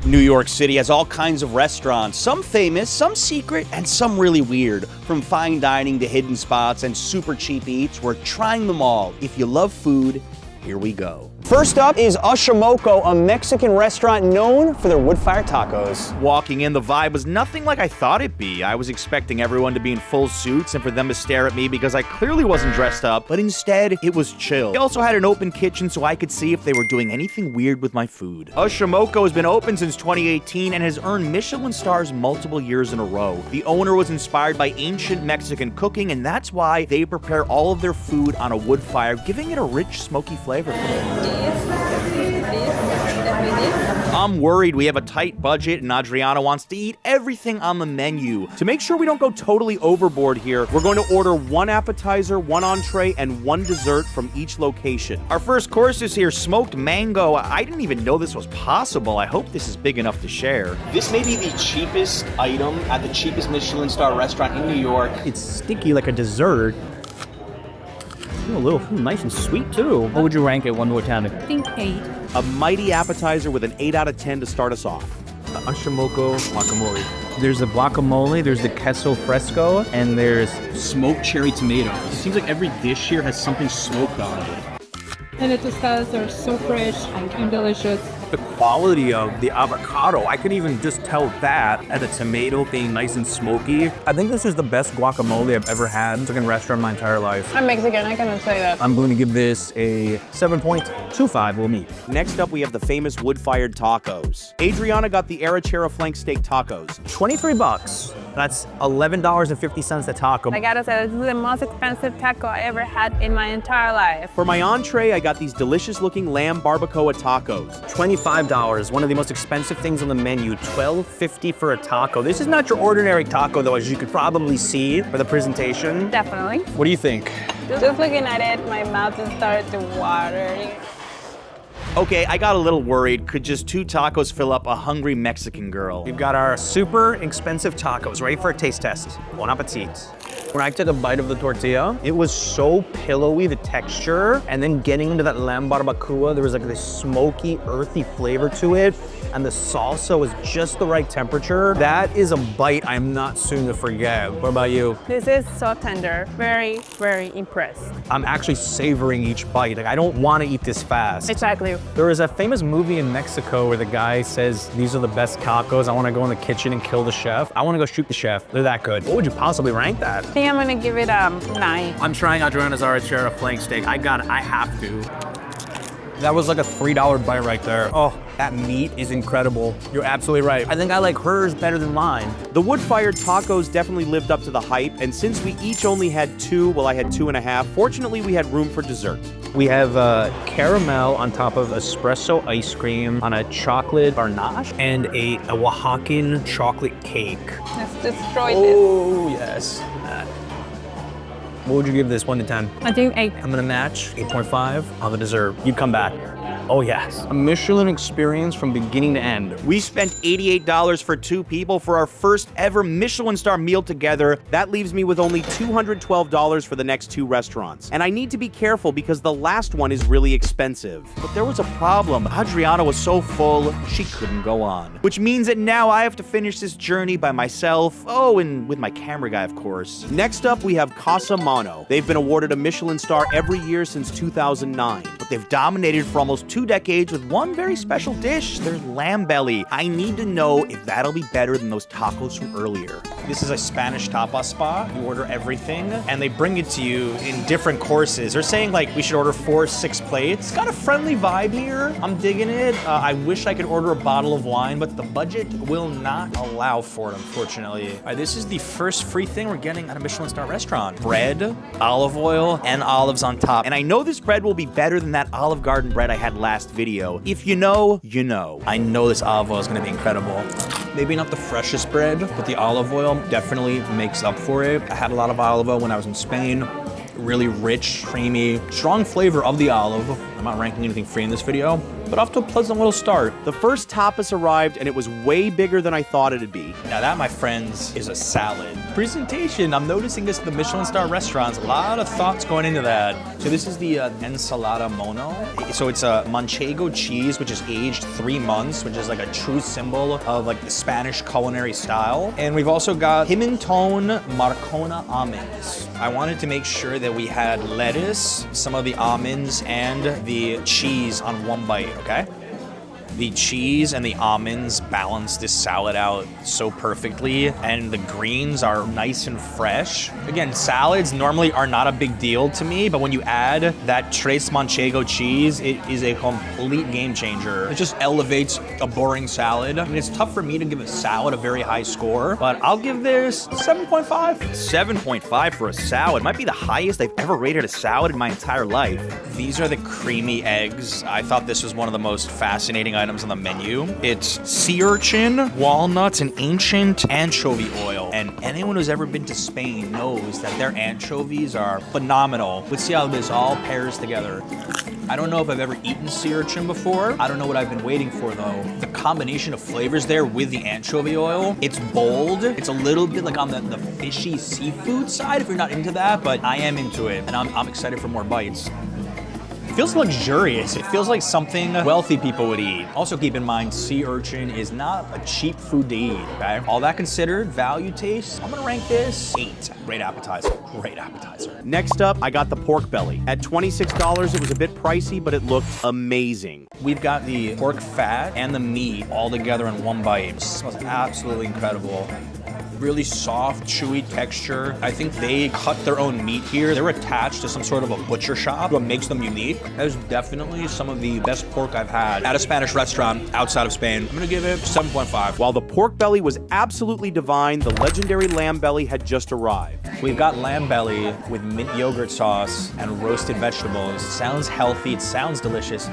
New York City has all kinds of restaurants, some famous, some secret, and some really weird. From fine dining to hidden spots and super cheap eats, we're trying them all. If you love food, here we go. First up is Oshimoko, a Mexican restaurant known for their wood-fired tacos. Walking in, the vibe was nothing like I thought it'd be. I was expecting everyone to be in full suits and for them to stare at me because I clearly wasn't dressed up, but instead, it was chill. They also had an open kitchen so I could see if they were doing anything weird with my food. Oshimoko has been open since 2018 and has earned Michelin stars multiple years in a row. The owner was inspired by ancient Mexican cooking, and that's why they prepare all of their food on a wood fire, giving it a rich, smoky flavor. I'm worried we have a tight budget and Adriana wants to eat everything on the menu. To make sure we don't go totally overboard here, we're going to order one appetizer, one entree, and one dessert from each location. Our first course is here, smoked mango. I didn't even know this was possible. I hope this is big enough to share. This may be the cheapest item at the cheapest Michelin star restaurant in New York. It's sticky like a dessert. A little nice and sweet too. What would you rank it 1 more time? I think 8. A mighty appetizer with an 8 out of 10 to start us off. The Oshimoko guacamole. There's the guacamole, there's the queso fresco, and there's Smoked cherry tomatoes. It seems like every dish here has something smoked on it. And the tostadas are so fresh and delicious. The quality of the avocado, I could even just tell that, and the tomato being nice and smoky. I think this is the best guacamole I've ever had in a restaurant in my entire life. I'm Mexican, I cannot say that. I'm going to give this a 7.25 will meet. Next up, we have the famous wood-fired tacos. Adriana got the Arrachera flank steak tacos. 23 bucks. That's $11.50 a taco. I gotta say, this is the most expensive taco I ever had in my entire life. For my entree, I got these delicious-looking lamb barbacoa tacos. $25, one of the most expensive things on the menu. $12.50 for a taco. This is not your ordinary taco though, as you could probably see for the presentation. Definitely. What do you think? Just looking at it, my mouth has started to water. Okay, I got a little worried. Could just 2 tacos fill up a hungry Mexican girl? We've got our super expensive tacos ready for a taste test. Bon appetit. When I took a bite of the tortilla, it was so pillowy, the texture, and then getting into that lamb barbacoa, there was like this smoky, earthy flavor to it, and the salsa was just the right temperature. That is a bite I'm not soon to forget. What about you? This is so tender. Very, very impressed. I'm actually savoring each bite. Like, I don't want to eat this fast. Exactly. There was a famous movie in Mexico where the guy says, these are the best tacos. I want to go in the kitchen and kill the chef. I want to go shoot the chef. They're that good. What would you possibly rank that? I think I'm gonna give it a 9. I'm trying Adriana's Arrachera flank steak. I have to. That was like a $3 bite right there. Oh, that meat is incredible. You're absolutely right. I think I like hers better than mine. The wood-fired tacos definitely lived up to the hype, and since we each only had 2, well, I had 2.5, fortunately we had room for dessert. We have caramel on top of espresso ice cream on a chocolate ganache and a Oaxacan chocolate cake. Let's destroy Oh, yes. What would you give this 1 to 10? this. I think 8. I'm gonna match 8.5 on the dessert. You'd come back. Oh yes. A Michelin experience from beginning to end. We spent $88 for 2 people for our first ever Michelin star meal together. That leaves me with only $212 for the next 2 restaurants. And I need to be careful because the last one is really expensive. But there was a problem. Adriana was so full, she couldn't go on. Which means that now I have to finish this journey by myself. Oh, and with my camera guy, of course. Next up, we have Casa Mano. They've been awarded a Michelin star every year since 2009. But they've dominated for almost 2 decades with one very special dish, their lamb belly. I need to know if that'll be better than those tacos from earlier. This is a Spanish tapas spot. You order everything, and they bring it to you in different courses. They're saying, like, we should order 4, 6 plates. Got a friendly vibe here. I'm digging it. I wish I could order a bottle of wine, but the budget will not allow for it, unfortunately. All right, this is the first free thing we're getting at a Michelin star restaurant. Bread, olive oil, and olives on top. And I know this bread will be better than that Olive Garden bread I had last video. If you know, you know. I know this olive oil is gonna be incredible. Maybe not the freshest bread, but the olive oil definitely makes up for it. I had a lot of olive oil when I was in Spain. Really rich, creamy, strong flavor of the olive. I'm not ranking anything free in this video. but off to a pleasant little start. The first tapas arrived and it was way bigger than I thought it'd be. Now that, my friends, is a salad. Presentation, I'm noticing this at the Michelin star restaurants. A lot of thoughts going into that. So this is the ensalada mono. So it's a manchego cheese, which is aged 3 months, which is like a true symbol of like the Spanish culinary style. And we've also got pimentón marcona almonds. I wanted to make sure that we had lettuce, some of the almonds, and the cheese on one bite, okay? The cheese and the almonds balance this salad out so perfectly, and the greens are nice and fresh. Again, salads normally are not a big deal to me, but when you add that Tres Manchego cheese, it is a complete game changer. It just elevates a boring salad. I mean, it's tough for me to give a salad a very high score, but I'll give this 7.5. 7.5 for a salad might be the highest I've ever rated a salad in my entire life. These are the creamy eggs. I thought this was one of the most fascinating items on the menu. It's sea urchin, walnuts, and ancient anchovy oil. And anyone who's ever been to Spain knows that their anchovies are phenomenal. Let's see how this all pairs together. I don't know if I've ever eaten sea urchin before. I don't know what I've been waiting for though. The combination of flavors there with the anchovy oil, it's bold. It's a little bit like on the fishy seafood side if you're not into that, but I am into it and I'm excited for more bites. It feels luxurious. It feels like something wealthy people would eat. Also keep in mind, sea urchin is not a cheap food to eat, okay? All that considered, value taste, I'm gonna rank this 8. Great appetizer, great appetizer. Next up, I got the pork belly. At $26, it was a bit pricey, but it looked amazing. We've got the pork fat and the meat all together in one bite. It smells absolutely incredible. Really soft, chewy texture. I think they cut their own meat here. They're attached to some sort of a butcher shop. What makes them unique? That is definitely some of the best pork I've had at a Spanish restaurant outside of Spain. I'm gonna give it 7.5. While the pork belly was absolutely divine, the legendary lamb belly had just arrived. We've got lamb belly with mint yogurt sauce and roasted vegetables. It sounds healthy, it sounds delicious.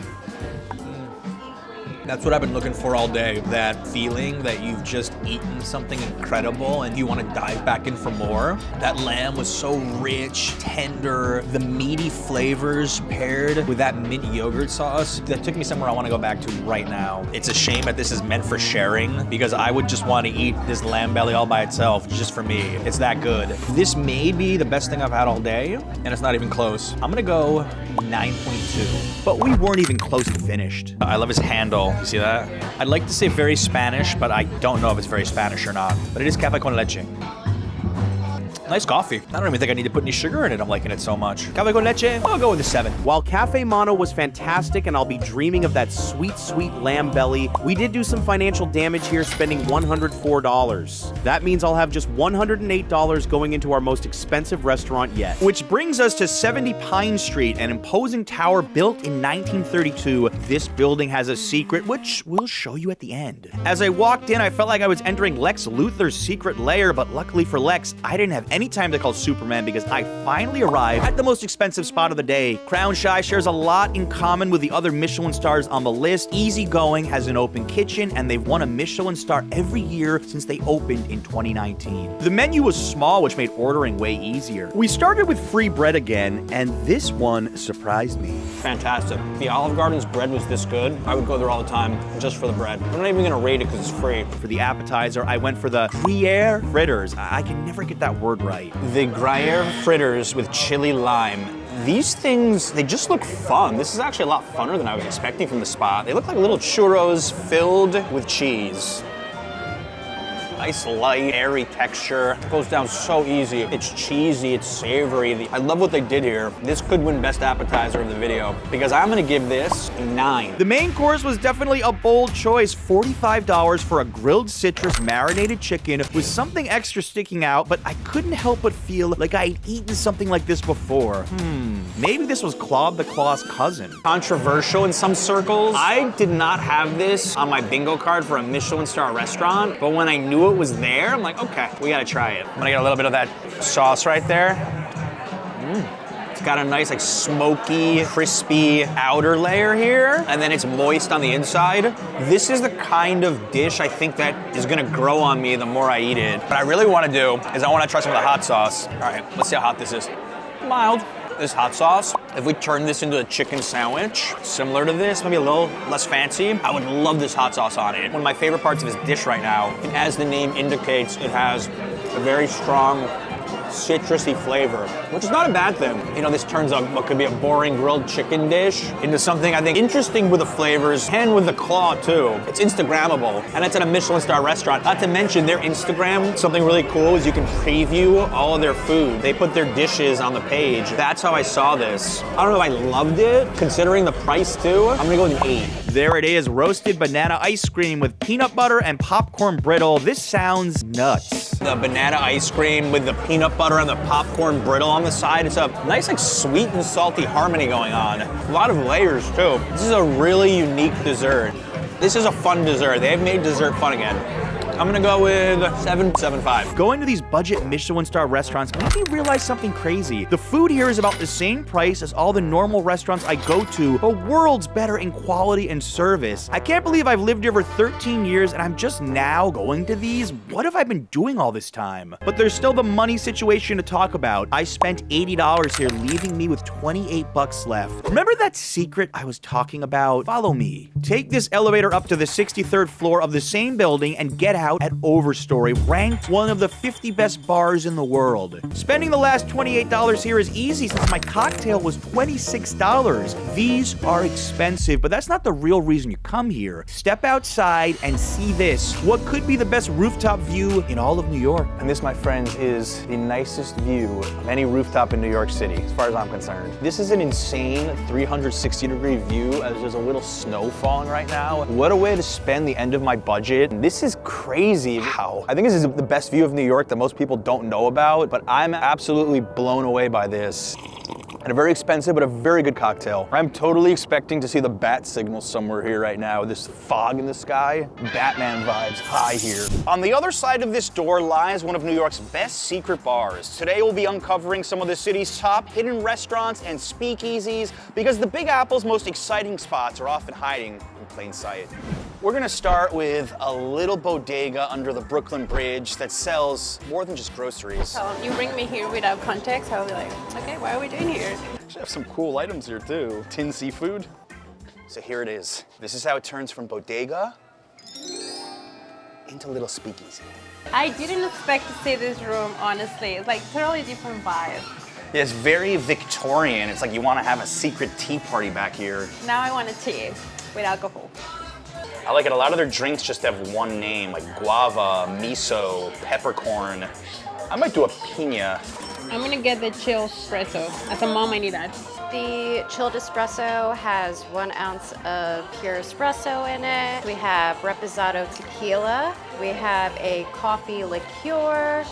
That's what I've been looking for all day. That feeling that you've just eaten something incredible and you want to dive back in for more. That lamb was so rich, tender, the meaty flavors paired with that mint yogurt sauce. That took me somewhere I want to go back to right now. It's a shame that this is meant for sharing because I would just want to eat this lamb belly all by itself just for me. It's that good. This may be the best thing I've had all day and it's not even close. I'm gonna go 9.2. But we weren't even close to finished. I love his handle. You see that? I'd like to say very Spanish, but I don't know if it's very Spanish or not. But it is café con leche. Nice coffee. I don't even think I need to put any sugar in it. I'm liking it so much. Café con leche, I'll go with a 7. While Cafe Mono was fantastic and I'll be dreaming of that sweet, sweet lamb belly, we did do some financial damage here, spending $104. That means I'll have just $108 going into our most expensive restaurant yet. Which brings us to 70 Pine Street, an imposing tower built in 1932. This building has a secret, which we'll show you at the end. As I walked in, I felt like I was entering Lex Luthor's secret lair, but luckily for Lex, I didn't have any time to call Superman because I finally arrived at the most expensive spot of the day. Crown Shy shares a lot in common with the other Michelin stars on the list. Easygoing has an open kitchen and they've won a Michelin star every year since they opened in 2019. The menu was small, which made ordering way easier. We started with free bread again, and this one surprised me. Fantastic. If the Olive Garden's bread was this good, I would go there all the time just for the bread. I'm not even gonna rate it because it's free. For the appetizer, I went for the Gruyere fritters. I can never get that word right. The Gruyere fritters with chili lime. These things, they just look fun. This is actually a lot funner than I was expecting from the spot. They look like little churros filled with cheese. Nice, light, airy texture. It goes down so easy. It's cheesy, it's savory. I love what they did here. This could win best appetizer of the video because I'm gonna give this a 9. The main course was definitely a bold choice. $45 for a grilled citrus marinated chicken with something extra sticking out, but I couldn't help but feel like I had eaten something like this before. Maybe this was Claude the Claw's cousin. Controversial in some circles. I did not have this on my bingo card for a Michelin star restaurant, but when I knew it was there, I'm like, okay, we gotta try it. I'm gonna get a little bit of that sauce right there. It's got a nice, like, smoky, crispy outer layer here, and then it's moist on the inside. This is the kind of dish I think that is gonna grow on me the more I eat it. What I really wanna do is I wanna try some of the hot sauce. All right, let's see how hot this is. Mild. This hot sauce If we turn this into a chicken sandwich, similar to this, maybe a little less fancy, I would love this hot sauce on it. One of my favorite parts of this dish right now, as the name indicates, it has a very strong citrusy flavor, which is not a bad thing. You know, this turns out what could be a boring grilled chicken dish into something I think interesting with the flavors and with the claw too. It's Instagrammable, and it's at a Michelin star restaurant. Not to mention their Instagram, something really cool is you can preview all of their food. They put their dishes on the page. That's how I saw this. I don't know if I loved it, considering the price too. I'm gonna go with an 8. There it is, roasted banana ice cream with peanut butter and popcorn brittle. This sounds nuts. The banana ice cream with the peanut butter and the popcorn brittle on the side. It's a nice, like, sweet and salty harmony going on. A lot of layers, too. This is a really unique dessert. This is a fun dessert. They've made dessert fun again. I'm gonna go with 7.75. Going to these budget Michelin star restaurants made me realize something crazy. The food here is about the same price as all the normal restaurants I go to, but worlds better in quality and service. I can't believe I've lived here for 13 years and I'm just now going to these. What have I been doing all this time? But there's still the money situation to talk about. I spent $80 here, leaving me with 28 bucks left. Remember that secret I was talking about? Follow me. Take this elevator up to the 63rd floor of the same building and get out at Overstory, ranked one of the 50 best bars in the world. Spending the last $28 here is easy since my cocktail was $26. These are expensive, but that's not the real reason you come here. Step outside and see this, what could be the best rooftop view in all of New York. And this, my friends, is the nicest view of any rooftop in New York City, as far as I'm concerned. This is an insane 360-degree view as there's a little snow falling right now. What a way to spend the end of my budget. This is crazy. Wow. I think this is the best view of New York that most people don't know about, but I'm absolutely blown away by this. And a very expensive, but a very good cocktail. I'm totally expecting to see the bat signal somewhere here right now. This fog in the sky, Batman vibes high here. On the other side of this door lies one of New York's best secret bars. Today we'll be uncovering some of the city's top hidden restaurants and speakeasies, because the Big Apple's most exciting spots are often hiding in plain sight. We're gonna start with a little bodega under the Brooklyn Bridge that sells more than just groceries. So you bring me here without context, I'll be like, okay, what are we doing here? Should have some cool items here too. Tin seafood. So here it is. This is how it turns from bodega into little speakeasy. I didn't expect to see this room, honestly. It's like totally different vibe. Yeah, it's very Victorian. It's like you want to have a secret tea party back here. Now I want a tea with alcohol. I like it. A lot of their drinks just have one name, like guava, miso, peppercorn. I might do a piña. I'm gonna get the chill espresso. As a mom, I need that. The chilled espresso has 1 ounce of pure espresso in it. We have reposado tequila. We have a coffee liqueur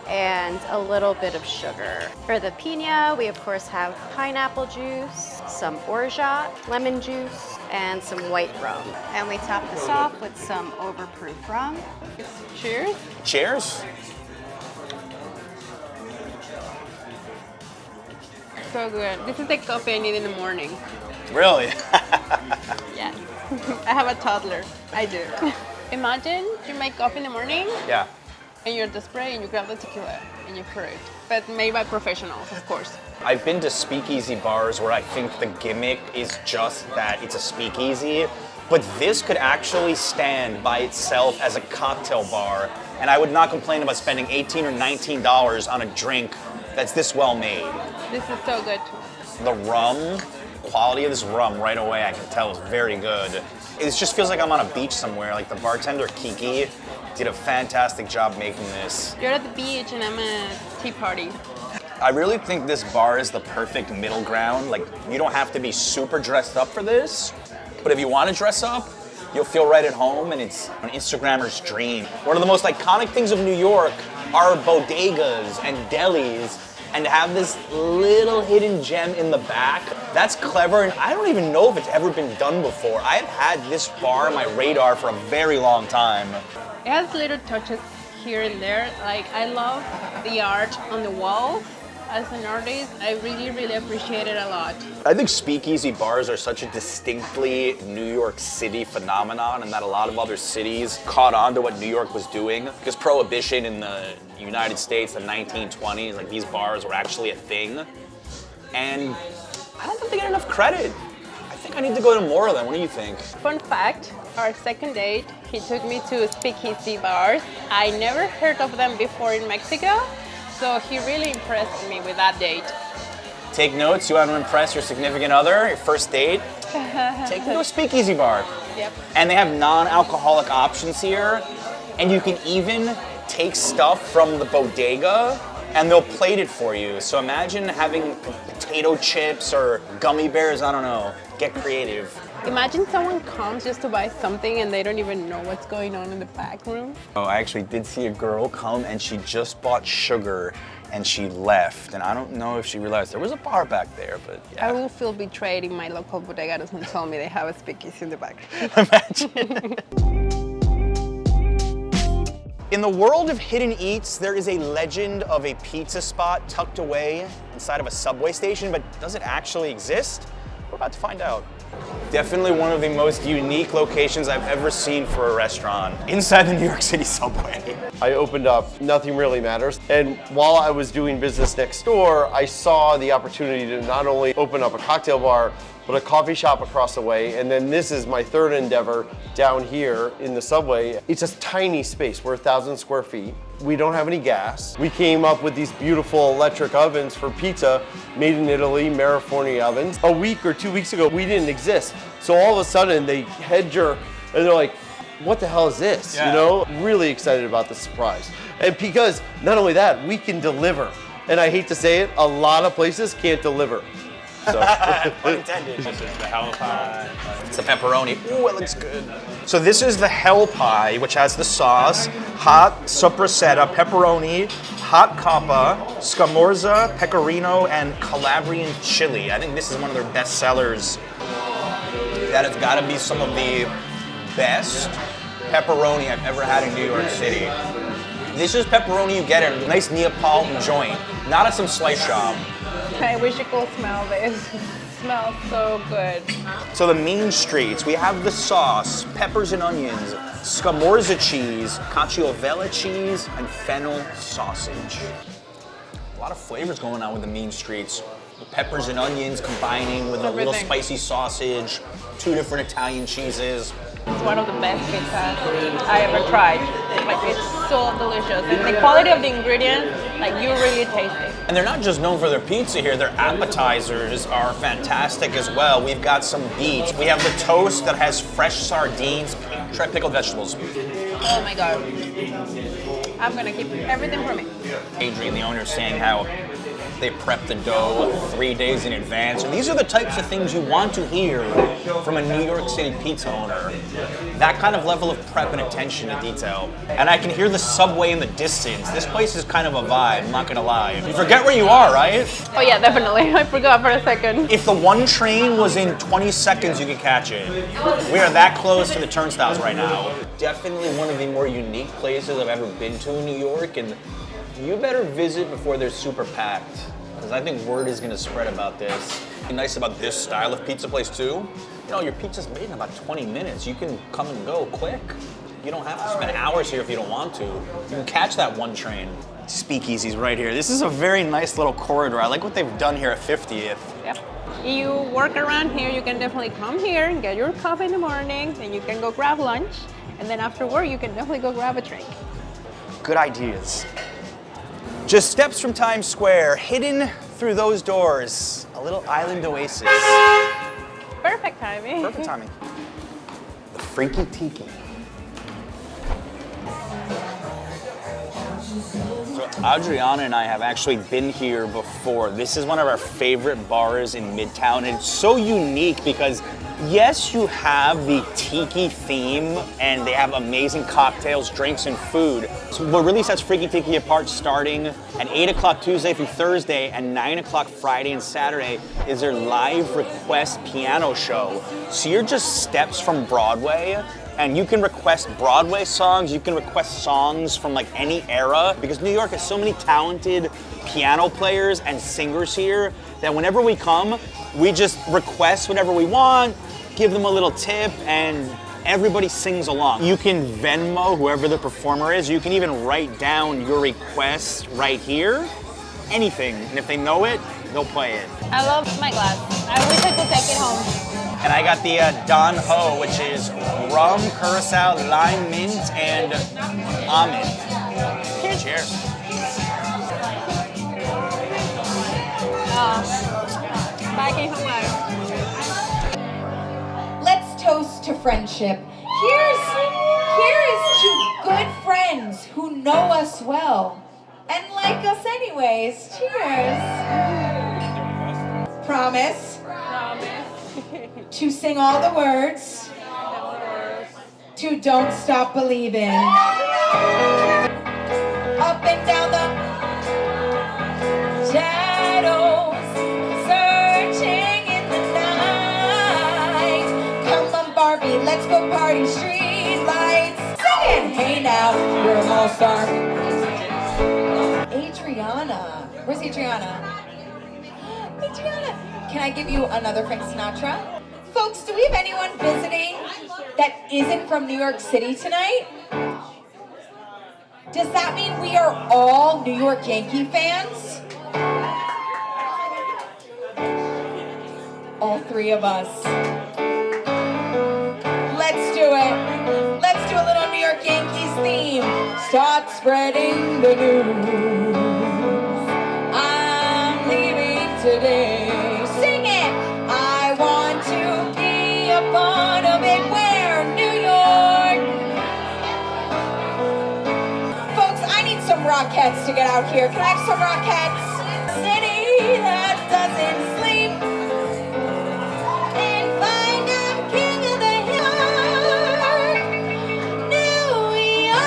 and a little bit of sugar. For the piña, we of course have pineapple juice, some orgeat, lemon juice, and some white rum. And we top this off with some overproof rum. Cheers. Cheers. So good. This is the coffee I need in the morning. Really? Yes. I have a toddler. I do. Imagine you make coffee in the morning Yeah. and you're desperate and you grab the tequila and you pour it. But made by professionals, of course. I've been to speakeasy bars where I think the gimmick is just that it's a speakeasy, but this could actually stand by itself as a cocktail bar, and I would not complain about spending $18 or $19 on a drink that's this well made. This is so good too. The rum, quality of this rum right away I can tell is very good. It just feels like I'm on a beach somewhere. Like the bartender, Kiki, did a fantastic job making this. You're at the beach and I'm at a tea party. I really think this bar is the perfect middle ground. Like, you don't have to be super dressed up for this, but if you want to dress up, you'll feel right at home, and it's an Instagrammer's dream. One of the most iconic things of New York are bodegas and delis, and to have this little hidden gem in the back, that's clever, and I don't even know if it's ever been done before. I have had this bar on my radar for a very long time. It has little touches here and there. Like, I love the art on the wall. As an artist, I really, really appreciate it a lot. I think speakeasy bars are such a distinctly New York City phenomenon, and that a lot of other cities caught on to what New York was doing. Because Prohibition in the United States, the 1920s, like these bars were actually a thing. And I don't think they get enough credit. I think I need to go to more of them. What do you think? Fun fact, our second date, he took me to speakeasy bars. I never heard of them before in Mexico, so he really impressed me with that date. Take notes, you want to impress your significant other, your first date, take them to a speakeasy bar. Yep. And they have non-alcoholic options here, and you can even take stuff from the bodega and they'll plate it for you. So imagine having potato chips or gummy bears, I don't know, get creative. Imagine someone comes just to buy something and they don't even know what's going on in the back room. Oh, I actually did see a girl come and she just bought sugar and she left. And I don't know if she realized there was a bar back there, but yeah. I will feel betrayed if my local bodega doesn't tell me they have a speakeasy in the back. Imagine. In the world of hidden eats, there is a legend of a pizza spot tucked away inside of a subway station, but does it actually exist? We're about to find out. Definitely one of the most unique locations I've ever seen for a restaurant, inside the New York City subway. I opened up Nothing Really Matters, and while I was doing business next door, I saw the opportunity to not only open up a cocktail bar, but a coffee shop across the way, and then this is my third endeavor down here in the subway. It's a tiny space, we're 1,000 square feet. We don't have any gas. We came up with these beautiful electric ovens for pizza, made in Italy, Mariforni ovens. A week or 2 weeks ago, we didn't exist. So all of a sudden, they head jerk, and they're like, what the hell is this? Yeah. You know, really excited about the surprise. And because not only that, we can deliver. And I hate to say it, a lot of places can't deliver. So. Pun intended. This is the hell pie. It's the pepperoni. Ooh, it looks good. So this is the hell pie, which has the sauce, hot sopressata, pepperoni, hot coppa, scamorza, pecorino, and Calabrian chili. I think this is one of their best sellers. That has got to be some of the best pepperoni I've ever had in New York City. This is pepperoni you get at a nice Neapolitan joint, not at some slice shop. I wish you could smell this. It smells so good. So the mean streets, we have the sauce, peppers and onions, scamorza cheese, cacioavella cheese, and fennel sausage. A lot of flavors going on with the mean streets. The peppers and onions combining with a little Everything. spicy sausage, 2 different Italian cheeses. It's one of the best pizzas I ever tried. Like, it's so delicious. And the quality of the ingredients, like, you really taste it. And they're not just known for their pizza here, their appetizers are fantastic as well. We've got some beets. We have the toast that has fresh sardines. Try pickled vegetables. Oh my God. I'm gonna keep everything for me. Adrian, the owner, is saying how they prep the dough 3 days in advance. And these are the types of things you want to hear from a New York City pizza owner. That kind of level of prep and attention to detail. And I can hear the subway in the distance. This place is kind of a vibe, I'm not gonna lie. You forget where you are, right? Oh yeah, definitely. I forgot for a second. If the one train was in 20 seconds, you could catch it. We are that close to the turnstiles right now. Definitely one of the more unique places I've ever been to in New York, and you better visit before they're super packed, because I think word is gonna spread about this. And nice about this style of pizza place too, you know, your pizza's made in about 20 minutes. You can come and go quick. You don't have to spend hours here if you don't want to. You can catch that one train. Speakeasy's right here. This is a very nice little corridor. I like what they've done here at 50th. Yep. You work around here, you can definitely come here and get your coffee in the morning, then you can go grab lunch, and then after work, you can definitely go grab a drink. Good ideas. Just steps from Times Square, hidden through those doors, a little island oasis. Perfect timing. Perfect timing. The Freaky Tiki. So Adriana and I have actually been here before. This is one of our favorite bars in Midtown, and it's so unique because yes, you have the tiki theme and they have amazing cocktails, drinks, and food. So what really sets Freaky Tiki apart, starting at 8 o'clock Tuesday through Thursday and 9 o'clock Friday and Saturday, is their live request piano show. So you're just steps from Broadway, and you can request Broadway songs, you can request songs from like any era, because New York has so many talented piano players and singers here that whenever we come, we just request whatever we want, give them a little tip, and everybody sings along. You can Venmo whoever the performer is. You can even write down your request right here. Anything. And if they know it, they'll play it. I love my glass. I wish I could take it home. And I got the Don Ho, which is rum, curacao, lime mint, and almond. Cheers. Back in home. Let's toast to friendship. Here's to good friends who know us well and like us anyways. Cheers. Promise to sing all the words to Don't Stop Believing. Up and down the shadows, searching in the night. Come on, Barbie, let's go party street lights. Sing it! Hey now, you're an all-star. Adriana. Where's Adriana? Adriana. Can I give you another Frank Sinatra? Folks, do we have anyone visiting that isn't from New York City tonight? Does that mean we are all New York Yankee fans? All three of us. Let's do it. Let's do a little New York Yankees theme. Start spreading the news. I'm leaving today. Sing it. I want to be a part of it. Where? New York. Folks, I need some Rockettes to get out here. Can I have some Rockettes? City that doesn't sleep. And find I'm king of the hill. New York.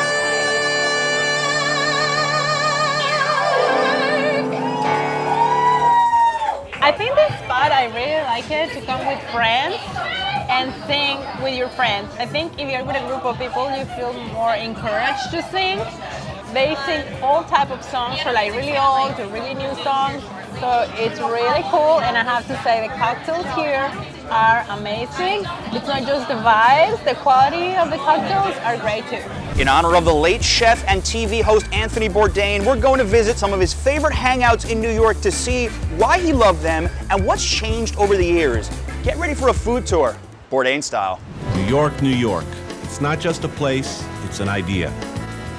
I think this spot, I really like it to come with friends and sing with your friends. I think if you're with a group of people, you feel more encouraged to sing. They sing all type of songs, from like really old to really new songs. So it's really cool, and I have to say the cocktails here are amazing. It's not just the vibes, the quality of the cocktails are great too. In honor of the late chef and TV host Anthony Bourdain, we're going to visit some of his favorite hangouts in New York to see why he loved them and what's changed over the years. Get ready for a food tour, Bourdain style. New York, New York. It's not just a place, it's an idea.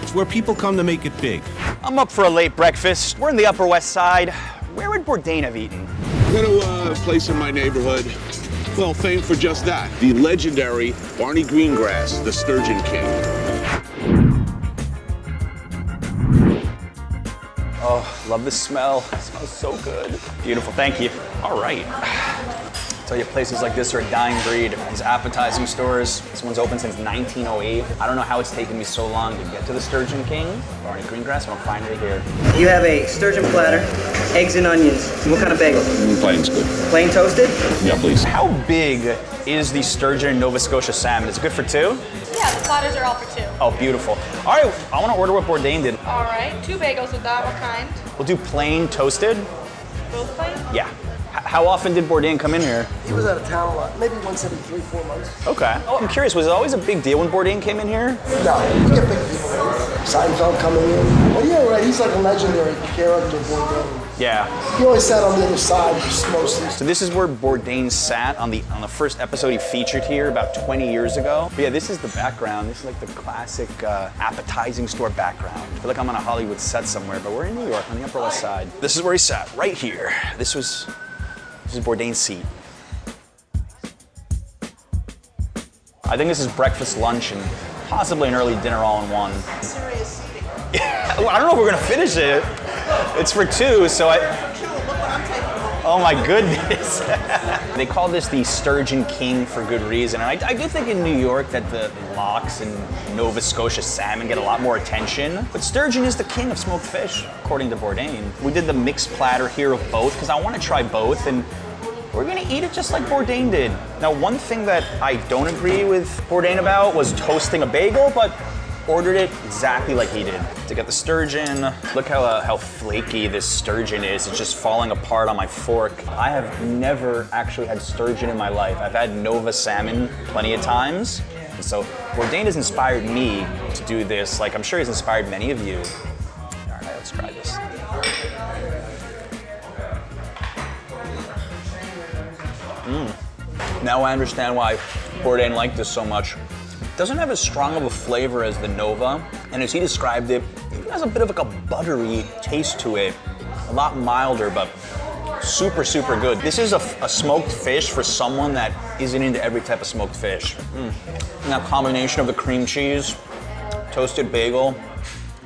It's where people come to make it big. I'm up for a late breakfast. We're in the Upper West Side. Where would Bourdain have eaten? I go to a place in my neighborhood, well, famed for just that. The legendary Barney Greengrass, the Sturgeon King. Oh, love the smell. It smells so good. Beautiful, thank you. All right. I tell you, places like this are a dying breed. These appetizing stores, this one's open since 1908. I don't know how it's taken me so long to get to the Sturgeon King, Barney Greengrass, but I'm finally here. You have a sturgeon platter, eggs and onions. What kind of bagel? Plain's good. Plain toasted? Yeah, please. How big is the sturgeon and Nova Scotia salmon? Is it good for two? Yeah, the platters are all for two. Oh, beautiful. All right, I want to order what Bourdain did. All right, 2 bagels with that. What kind? We'll do plain toasted. Both plain? Yeah. How often did Bourdain come in here? He was out of town a lot, maybe once every 3-4 months. Okay. Oh, I'm curious, was it always a big deal when Bourdain came in here? No, we get big people. Seinfeld coming in. Well, yeah, right, he's like a legendary character, Bourdain. Yeah. He always sat on the other side, just mostly. So this is where Bourdain sat on the first episode he featured here about 20 years ago. But yeah, this is the background. This is like the classic appetizing store background. I feel like I'm on a Hollywood set somewhere, but we're in New York on the Upper West Side. This is where he sat, right here. This is Bourdain's seat. I think this is breakfast, lunch, and possibly an early dinner all in one. Well, I don't know if we're gonna finish it. It's for 2, so oh my goodness. They call this the Sturgeon King for good reason. And I do think in New York that the lox and Nova Scotia salmon get a lot more attention. But sturgeon is the king of smoked fish, according to Bourdain. We did the mixed platter here of both because I want to try both, and we're gonna eat it just like Bourdain did. Now, one thing that I don't agree with Bourdain about was toasting a bagel, but ordered it exactly like he did. To get the sturgeon, look how flaky this sturgeon is. It's just falling apart on my fork. I have never actually had sturgeon in my life. I've had Nova salmon plenty of times. And so Bourdain has inspired me to do this, like I'm sure he's inspired many of you. All right, let's try this. Now I understand why Bourdain liked this so much. It doesn't have as strong of a flavor as the Nova, and as he described it, it has a bit of like a buttery taste to it. A lot milder, but super, super good. This is a smoked fish for someone that isn't into every type of smoked fish. And that combination of the cream cheese, toasted bagel,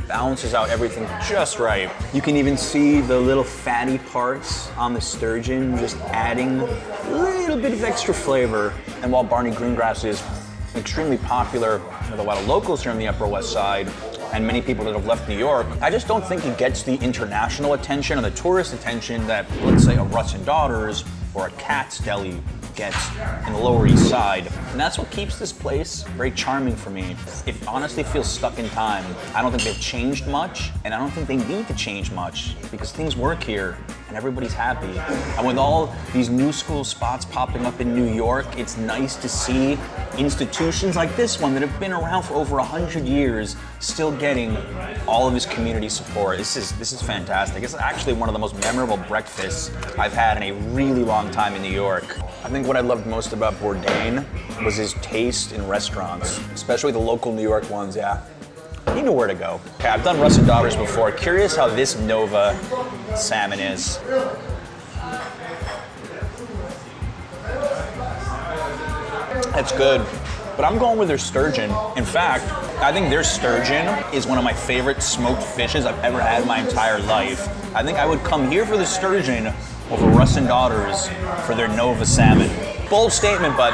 balances out everything just right. You can even see the little fatty parts on the sturgeon, just adding a little bit of extra flavor. And while Barney Greengrass is extremely popular with a lot of locals here on the Upper West Side, and many people that have left New York, I just don't think it gets the international attention and the tourist attention that, let's say, a Russ and Daughters or a Katz Deli gets in the Lower East Side. And that's what keeps this place very charming for me. It honestly feels stuck in time. I don't think they've changed much, and I don't think they need to change much because things work here and everybody's happy. And with all these new school spots popping up in New York, it's nice to see institutions like this one that have been around for over 100 years still getting all of this community support. This is fantastic. It's actually one of the most memorable breakfasts I've had in a really long time in New York. I think what I loved most about Bourdain was his taste in restaurants, especially the local New York ones, yeah. He knew where to go. Okay, I've done Russ and Daughters before. Curious how this Nova salmon is. That's good, but I'm going with their sturgeon. In fact, I think their sturgeon is one of my favorite smoked fishes I've ever had in my entire life. I think I would come here for the sturgeon over Russ and Daughters for their Nova salmon. Bold statement, but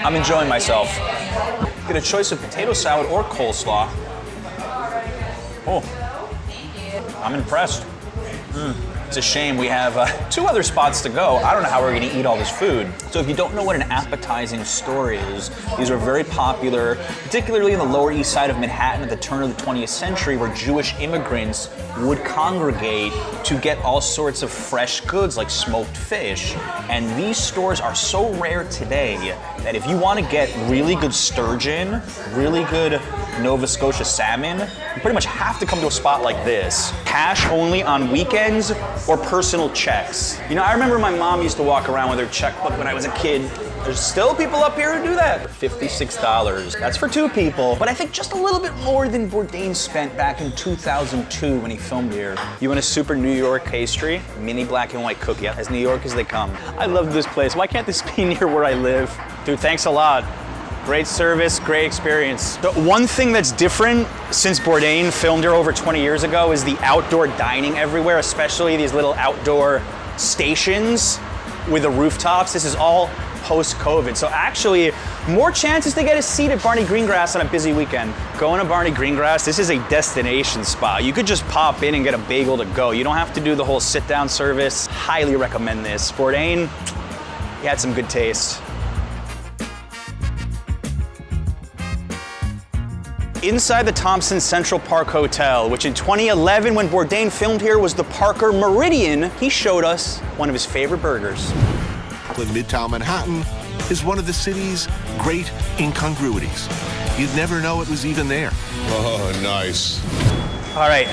I'm enjoying myself. Get a choice of potato salad or coleslaw. Oh, I'm impressed. It's a shame we have 2 other spots to go. I don't know how we're gonna eat all this food. So if you don't know what an appetizing store is, these are very popular, particularly in the Lower East Side of Manhattan at the turn of the 20th century, where Jewish immigrants would congregate to get all sorts of fresh goods like smoked fish. And these stores are so rare today that if you wanna get really good sturgeon, really good Nova Scotia salmon, you pretty much have to come to a spot like this. Cash only on weekends or personal checks. You know, I remember my mom used to walk around with her checkbook when I was a kid. There's still people up here who do that. $56. That's for 2 people, but I think just a little bit more than Bourdain spent back in 2002 when he filmed here. You want a super New York pastry? Mini black and white cookie, as New York as they come. I love this place. Why can't this be near where I live? Dude, thanks a lot. Great service, great experience. The one thing that's different since Bourdain filmed here over 20 years ago is the outdoor dining everywhere, especially these little outdoor stations with the rooftops. This is all post-COVID. So actually, more chances to get a seat at Barney Greengrass on a busy weekend. Going to Barney Greengrass, this is a destination spot. You could just pop in and get a bagel to go. You don't have to do the whole sit-down service. Highly recommend this. Bourdain, he had some good taste. Inside the Thompson Central Park Hotel, which in 2011, when Bourdain filmed here, was the Parker Meridian, he showed us one of his favorite burgers. In Midtown Manhattan is one of the city's great incongruities. You'd never know it was even there. Oh, nice. All right,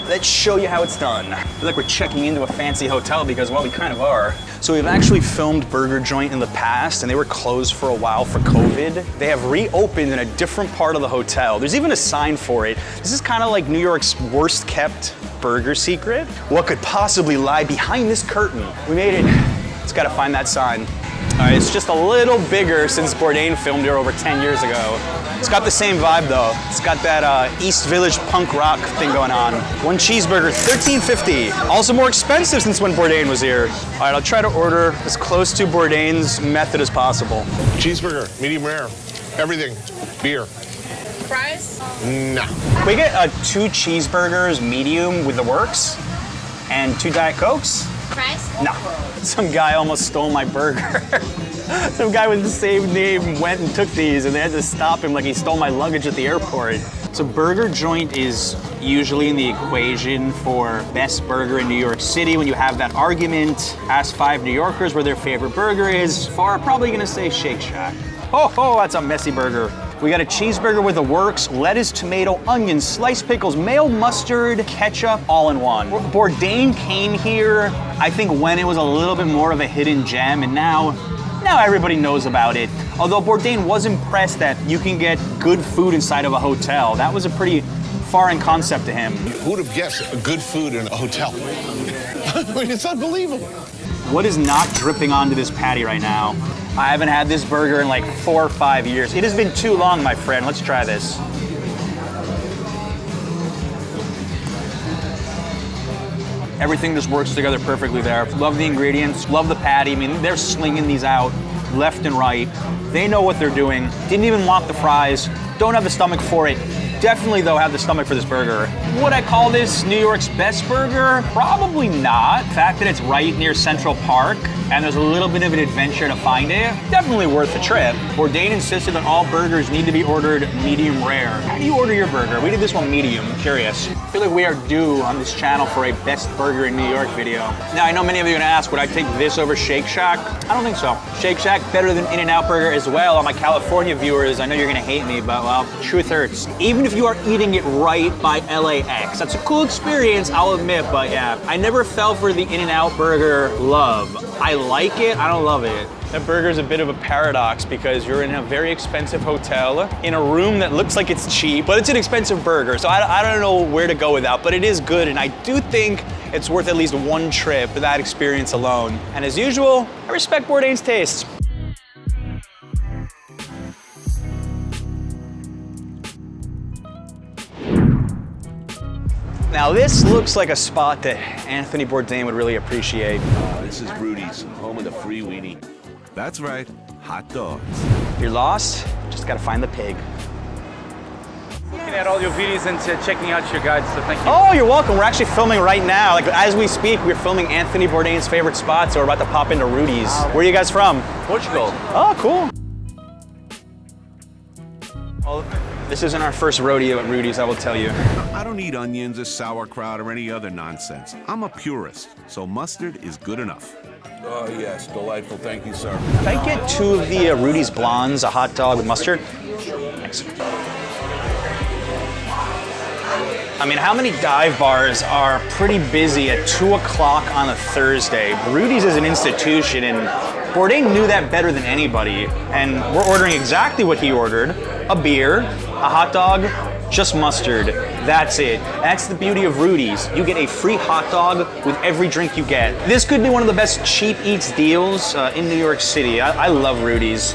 let's show you how it's done. I feel like we're checking into a fancy hotel because, well, we kind of are. So we've actually filmed Burger Joint in the past, and they were closed for a while for COVID. They have reopened in a different part of the hotel. There's even a sign for it. This is kind of like New York's worst kept burger secret. What could possibly lie behind this curtain? We made it. Just gotta find that sign. All right, it's just a little bigger since Bourdain filmed here over 10 years ago. It's got the same vibe though. It's got that East Village punk rock thing going on. 1 cheeseburger, $13.50. Also more expensive since when Bourdain was here. All right, I'll try to order as close to Bourdain's method as possible. Cheeseburger, medium rare, everything, beer. Fries? Nah. Can we get 2 cheeseburgers medium with the works and 2 Diet Cokes? Fries? No. Some guy almost stole my burger. Some guy with the same name went and took these and they had to stop him like he stole my luggage at the airport. So Burger Joint is usually in the equation for best burger in New York City. When you have that argument, ask 5 New Yorkers where their favorite burger is. Far probably gonna say Shake Shack. Oh, that's a messy burger. We got a cheeseburger with the works, lettuce, tomato, onions, sliced pickles, mayo, mustard, ketchup, all in one. Bourdain came here, I think when it was a little bit more of a hidden gem, and now Now everybody knows about it. Although Bourdain was impressed that you can get good food inside of a hotel. That was a pretty foreign concept to him. Who would have guessed good food in a hotel? I mean, it's unbelievable. What is not dripping onto this patty right now? I haven't had this burger in like 4 or 5 years. It has been too long, my friend. Let's try this. Everything just works together perfectly there. Love the ingredients, love the patty. I mean, they're slinging these out left and right. They know what they're doing. Didn't even want the fries. Don't have the stomach for it. Definitely, though, have the stomach for this burger. Would I call this New York's best burger? Probably not. The fact that it's right near Central Park and there's a little bit of an adventure to find it, definitely worth the trip. Bourdain insisted that all burgers need to be ordered medium rare. How do you order your burger? We did this one medium, I'm curious. I feel like we are due on this channel for a best burger in New York video. Now, I know many of you are gonna ask, would I take this over Shake Shack? I don't think so. Shake Shack better than In-N-Out Burger as well. All my California viewers, I know you're gonna hate me, but well, truth hurts. Even if you are eating it right by LAX, that's a cool experience, I'll admit, but yeah, I never fell for the In-N-Out Burger love. I like it, I don't love it. That burger is a bit of a paradox because you're in a very expensive hotel in a room that looks like it's cheap, but it's an expensive burger. So I don't know where to go with that, but it is good. And I do think it's worth at least one trip for that experience alone. And as usual, I respect Bourdain's taste. Now this looks like a spot that Anthony Bourdain would really appreciate. This is Rudy's, home of the free weenie. That's right, hot dogs. You're lost, just gotta find the pig. Looking at all your videos and checking out your guides, so thank you. Oh, you're welcome. We're actually filming right now. Like as we speak, we're filming Anthony Bourdain's favorite spot, so we're about to pop into Rudy's. Where are you guys from? Portugal. Oh, cool. Well, this isn't our first rodeo at Rudy's, I will tell you. I don't eat onions or sauerkraut or any other nonsense. I'm a purist, so mustard is good enough. Oh, yes, delightful. Thank you, sir. Can I get 2 of the Rudy's Blondes, a hot dog with mustard? Thanks. I mean, how many dive bars are pretty busy at 2 o'clock on a Thursday? Rudy's is an institution, and Bourdain knew that better than anybody. And we're ordering exactly what he ordered: a beer, a hot dog, just mustard. That's it. That's the beauty of Rudy's. You get a free hot dog with every drink you get. This could be one of the best cheap eats deals in New York City. I love Rudy's.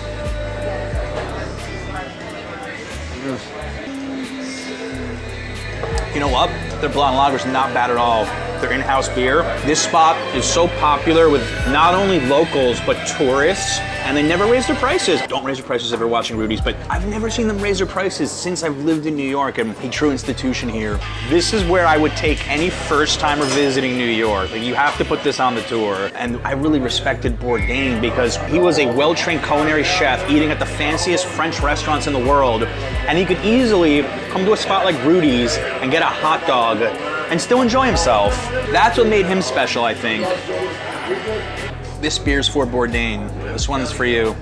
You know what? Their blonde lager is not bad at all. Their in-house beer. This spot is so popular with not only locals, but tourists, and they never raise their prices. Don't raise your prices if you're watching Rudy's, but I've never seen them raise their prices since I've lived in New York, and a true institution here. This is where I would take any first-timer visiting New York. Like, you have to put this on the tour. And I really respected Bourdain because he was a well-trained culinary chef eating at the fanciest French restaurants in the world, and he could easily come to a spot like Rudy's and get a hot dog and still enjoy himself. That's what made him special, I think. This beer's for Bourdain. This one's for you.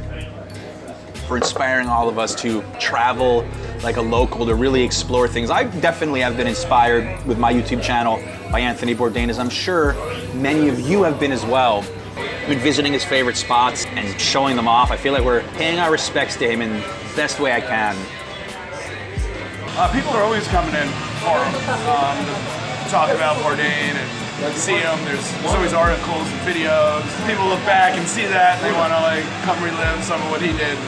For inspiring all of us to travel like a local, to really explore things. I definitely have been inspired with my YouTube channel by Anthony Bourdain, as I'm sure many of you have been as well. We've been visiting his favorite spots and showing them off. I feel like we're paying our respects to him in the best way I can. People are always coming in for him. Talk about Bourdain and see him. There's always articles and videos. People look back and see that and they want to like come relive some of what he did.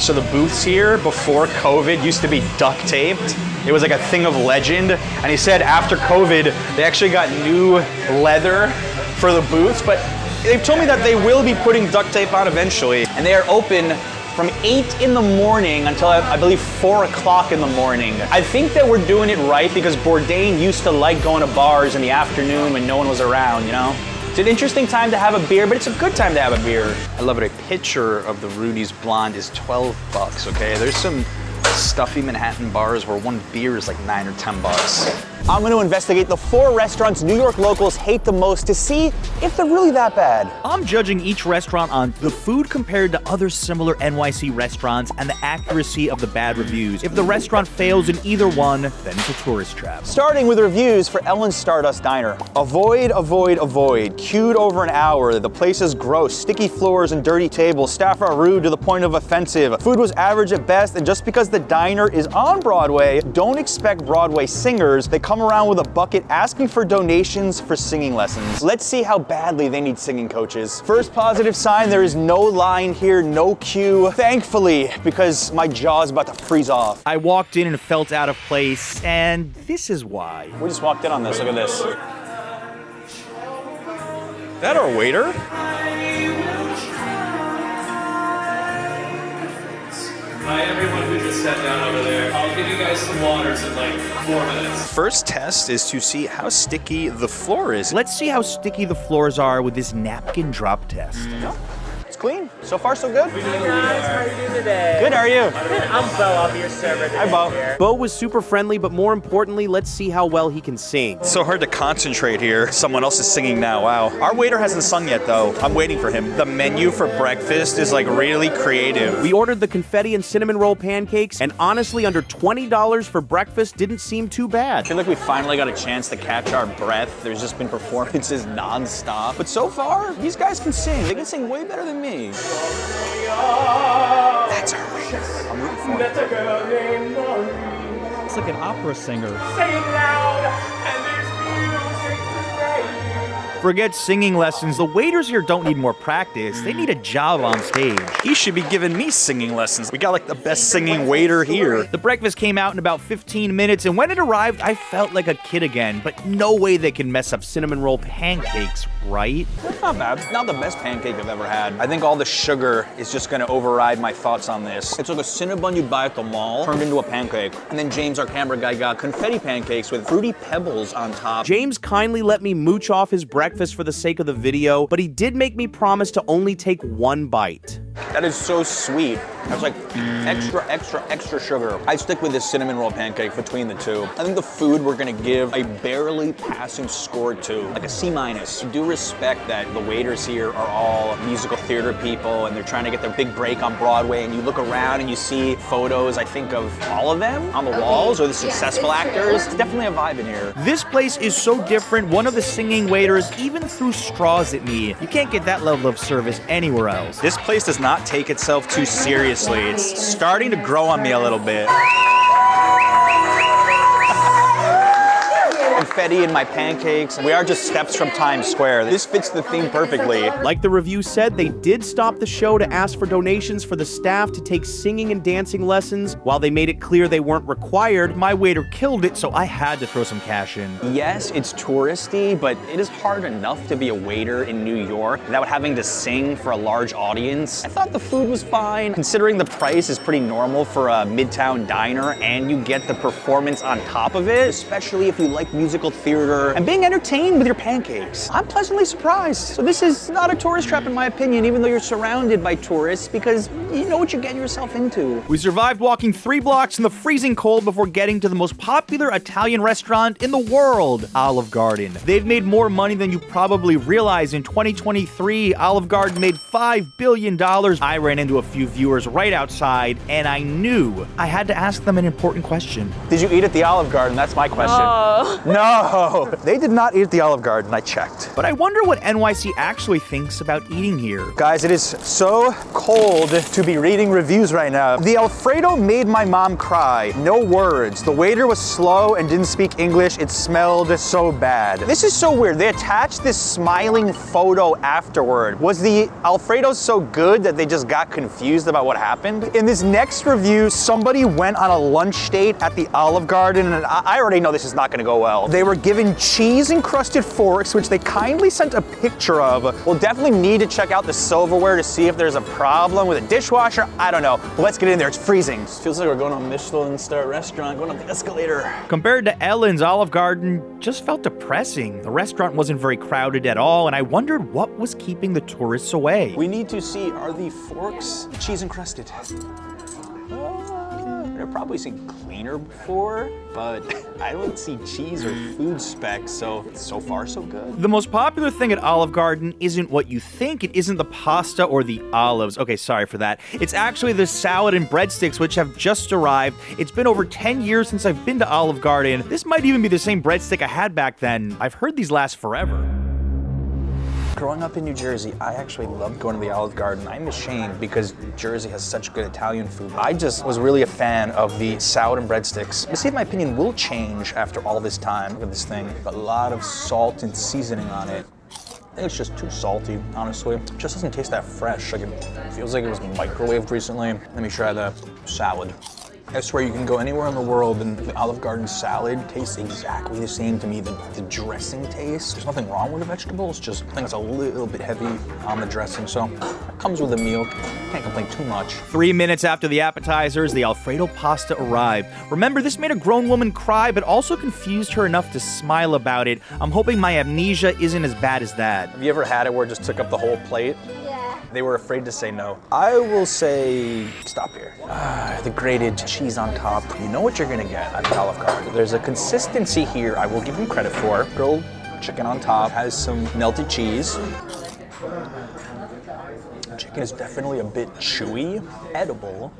So the booths here before COVID used to be duct taped. It was like a thing of legend. And he said after COVID, they actually got new leather for the booths, but they've told me that they will be putting duct tape on eventually. And they are open from 8 in the morning until I believe 4 o'clock in the morning. I think that we're doing it right because Bourdain used to like going to bars in the afternoon when no one was around, you know? It's an interesting time to have a beer, but it's a good time to have a beer. I love it. A pitcher of the Rudy's Blonde is 12 bucks, okay? There's some stuffy Manhattan bars where one beer is like 9 or 10 bucks. I'm gonna investigate the 4 restaurants New York locals hate the most to see if they're really that bad. I'm judging each restaurant on the food compared to other similar NYC restaurants and the accuracy of the bad reviews. If the restaurant fails in either one, then it's a tourist trap. Starting with reviews for Ellen's Stardust Diner. Avoid, avoid, avoid. Queued over an hour. The place is gross. Sticky floors and dirty tables. Staff are rude to the point of offensive. Food was average at best, and just because the diner is on Broadway, don't expect Broadway singers. They come around with a bucket asking for donations for singing lessons. Let's see how badly they need singing coaches. First positive sign, there is no line here, no queue. Thankfully, because my jaw's about to freeze off. I walked in and felt out of place, and this is why. We just walked in on this, look at this. That our waiter? Hi everyone who just sat down over there. I'll give you guys some waters in like 4 minutes. First test is to see how sticky the floor is. Let's see how sticky the floors are with this napkin drop test. It's clean. So far, so good. Hey guys, how are you doing today? Good, how are you? I'm Bo, I'll be your server today. Hi, Bo. Here. Bo was super friendly, but more importantly, let's see how well he can sing. It's so hard to concentrate here. Someone else is singing now, wow. Our waiter hasn't sung yet though. I'm waiting for him. The menu for breakfast is like really creative. We ordered the confetti and cinnamon roll pancakes, and honestly, under $20 for breakfast didn't seem too I bad. feel like we finally got a chance to catch our breath. There's just been performances nonstop. But so far, these guys can sing. They can sing way better than me. That's our waiter. I'm rooting for him. It's like an opera singer. Forget singing lessons, the waiters here don't need more practice, they need a job on stage. He should be giving me singing lessons. We got like the best singing waiter here. The breakfast came out in about 15 minutes, and when it arrived, I felt like a kid again, but no way they can mess up cinnamon roll pancakes, right? Not bad. Not the best pancake I've ever had. I think all the sugar is just gonna override my thoughts on this. It's like a Cinnabon you'd buy at the mall, turned into a pancake. And then James, our camera guy, got confetti pancakes with fruity pebbles on top. James kindly let me mooch off his breakfast for the sake of the video, but he did make me promise to only take 1 bite. That is so sweet. That's like extra, extra, extra sugar. I'd stick with this cinnamon roll pancake between the two. I think the food we're gonna give a barely passing score to, like a C-. I do respect that the waiters here are all musical theater people and they're trying to get their big break on Broadway, and you look around and you see photos, I think, of all of them on the walls, or the successful actors. It's definitely a vibe in here. This place is so different, one of the singing waiters even threw straws at me. You can't get that level of service anywhere else. This place does not take itself too seriously. It's starting to grow on me a little bit. Confetti in my pancakes. We are just steps from Times Square. This fits the theme perfectly. Like the review said, they did stop the show to ask for donations for the staff to take singing and dancing lessons. While they made it clear they weren't required, my waiter killed it, so I had to throw some cash in. Yes, it's touristy, but it is hard enough to be a waiter in New York without having to sing for a large audience. I thought the food was fine, considering the price is pretty normal for a Midtown diner, and you get the performance on top of it, especially if you like musical theater and being entertained with your pancakes. I'm pleasantly surprised. So this is not a tourist trap in my opinion, even though you're surrounded by tourists, because you know what you're getting yourself into. We survived walking 3 blocks in the freezing cold before getting to the most popular Italian restaurant in the world, Olive Garden. They've made more money than you probably realize. In 2023, Olive Garden made $5 billion. I ran into a few viewers right outside, and I knew I had to ask them an important question. Did you eat at the Olive Garden? That's my question. No, they did not eat at the Olive Garden. I checked. But I wonder what NYC actually thinks about eating here. Guys, it is so cold to be reading reviews right now. The Alfredo made my mom cry. No words. The waiter was slow and didn't speak English. It smelled so bad. This is so weird. They attached this smiling photo afterward. Was the Alfredo so good that they just got confused about what happened? In this next review, somebody went on a lunch date at the Olive Garden, and I already know this is not gonna go well. They were given cheese-encrusted forks, which they kindly sent a picture of. We'll definitely need to check out the silverware to see if there's a problem with a dishwasher. I don't know. But let's get in there. It's freezing. It feels like we're going to a Michelin star restaurant, going up the escalator. Compared to Ellen's, Olive Garden just felt depressing. The restaurant wasn't very crowded at all, and I wondered what was keeping the tourists away. We need to see, are the forks cheese-encrusted? They're probably seem clean container before, but I don't see cheese or food specs, so far so good. The most popular thing at Olive Garden isn't what you think. It isn't the pasta or the olives. Okay, sorry for that. It's actually the salad and breadsticks, which have just arrived. It's been over 10 years since I've been to Olive Garden. This might even be the same breadstick I had back then. I've heard these last forever. Growing up in New Jersey, I actually loved going to the Olive Garden. I'm ashamed because Jersey has such good Italian food. I just was really a fan of the salad and breadsticks. Let's see if my opinion will change after all this time. Look at this thing. A lot of salt and seasoning on it. I think it's just too salty, honestly. It just doesn't taste that fresh. Like it feels like it was microwaved recently. Let me try the salad. I swear you can go anywhere in the world and the Olive Garden salad tastes exactly the same to me. The dressing taste, there's nothing wrong with the vegetables, just I think it's a little bit heavy on the dressing. So it comes with a meal, can't complain too much. 3 minutes after the appetizers, the Alfredo pasta arrived. Remember, this made a grown woman cry, but also confused her enough to smile about it. I'm hoping my amnesia isn't as bad as that. Have you ever had it where it just took up the whole plate? They were afraid to say no. I will say, stop here. The grated cheese on top. You know what you're gonna get at the Olive Garden. There's a consistency here I will give them credit for. Grilled chicken on top, has some melted cheese. Chicken is definitely a bit chewy, edible,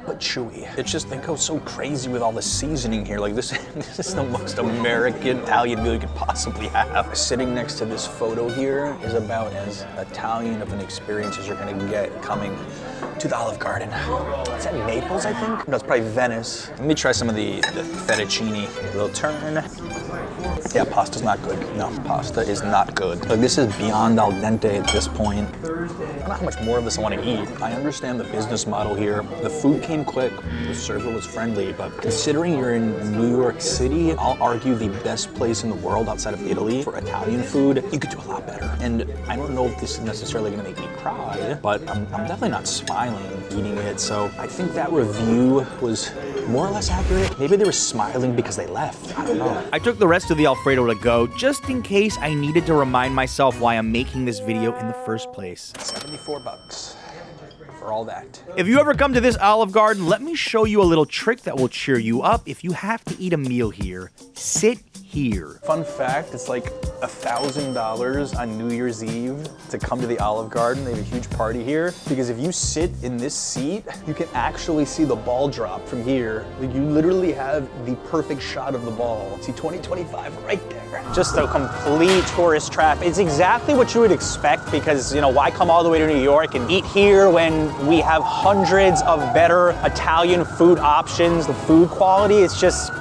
but chewy. It's just, they go so crazy with all the seasoning here. Like this is the most American Italian meal you could possibly have. Sitting next to this photo here is about as Italian of an experience as you're gonna get coming to the Olive Garden. Is that Naples, I think? No, it's probably Venice. Let me try some of the fettuccine. A little turn. Yeah, pasta's not good. No, pasta is not good. Like this is beyond al dente at this point. I don't know how much more of this I want to eat. I understand the business model here. The food came quick, the server was friendly, but considering you're in New York City, I'll argue the best place in the world outside of Italy for Italian food, you could do a lot better. And I don't know if this is necessarily gonna make me cry, but I'm definitely not smiling eating it. So I think that review was more or less accurate. Maybe they were smiling because they left. I don't know. I took the rest of the Alfredo to go, just in case I needed to remind myself why I'm making this video in the first place. $74 for all that. If you ever come to this Olive Garden, let me show you a little trick that will cheer you up if you have to eat a meal here. Sit here. Fun fact, it's like $1,000 on New Year's Eve to come to the Olive Garden. They have a huge party here because if you sit in this seat, you can actually see the ball drop from here. Like you literally have the perfect shot of the ball. See 2025 right there. Just a complete tourist trap. It's exactly what you would expect because, you know, why come all the way to New York and eat here when we have hundreds of better Italian food options? The food quality, it's just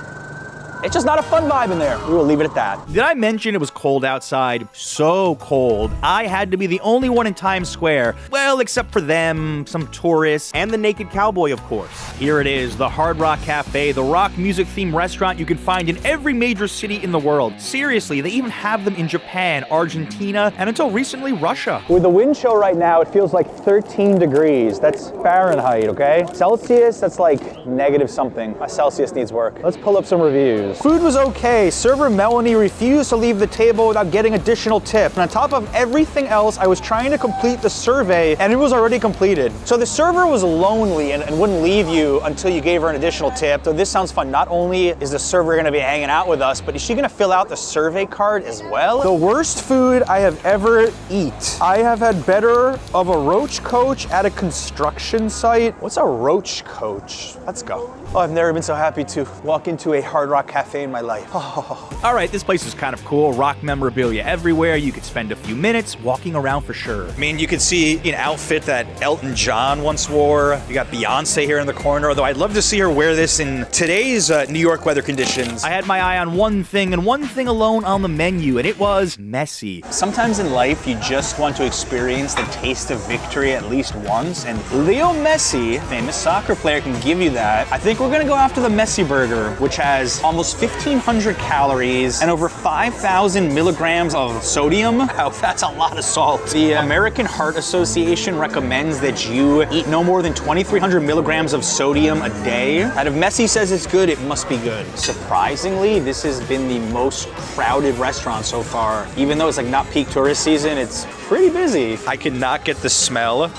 not a fun vibe in there. We will leave it at that. Did I mention it was cold outside? So cold. I had to be the only one in Times Square. Well, except for them, some tourists, and the naked cowboy, of course. Here it is, the Hard Rock Cafe, the rock music-themed restaurant you can find in every major city in the world. Seriously, they even have them in Japan, Argentina, and until recently, Russia. With the wind chill right now, it feels like 13 degrees. That's Fahrenheit, okay? Celsius, that's like negative something. My Celsius needs work. Let's pull up some reviews. Food was okay. Server Melanie refused to leave the table without getting additional tip. And on top of everything else, I was trying to complete the survey and it was already completed. So the server was lonely and wouldn't leave you until you gave her an additional tip. So this sounds fun. Not only is the server gonna be hanging out with us, but is she gonna fill out the survey card as well? The worst food I have ever eat. I have had better of a roach coach at a construction site. What's a roach coach? Let's go. Oh, I've never been so happy to walk into a Hard Rock Cafe in my life. Oh. All right, this place is kind of cool. Rock memorabilia everywhere. You could spend a few minutes walking around for sure. I mean, you could see an outfit that Elton John once wore. You got Beyonce here in the corner, although I'd love to see her wear this in today's New York weather conditions. I had my eye on one thing and one thing alone on the menu, and it was messy. Sometimes in life, you just want to experience the taste of victory at least once, and Leo Messi, famous soccer player, can give you that. I think we're gonna go after the Messi burger, which has almost 1,500 calories and over 5,000 milligrams of sodium. Wow, that's a lot of salt. The American Heart Association recommends that you eat no more than 2,300 milligrams of sodium a day. And if Messi says it's good, it must be good. Surprisingly, this has been the most crowded restaurant so far. Even though it's like not peak tourist season, it's pretty busy. I cannot get the smell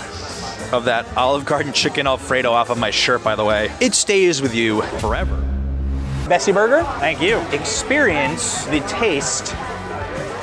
of that Olive Garden chicken Alfredo off of my shirt, by the way. It stays with you forever. Messy burger? Thank you. Experience the taste.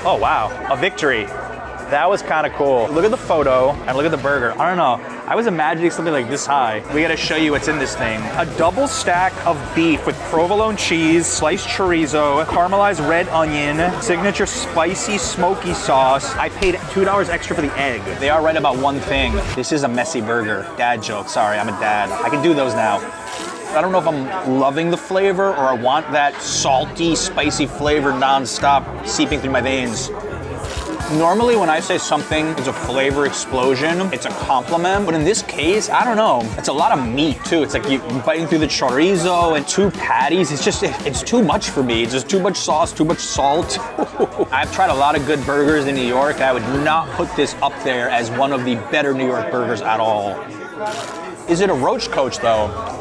Oh wow, a victory. That was kind of cool. Look at the photo and look at the burger. I don't know. I was imagining something like this high. We gotta show you what's in this thing. A double stack of beef with provolone cheese, sliced chorizo, caramelized red onion, signature spicy smoky sauce. I paid $2 extra for the egg. They are right about one thing. This is a messy burger. Dad joke, sorry, I'm a dad. I can do those now. I don't know if I'm loving the flavor or I want that salty, spicy flavor nonstop seeping through my veins. Normally when I say something is a flavor explosion, it's a compliment, but in this case, I don't know. It's a lot of meat too. It's like you biting through the chorizo and 2 patties. It's too much for me. It's just too much sauce, too much salt. I've tried a lot of good burgers in New York. I would not put this up there as one of the better New York burgers at all. Is it a roach coach though?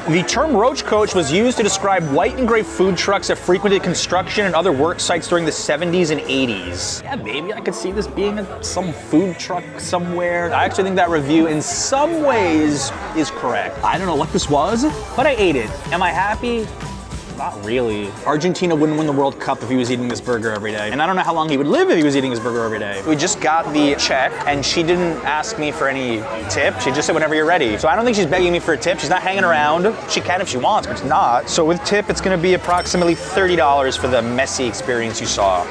The term roach coach was used to describe white and gray food trucks that frequented construction and other work sites during the 70s and 80s. Yeah, maybe I could see this being some food truck somewhere. I actually think that review in some ways is correct. I don't know what this was, but I ate it. Am I happy? Not really. Argentina wouldn't win the World Cup if he was eating this burger every day. And I don't know how long he would live if he was eating his burger every day. We just got the check and she didn't ask me for any tip. She just said whenever you're ready. So I don't think she's begging me for a tip. She's not hanging around. She can if she wants, but she's not. So with tip, it's gonna be approximately $30 for the messy experience you saw.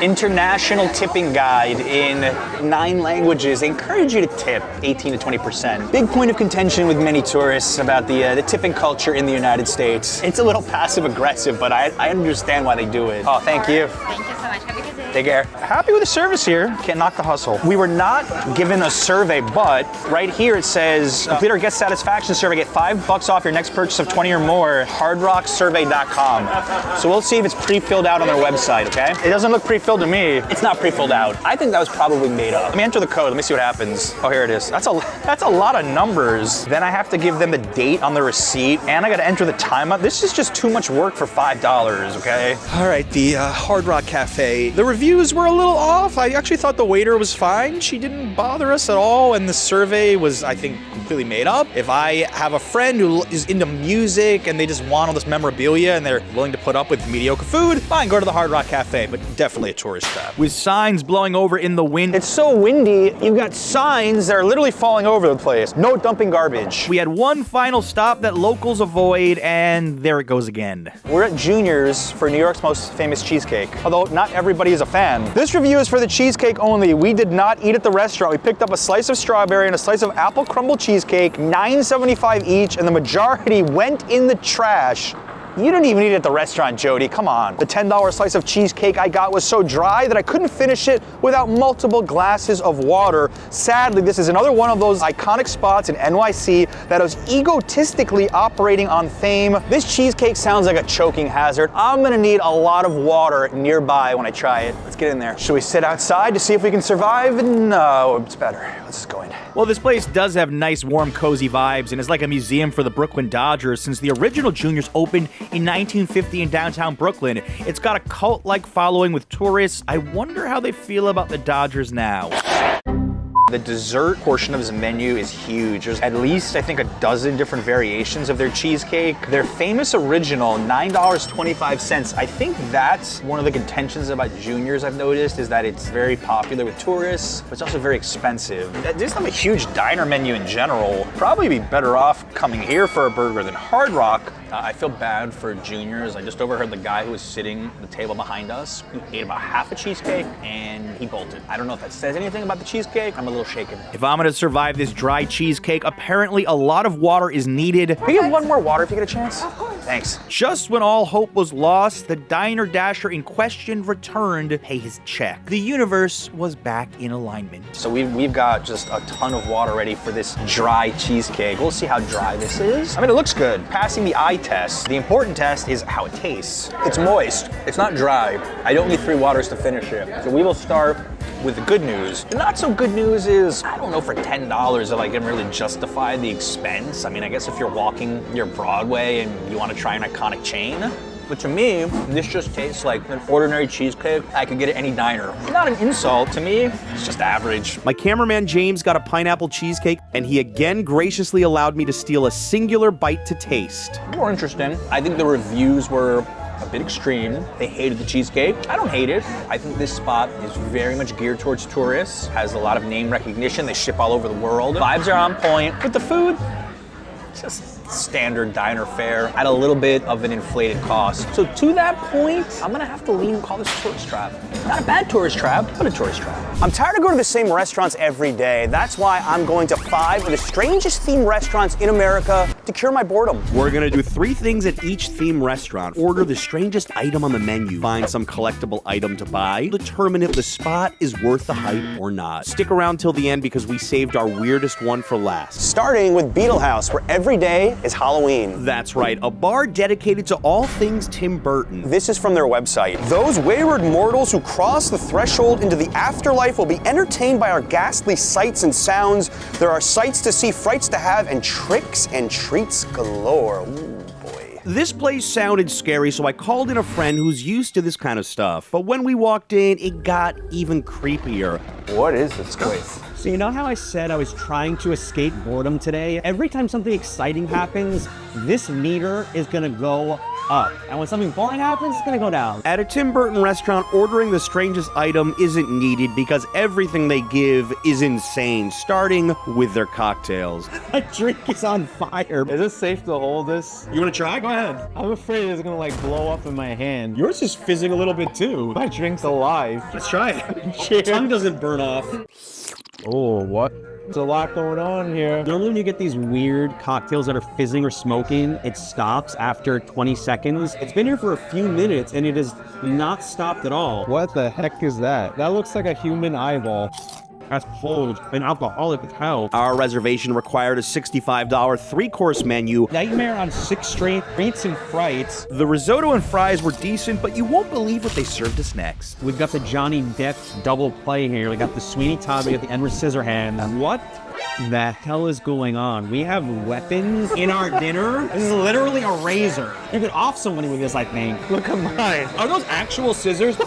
International tipping guide in 9 languages. They encourage you to tip 18 to 20%. Big point of contention with many tourists about the tipping culture in the United States. It's a little passive aggressive, but I understand why they do it. Oh, thank you. Thank you so much. Have a good day. Take care. Happy with the service here. Can't knock the hustle. We were not given a survey, but right here it says, complete our guest satisfaction survey. Get $5 off your next purchase of 20 or more. hardrocksurvey.com. So we'll see if it's pre-filled out on their website, okay? It doesn't look pre-filled to me. It's not pre-filled out. I think that was probably made up. Let me enter the code. Let me see what happens. Oh, here it is. That's a lot of numbers. Then I have to give them the date on the receipt, and I got to enter the time up. This is just too much work for $5, okay? All right, the Hard Rock Cafe. The reviews were a little off. I actually thought the waiter was fine. She didn't bother us at all, and the survey was, I think, completely made up. If I have a friend who is into music and they just want all this memorabilia and they're willing to put up with mediocre food, fine, go to the Hard Rock Cafe, but definitely a tourist trap. With signs blowing over in the wind. It's so windy, you've got signs that are literally falling over the place. No dumping garbage. We had one final stop that locals avoid, and there it goes again. We're at Junior's for New York's most famous cheesecake, although not everybody is a fan. This review is for the cheesecake only. We did not eat at the restaurant. We picked up a slice of strawberry and a slice of apple crumble cheesecake, $9.75 each, and the majority went in the trash. You didn't even eat at the restaurant, Jody, come on. The $10 slice of cheesecake I got was so dry that I couldn't finish it without multiple glasses of water. Sadly, this is another one of those iconic spots in NYC that is egotistically operating on fame. This cheesecake sounds like a choking hazard. I'm gonna need a lot of water nearby when I try it. Let's get in there. Should we sit outside to see if we can survive? No, it's better. Let's just go in. Well, this place does have nice, warm, cozy vibes and is like a museum for the Brooklyn Dodgers since the original Juniors opened in 1950 in downtown Brooklyn. It's got a cult-like following with tourists. I wonder how they feel about the Dodgers now. The dessert portion of this menu is huge. There's at least, I think, a dozen different variations of their cheesecake. Their famous original, $9.25. I think that's one of the contentions about Juniors I've noticed, is that it's very popular with tourists, but it's also very expensive. They just have a huge diner menu in general. Probably be better off coming here for a burger than Hard Rock. I feel bad for Juniors. I just overheard the guy who was sitting at the table behind us, who ate about half a cheesecake and he bolted. I don't know if that says anything about the cheesecake. I'm a little shaken. If I'm gonna survive this dry cheesecake, apparently a lot of water is needed. Can you have one more water if you get a chance? Thanks. Just when all hope was lost, the diner dasher in question returned to pay his check. The universe was back in alignment. So we've got just a ton of water ready for this dry cheesecake. We'll see how dry this is. I mean, it looks good. Passing the eye test. The important test is how it tastes. It's moist. It's not dry. I don't need 3 waters to finish it. So we will start with the good news. The not so good news is, I don't know, for $10 if I can really justify the expense. I mean, I guess if you're walking near Broadway and you want to try an iconic chain, But to me, this just tastes like an ordinary cheesecake I could get at any diner. Not an insult. To me, it's just average. My cameraman James got a pineapple cheesecake, and he again graciously allowed me to steal a singular bite to taste. More interesting. I think the reviews were a bit extreme. They hated the cheesecake. I don't hate it. I think this spot is very much geared towards tourists, has a lot of name recognition. They ship all over the world. Vibes are on point, but the food, just standard diner fare at a little bit of an inflated cost. So to that point, I'm gonna have to lean and call this a tourist trap. Not a bad tourist trap, but a tourist trap. I'm tired of going to the same restaurants every day. That's why I'm going to 5 of the strangest themed restaurants in America to cure my boredom. We're gonna do 3 things at each theme restaurant. Order the strangest item on the menu, find some collectible item to buy, determine if the spot is worth the hype or not. Stick around till the end because we saved our weirdest one for last. Starting with Beetle House, where every day is Halloween. That's right, a bar dedicated to all things Tim Burton. This is from their website. Those wayward mortals who cross the threshold into the afterlife will be entertained by our ghastly sights and sounds. There are sights to see, frights to have, and tricks and treats galore. Ooh, boy. This place sounded scary, so I called in a friend who's used to this kind of stuff. But when we walked in, it got even creepier. What is this place? So you know how I said I was trying to escape boredom today? Every time something exciting happens, this meter is gonna go up. And when something boring happens, it's gonna go down. At a Tim Burton restaurant, ordering the strangest item isn't needed because everything they give is insane, starting with their cocktails. My drink is on fire. Is it safe to hold this? You wanna try? Go ahead. I'm afraid it's gonna like blow up in my hand. Yours is fizzing a little bit too. My drink's alive. Let's try it. Tongue doesn't burn off. Oh, what? There's a lot going on here. Normally when you get these weird cocktails that are fizzing or smoking, it stops after 20 seconds. It's been here for a few minutes and it has not stopped at all. What the heck is that? That looks like a human eyeball. That's cold and alcoholic as hell. Our reservation required a $65 3-course menu. Nightmare on 6 straight meats and frights. The risotto and fries were decent, but you won't believe what they served us next. We've got the Johnny Depp double play here. We got the Sweeney Todd, we got the Edward Scissorhands. What the hell is going on? We have weapons in our dinner? This is literally a razor. You could off somebody with this, I think. Look at mine. Are those actual scissors?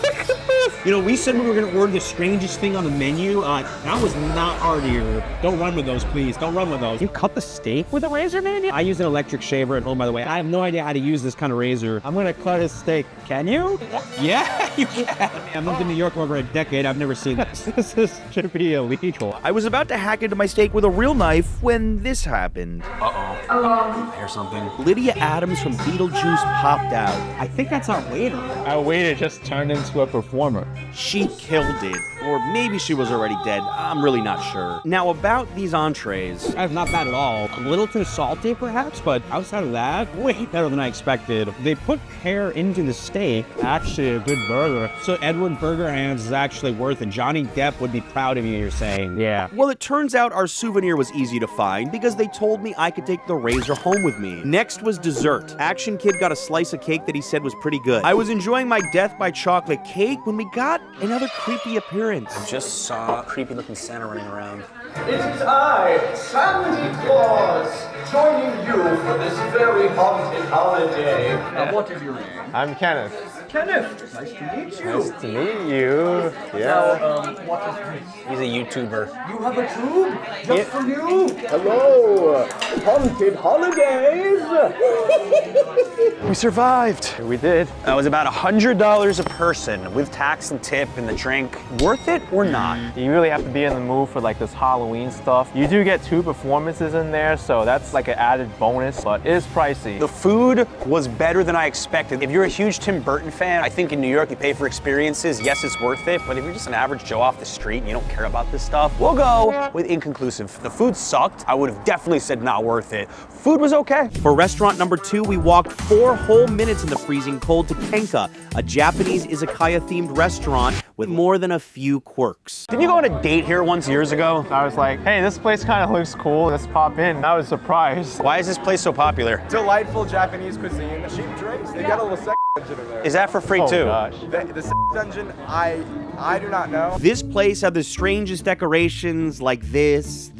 You know, we said we were gonna order the strangest thing on the menu. That was not our deal. Don't run with those, please. Don't run with those. You cut the steak with a razor, man? I use an electric shaver at home, by the way. I have no idea how to use this kind of razor. I'm gonna cut his steak. Can you? Yeah, you can. I've lived in New York for over a decade. I've never seen this. This should be illegal. I was about to hack into my steak with a real knife when this happened. I hear something. Lydia Adams from Beetlejuice popped out. I think that's our waiter. Our waiter just turned into a performer. She killed it. Or maybe she was already dead. I'm really not sure. Now, about these entrees. That's not bad at all. A little too salty, perhaps, but outside of that, way better than I expected. They put pear into the steak. Actually, a good burger. So Edward Burger Hands is actually worth it. Johnny Depp would be proud of you, you're saying. Yeah. Well, it turns out our souvenir was easy to find because they told me I could take the razor home with me. Next was dessert. Action Kid got a slice of cake that he said was pretty good. I was enjoying my death by chocolate cake when we got another creepy appearance. I just saw a creepy looking Santa running around. It is I, Santa Claus, joining you for this very haunted holiday. What is your name? I'm Kenneth. Kenneth, nice to meet you. Nice to meet you. Yeah. Now, what is this? He's a YouTuber. You have a tube? Just for you? Hello, haunted holidays. We survived. We did. That was about $100 a person with tax and tip and the drink. Worth it or not? You really have to be in the mood for like this Halloween stuff. You do get 2 performances in there, so that's like an added bonus, but it is pricey. The food was better than I expected. If you're a huge Tim Burton fan, I think in New York you pay for experiences. Yes, it's worth it, but if you're just an average Joe off the street and you don't care about this stuff, we'll go with inconclusive. The food sucked. I would have definitely said not worth it. Food was okay. For restaurant number 2, we walked 4 whole minutes in the freezing cold to Kenka, a Japanese izakaya-themed restaurant with more than a few quirks. Didn't you go on a date here once years ago? I was like, hey, this place kind of looks cool. Let's pop in. I was surprised. Why is this place so popular? Delightful Japanese cuisine, the cheap drinks. They got a little sex dungeon in there. Is that for free too? Gosh. The sex dungeon, I do not know. This place had the strangest decorations like this,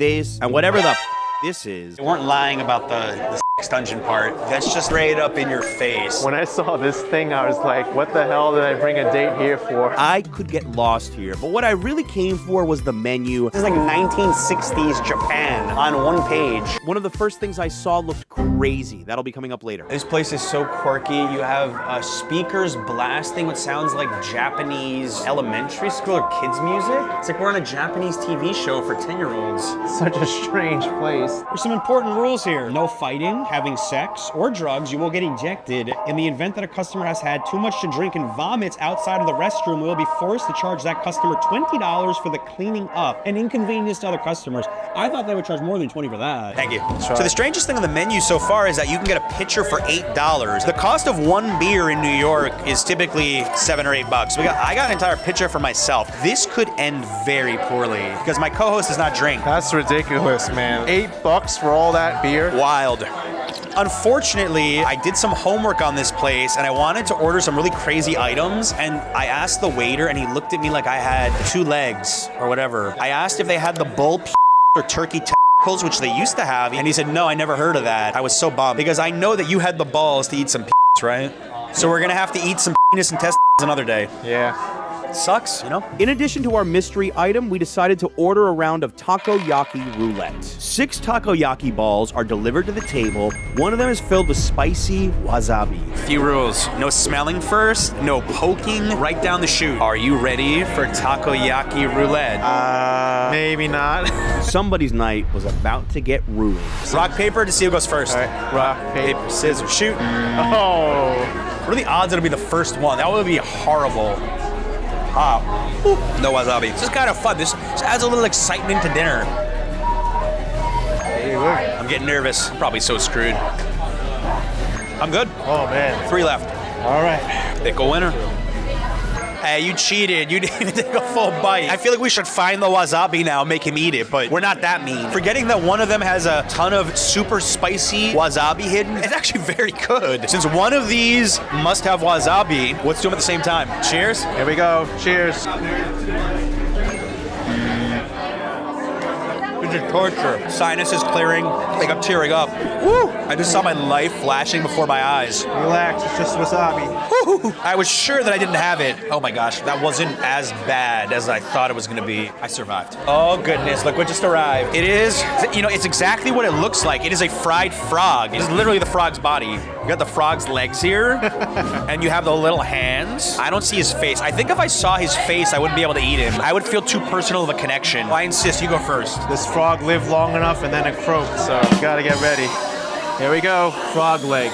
and whatever the this is. They weren't lying about the dungeon part. That's just straight up in your face. When I saw this thing, I was like, what the hell did I bring a date here for? I could get lost here, but what I really came for was the menu. This is like 1960s Japan on one page. One of the first things I saw looked crazy. That'll be coming up later. This place is so quirky. You have speakers blasting what sounds like Japanese elementary school or kids music. It's like we're on a Japanese TV show for 10-year-olds. Such a strange place. There's some important rules here. No fighting, having sex, or drugs. You will get ejected. In the event that a customer has had too much to drink and vomits outside of the restroom, we will be forced to charge that customer $20 for the cleaning up, an inconvenience to other customers. I thought they would charge more than $20 for that. Thank you. So the strangest thing on the menu so far is that you can get a pitcher for $8. The cost of one beer in New York is typically $7 or $8. I got an entire pitcher for myself. This could end very poorly because my co-host does not drink. That's ridiculous, man. $8 for all that beer? Wild. Unfortunately, I did some homework on this place and I wanted to order some really crazy items, and I asked the waiter and he looked at me like I had 2 legs or whatever. I asked if they had the bull or turkey tentacles, which they used to have, and he said, no, I never heard of that. I was so bummed because I know that you had the balls to eat some right? So we're gonna have to eat some penis and testicles another day. Yeah. Sucks, you know? In addition to our mystery item, we decided to order a round of takoyaki roulette. 6 takoyaki balls are delivered to the table. One of them is filled with spicy wasabi. Few rules. No smelling first, no poking, right down the chute. Are you ready for takoyaki roulette? Maybe not. Somebody's night was about to get ruined. Rock, paper to see who goes first. All right. Rock, paper, scissors, shoot. Oh. What are the odds it'll be the first one? That would be horrible. No wasabi. This is kind of fun. This adds a little excitement to dinner. I'm getting nervous. I'm probably so screwed. I'm good. Oh, man. 3 left. All right. Pick a winner. Hey, you cheated. You didn't even take a full bite. I feel like we should find the wasabi now and make him eat it, but we're not that mean. Forgetting that one of them has a ton of super spicy wasabi hidden, it's actually very good. Since one of these must have wasabi, let's do them at the same time. Cheers. Here we go. Cheers. This is torture. Sinus is clearing. Like I'm tearing up. Woo! I just saw my life flashing before my eyes. Relax, it's just wasabi. Woo! I was sure that I didn't have it. Oh my gosh, that wasn't as bad as I thought it was gonna be. I survived. Oh goodness, look what just arrived. It is, you know, it's exactly what it looks like. It is a fried frog. It is literally the frog's body. You got the frog's legs here, and you have the little hands. I don't see his face. I think if I saw his face, I wouldn't be able to eat him. I would feel too personal of a connection. I insist you go first. This frog lived long enough and then it croaked, so you gotta get ready. Here we go, frog leg.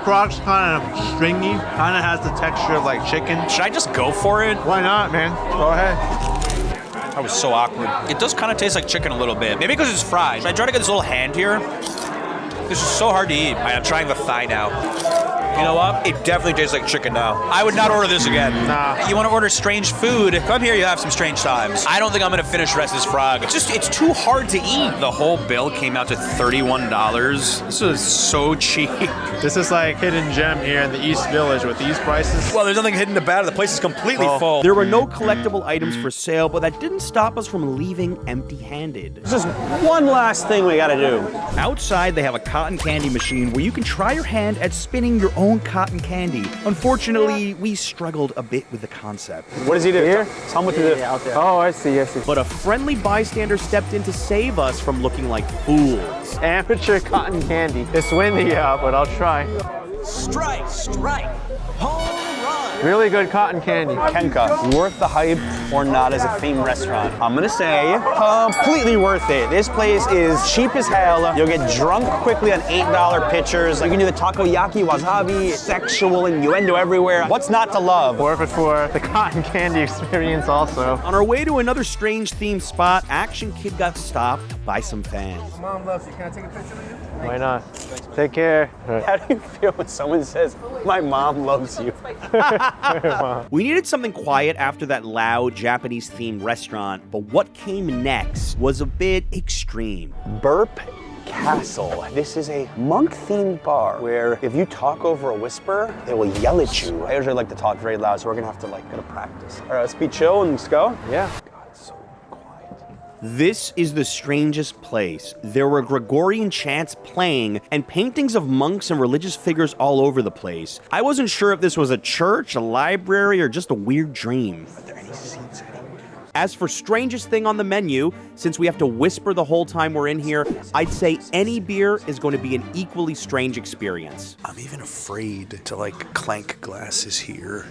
Frog's kind of stringy, kind of has the texture of like chicken. Should I just go for it? Why not, man? Go ahead. That was so awkward. It does kind of taste like chicken a little bit. Maybe because it's fried. Should I try to get this little hand here? This is so hard to eat. All right, I'm trying the thigh now. You know what? It definitely tastes like chicken now. I would not order this again. Nah. You want to order strange food? Come here, you have some strange times. I don't think I'm gonna finish the rest of this frog. It's too hard to eat. The whole bill came out to $31. This is so cheap. This is like hidden gem here in the East Village with these prices. Well, there's nothing hidden about it. The place is completely full. There were no collectible items for sale, but that didn't stop us from leaving empty-handed. There's just one last thing we gotta do. Outside, they have a cotton candy machine where you can try your hand at spinning your own cotton candy. Unfortunately, we struggled a bit with the concept. What does he do? Here? Tell him what to do. Yeah, out there. Oh, I see. But a friendly bystander stepped in to save us from looking like fools. Amateur cotton candy. It's windy out, but I'll try. Strike, home run. Really good cotton candy. Kenka, worth the hype or not as a themed restaurant? I'm gonna say completely worth it. This place is cheap as hell. You'll get drunk quickly on $8 pitchers. You can do the takoyaki, wasabi, sexual innuendo everywhere. What's not to love? Worth it for the cotton candy experience also. On our way to another strange themed spot, Action Kid got stopped by some fans. Mom loves you. Can I take a picture with you? Why not? Take care. How do you feel when someone says, my mom loves you? We needed something quiet after that loud Japanese-themed restaurant, but what came next was a bit extreme. Burp Castle. This is a monk-themed bar where if you talk over a whisper, they will yell at you. I usually like to talk very loud, so we're gonna have to go to practice. All right, let's be chill and let's go. Yeah. God, it's so quiet. This is the strangest place. There were Gregorian chants playing and paintings of monks and religious figures all over the place. I wasn't sure if this was a church, a library, or just a weird dream. Are there any seats anywhere? As for strangest thing on the menu, since we have to whisper the whole time we're in here, I'd say any beer is going to be an equally strange experience. I'm even afraid to like clank glasses here.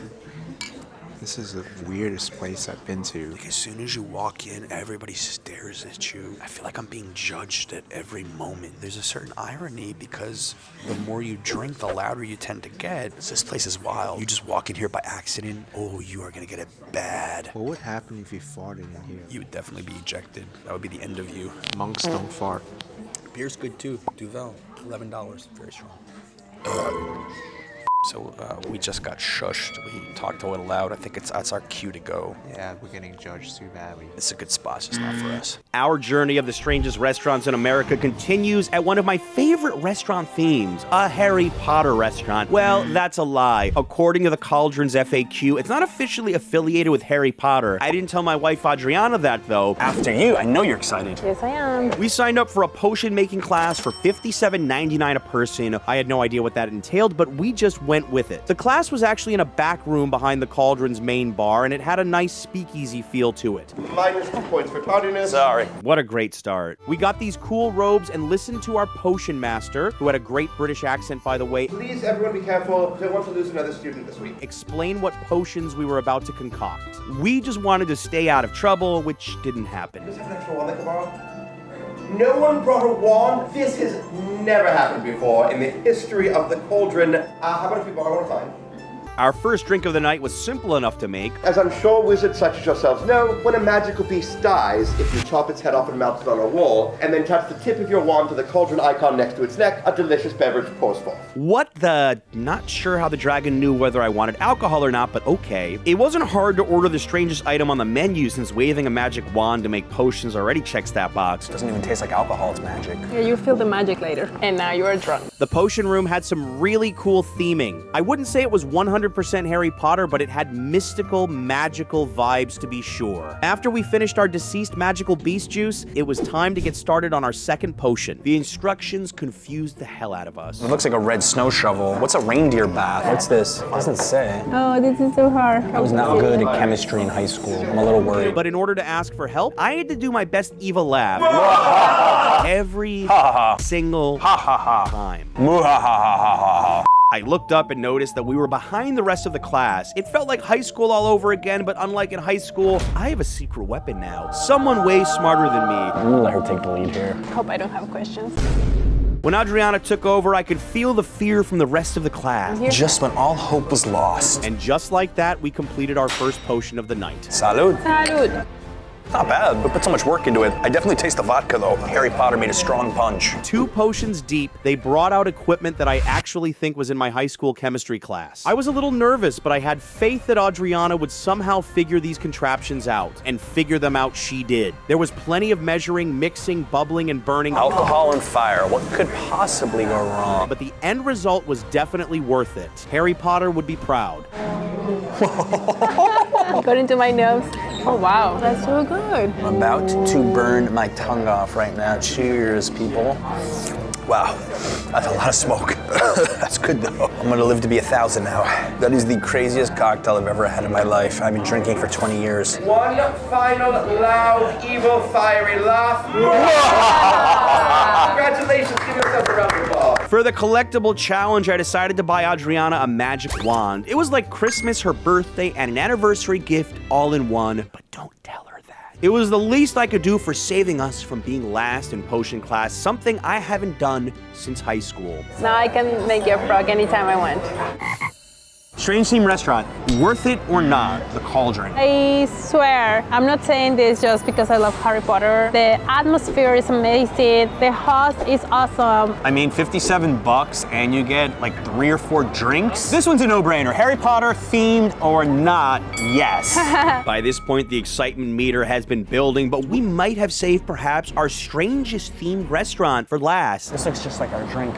This is the weirdest place I've been to. Like as soon as you walk in, everybody stares at you. I feel like I'm being judged at every moment. There's a certain irony because the more you drink, the louder you tend to get. This place is wild. You just walk in here by accident, oh, you are gonna get it bad. What would happen if you farted in here? You would definitely be ejected. That would be the end of you. Monks don't fart. Beer's good too. Duvel, $11, very strong. So we just got shushed. We talked a little loud. I think that's our cue to go. Yeah, we're getting judged too badly. It's a good spot, it's just not for us. Our journey of the strangest restaurants in America continues at one of my favorite restaurant themes, a Harry Potter restaurant. Well, that's a lie. According to the Cauldron's FAQ, it's not officially affiliated with Harry Potter. I didn't tell my wife Adriana that though. After you, I know you're excited. Yes, I am. We signed up for a potion making class for $57.99 a person. I had no idea what that entailed, but we just went with it. The class was actually in a back room behind the Cauldron's main bar, and it had a nice speakeasy feel to it. -2 points for tardiness. Sorry. What a great start. We got these cool robes and listened to our potion master, who had a great British accent, by the way, Please, everyone be careful. Don't want to lose another student this week. explain what potions we were about to concoct. We just wanted to stay out of trouble, which didn't happen. Just have an extra wand I can borrow? No one brought a wand? This has never happened before in the history of the Cauldron. How about if we borrow one of mine? Our first drink of the night was simple enough to make. As I'm sure wizards such as yourselves know, when a magical beast dies, if you chop its head off and mount it on a wall, and then touch the tip of your wand to the Cauldron icon next to its neck, a delicious beverage pours forth. What the... Not sure how the dragon knew whether I wanted alcohol or not, but okay. It wasn't hard to order the strangest item on the menu since waving a magic wand to make potions already checks that box. It doesn't even taste like alcohol, it's magic. Yeah, you feel the magic later, and now you are drunk. The potion room had some really cool theming. I wouldn't say it was 100% Harry Potter, but it had mystical, magical vibes to be sure. After we finished our deceased magical beast juice, it was time to get started on our second potion. The instructions confused the hell out of us. It looks like a red snow shovel. What's a reindeer bath? What's this? It doesn't say. Oh, this is so hard. I was not good at chemistry in high school. I'm a little worried. But in order to ask for help, I had to do my best evil laugh. Every single time. I looked up and noticed that we were behind the rest of the class. It felt like high school all over again, but unlike in high school, I have a secret weapon now. Someone way smarter than me. I'm gonna let her take the lead here. Hope I don't have questions. When Adriana took over, I could feel the fear from the rest of the class. Just when all hope was lost. And just like that, we completed our first potion of the night. Salud. Salud. Not bad. We put so much work into it. I definitely taste the vodka though. Harry Potter made a strong punch. 2 potions deep, they brought out equipment that I actually think was in my high school chemistry class. I was a little nervous, but I had faith that Adriana would somehow figure these contraptions out. And figure them out she did. There was plenty of measuring, mixing, bubbling, and burning. Alcohol and fire. What could possibly go wrong? But the end result was definitely worth it. Harry Potter would be proud. Got into my nose. Oh wow, that's so good. I'm about to burn my tongue off right now. Cheers, people. Wow, that's a lot of smoke. That's good though. I'm gonna live to be 1,000 now. That is the craziest cocktail I've ever had in my life. I've been drinking for 20 years. One final loud, evil, fiery laugh. Congratulations, give yourself a round of applause. For the collectible challenge, I decided to buy Adriana a magic wand. It was like Christmas, her birthday, and an anniversary gift all in one, but don't tell her that. It was the least I could do for saving us from being last in potion class, something I haven't done since high school. Now I can make you a frog anytime I want. Strange theme restaurant, worth it or not, the Cauldron. I swear, I'm not saying this just because I love Harry Potter. The atmosphere is amazing. The host is awesome. I mean, $57 and you get like 3 or 4 drinks. This one's a no-brainer. Harry Potter themed or not, yes. By this point, the excitement meter has been building, but we might have saved perhaps our strangest themed restaurant for last. This looks just like our drink.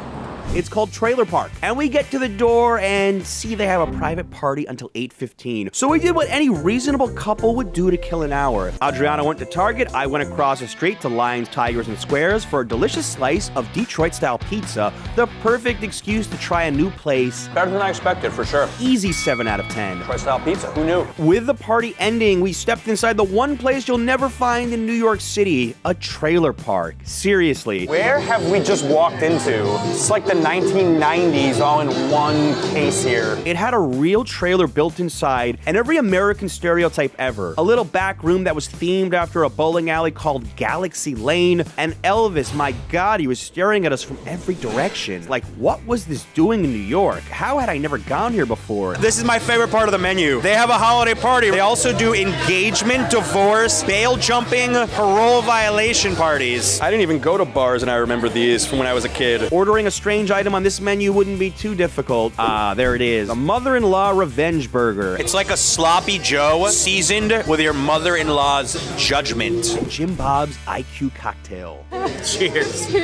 It's called Trailer Park. And we get to the door and see they have a private party until 8:15. So we did what any reasonable couple would do to kill an hour. Adriana went to Target, I went across the street to Lions, Tigers, and Squares for a delicious slice of Detroit-style pizza, the perfect excuse to try a new place. Better than I expected, for sure. Easy 7 out of 10. Detroit-style pizza, who knew? With the party ending, we stepped inside the one place you'll never find in New York City, a trailer park. Seriously. Where have we just walked into? It's like the 1990s all in one case here. It had a real trailer built inside and every American stereotype ever. A little back room that was themed after a bowling alley called Galaxy Lane. And Elvis, my God, he was staring at us from every direction. Like, what was this doing in New York? How had I never gone here before? This is my favorite part of the menu. They have a holiday party. They also do engagement, divorce, bail jumping, parole violation parties. I didn't even go to bars and I remember these from when I was a kid. Ordering a strange item on this menu wouldn't be too difficult. Ah, there it is. A mother-in-law revenge burger. It's like a sloppy Joe seasoned with your mother-in-law's judgment. Jim Bob's IQ cocktail. Cheers.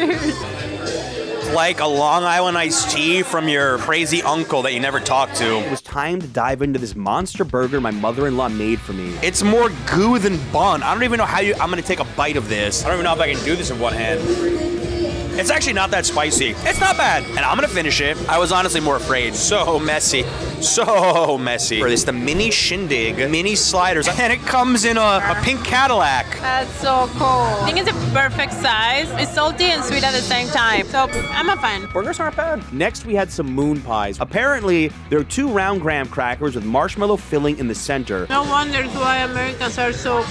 Like a Long Island iced tea from your crazy uncle that you never talked to. It was time to dive into this monster burger my mother-in-law made for me. It's more goo than bun. I don't even know how I'm gonna take a bite of this. I don't even know if I can do this in one hand. It's actually not that spicy. It's not bad. And I'm gonna finish it. I was honestly more afraid. So messy. So messy. For this, the mini shindig, mini sliders. And it comes in a pink Cadillac. That's so cool. I think it's a perfect size. It's salty and sweet at the same time. So I'm a fan. Burgers aren't bad. Next, we had some moon pies. Apparently, they're 2 round graham crackers with marshmallow filling in the center. No wonder why Americans are so...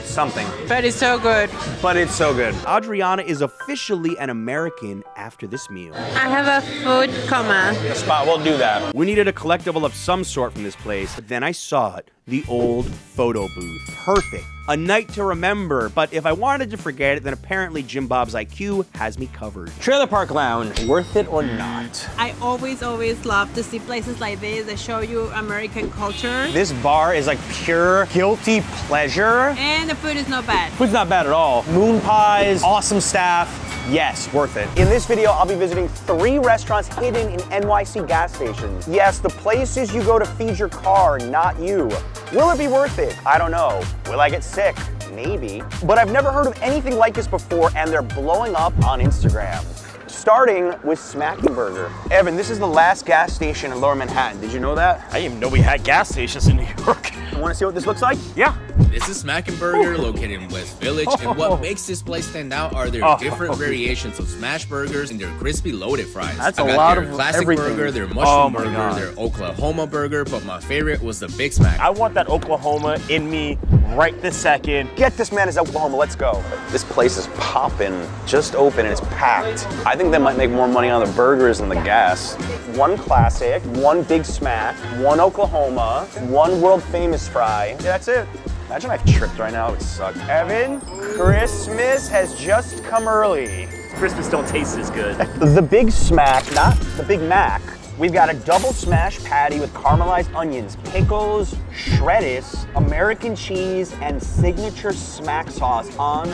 Something. But it's so good. But it's so good. Adriana is officially an American after this meal. I have a food coma. The spot will do that. We needed a collectible of some sort from this place, but then I saw it. The old photo booth. Perfect. A night to remember, but if I wanted to forget it, then apparently Jim Bob's IQ has me covered. Trailer Park Lounge, worth it or not? I always love to see places like this that show you American culture. This bar is like pure guilty pleasure. And the food is not bad. Food's not bad at all. Moon pies, awesome staff. Yes, worth it. In this video, I'll be visiting 3 restaurants hidden in NYC gas stations. Yes, the places you go to feed your car, not you. Will it be worth it? I don't know. Will I get sick? Maybe. But I've never heard of anything like this before, and they're blowing up on Instagram. Starting with Smacking Burger. Evan, this is the last gas station in Lower Manhattan. Did you know that? I didn't even know we had gas stations in New York. You want to see what this looks like? Yeah. This is Smacking Burger, located in West Village, and what makes this place stand out are their different variations of smash burgers and their crispy loaded fries. That's I a got lot their of classic everything. burger, their mushroom burger, God. their Oklahoma burger, but my favorite was the Big Smack. I want that Oklahoma in me right this second. Get this man is Oklahoma, let's go. This place is popping, just open and it's packed. I think they might make more money on the burgers than the gas. 1 classic, 1 Big Smack, 1 Oklahoma, 1 world famous fry. Yeah, that's it. Imagine if I tripped right now, it would suck. Evan, Christmas has just come early. Christmas don't taste as good. The Big Smack, not the Big Mac. We've got a double smash patty with caramelized onions, pickles, shreddis, American cheese, and signature smack sauce on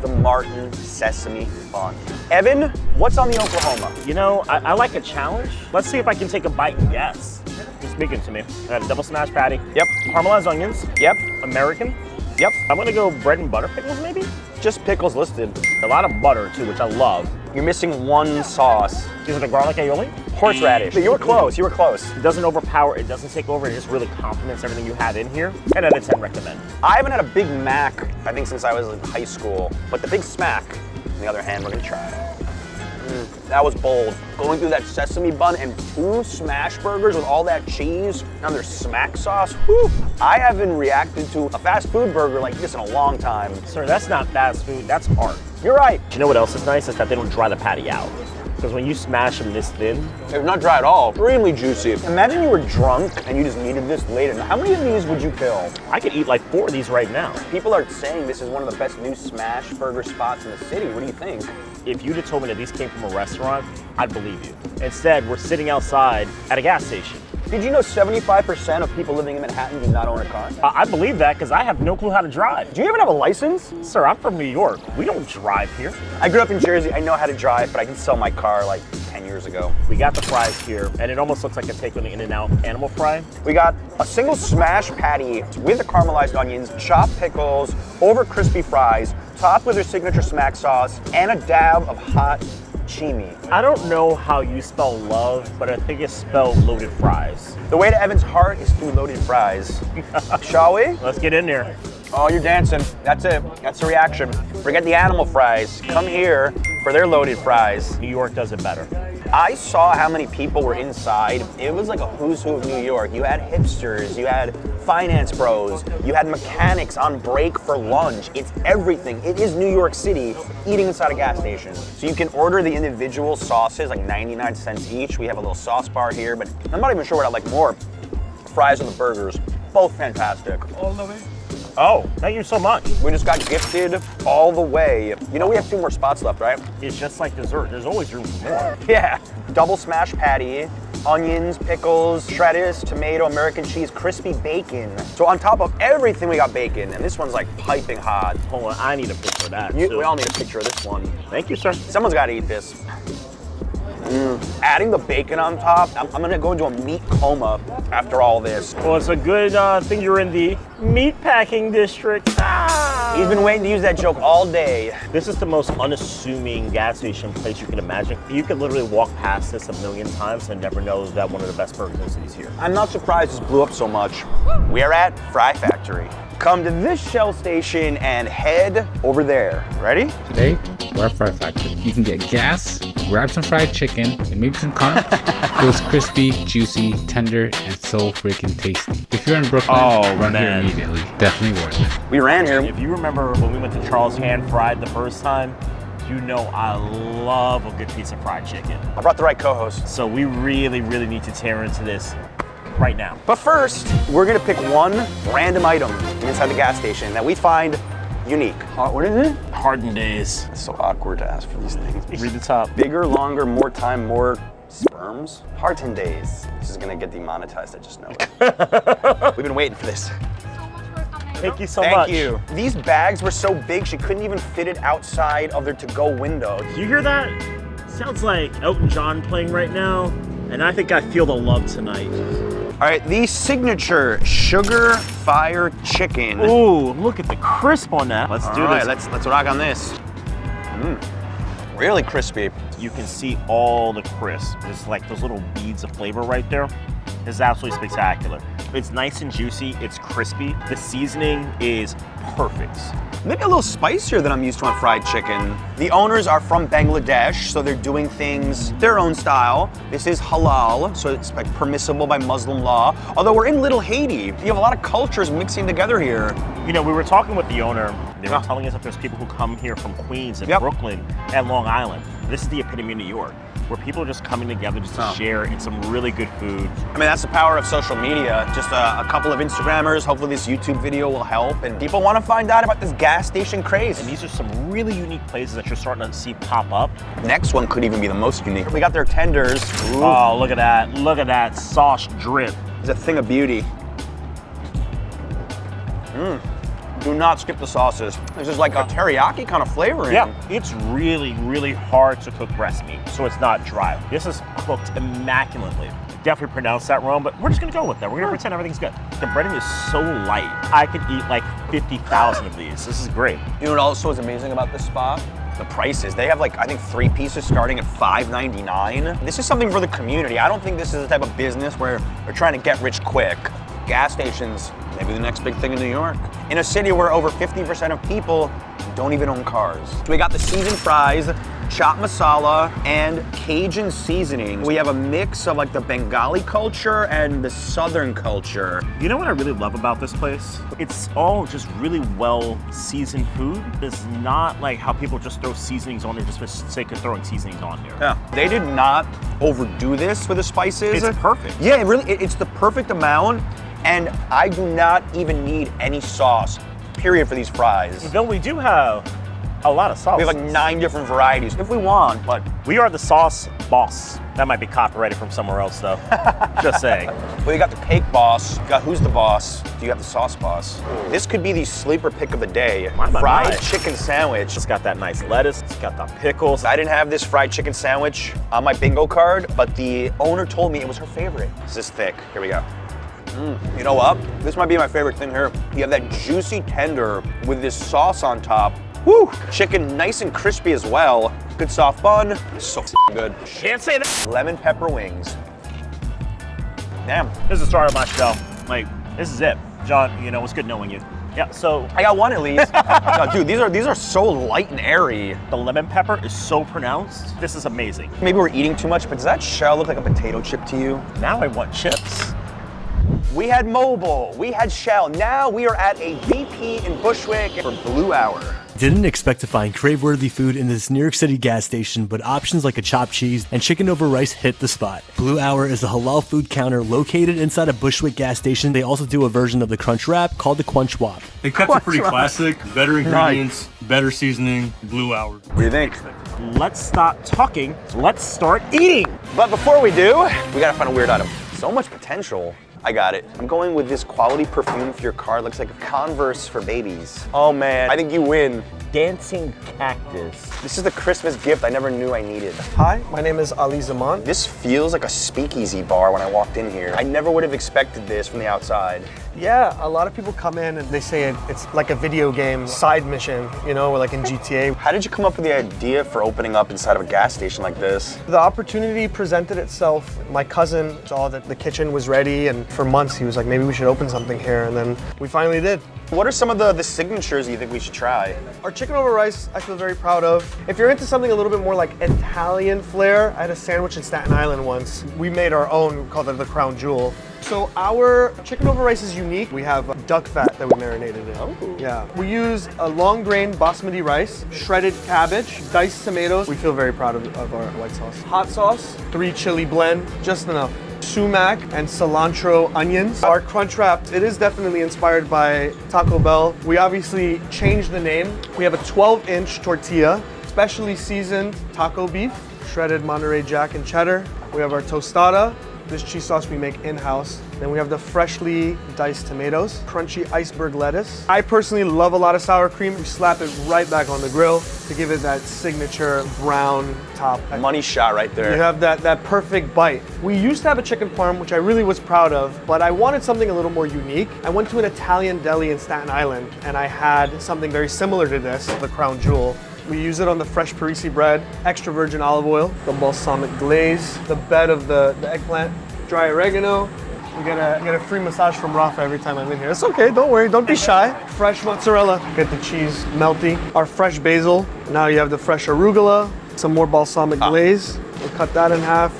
the Martin sesame bun. Evan, what's on the Oklahoma? You know, I like a challenge. Let's see if I can take a bite and guess. Just speak it to me. I got a double smash patty. Yep. Caramelized onions. Yep. American. Yep. I'm gonna go bread and butter pickles maybe? Just pickles listed. A lot of butter too, which I love. You're missing 1 sauce. Is it a garlic aioli? Horseradish. You were close, you were close. It doesn't overpower, it doesn't take over, it just really complements everything you have in here. 10 out of 10 recommend. I haven't had a Big Mac, I think, since I was in high school. But the Big Smack, on the other hand, we're gonna try. That was bold. Going through that sesame bun and 2 smash burgers with all that cheese and their smack sauce. Whew. I haven't reacted to a fast food burger like this in a long time. Sir, that's not fast food, that's art. You're right. You know what else is nice? Is that they don't dry the patty out. Because when you smash them this thin, it's not dry at all. Extremely juicy. Imagine you were drunk and you just needed this later. How many of these would you kill? I could eat like 4 of these right now. People are saying this is one of the best new smash burger spots in the city. What do you think? If you'd have told me that these came from a restaurant, I'd believe you. Instead, we're sitting outside at a gas station. Did you know 75% of people living in Manhattan do not own a car? I believe that because I have no clue how to drive. Do you even have a license? Sir, I'm from New York. We don't drive here. I grew up in Jersey. I know how to drive, but I can sell my car like 10 years years ago. We got the fries here, and it almost looks like a take on the In-N-Out animal fry. We got a single smash patty with the caramelized onions, chopped pickles, over crispy fries, topped with their signature smack sauce, and a dab of hot chimi. I don't know how you spell love, but I think it's spelled loaded fries. The way to Evan's heart is through loaded fries. Shall we? Let's get in there. Oh, you're dancing. That's it. That's the reaction. Forget the animal fries. Come here for their loaded fries. New York does it better. I saw how many people were inside. It was like a who's who of New York. You had hipsters, you had finance bros, you had mechanics on break for lunch. It's everything. It is New York City eating inside a gas station. So you can order the individual sauces, like 99 cents each. We have a little sauce bar here, but I'm not even sure what I like more. Fries or the burgers. Both fantastic. All the way. Oh, thank you so much. We just got gifted all the way. You know we have 2 more spots left, right? It's just like dessert. There's always room for more. Yeah. Double smash patty, onions, pickles, shredded tomato, American cheese, crispy bacon. So on top of everything, we got bacon, and this one's like piping hot. Hold on, I need a picture of that. We all need a picture of this one. Thank you, sir. Someone's got to eat this. Adding the bacon on top, I'm gonna go into a meat coma after all this. Well, it's a good thing you're in the meat packing district. He's been waiting to use that joke all day. This is the most unassuming gas station place you can imagine. You could literally walk past this a million times and never know that one of the best burgers in the city is here. I'm not surprised this blew up so much. We are at Fry Factory. Come to this Shell station and head over there. Ready? Today, we're at Fry Factory. You can get gas, grab some fried chicken, and maybe some corn. Feels crispy, juicy, tender, and so freaking tasty. If you're in Brooklyn, run here immediately. Definitely worth it. We ran here. If you remember when we went to Charles Hand Fried the first time, you know I love a good piece of fried chicken. I brought the right co-host. So we really, really need to tear into this right now. But first, we're gonna pick one random item inside the gas station that we find unique. What is it? Hardened Days. It's so awkward to ask for these things. Read the top. Bigger, longer, more time, more sperms. Hardened Days. This is gonna get demonetized, I just know it. We've been waiting for this. Thank you so much. Thank you. These bags were so big, she couldn't even fit it outside of their to-go window. Do you hear that? Sounds like Elton John playing right now, and I think I feel the love tonight. All right, the signature sugar fire chicken. Ooh, look at the crisp on that. Let's do this. All right, let's rock on this. Really crispy. You can see all the crisp. There's like those little beads of flavor right there. It's absolutely spectacular. It's nice and juicy, it's crispy. The seasoning is perfect. Maybe a little spicier than I'm used to on fried chicken. The owners are from Bangladesh, so they're doing things their own style. This is halal, so it's like permissible by Muslim law. Although we're in Little Haiti, you have a lot of cultures mixing together here. You know, we were talking with the owner. They were telling us that there's people who come here from Queens and Brooklyn and Long Island. This is the epitome of New York, where people are just coming together just to share in some really good food. I mean, that's the power of social media. Just a couple of Instagrammers. Hopefully this YouTube video will help, and people want to find out about this gas station craze. And these are some really unique places that you're starting to see pop up. Next one could even be the most unique. We got their tenders. Ooh. Oh, look at that. Look at that sauce drip. It's a thing of beauty. Do not skip the sauces. This is like a teriyaki kind of flavoring. Yeah, it's really, really hard to cook breast meat, so it's not dry. This is cooked immaculately. Definitely pronounced that wrong, but we're just gonna go with that. We're gonna pretend everything's good. The breading is so light. I could eat like 50,000 of these. This is great. You know what also is amazing about this spot? The prices. They have like, I think 3 pieces starting at $5.99. This is something for the community. I don't think this is the type of business where they're trying to get rich quick. Gas stations, maybe the next big thing in New York. In a city where over 50% of people don't even own cars. We got the seasoned fries, chopped masala, and Cajun seasoning. We have a mix of like the Bengali culture and the Southern culture. You know what I really love about this place? It's all just really well seasoned food. It's not like how people just throw seasonings on there just for the sake of throwing seasonings on there. Yeah, they did not overdo this with the spices. It's perfect. Yeah, it's the perfect amount. And I do not even need any sauce, period, for these fries. Though we do have A lot of sauce. We have like 9 different varieties if we want, but we are the sauce boss. That might be copyrighted from somewhere else though. Just saying. Well, you got the cake boss, you got who's the boss, do you have the sauce boss? This could be the sleeper pick of the day. Fried chicken sandwich. It's got that nice lettuce, it's got the pickles. I didn't have this fried chicken sandwich on my bingo card, but the owner told me it was her favorite. This is thick. Here we go. You know what? This might be my favorite thing here. You have that juicy tender with this sauce on top. Woo! Chicken nice and crispy as well. Good soft bun. So good. Can't say that. Lemon pepper wings. Damn. This is the start of my show. Like, this is it. John, you know, it's good knowing you. Yeah, so I got one at least. No, dude, these are so light and airy. The lemon pepper is so pronounced. This is amazing. Maybe we're eating too much, but does that shell look like a potato chip to you? Now I want chips. We had mobile, we had shell. Now we are at a BP in Bushwick for Blue Hour. Didn't expect to find crave-worthy food in this New York City gas station, but options like a chopped cheese and chicken over rice hit the spot. Blue Hour is a halal food counter located inside a Bushwick gas station. They also do a version of the Crunch Wrap called the Quench Wop. They kept it pretty classic, better ingredients, better seasoning, Blue Hour. What do you think? Let's stop talking, let's start eating. But before we do, we gotta find a weird item. So much potential. I got it. I'm going with this quality perfume for your car. It looks like a Converse for babies. Oh man, I think you win. Dancing cactus. This is the Christmas gift I never knew I needed. Hi, my name is Ali Zaman. This feels like a speakeasy bar when I walked in here. I never would have expected this from the outside. Yeah, a lot of people come in and they say it's like a video game side mission, you know, or like in GTA. How did you come up with the idea for opening up inside of a gas station like this? The opportunity presented itself. My cousin saw that the kitchen was ready, and for months he was like, maybe we should open something here, and then we finally did. What are some of the signatures you think we should try? Our chicken over rice, I feel very proud of. If you're into something a little bit more like Italian flair, I had a sandwich in Staten Island once. We made our own, we called it the Crown Jewel. So our chicken over rice is unique. We have duck fat that we marinated in. Oh. Yeah. We use a long grain basmati rice, shredded cabbage, diced tomatoes. We feel very proud of our white sauce. Hot sauce, 3 chili blend, just enough. Sumac and cilantro onions. Our crunch wrap, it is definitely inspired by Taco Bell. We obviously changed the name. We have a 12-inch tortilla, specially seasoned taco beef, shredded Monterey Jack and cheddar. We have our tostada, this cheese sauce we make in-house. Then we have the freshly diced tomatoes, crunchy iceberg lettuce. I personally love a lot of sour cream. We slap it right back on the grill to give it that signature brown top. Money shot right there. You have that perfect bite. We used to have a chicken parm, which I really was proud of, but I wanted something a little more unique. I went to an Italian deli in Staten Island, and I had something very similar to this, the Crown Jewel. We use it on the fresh Parisi bread, extra virgin olive oil, the balsamic glaze, the bed of the eggplant, dry oregano. You get a free massage from Rafa every time I'm in here. It's okay, don't worry, don't be shy. Fresh mozzarella, get the cheese melty. Our fresh basil. Now you have the fresh arugula, some more balsamic glaze. We'll cut that in half.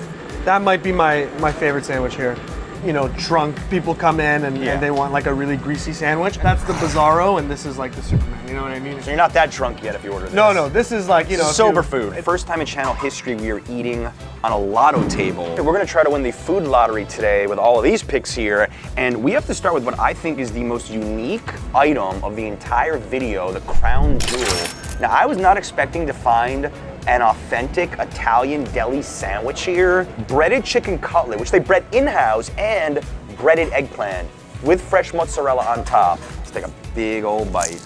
That might be my favorite sandwich here. You know, drunk people come in and they want like a really greasy sandwich. That's the Bizarro, and this is like the Superman, you know what I mean? So you're not that drunk yet if you order this. No, this is like, you know. Sober food. First time in channel history we are eating on a lotto table. We're gonna try to win the food lottery today with all of these picks here, and we have to start with what I think is the most unique item of the entire video, the Crown Jewel. Now, I was not expecting to find an authentic Italian deli sandwich here. Breaded chicken cutlet, which they bread in-house, and breaded eggplant with fresh mozzarella on top. Let's take a big old bite.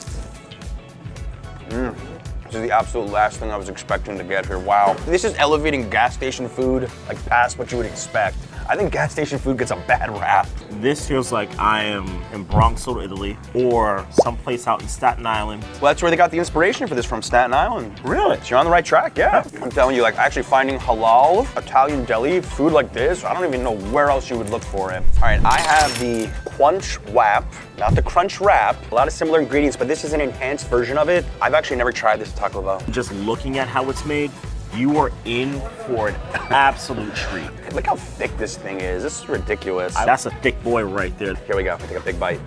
This is the absolute last thing I was expecting to get here. Wow. This is elevating gas station food, like past what you would expect. I think gas station food gets a bad rap. This feels like I am in Bronx, Italy, or someplace out in Staten Island. Well, that's where they got the inspiration for this from, Staten Island. Really? So you're on the right track, yeah. I'm telling you, like actually finding halal Italian deli food like this, I don't even know where else you would look for it. All right, I have the Quench Wrap, not the Crunch Wrap. A lot of similar ingredients, but this is an enhanced version of it. I've actually never tried this at Taco Bell. Just looking at how it's made, you are in for an absolute treat. Look how thick this thing is. This is ridiculous. That's a thick boy right there. Here we go. Take a big bite.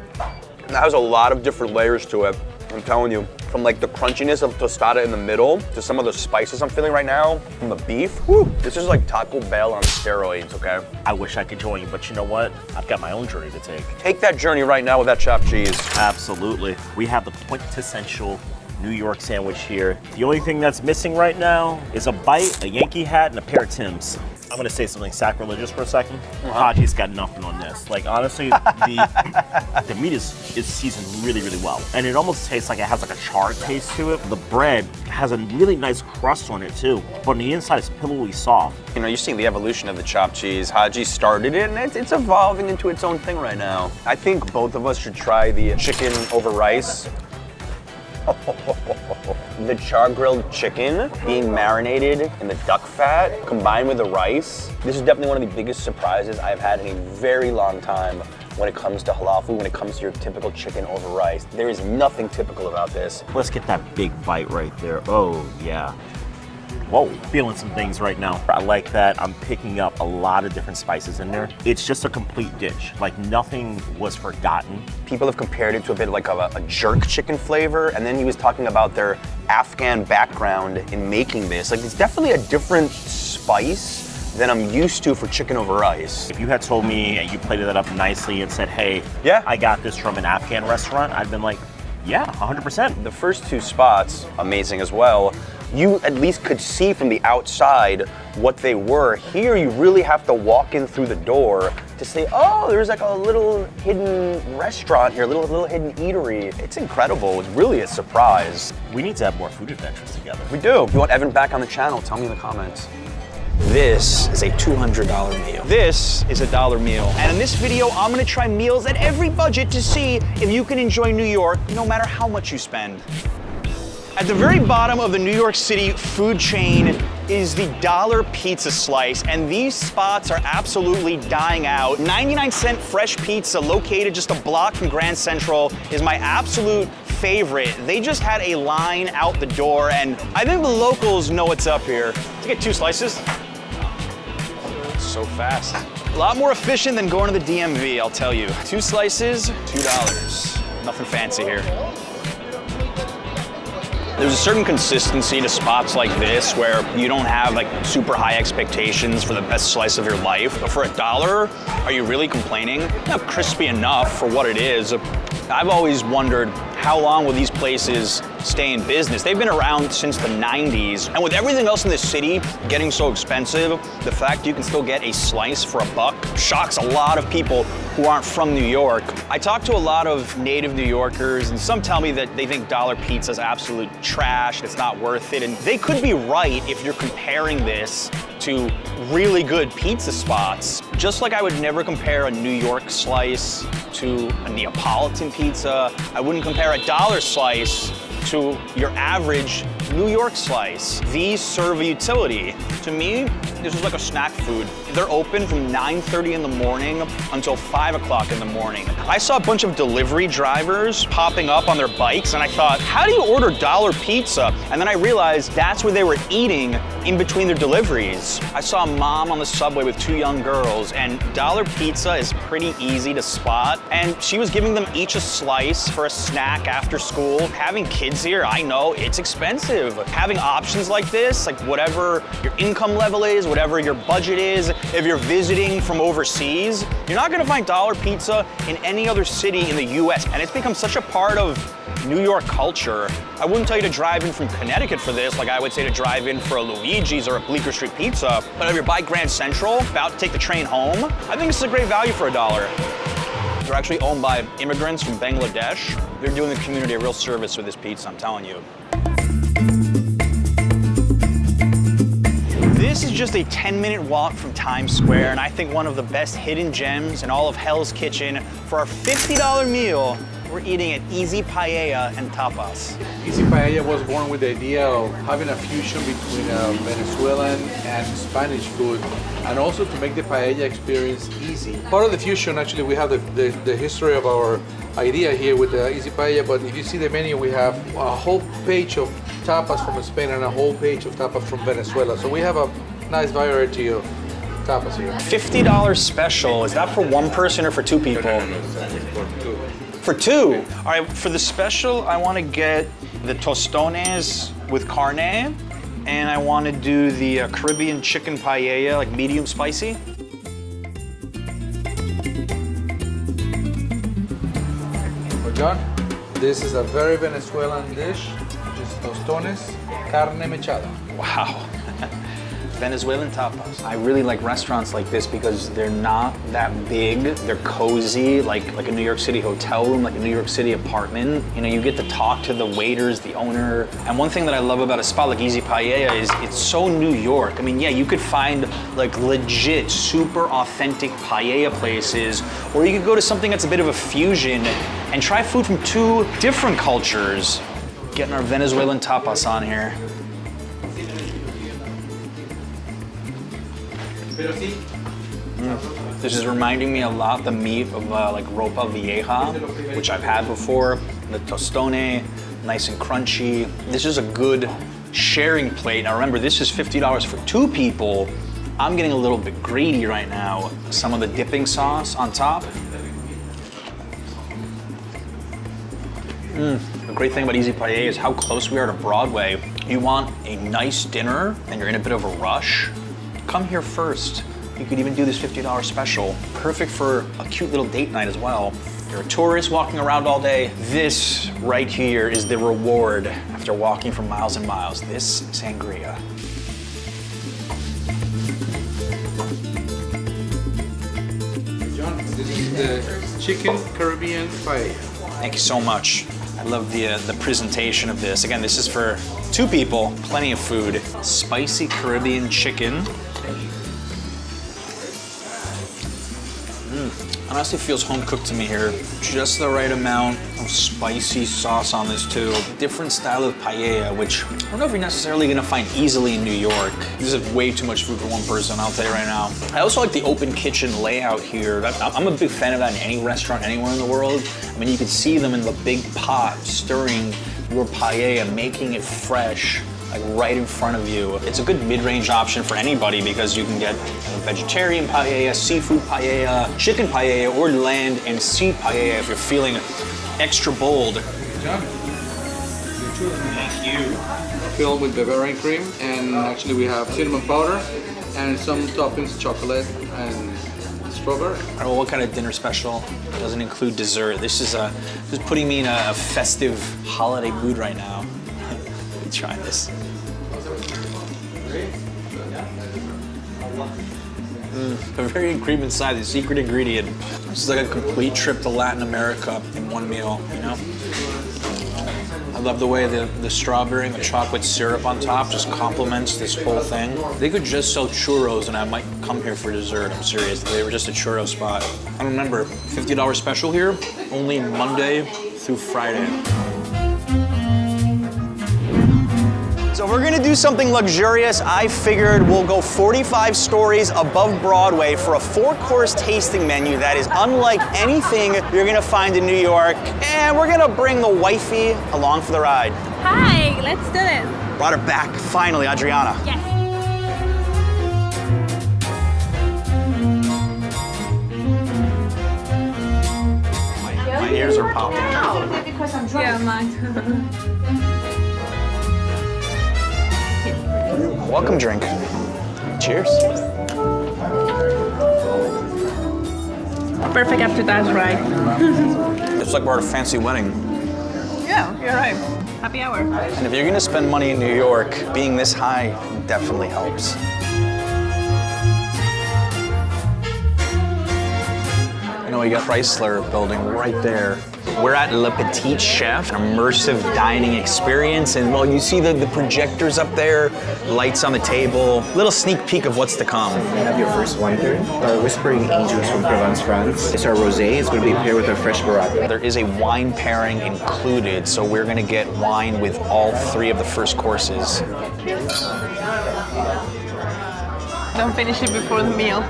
That has a lot of different layers to it. I'm telling you, from like the crunchiness of tostada in the middle to some of the spices I'm feeling right now from the beef. Whew, this is like Taco Bell on steroids, okay? I wish I could join you, but you know what? I've got my own journey to take. Take that journey right now with that chopped cheese. Absolutely. We have the quintessential New York sandwich here. The only thing that's missing right now is a bite, a Yankee hat, and a pair of Timbs. I'm gonna say something sacrilegious for a second. Haji's got nothing on this. Like honestly, the meat is seasoned really, really well. And it almost tastes like it has like a charred taste to it. The bread has a really nice crust on it too, but on the inside it's pillowy soft. You know, you're seeing the evolution of the chopped cheese. Haji started it, and it's evolving into its own thing right now. I think both of us should try the chicken over rice. The char-grilled chicken being marinated in the duck fat combined with the rice. This is definitely one of the biggest surprises I've had in a very long time when it comes to halal food, when it comes to your typical chicken over rice. There is nothing typical about this. Let's get that big bite right there. Oh, yeah. Whoa, feeling some things right now. I like that I'm picking up a lot of different spices in there. It's just a complete dish. Like nothing was forgotten. People have compared it to a bit like a jerk chicken flavor, and then he was talking about their Afghan background in making this. Like it's definitely a different spice than I'm used to for chicken over rice. If you had told me and you plated that up nicely and said, hey, yeah, I got this from an Afghan restaurant, I'd been like, yeah, 100%. The first two spots, amazing as well. You at least could see from the outside what they were. Here, you really have to walk in through the door to say, oh, there's like a little hidden restaurant here, a little hidden eatery. It's incredible. It's really a surprise. We need to have more food adventures together. We do. If you want Evan back on the channel, tell me in the comments. This is a $200 meal. This is a $1 meal. And in this video, I'm gonna try meals at every budget to see if you can enjoy New York no matter how much you spend. At the very bottom of the New York City food chain is the dollar pizza slice, and these spots are absolutely dying out. 99-cent fresh pizza located just a block from Grand Central is my absolute favorite. They just had a line out the door, and I think the locals know what's up here. Let's get 2 slices. So fast. A lot more efficient than going to the DMV, I'll tell you. 2 slices, $2. Nothing fancy here. There's a certain consistency to spots like this where you don't have like super high expectations for the best slice of your life. But for $1, are you really complaining? Not crispy enough for what it is. I've always wondered, how long will these places stay in business? They've been around since the 90s. And with everything else in this city getting so expensive, the fact you can still get a slice for $1 shocks a lot of people who aren't from New York. I talked to a lot of native New Yorkers, and some tell me that they think dollar pizza is absolute trash, it's not worth it. And they could be right if you're comparing this to really good pizza spots. Just like I would never compare a New York slice to a Neapolitan pizza, I wouldn't compare a dollar slice to your average New York slice. These serve a utility. To me, this is like a snack food. They're open from 9:30 in the morning until 5 o'clock in the morning. I saw a bunch of delivery drivers popping up on their bikes, and I thought, how do you order dollar pizza? And then I realized that's where they were eating in between their deliveries. I saw a mom on the subway with 2 young girls, and dollar pizza is pretty easy to spot. And she was giving them each a slice for a snack after school. Having kids here, I know it's expensive. Having options like this, like whatever your income level is, whatever your budget is, if you're visiting from overseas, you're not gonna find dollar pizza in any other city in the US. And it's become such a part of New York culture. I wouldn't tell you to drive in from Connecticut for this, like I would say to drive in for a Luigi's or a Bleecker Street Pizza. But if you're by Grand Central, about to take the train home, I think this is a great value for $1. They're actually owned by immigrants from Bangladesh. They're doing the community a real service with this pizza, I'm telling you. This is just a 10-minute walk from Times Square, and I think one of the best hidden gems in all of Hell's Kitchen. For our $50 meal, we're eating at Easy Paella and Tapas. Easy Paella was born with the idea of having a fusion between Venezuelan and Spanish food, and also to make the paella experience easy. Part of the fusion, actually, we have the history of our idea here with the Easy Paella, but if you see the menu, we have a whole page of tapas from Spain and a whole page of tapas from Venezuela. So we have a nice variety of tapas here. $50 special, is that for 1 person or for 2 people? For 2. All right, for the special, I want to get the tostones with carne, and I want to do the Caribbean chicken paella, like medium spicy. We're done. This is a very Venezuelan dish. tostones, carne mechada. Wow. Venezuelan tapas. I really like restaurants like this because they're not that big. They're cozy, like a New York City hotel room, like a New York City apartment. You know, you get to talk to the waiters, the owner. And one thing that I love about a spot like Easy Paella is it's so New York. I mean, yeah, you could find like legit, super authentic paella places, or you could go to something that's a bit of a fusion and try food from two different cultures. Getting our Venezuelan tapas on here. This is reminding me a lot the meat of like ropa vieja, which I've had before. The tostone, nice and crunchy. This is a good sharing plate. Now remember, this is $50 for 2 people. I'm getting a little bit greedy right now. Some of the dipping sauce on top. The great thing about Easy Paella is how close we are to Broadway. You want a nice dinner and you're in a bit of a rush, come here first. You could even do this $50 special. Perfect for a cute little date night as well. You're a tourist walking around all day. This right here is the reward after walking for miles and miles. This sangria. John, this is the chicken Caribbean paella. Thank you so much. I love the presentation of this. Again, this is for 2 people, plenty of food. Spicy Caribbean chicken. Honestly feels home cooked to me here. Just the right amount of spicy sauce on this too. Different style of paella, which I don't know if you're necessarily gonna find easily in New York. This is way too much food for one person, I'll tell you right now. I also like the open kitchen layout here. I'm a big fan of that in any restaurant anywhere in the world. I mean, you can see them in the big pot stirring your paella, making it fresh, like right in front of you. It's a good mid-range option for anybody because you can get vegetarian paella, seafood paella, chicken paella, or land and sea paella if you're feeling extra bold. John. Thank you. Filled with Bavarian cream, and actually we have cinnamon powder and some toppings, chocolate and strawberry. All right, well, what kind of dinner special doesn't include dessert? This is putting me in a festive holiday mood right now. Let me try this. Bavarian cream inside, the secret ingredient. This is like a complete trip to Latin America in one meal, you know? I love the way the strawberry and the chocolate syrup on top just complements this whole thing. They could just sell churros and I might come here for dessert, I'm serious. They were just a churro spot. And remember, $50 special here, only Monday through Friday. So we're gonna do something luxurious. I figured we'll go 45 stories above Broadway for a 4-course tasting menu that is unlike anything you're gonna find in New York. And we're gonna bring the wifey along for the ride. Hi, let's do this. Brought her back, finally, Adriana. Yes. My ears are popping. Yeah, mine. Welcome drink. Cheers. Perfect after that, right? It's like we're at a fancy wedding. Yeah, you're right. Happy hour. And if you're gonna spend money in New York, being this high definitely helps. You know, we got Chrysler building right there. We're at Le Petit Chef, an immersive dining experience. And well, you see the projectors up there, lights on the table, little sneak peek of what's to come. We have your first wine here, our Whispering Angels from Provence, France. It's our rosé, it's going to be paired with our fresh Barr. There is a wine pairing included, so we're gonna get wine with all 3 of the first courses. Don't finish it before the meal.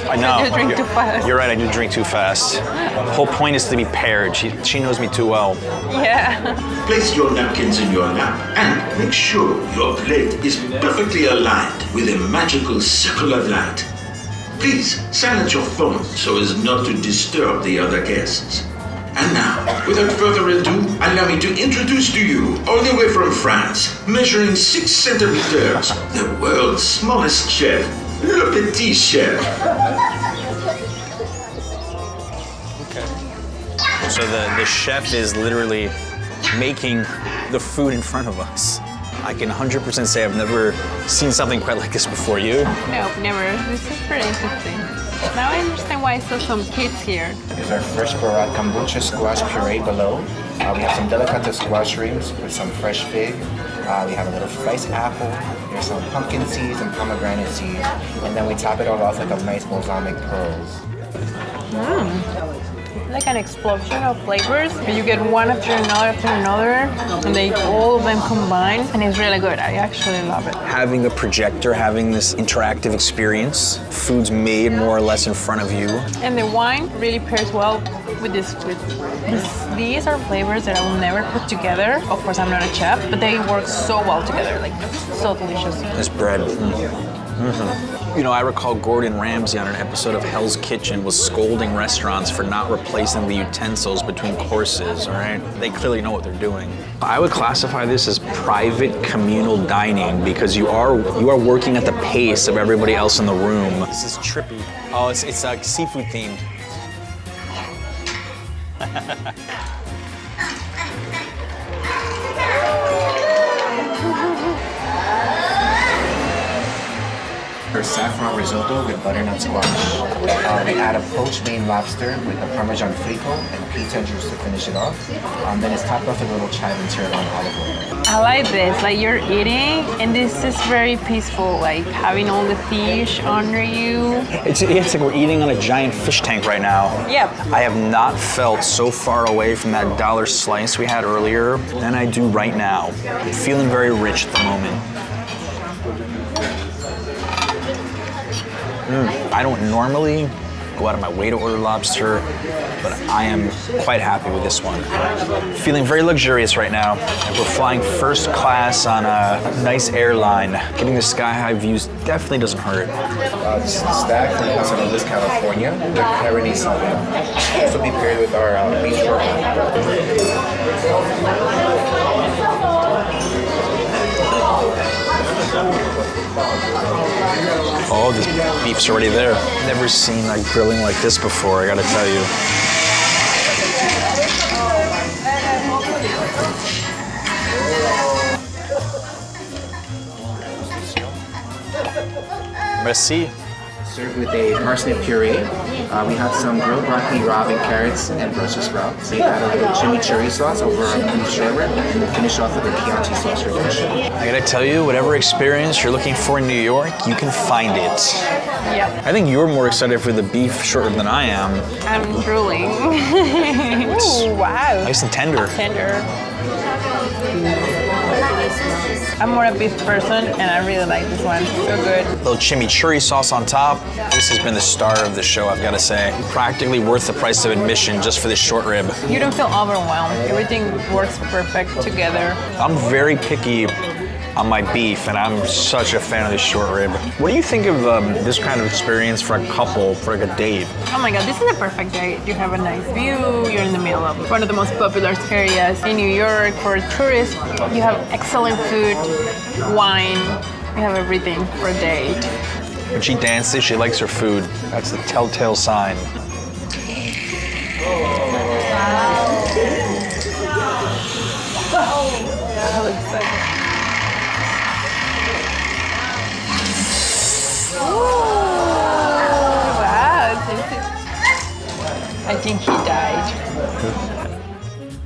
I know. You drink too fast. You're right, I do drink too fast. The whole point is to be paired. She knows me too well. Yeah. Place your napkins in your lap and make sure your plate is perfectly aligned with a magical circle of light. Please silence your phone so as not to disturb the other guests. And now, without further ado, allow me to introduce to you, all the way from France, measuring 6 centimeters, the world's smallest chef, Le Petit Chef. Okay. So the chef is literally making the food in front of us. I can 100% say I've never seen something quite like this before. You? No, never. This is pretty interesting. Now I understand why I saw some kids here. Here's our fresh Barr kombucha squash puree below. We have some delicata squash rings with some fresh fig. We have a little sliced apple. There's some pumpkin seeds and pomegranate seeds. And then we top it all off with a nice balsamic pearls. Like an explosion of flavors. You get one after another, and they all of them combine, and it's really good. I actually love it. Having a projector, having this interactive experience, food's made more or less in front of you. And the wine really pairs well with this. These are flavors that I will never put together. Of course, I'm not a chef, but they work so well together, like so delicious. This bread. You know, I recall Gordon Ramsay on an episode of Hell's Kitchen was scolding restaurants for not replacing the utensils between courses, all right? They clearly know what they're doing. I would classify this as private communal dining because you are working at the pace of everybody else in the room. This is trippy. Oh, it's like seafood themed. For saffron risotto with butternut squash. We add a poached Maine lobster with a Parmesan frico and pea tenders to finish it off. Then it's topped off with a little chive and tarragon olive oil. I like this, like you're eating, and this is very peaceful, like having all the fish under you. It's like we're eating on a giant fish tank right now. Yep. I have not felt so far away from that dollar slice we had earlier than I do right now. I'm feeling very rich at the moment. I don't normally go out of my way to order lobster, but I am quite happy with this one. Feeling very luxurious right now. And we're flying first class on a nice airline. Getting the sky-high views definitely doesn't hurt. This is the stack from Los Angeles, California, with Cabernet Sauvignon. This will be paired with our beef jerky. Oh, this beef's already there. Never seen like grilling like this before, I gotta tell you. Merci. Served with a parsnip puree. We have some grilled broccoli, rabe, and carrots, and Brussels sprouts. We add a little chimichurri sauce over our beef short rib, and we'll finish off with a Chianti sauce for fish. I gotta tell you, whatever experience you're looking for in New York, you can find it. Yep. I think you're more excited for the beef short rib than I am. I'm drooling. Ooh, wow. Nice and tender. Tender. I'm more a beef person, and I really like this one. So good. Little chimichurri sauce on top. This has been the star of the show, I've got to say. Practically worth the price of admission just for this short rib. You don't feel overwhelmed. Everything works perfect together. I'm very picky on my beef, and I'm such a fan of this short rib. What do you think of this kind of experience for a couple, for like a date? Oh my God, this is a perfect date. You have a nice view, you're in the middle of one of the most popular areas in New York for tourists. You have excellent food, wine, you have everything for a date. When she dances, she likes her food. That's the telltale sign. That looks so good. I think he died.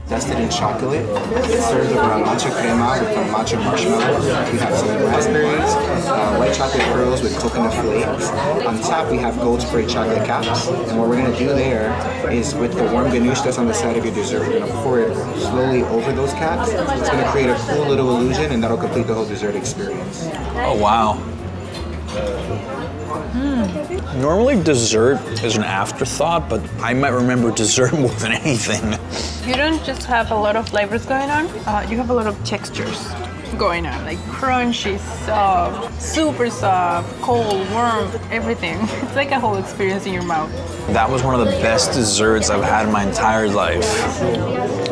Dusted in chocolate. It's served over a matcha crema with a matcha marshmallow. We have some raspberries, white chocolate pearls with coconut flakes. On top, we have gold spray chocolate caps. And what we're going to do there is with the warm ganache that's on the side of your dessert, we're going to pour it slowly over those caps. It's going to create a cool little illusion, and that'll complete the whole dessert experience. Oh, wow. Normally dessert is an afterthought, but I might remember dessert more than anything. You don't just have a lot of flavors going on, you have a lot of textures going on, like crunchy, soft, super soft, cold, warm, everything. It's like a whole experience in your mouth. That was one of the best desserts I've had in my entire life.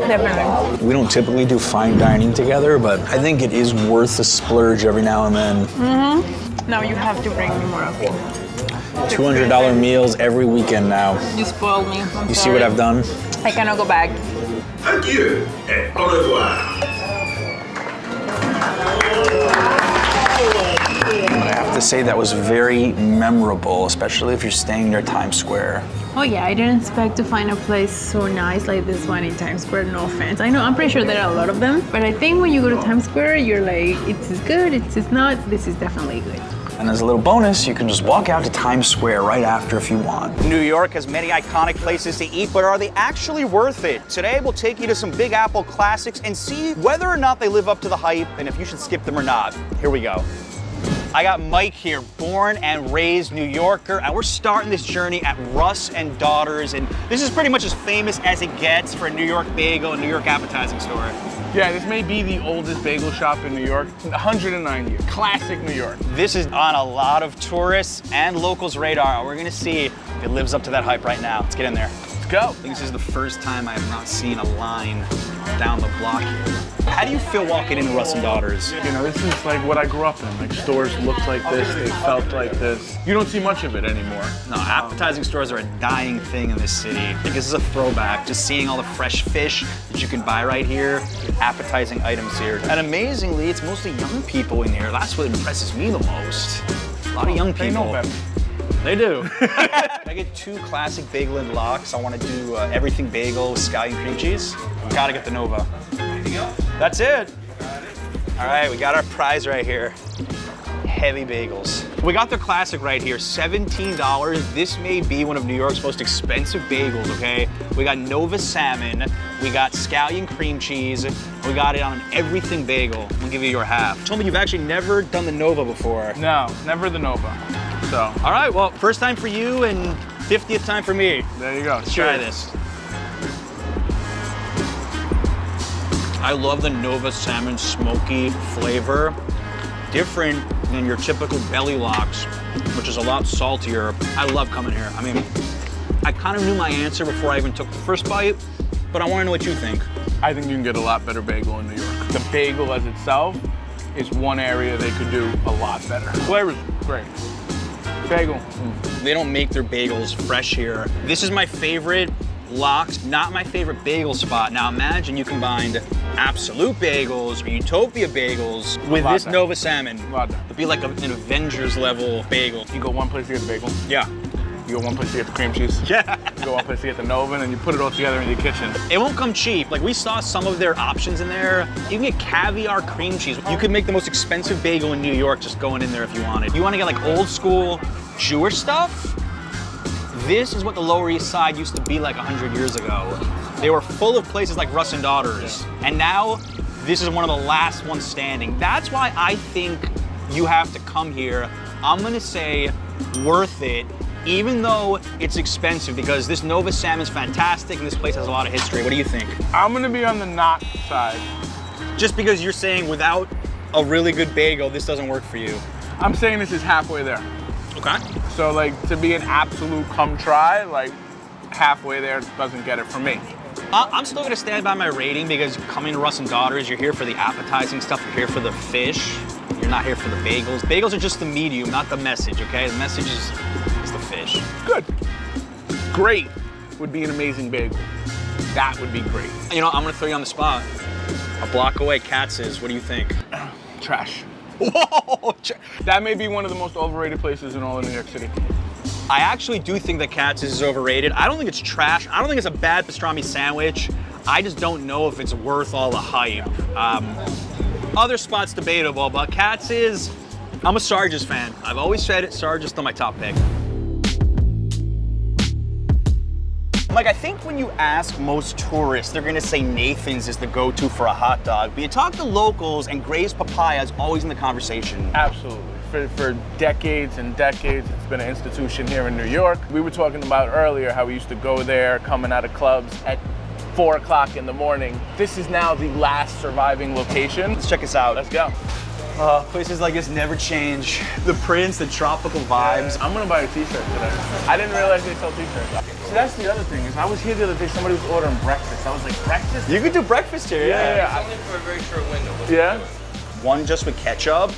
Definitely. We don't typically do fine dining together, but I think it is worth the splurge every now and then. Now you have to bring me more of it. $200 meals every weekend now. You spoiled me. You see what I've done? I cannot go back. Adieu et au revoir. But I have to say that was very memorable, especially if you're staying near Times Square. Oh yeah, I didn't expect to find a place so nice like this one in Times Square, no offense. I know, I'm pretty sure there are a lot of them, but I think when you go to Times Square, you're like, it's good, it's not, this is definitely good. And as a little bonus, you can just walk out to Times Square right after if you want. New York has many iconic places to eat, but are they actually worth it? Today we'll take you to some Big Apple classics and see whether or not they live up to the hype and if you should skip them or not. Here we go. I got Mike here, born and raised New Yorker, and we're starting this journey at Russ and Daughters, and this is pretty much as famous as it gets for a New York bagel and New York appetizing store. Yeah, this may be the oldest bagel shop in New York. 190 years, classic New York. This is on a lot of tourists and locals' radar, and we're gonna see if it lives up to that hype right now. Let's get in there. Let's go. I think this is the first time I have not seen a line down the block here. How do you feel walking into Russ and Daughters? You know, this is like what I grew up in. Like stores looked like this, they felt like this. You don't see much of it anymore. No, appetizing stores are a dying thing in this city. I think this is a throwback, just seeing all the fresh fish that you can buy right here, appetizing items here. And amazingly, it's mostly young people in here. That's what impresses me the most. A lot of young people. They know better. They do. I get 2 classic bagel and lox. I want to do everything bagel with scallion cream cheese. Gotta get the Nova. That's it. All right, we got our prize right here. Heavy bagels. We got the classic right here, $17. This may be one of New York's most expensive bagels, okay? We got Nova salmon, we got scallion cream cheese, we got it on an everything bagel. We'll give you your half. You told me you've actually never done the Nova before. No, never the Nova. So. All right, well, first time for you and 50th time for me. There you go. Let's try this. I love the Nova salmon smoky flavor. Different than your typical belly lox, which is a lot saltier. I love coming here. I mean, I kind of knew my answer before I even took the first bite, but I want to know what you think. I think you can get a lot better bagel in New York. The bagel as itself is one area they could do a lot better. Flavor's great. Bagel. They don't make their bagels fresh here. This is my favorite lox, not my favorite bagel spot. Now imagine you combined Absolute Bagels or Utopia Bagels with this Nova salmon. It'd be like an Avengers level bagel. You go one place to get the bagel. Yeah. You go one place to get the cream cheese. Yeah. You go one place to get the Nova, and you put it all together in your kitchen. It won't come cheap. Like, we saw some of their options in there. You can get caviar cream cheese. You could make the most expensive bagel in New York just going in there if you wanted. You want to get like old school Jewish stuff? This is what the Lower East Side used to be like 100 years ago. They were full of places like Russ and Daughters. And now, this is one of the last ones standing. That's why I think you have to come here. I'm gonna say worth it, even though it's expensive, because this Nova salmon's fantastic and this place has a lot of history. What do you think? I'm gonna be on the not side. Just because you're saying without a really good bagel, this doesn't work for you. I'm saying this is halfway there. Okay. So like, to be an absolute come try, like halfway there doesn't get it for me. I'm still gonna stand by my rating because coming to Russ and Daughters, you're here for the appetizing stuff, you're here for the fish, you're not here for the bagels. Bagels are just the medium, not the message, okay? The message is the fish. Good. Great would be an amazing bagel. That would be great. You know, I'm gonna throw you on the spot. A block away, Katz's, what do you think? Trash. Whoa! That may be one of the most overrated places in all of New York City. I actually do think that Katz's is overrated. I don't think it's trash. I don't think it's a bad pastrami sandwich. I just don't know if it's worth all the hype. Other spots debatable, but Katz's, I'm a Sarge's fan. I've always said it, Sarge's still my top pick. Like, I think when you ask most tourists, they're gonna say Nathan's is the go-to for a hot dog. But you talk to locals and Gray's Papaya is always in the conversation. Absolutely. For decades and decades, it's been an institution here in New York. We were talking about earlier how we used to go there, coming out of clubs at 4 o'clock in the morning. This is now the last surviving location. Let's check this out. Let's go. Places like this never change. The prints, the tropical vibes. I'm gonna buy a t-shirt today. I didn't realize they sell t-shirts. See, that's the other thing, is I was here the other day, somebody was ordering breakfast. I was like, breakfast? You could do breakfast here, yeah. It's only for a very short window. Yeah? one just with ketchup,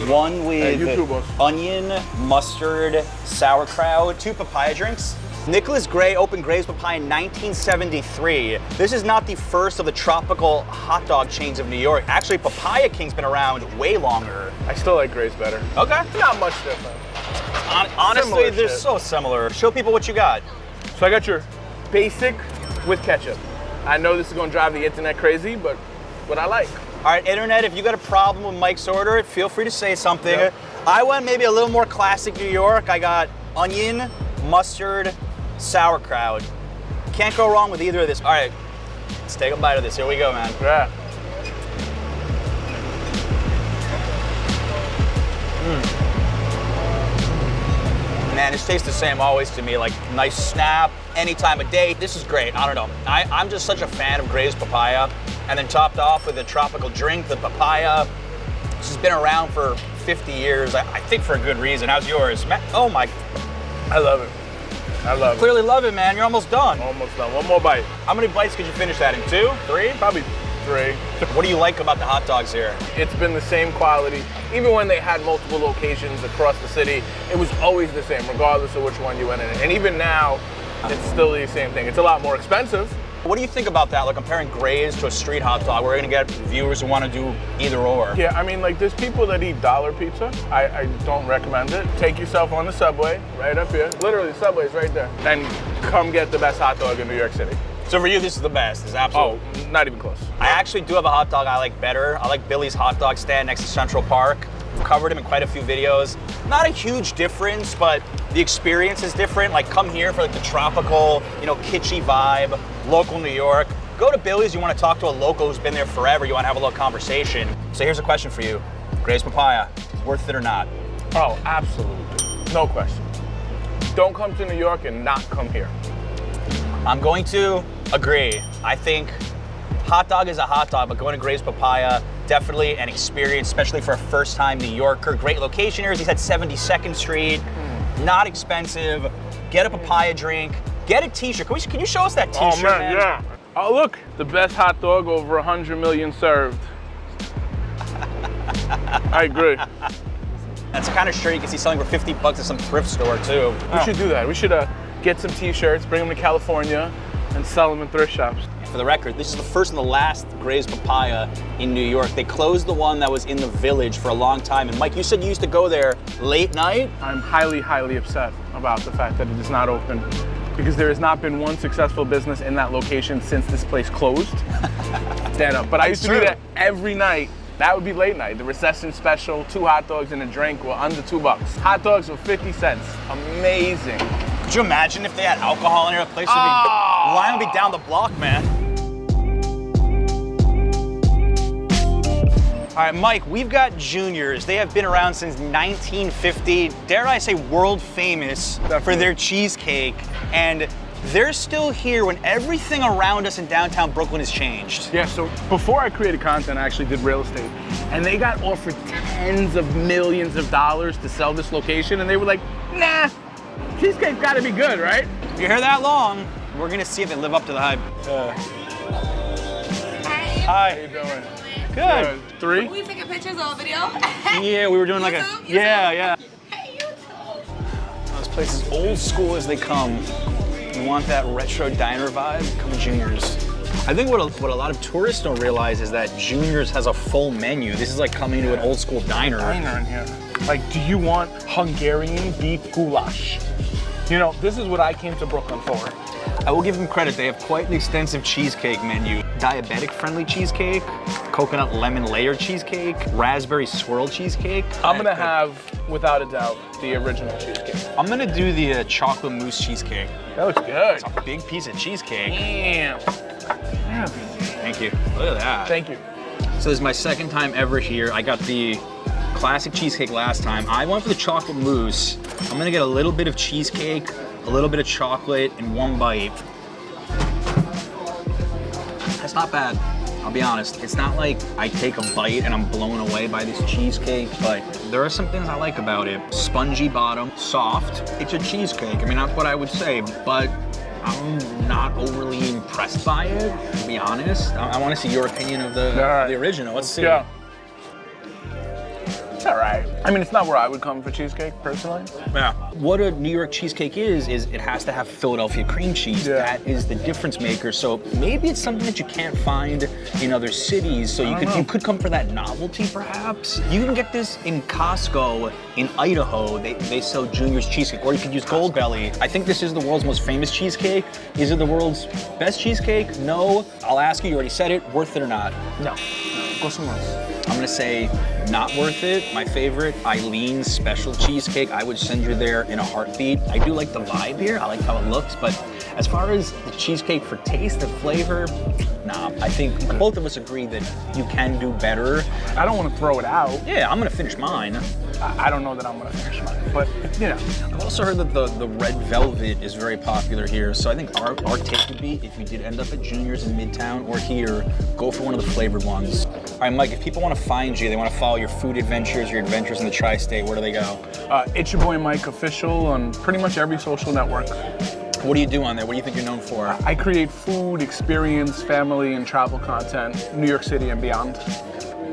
one with you too, boss. onion, mustard, sauerkraut, 2 papaya drinks. Nicholas Gray opened Gray's Papaya in 1973. This is not the first of the tropical hot dog chains of New York. Actually, Papaya King's been around way longer. I still like Gray's better. Okay. Not much different. Honestly, Similar they're shit. so similar. Show people what you got. So I got your basic with ketchup. I know this is gonna drive the internet crazy, but what I like. All right, internet, if you got a problem with Mike's order, feel free to say something. Yep. I went maybe a little more classic New York. I got onion, mustard, sauerkraut. Can't go wrong with either of this. All right, let's take a bite of this. Here we go, man. Yeah. Man, this tastes the same always to me. Like nice snap, any time of day. This is great. I don't know. I'm just such a fan of Gray's Papaya. And then topped off with a tropical drink, the papaya. This has been around for 50 years. I think for a good reason. How's yours? Man, oh my. I love it. I love it. Clearly love it, man. You're almost done. Almost done. One more bite. How many bites could you finish that in? 2? 3? Probably 3. What do you like about the hot dogs here? It's been the same quality. Even when they had multiple locations across the city, it was always the same, regardless of which one you went in. And even now, it's still the same thing. It's a lot more expensive. What do you think about that? Like comparing Gray's to a street hot dog, we're gonna get viewers who want to do either or. Yeah, I mean, like, there's people that eat dollar pizza. I don't recommend it. Take yourself on the subway, right up here. Literally, the subway's right there. And come get the best hot dog in New York City. So for you, this is the best. It's absolute. Oh, not even close. I actually do have a hot dog I like better. I like Billy's hot dog stand next to Central Park. We've covered him in quite a few videos. Not a huge difference, but the experience is different. Like come here for like the tropical, you know, kitschy vibe, local New York. Go to Billy's, you want to talk to a local who's been there forever, you want to have a little conversation. So here's a question for you. Gray's Papaya, worth it or not? Oh, absolutely. No question. Don't come to New York and not come here. I'm going to agree. I think hot dog is a hot dog, but going to Gray's Papaya, definitely an experience, especially for a first-time New Yorker. Great location here. He's at 72nd Street. Not expensive. Get a papaya drink. Get a t-shirt. Can you show us that t-shirt, Oh, man, yeah. Oh, look, the best hot dog over 100 million served. I agree. That's the kind of shirt you can see selling for 50 bucks at some thrift store, too. We should do that. We should get some t-shirts, bring them to California, and sell them in thrift shops. For the record, this is the first and the last Gray's Papaya in New York. They closed the one that was in the Village for a long time. And Mike, you said you used to go there late night? I'm highly, highly upset about the fact that it is not open, because there has not been one successful business in that location since this place closed. Stand up. But I used to be there every night. That would be late night. The recession special, 2 hot dogs and a drink were under $2. Hot dogs were 50 cents. Amazing. Could you imagine if they had alcohol in here? The place would be, line would be down the block, man. All right, Mike, we've got Juniors. They have been around since 1950. Dare I say world famous for their cheesecake. And they're still here when everything around us in downtown Brooklyn has changed. Yeah, so before I created content, I actually did real estate. And they got offered tens of millions of dollars to sell this location. And they were like, nah, cheesecake's gotta be good, right? If you're here that long, we're gonna see if they live up to the hype. Hi. Hi. How you doing? Good. 3? We taking pictures of a video? Yeah, we were doing like YouTube? yeah. This place is old school as they come. You want that retro diner vibe? Come to Juniors. I think what a lot of tourists don't realize is that Juniors has a full menu. This is like coming to an old school diner. In here. Like, do you want Hungarian beef goulash? You know, this is what I came to Brooklyn for. I will give them credit. They have quite an extensive cheesecake menu. Diabetic-friendly cheesecake, coconut lemon layer cheesecake, raspberry swirl cheesecake. I'm gonna have, without a doubt, the original cheesecake. I'm gonna do the chocolate mousse cheesecake. That looks good. It's a big piece of cheesecake. Damn. Thank you. Look at that. Thank you. So this is my second time ever here. I got the classic cheesecake last time. I went for the chocolate mousse. I'm gonna get a little bit of cheesecake, a little bit of chocolate in one bite. That's not bad, I'll be honest. It's not like I take a bite and I'm blown away by this cheesecake, but there are some things I like about it. Spongy bottom, soft. It's a cheesecake. I mean, that's what I would say, but I'm not overly impressed by it, to be honest. I want to see your opinion of the original. Let's see. Yeah. all right. I mean, it's not where I would come for cheesecake, personally. Yeah. What a New York cheesecake is it has to have Philadelphia cream cheese. Yeah. That is the difference maker. So maybe it's something that you can't find in other cities. So you could come for that novelty, perhaps. You can get this in Costco in Idaho. They sell Junior's cheesecake, or you could use Goldbelly. I think this is the world's most famous cheesecake. Is it the world's best cheesecake? No. I'll ask you already said it. Worth it or not? No. Go somewhere else. I'm gonna say not worth it. My favorite, Eileen's special cheesecake. I would send you there in a heartbeat. I do like the vibe here. I like how it looks, but as far as the cheesecake for taste and flavor, nah. I think both of us agree that you can do better. I don't want to throw it out. Yeah, I'm gonna finish mine. I don't know that I'm gonna finish mine, but you know. I've also heard that the red velvet is very popular here, so I think our take would be, if you did end up at Junior's in Midtown or here, go for one of the flavored ones. All right, Mike, if people want to find you, they want to follow your food adventures, your adventures in the tri-state, where do they go? It's your boy Mike Official on pretty much every social network. What do you do on there? What do you think you're known for? I create food, experience, family, and travel content, New York City and beyond.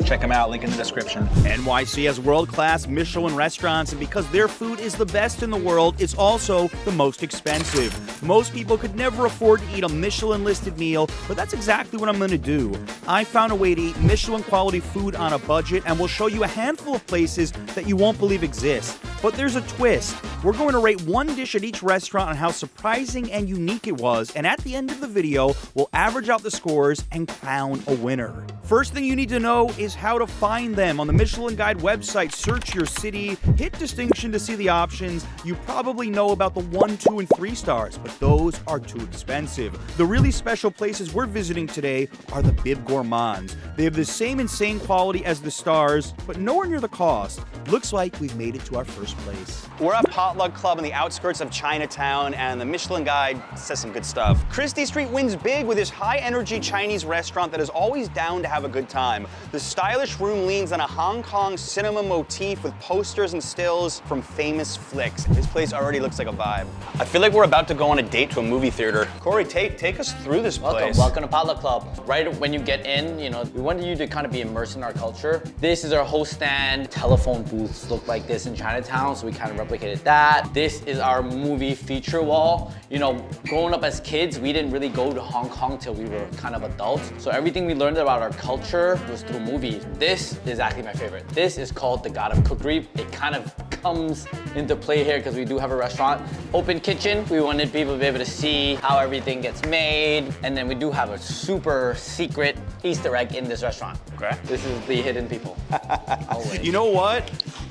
Check them out, link in the description. NYC has world-class Michelin restaurants, and because their food is the best in the world, it's also the most expensive. Most people could never afford to eat a Michelin-listed meal, but that's exactly what I'm gonna do. I found a way to eat Michelin-quality food on a budget, and we'll show you a handful of places that you won't believe exist. But there's a twist. We're going to rate one dish at each restaurant on how surprising and unique it was, and at the end of the video, we'll average out the scores and crown a winner. First thing you need to know is how to find them. On the Michelin Guide website, search your city, hit distinction to see the options. You probably know about the 1, 2, and 3 stars, but those are too expensive. The really special places we're visiting today are the Bib Gourmands. They have the same insane quality as the stars, but nowhere near the cost. Looks like we've made it to our first place. We're at Potluck Club on the outskirts of Chinatown, and the Michelin Guide says some good stuff. Christie Street wins big with this high-energy Chinese restaurant that is always down to have a good time. The stylish room leans on a Hong Kong cinema motif with posters and stills from famous flicks. This place already looks like a vibe. I feel like we're about to go on a date to a movie theater. Corey, take us through this place. Welcome to Potluck Club. Right when you get in, you know, we wanted you to kind of be immersed in our culture. This is our host stand. Telephone booths look like this in Chinatown, so we kind of replicated that. This is our movie feature wall. You know, growing up as kids, we didn't really go to Hong Kong till we were kind of adults. So everything we learned about our culture was through movies. This is actually my favorite. This is called the God of Cookery. It kind of comes into play here because we do have a restaurant. Open kitchen. We wanted people to be able to see how everything gets made. And then we do have a super secret Easter egg in this restaurant. Okay. This is the hidden people. You know what?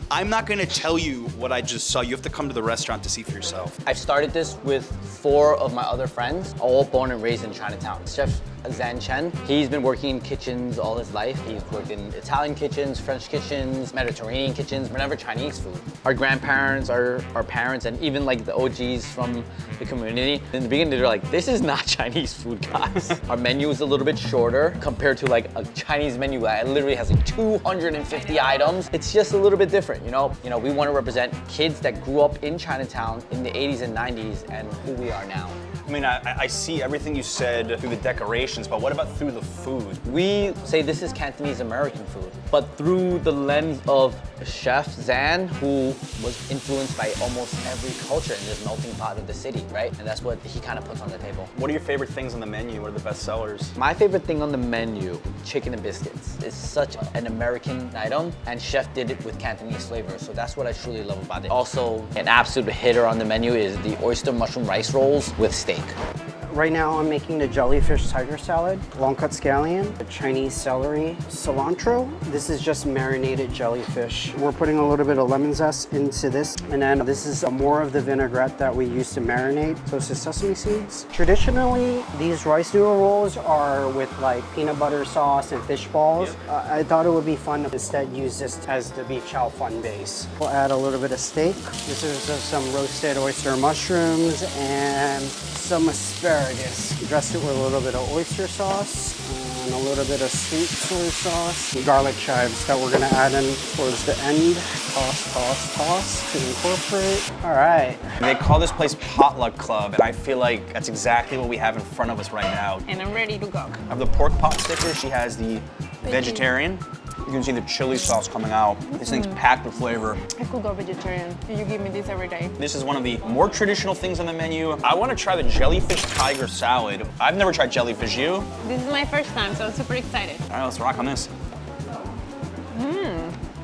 I'm not gonna tell you what I just saw. You have to come to the restaurant to see for yourself. I've started this with 4 of my other friends, all born and raised in Chinatown. Chef Zan Chen, he's been working in kitchens all his life. He's worked in Italian kitchens, French kitchens, Mediterranean kitchens, but never Chinese food. Our grandparents, our parents, and even like the OGs from the community, in the beginning they're like, this is not Chinese food, guys. Our menu is a little bit shorter compared to like a Chinese menu that literally has like 250 items. It's just a little bit different, you know? We want to represent kids that grew up in Chinatown in the 80s and 90s and who we are now. I mean, I see everything you said through the decorations, but what about through the food? We say this is Cantonese American food, but through the lens of Chef Zan, who was influenced by almost every culture in this melting pot of the city, right? And that's what he kind of puts on the table. What are your favorite things on the menu? What are the best sellers? My favorite thing on the menu, chicken and biscuits. It's such an American item, and Chef did it with Cantonese flavor, so that's what I truly love about it. Also, an absolute hitter on the menu is the oyster mushroom rice rolls with steak. Right now I'm making the jellyfish tiger salad, long cut scallion, Chinese celery, cilantro. This is just marinated jellyfish. We're putting a little bit of lemon zest into this, and then this is more of the vinaigrette that we use to marinate. So it's the sesame seeds. Traditionally, these rice noodle rolls are with like peanut butter sauce and fish balls. I thought it would be fun to instead use this as the beef chow fun base. We'll add a little bit of steak. This is some roasted oyster mushrooms and some asparagus. Dressed it with a little bit of oyster sauce and a little bit of sweet soy sauce. Garlic chives that we're gonna add in towards the end. Toss, toss, toss to incorporate. All right. They call this place Potluck Club, and I feel like that's exactly what we have in front of us right now. And I'm ready to go. I have the pork pot sticker. She has the vegetarian. You can see the chili sauce coming out. This thing's packed with flavor. I could go vegetarian. You give me this every day. This is one of the more traditional things on the menu. I want to try the jellyfish tiger salad. I've never tried jellyfish, you? This is my first time, so I'm super excited. All right, let's rock on this.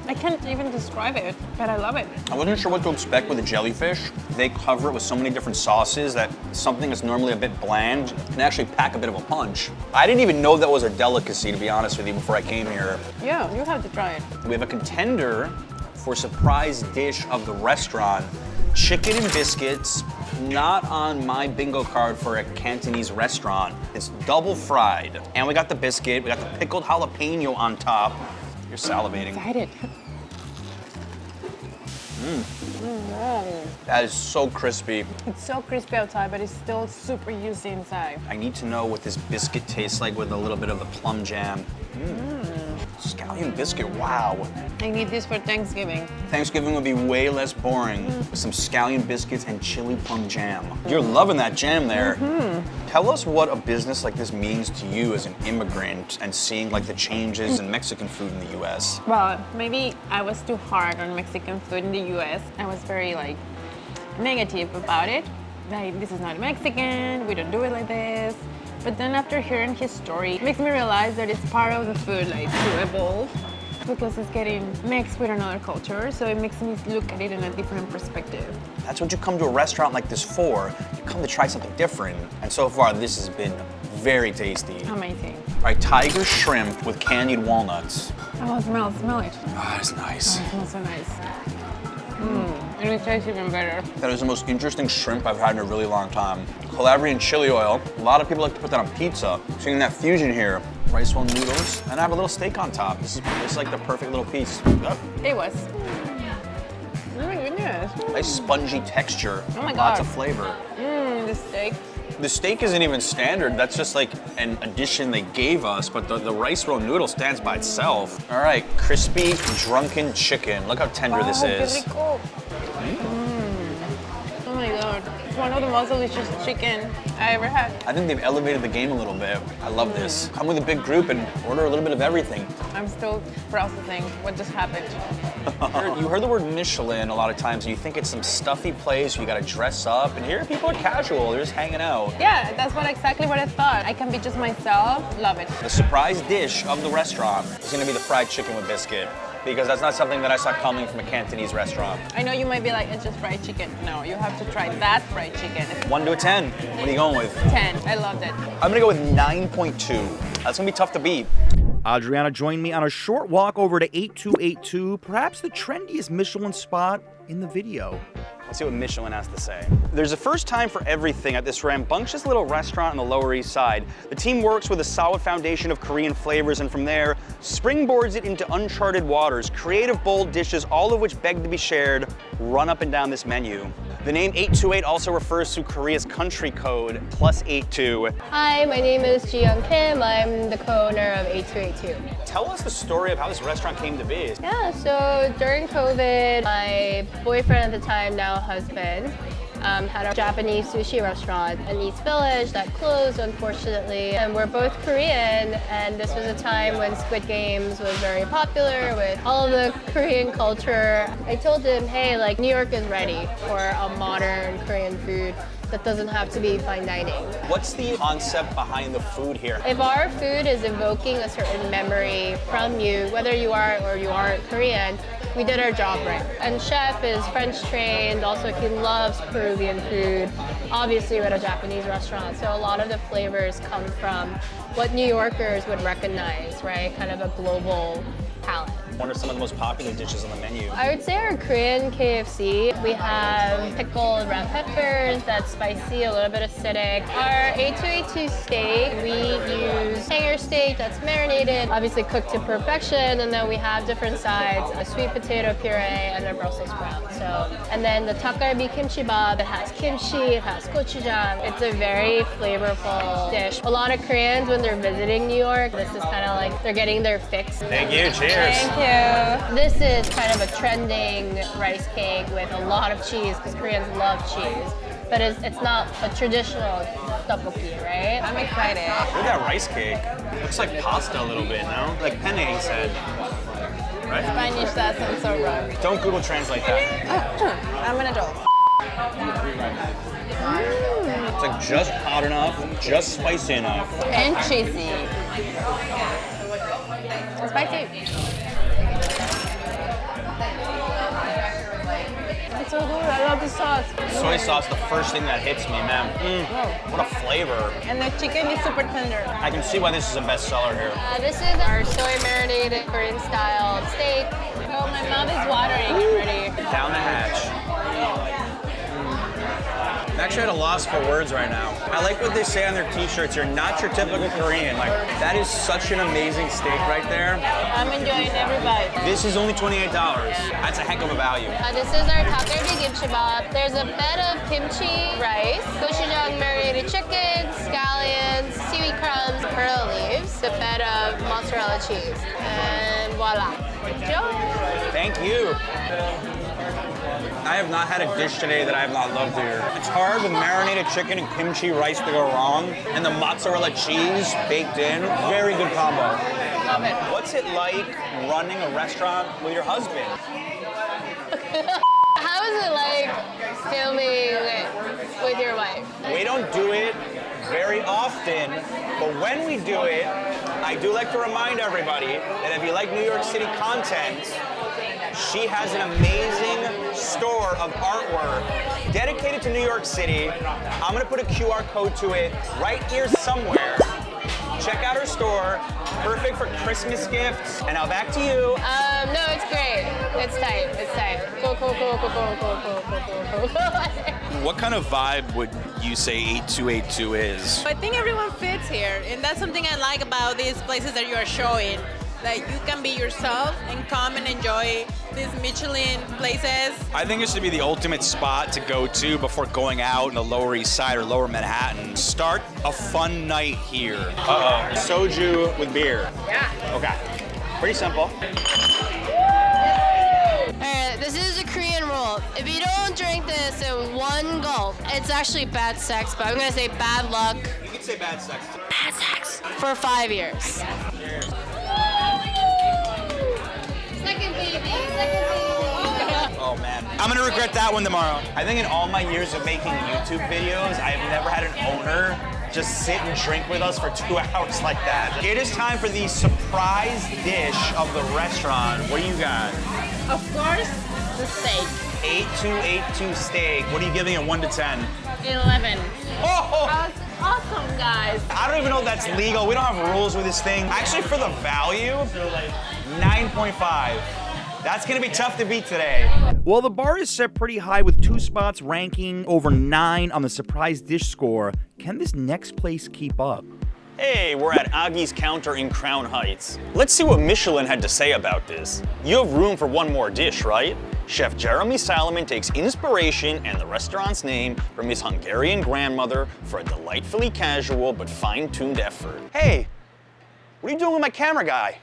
I can't even describe it, but I love it. I wasn't sure what to expect with the jellyfish. They cover it with so many different sauces that something that's normally a bit bland can actually pack a bit of a punch. I didn't even know that was a delicacy, to be honest with you, before I came here. Yeah, you have to try it. We have a contender for surprise dish of the restaurant. Chicken and biscuits, not on my bingo card for a Cantonese restaurant. It's double fried. And we got the biscuit, we got the pickled jalapeno on top. You're salivating. Excited. That is so crispy. It's so crispy outside, but it's still super juicy inside. I need to know what this biscuit tastes like with a little bit of the plum jam. Scallion biscuit, wow. I need this for Thanksgiving. Thanksgiving would be way less boring with some scallion biscuits and chili plum jam. You're loving that jam there. Tell us what a business like this means to you as an immigrant and seeing like the changes in Mexican food in the US. Well, maybe I was too hard on Mexican food in the US. I was very like negative about it. Like, this is not Mexican, we don't do it like this. But then after hearing his story, it makes me realize that it's part of the food like to evolve because it's getting mixed with another culture. So it makes me look at it in a different perspective. That's what you come to a restaurant like this for. You come to try something different. And so far, this has been very tasty. Amazing. All right, tiger shrimp with candied walnuts. Oh, smell it. Ah, that's nice. Oh, it smells so nice. And it tastes even better. That is the most interesting shrimp I've had in a really long time. Calabrian chili oil. A lot of people like to put that on pizza. Seeing that fusion here. Rice roll noodles, and I have a little steak on top. This is like the perfect little piece. It was. Oh my goodness. Nice spongy texture. Oh my God. Lots of flavor. The steak. The steak isn't even standard. That's just like an addition they gave us, but the rice roll noodle stands by itself. All right, crispy drunken chicken. Look how tender this is. Oh my God. It's one of the most delicious chicken I ever had. I think they've elevated the game a little bit. I love this. Come with a big group and order a little bit of everything. I'm still processing what just happened. You heard the word Michelin a lot of times, and you think it's some stuffy place where you gotta dress up, and here people are casual, they're just hanging out. Yeah, that's exactly what I thought. I can be just myself, love it. The surprise dish of the restaurant is gonna be the fried chicken with biscuit, because that's not something that I saw coming from a Cantonese restaurant. I know you might be like, it's just fried chicken. No, you have to try that fried chicken. 1 to a 10, what are you going with? 10, I loved it. I'm gonna go with 9.2. That's gonna be tough to beat. Adriana joined me on a short walk over to 8282, perhaps the trendiest Michelin spot in the video. Let's see what Michelin has to say. There's a first time for everything at this rambunctious little restaurant on the Lower East Side. The team works with a solid foundation of Korean flavors, and from there, springboards it into uncharted waters. Creative, bold dishes, all of which beg to be shared, run up and down this menu. The name 828 also refers to Korea's country code, +82. Hi, my name is Jiyoung Kim. I'm the co-owner of 8282. Tell us the story of how this restaurant came to be. Yeah, so during COVID, my boyfriend at the time, now husband, had a Japanese sushi restaurant in East Village that closed, unfortunately. And we're both Korean, and this was a time when Squid Games was very popular with all of the Korean culture. I told him, hey, like, New York is ready for a modern Korean food that doesn't have to be fine dining. What's the concept behind the food here? If our food is evoking a certain memory from you, whether you are or you aren't Korean, we did our job right. And chef is French trained, also he loves Peruvian food. Obviously we're at a Japanese restaurant, so a lot of the flavors come from what New Yorkers would recognize, right? Kind of a global palette. What are some of the most popular dishes on the menu? I would say our Korean KFC. We have pickled red peppers, that's spicy, a little bit acidic. Our 8282 steak, we use hanger steak that's marinated, obviously cooked to perfection, and then we have different sides, a sweet potato puree and a Brussels sprout. And then the takgalbi kimchi-bap, it has kimchi, it has gochujang. It's a very flavorful dish. A lot of Koreans, when they're visiting New York, this is kind of like they're getting their fix. Thank you, cheers. Thank you. This is kind of a trending rice cake with a lot of cheese because Koreans love cheese. but it's not a traditional tteokbokki, right? I'm excited. Look at that rice cake. Looks like pasta a little bit, no? Like penne, he said. Right? Spanish, that sounds so wrong. Don't Google translate that. I'm gonna do. It's like just hot enough, just spicy enough. And cheesy. Spicy. It's so good. I love the sauce. Soy sauce, the first thing that hits me, man. What a flavor. And the chicken is super tender. I can see why this is a bestseller here. This is our soy marinated Korean style steak. Oh, my mouth is watering already. Down the hatch. I'm actually at a loss for words right now. I like what they say on their t-shirts. You're not your typical Korean. Like, that is such an amazing steak right there. I'm enjoying every bite. This is only $28. That's a heck of a value. This is our takgalbi kimchimbap. There's a bed of kimchi rice, gochujang marinated chicken, scallions, seaweed crumbs, pearl leaves, a bed of mozzarella cheese, and voila. Enjoy! Thank you. I have not had a dish today that I have not loved here. It's hard with marinated chicken and kimchi rice to go wrong, and the mozzarella cheese baked in. Very good combo. Love it. What's it like running a restaurant with your husband? How is it like filming with your wife? We don't do it very often, but when we do it, I do like to remind everybody that if you like New York City content, she has an amazing store of artwork dedicated to New York City. I'm gonna put a QR code to it right here somewhere. Check out her store. Perfect for Christmas gifts. And now back to you. No, it's great. It's tight. It's tight. Cool. What kind of vibe would you say 8282 is? I think everyone fits here, and that's something I like about these places that you are showing. That you can be yourself and come and enjoy these Michelin places. I think this should be the ultimate spot to go to before going out in the Lower East Side or Lower Manhattan. Start a fun night here. Uh-oh. Soju with beer. Yeah. Okay. Pretty simple. Alright, this is a Korean roll. If you don't drink this in one gulp, it's actually bad sex, but I'm gonna say bad luck. You can say bad sex. Bad sex. For 5 years. Cheers. Second baby. Oh man. I'm gonna regret that one tomorrow. I think in all my years of making YouTube videos, I have never had an owner just sit and drink with us for 2 hours like that. It is time for the surprise dish of the restaurant. What do you got? Of course, the steak. 8282 steak. What are you giving it 1 to 10? 11. Oh! That's awesome, guys. I don't even know if that's legal. We don't have rules with this thing. Actually, for the value, 9.5. That's gonna be tough to beat today. Well, the bar is set pretty high with 2 spots ranking over 9 on the surprise dish score. Can this next place keep up? Hey, we're at Agi's Counter in Crown Heights. Let's see what Michelin had to say about this. You have room for one more dish, right? Chef Jeremy Salomon takes inspiration and the restaurant's name from his Hungarian grandmother for a delightfully casual but fine-tuned effort. Hey, what are you doing with my camera guy?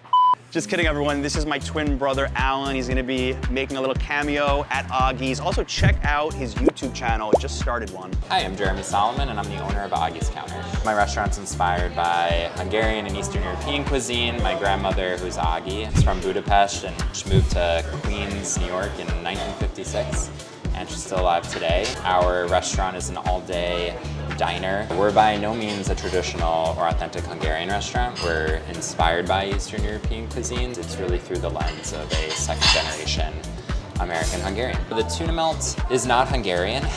Just kidding, everyone. This is my twin brother, Alan. He's gonna be making a little cameo at Agi's. Also, check out his YouTube channel. Just started one. Hi, I'm Jeremy Salomon, and I'm the owner of Agi's Counter. My restaurant's inspired by Hungarian and Eastern European cuisine. My grandmother, who's Agi, is from Budapest, and she moved to Queens, New York in 1956, and she's still alive today. Our restaurant is an all-day diner. We're by no means a traditional or authentic Hungarian restaurant. We're inspired by Eastern European cuisines. It's really through the lens of a second-generation American Hungarian. The tuna melt is not Hungarian,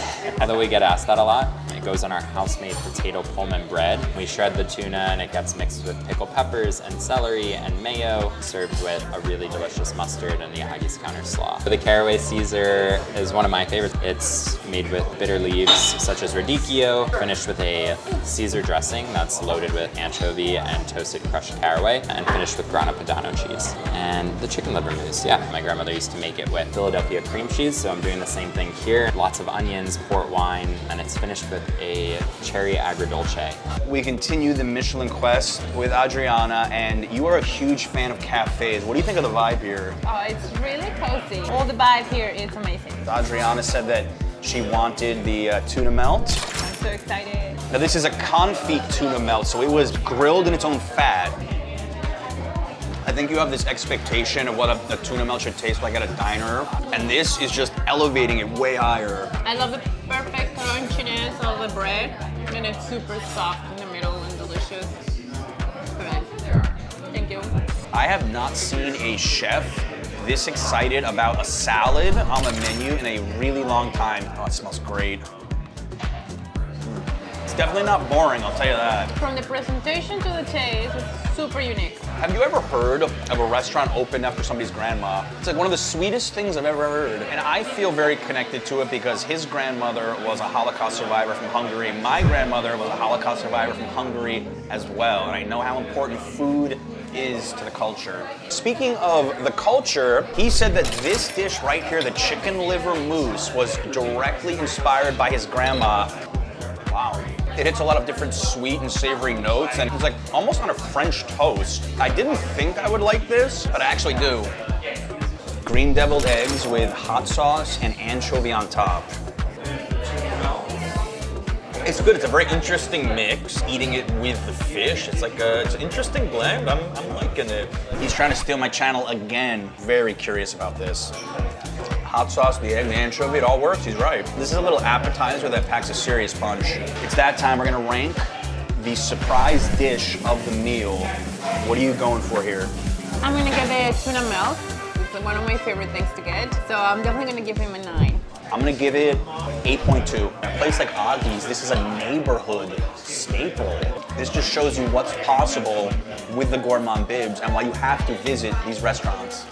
although we get asked that a lot. It goes on our house-made potato Pullman bread. We shred the tuna and it gets mixed with pickled peppers and celery and mayo, served with a really delicious mustard and the Agi's Counter slaw. The caraway Caesar is one of my favorites. It's made with bitter leaves such as radicchio, finished with a Caesar dressing that's loaded with anchovy and toasted crushed caraway, and finished with grana padano cheese. And the chicken liver mousse, yeah. My grandmother used to make it with Philadelphia cream cheese, so I'm doing the same thing here. Lots of onions, port wine, and it's finished with a cherry agrodolce. We continue the Michelin quest with Adriana, and you are a huge fan of cafes. What do you think of the vibe here? Oh, it's really cozy. All the vibe here is amazing. Adriana said that She wanted the tuna melt. I'm so excited. Now this is a confit tuna melt, so it was grilled in its own fat. I think you have this expectation of what a tuna melt should taste like at a diner, and this is just elevating it way higher. I love the perfect crunchiness of the bread, and it's super soft in the middle and delicious. Thank you. I have not seen a chef this excited about a salad on the menu in a really long time. Oh, it smells great. It's definitely not boring, I'll tell you that. From the presentation to the taste, it's super unique. Have you ever heard of a restaurant opened after somebody's grandma? It's like one of the sweetest things I've ever heard. And I feel very connected to it because his grandmother was a Holocaust survivor from Hungary. My grandmother was a Holocaust survivor from Hungary as well. And I know how important food is to the culture. Speaking of the culture, he said that this dish right here, the chicken liver mousse, was directly inspired by his grandma. Wow. It hits a lot of different sweet and savory notes, and it's like almost on a French toast. I didn't think I would like this, but I actually do. Green deviled eggs with hot sauce and anchovy on top. It's good. It's a very interesting mix. Eating it with the fish, it's like it's an interesting blend. I'm liking it. He's trying to steal my channel again. Very curious about this. Hot sauce, the egg, the anchovy, it all works. He's right. This is a little appetizer that packs a serious punch. It's that time. We're gonna rank the surprise dish of the meal. What are you going for here? I'm gonna get the tuna melt. It's one of my favorite things to get. So I'm definitely gonna give him a 9. I'm gonna give it 8.2. A place like Augie's, this is a neighborhood staple. This just shows you what's possible with the Gourmand Bibs and why you have to visit these restaurants.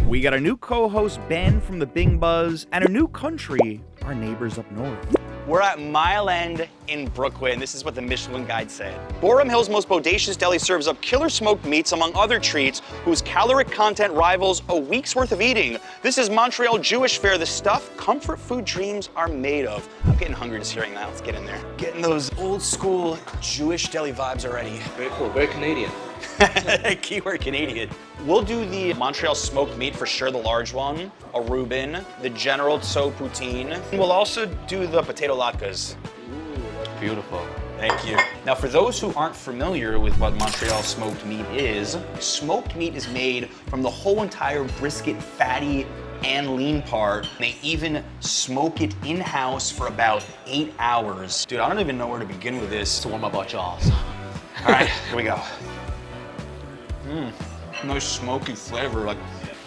We got a new co-host, Ben from the Bing Buzz, and a new country, our neighbors up north. We're at Mile End in Brooklyn. This is what the Michelin guide said. Bourdain Hill's most bodacious deli serves up killer smoked meats, among other treats, whose caloric content rivals a week's worth of eating. This is Montreal Jewish fare, the stuff comfort food dreams are made of. I'm getting hungry just hearing that. Let's get in there. Getting those old school Jewish deli vibes already. Very cool, very Canadian. Keyword Canadian. We'll do the Montreal smoked meat for sure, the large one, a Reuben, the General Tso poutine. We'll also do the potato latkes. Beautiful. Thank you. Now, for those who aren't familiar with what Montreal smoked meat is made from the whole entire brisket fatty and lean part. They even smoke it in-house for about 8 hours. Dude, I don't even know where to begin with this. To warm up our jaws. All right, here we go. Nice smoky flavor. Like,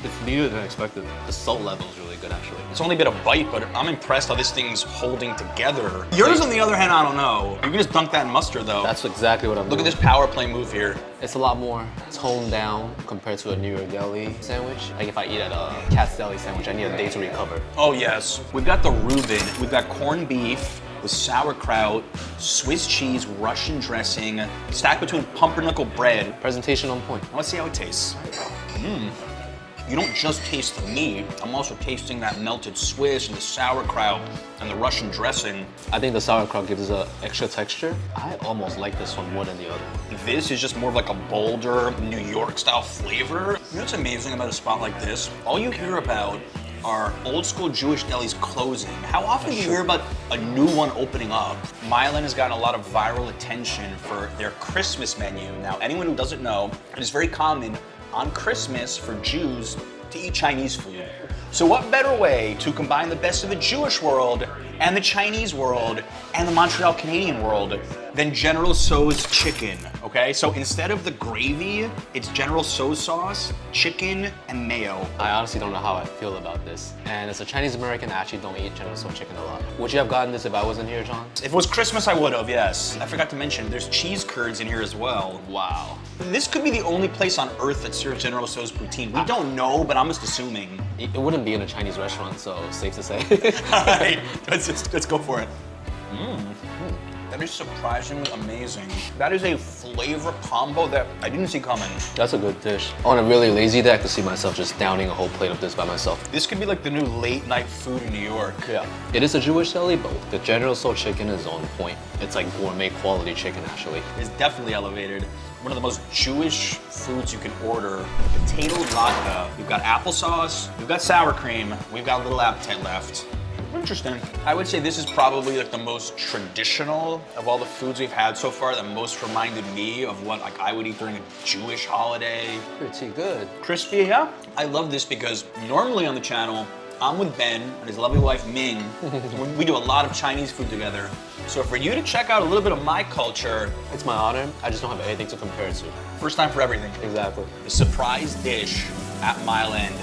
it's meatier than I expected. The salt level is really good, actually. It's only been a bite, but I'm impressed how this thing's holding together. Yours, on the other hand, I don't know. You can just dunk that in mustard, though. That's exactly what I'm doing. Look at this power play move here. It's a lot more toned down compared to a New York deli sandwich. Like if I eat at a Cat's Deli sandwich, I need a day to recover. Oh, yes. We've got the Reuben. We've got corned beef with sauerkraut, Swiss cheese, Russian dressing, stacked between pumpernickel bread. Presentation on point. Let's see how it tastes. You don't just taste the meat. I'm also tasting that melted Swiss and the sauerkraut and the Russian dressing. I think the sauerkraut gives it an extra texture. I almost like this one more than the other. This is just more of like a bolder New York style flavor. You know what's amazing about a spot like this? All you hear about are old school Jewish delis closing. How often do you hear about a new one opening up? Mile End has gotten a lot of viral attention for their Christmas menu. Now, anyone who doesn't know, it is very common on Christmas for Jews to eat Chinese food. So what better way to combine the best of the Jewish world and the Chinese world and the Montreal Canadian world than General Tso's chicken, okay? So instead of the gravy, it's General Tso's sauce, chicken, and mayo. I honestly don't know how I feel about this. And as a Chinese American, I actually don't eat General Tso chicken a lot. Would you have gotten this if I wasn't here, John? If it was Christmas, I would have, yes. I forgot to mention, there's cheese curds in here as well. Wow. This could be the only place on earth that serves General Tso's poutine. We don't know, but I'm just assuming. It wouldn't be in a Chinese restaurant, so safe to say. All right, let's go for it. That is surprisingly amazing. That is a flavor combo that I didn't see coming. That's a good dish. On a really lazy day, I could see myself just downing a whole plate of this by myself. This could be like the new late night food in New York. Yeah. It is a Jewish deli, but the General Tso chicken is on point. It's like gourmet quality chicken, actually. It's definitely elevated. One of the most Jewish foods you can order. Potato latke. We've got applesauce, we've got sour cream, we've got a little appetite left. Interesting. I would say this is probably like the most traditional of all the foods we've had so far, that most reminded me of what like I would eat during a Jewish holiday. Pretty good. Crispy, yeah. I love this because normally on the channel, I'm with Ben and his lovely wife Ming. We do a lot of Chinese food together. So for you to check out a little bit of my culture, it's my honor. I just don't have anything to compare it to. First time for everything. Exactly. The surprise dish at Mile End.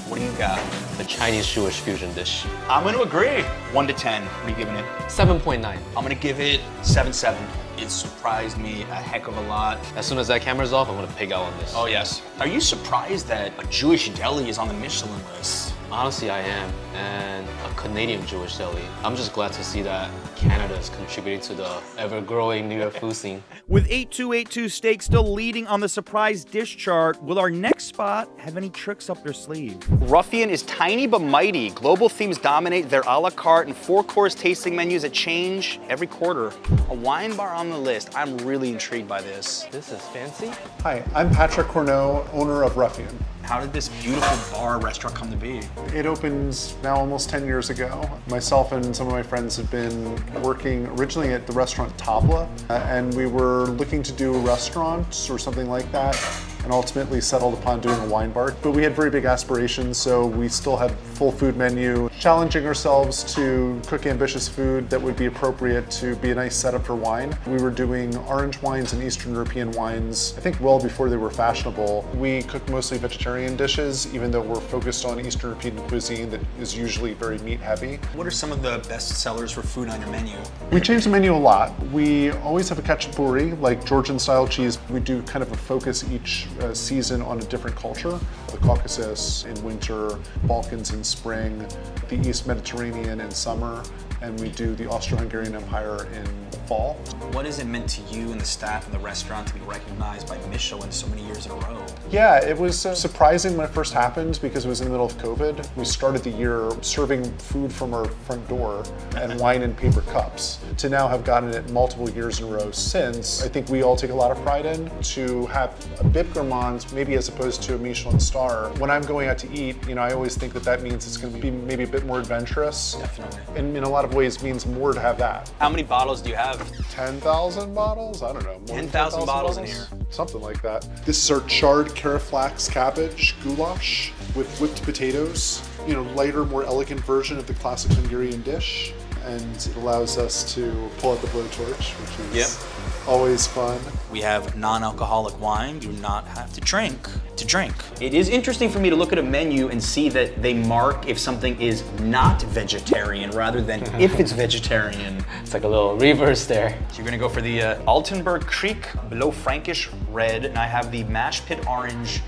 What do you got? The Chinese Jewish fusion dish. I'm gonna agree. 1 to 10. What are you giving it? 7.9. I'm gonna give it 7.7. It surprised me a heck of a lot. As soon as that camera's off, I'm gonna pig out on this. Oh yes. Are you surprised that a Jewish deli is on the Michelin list? Honestly, I am, and a Canadian Jewish deli. I'm just glad to see that Canada is contributing to the ever-growing New York food scene. With 8282 Steak still leading on the surprise dish chart, will our next spot have any tricks up their sleeve? Ruffian is tiny but mighty. Global themes dominate their a la carte and 4-course tasting menus that change every quarter. A wine bar on the list. I'm really intrigued by this. This is fancy. Hi, I'm Patrick Corneau, owner of Ruffian. How did this beautiful bar restaurant come to be? It opened now almost 10 years ago. Myself and some of my friends have been working originally at the restaurant Tabla, and we were looking to do a restaurant or something like that, and ultimately settled upon doing a wine bar. But we had very big aspirations, so we still had full food menu, challenging ourselves to cook ambitious food that would be appropriate to be a nice setup for wine. We were doing orange wines and Eastern European wines, I think well before they were fashionable. We cook mostly vegetarian dishes, even though we're focused on Eastern European cuisine that is usually very meat heavy. What are some of the best sellers for food on your menu? We change the menu a lot. We always have a khachapuri, like Georgian style cheese. We do kind of a focus each season on a different culture. The Caucasus in winter, Balkans in spring, the East Mediterranean in summer, and we do the Austro-Hungarian Empire in fall. What has it meant to you and the staff in the restaurant to be recognized by Michelin so many years in a row? Yeah, it was surprising when it first happened because it was in the middle of COVID. We started the year serving food from our front door and wine in paper cups. To now have gotten it multiple years in a row since, I think we all take a lot of pride in. To have a bib gourmand, maybe as opposed to a Michelin star. When I'm going out to eat, I always think that means it's going to be maybe a bit more adventurous. Definitely. And in a lot of ways means more to have that. How many bottles do you have? 10,000 bottles? I don't know. 10,000 bottles in here. Something like that. This is our charred caraflax cabbage goulash with whipped potatoes. Lighter, more elegant version of the classic Hungarian dish. And it allows us to pull out the blowtorch, which is always fun. We have non-alcoholic wine. You do not have to drink to drink. It is interesting for me to look at a menu and see that they mark if something is not vegetarian rather than if it's vegetarian. It's like a little reverse there. So you're gonna go for the Altenburg Kriek Below Frankish Red, and I have the Mash Pit Orange.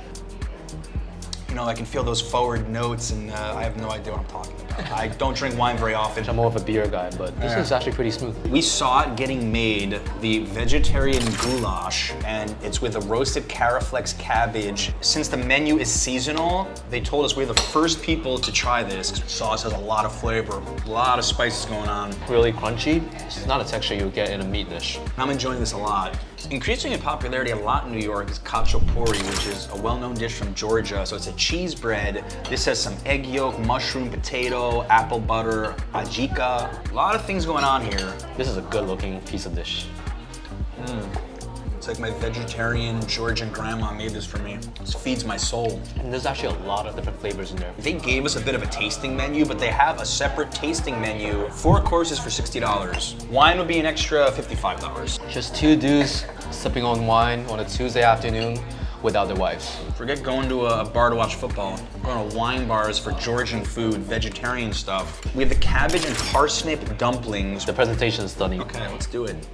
I can feel those forward notes, and I have no idea what I'm talking about. I don't drink wine very often. I'm more of a beer guy, but this is actually pretty smooth. We saw it getting made, the vegetarian goulash, and it's with a roasted caraflex cabbage. Since the menu is seasonal, they told us we're the first people to try this. The sauce has a lot of flavor, a lot of spices going on. Really crunchy. It's not a texture you would get in a meat dish. I'm enjoying this a lot. Increasing in popularity a lot in New York is khachapuri, which is a well-known dish from Georgia. So it's a cheese bread. This has some egg yolk, mushroom, potato, apple butter, ajika. A lot of things going on here. This is a good-looking piece of dish. It's like my vegetarian Georgian grandma made this for me. This feeds my soul. And there's actually a lot of different flavors in there. They gave us a bit of a tasting menu, but they have a separate tasting menu. 4 courses for $60. Wine would be an extra $55. Just 2 dudes sipping on wine on a Tuesday afternoon without their wives. Forget going to a bar to watch football. We're going to wine bars for Georgian food, vegetarian stuff. We have the cabbage and parsnip dumplings. The presentation is stunning. Okay, let's do it.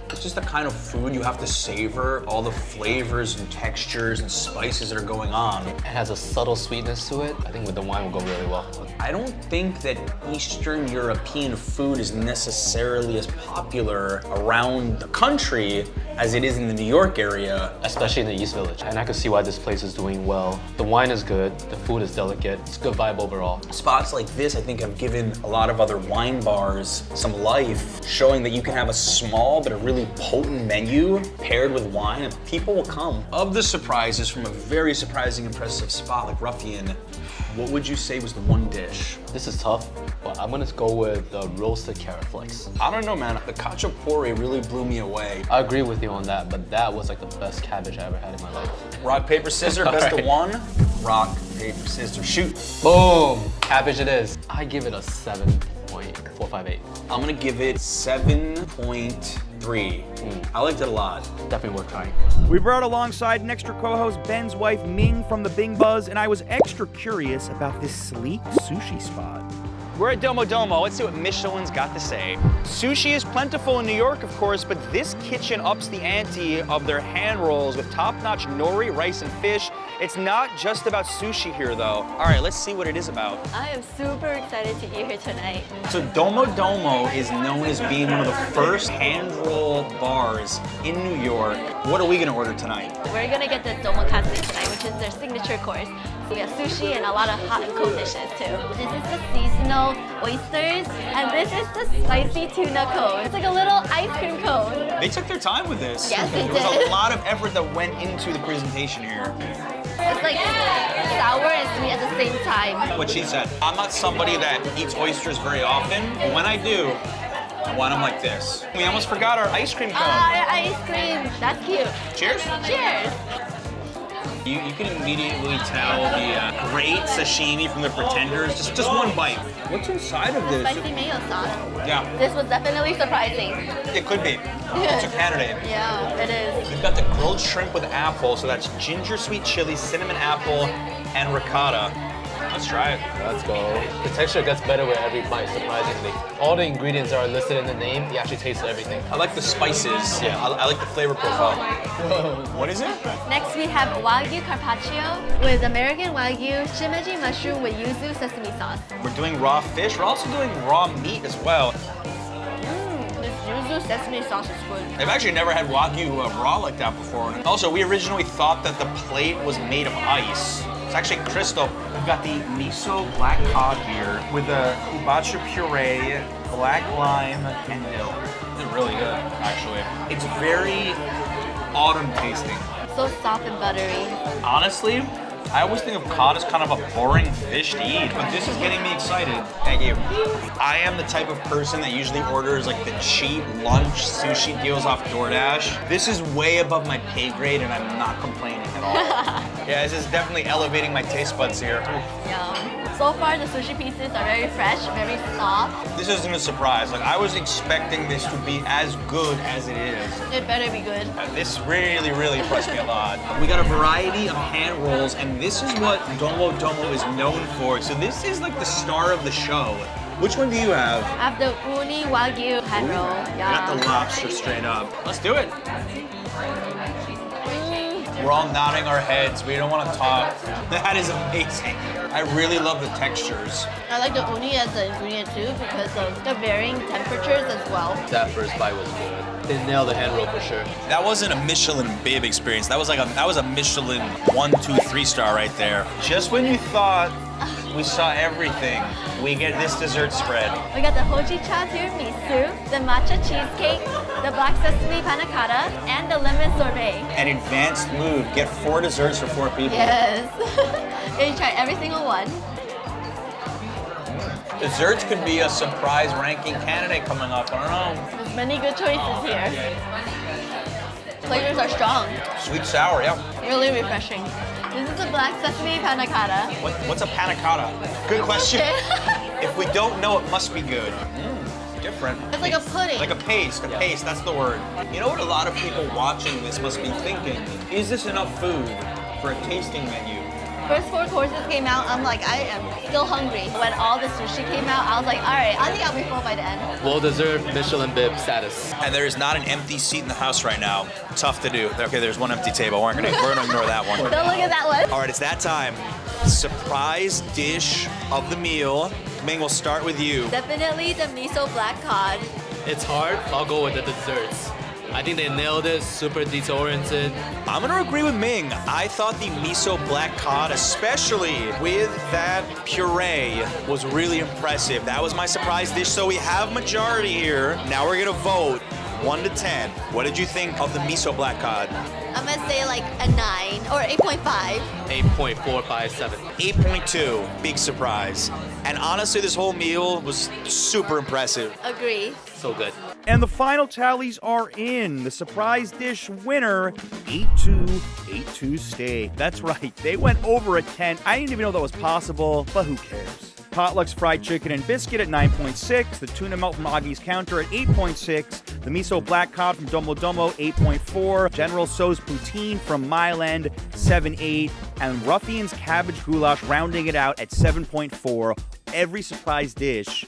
It's just the kind of food you have to savor, all the flavors and textures and spices that are going on. It has a subtle sweetness to it. I think with the wine will go really well. I don't think that Eastern European food is necessarily as popular around the country as it is in the New York area. Especially in the East Village. And I can see why this place is doing well. The wine is good, the food is delicate, it's a good vibe overall. Spots like this, I think, have given a lot of other wine bars some life, showing that you can have a small but a really potent menu paired with wine and people will come. Of the surprises from a very surprising, impressive spot like Ruffian, what would you say was the one dish? This is tough. Well, I'm gonna go with the roasted carrot flakes. I don't know, man. The khachapuri really blew me away. I agree with you on that, but that was like the best cabbage I ever had in my life. Rock, paper, scissors, best of one. Rock, paper, scissors, shoot. Boom! Cabbage it is. I give it a 7.458. I'm gonna give it 7.3. I liked it a lot. Definitely worth trying. We brought alongside an extra co-host, Ben's wife, Ming from the Bing Buzz, and I was extra curious about this sleek sushi spot. We're at Domo Domo. Let's see what Michelin's got to say. Sushi is plentiful in New York, of course, but this kitchen ups the ante of their hand rolls with top-notch nori, rice, and fish. It's not just about sushi here, though. All right, let's see what it is about. I am super excited to eat here tonight. So Domo Domo is known as being one of the first hand roll bars in New York. What are we gonna order tonight? We're gonna get the domakatsu tonight, which is their signature course. We have sushi and a lot of hot and cold dishes too. This is the seasonal oysters, and this is the spicy tuna cone. It's like a little ice cream cone. They took their time with this. Yes, they There was did. a lot of effort that went into the presentation here. It's like sour and sweet at the same time. What she said. I'm not somebody that eats oysters very often, but when I do, I want them like this. We almost forgot our ice cream cone. Ah, ice cream. That's cute. Cheers. Cheers. You can immediately tell the great sashimi from the Pretenders. Just one bite. What's inside of this? Spicy mayo sauce. Yeah, This was definitely surprising. it could be. It's a candidate. Yeah, it is. We've got the grilled shrimp with apple, so that's ginger sweet chili, cinnamon apple, and ricotta. Let's try it. Let's go. The texture gets better with every bite, surprisingly. All the ingredients are listed in the name. You actually taste everything. I like the spices. Yeah. I like the flavor profile. What is it? Next we have Wagyu Carpaccio with American Wagyu shimeji mushroom with yuzu sesame sauce. We're doing raw fish. We're also doing raw meat as well. This yuzu sesame sauce is good. I've actually never had Wagyu raw like that before. Also, we originally thought that the plate was made of ice. It's actually crystal. We've got the miso black cod here with the kubacha puree, black lime, and dill. It's really good, actually. It's very autumn tasting. So soft and buttery. Honestly, I always think of cod as kind of a boring fish to eat, but this is getting me excited. Thank you. I am the type of person that usually orders like the cheap lunch sushi deals off DoorDash. This is way above my pay grade and I'm not complaining at all. Yeah, this is definitely elevating my taste buds here. Yum. So far the sushi pieces are very fresh, very soft. This isn't a surprise. Like I was expecting this to be as good as it is. It better be good. This really, really impressed me a lot. We got a variety of hand rolls, and this is what Domo Domo is known for. So this is like the star of the show. Which one do you have? I have the uni wagyu hand roll. I got the lobster straight up. Let's do it. We're all nodding our heads. We don't want to talk. That is amazing. I really love the textures. I like the uni as the ingredient too because of the varying temperatures as well. That first bite was good. They nailed the hand roll for sure. That wasn't a Michelin bib experience. That was a Michelin 1, 2, 3 star right there. Just when you thought we saw everything, we get this dessert spread. We got the hojicha tiramisu, the matcha cheesecake, the black sesame panna cotta, and the lemon sorbet. An advanced move. Get 4 desserts for 4 people. Yes. You try every single one. Desserts could be a surprise ranking candidate coming up. I don't know. There's many good choices here. Flavors are strong. Sweet sour, yeah. Really refreshing. This is a black sesame panna cotta. What's a panna cotta? Good question. If we don't know, it must be good. Different. It's like a pudding. Like a paste, that's the word. You know what a lot of people watching this must be thinking? Is this enough food for a tasting menu? First 4 courses came out, I'm like, I am still hungry. When all the sushi came out, I was like, all right, I think I'll be full by the end. Well deserved Michelin bib status. And there is not an empty seat in the house right now. Tough to do. Okay, there's one empty table. We're gonna ignore that one. Don't look at that one. All right, it's that time. Surprise dish of the meal. Ming, we'll start with you. Definitely the miso black cod. It's hard. I'll go with the desserts. I think they nailed it, super detail-oriented. I'm gonna agree with Ming. I thought the miso black cod, especially with that puree, was really impressive. That was my surprise dish, so we have majority here. Now we're gonna vote. 1 to 10, what did you think of the miso black cod? I'm gonna say like a 9 or 8.5. 8.457. 8.2, big surprise. And honestly, this whole meal was super impressive. Agree. So good. And the final tallies are in. The surprise dish winner, 8282 steak. That's right, they went over a 10. I didn't even know that was possible, but who cares? Potluck's fried chicken and biscuit at 9.6, the tuna melt from Augie's Counter at 8.6, the miso black cod from Domo Domo 8.4, General Tso's poutine from Mile End 7.8, and Ruffian's cabbage goulash rounding it out at 7.4. Every surprise dish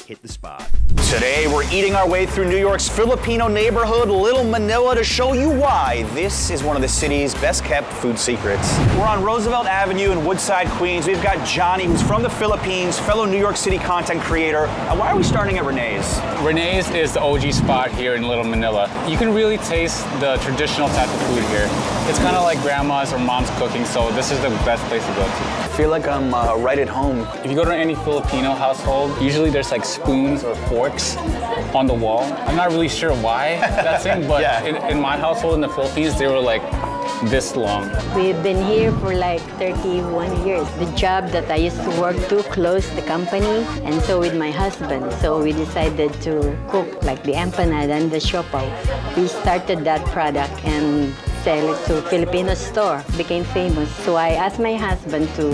hit the spot. Today, we're eating our way through New York's Filipino neighborhood, Little Manila, to show you why this is one of the city's best-kept food secrets. We're on Roosevelt Avenue in Woodside, Queens. We've got Johnny, who's from the Philippines, fellow New York City content creator. And why are we starting at Renee's? Renee's is the OG spot here in Little Manila. You can really taste the traditional type of food here. It's kind of like grandma's or mom's cooking, so this is the best place to go to. I feel like I'm right at home. If you go to any Filipino household, usually there's like spoons or forks on the wall. I'm not really sure why that's in, but in my household in the Philippines, they were like this long. We've been here for like 31 years. The job that I used to work to closed the company, and so with my husband. So we decided to cook like the empanada and the siopaw. We started that product and sell it to Filipino store. Became famous. So I asked my husband to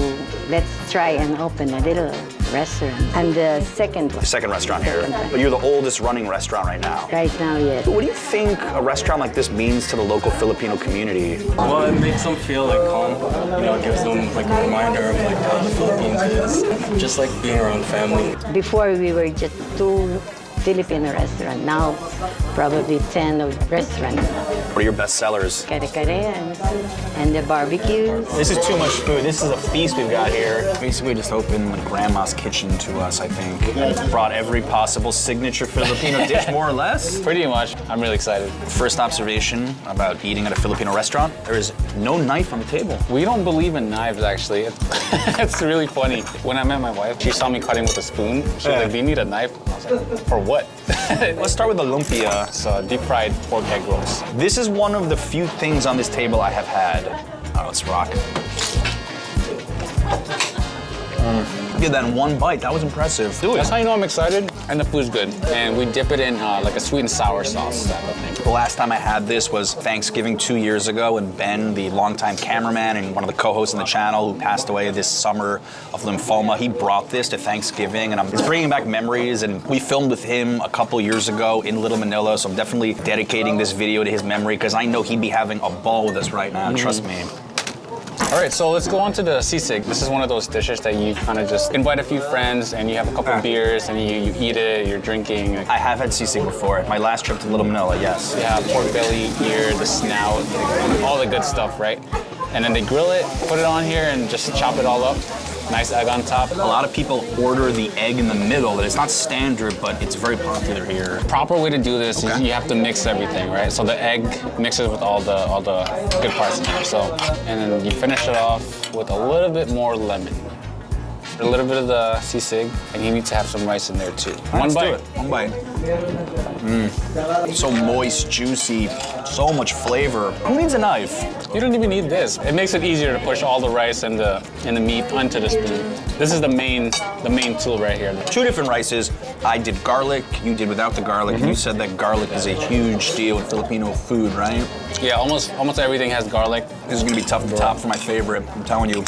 let's try and open a little restaurant. I'm the second one. The second restaurant here. But you're the oldest running restaurant right now. Right now, yes. What do you think a restaurant like this means to the local Filipino community? Well, it makes them feel like home. You know, it gives them like a reminder of like how the Philippines is. Just like being around family. Before we were just 2 Filipino restaurant. Now, probably 10 of restaurants. What are your best sellers? Kare-kare and the barbecues. This is too much food. This is a feast we've got here. Basically just opened like grandma's kitchen to us, I think. Brought every possible signature Filipino dish, more or less. Pretty much. I'm really excited. First observation about eating at a Filipino restaurant, there is no knife on the table. We don't believe in knives, actually. It's really funny. When I met my wife, she saw me cutting with a spoon. She was like, do you need a knife? I was like, for what? Let's start with the lumpia. It's deep fried pork egg rolls. This is one of the few things on this table I have had. Oh, let's rock. Get that in one bite. That was impressive. Dude, that's how you know I'm excited. And the food's good. And we dip it in like a sweet and sour sauce type of thing. The last time I had this was Thanksgiving 2 years ago, and Ben, the longtime cameraman and one of the co-hosts on the channel who passed away this summer of lymphoma, he brought this to Thanksgiving, and it's bringing back memories, and we filmed with him a couple years ago in Little Manila, so I'm definitely dedicating this video to his memory because I know he'd be having a ball with us right now, trust me. All right, so let's go on to the sisig. This is one of those dishes that you kind of just invite a few friends and you have a couple of beers and you eat it, you're drinking. I have had sisig before. My last trip to Little Manila, yes. Yeah, pork belly, ear, the snout, all the good stuff, right? And then they grill it, put it on here, and just chop it all up. Nice egg on top. A lot of people order the egg in the middle. It's not standard, but it's very popular here. Proper way to do this is you have to mix everything, right? So the egg mixes with all the good parts in here. So, and then you finish it off with a little bit more lemon. A little bit of the sisig, and you need to have some rice in there too. One bite. One bite. So moist, juicy, so much flavor. Who needs a knife? You don't even need this. It makes it easier to push all the rice and the meat onto the spoon. This is the main tool right here. 2 different rices. I did garlic, you did without the garlic, and you said that garlic is a huge deal in Filipino food, right? Yeah, almost everything has garlic. This is gonna be tough to top for my favorite, I'm telling you.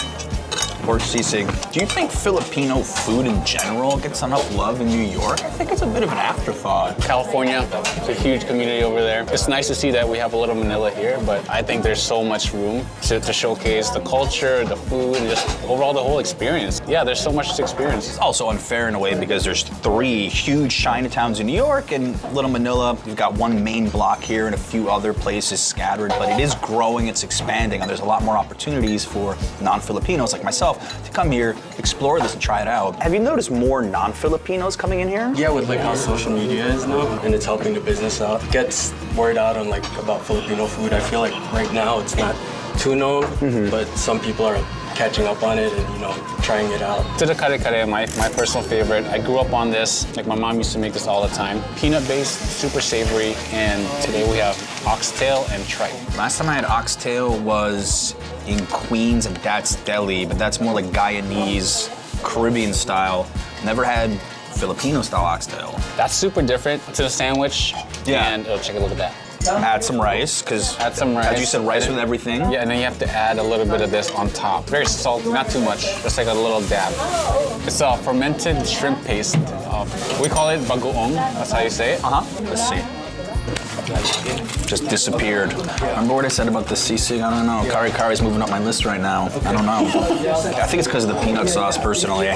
Pork sisig. Do you think Filipino food in general gets enough love in New York? I think it's a bit of an afterthought. California, it's a huge community over there. It's nice to see that we have a Little Manila here, but I think there's so much room to showcase the culture, the food, and just overall the whole experience. Yeah, there's so much to experience. It's also unfair in a way because there's 3 huge Chinatowns in New York, and Little Manila, you've got one main block here and a few other places scattered, but it is growing, it's expanding, and there's a lot more opportunities for non-Filipinos like myself to come here, explore this, and try it out. Have you noticed more non-Filipinos coming in here? Yeah, with like how social media is now, and it's helping the business out. It gets word out on like about Filipino food. I feel like right now it's not too known, but some people are catching up on it and, you know, trying it out. To the kare kare, my personal favorite. I grew up on this. Like my mom used to make this all the time. Peanut based, super savory, and today we have oxtail and tripe. Last time I had oxtail was in Queens at That's Deli, but that's more like Guyanese, Caribbean style. Never had Filipino style oxtail. That's super different to the sandwich. Yeah. And it'll check a little bit. Add some rice, because add some rice. As you said, rice with everything. Yeah, and then you have to add a little bit of this on top. Very salty, not too much, just like a little dab. It's a fermented shrimp paste. We call it bagoong, that's how you say it. Let's see. Just disappeared. Remember what I said about the sisig? I don't know. Kare kare is moving up my list right now. I don't know. I think it's because of the peanut sauce, personally.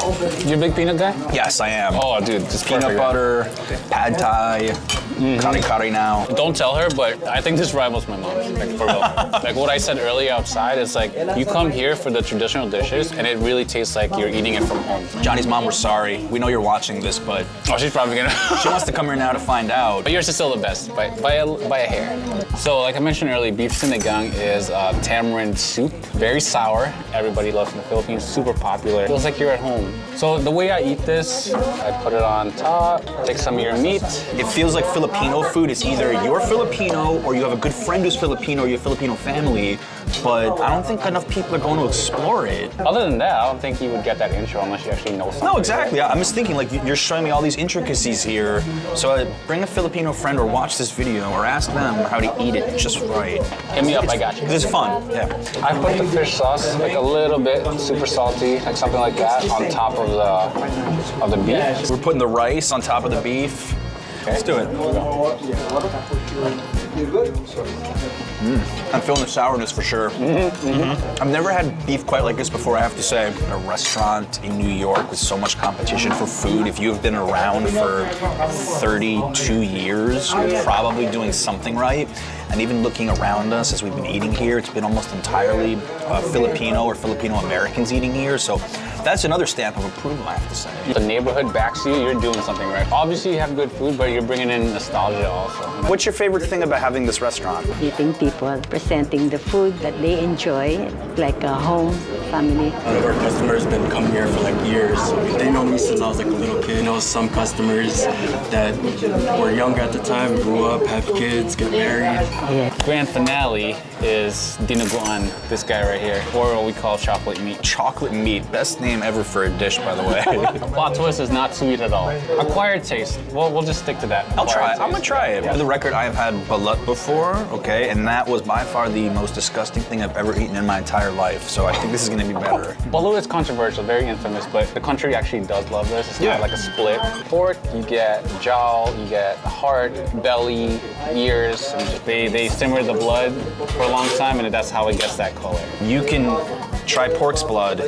You a big peanut guy? Yes, I am. Oh, dude, just peanut butter, pad thai, kare kare now. Don't tell her, but I think this rivals my mom's, like for real. Like what I said earlier outside, it's like you come here for the traditional dishes, and it really tastes like you're eating it from home. Johnny's mom, we're sorry. We know you're watching this, but oh, she's probably gonna. She wants to come here now to find out. But yours is still the best, by a hair. So, like I mentioned earlier, beef sinigang is tamarind soup. Very sour. Everybody loves it in the Philippines. Super popular. Feels like you're at home. So the way I eat this, I put it on top. Take some of your meat. It feels like Filipino food. It's either you're Filipino or you have a good friend who's Filipino or you're a Filipino family. But I don't think enough people are going to explore it. Other than that, I don't think you would get that intro unless you actually know something. No, exactly. I'm just thinking, like, you're showing me all these intricacies here. So bring a Filipino friend or watch this video or ask them how to eat it just right. Hit me up, I got you. This is fun, yeah. I put the fish sauce, like a little bit, super salty, like something like that, on top of the beef. We're putting the rice on top of the beef. Okay. Let's do it. I'm feeling the sourness for sure. I've never had beef quite like this before, I have to say. A restaurant in New York with so much competition for food, if you've been around for 32 years, you're probably doing something right. And even looking around us as we've been eating here, it's been almost entirely Filipino or Filipino Americans eating here. So that's another stamp of approval, I have to say. The neighborhood backs you, you're doing something right. Obviously you have good food, but you're bringing in nostalgia also. What's your favorite thing about having this restaurant? Meeting people, presenting the food that they enjoy, like a home, family. A lot of our customers have been coming here for like years. They know me since I was like a little kid. I know some customers that were young at the time, grew up, have kids, get married. Yeah. Grand finale is dinuguan, this guy right here, or what we call chocolate meat. Chocolate meat, best name ever for a dish, by the way. Plot twist is not sweet at all. Acquired taste. We'll just stick to that. I'll try it. I'm gonna try it. For the record, I have had balut before, okay, and that was by far the most disgusting thing I've ever eaten in my entire life. So I think this is gonna be better. Balut is controversial, very infamous, but the country actually does love this. It's not like a split. Pork, you get jowl, you get heart, belly, ears. And they simmer the blood for a long time, and that's how it gets that color. You can try pork's blood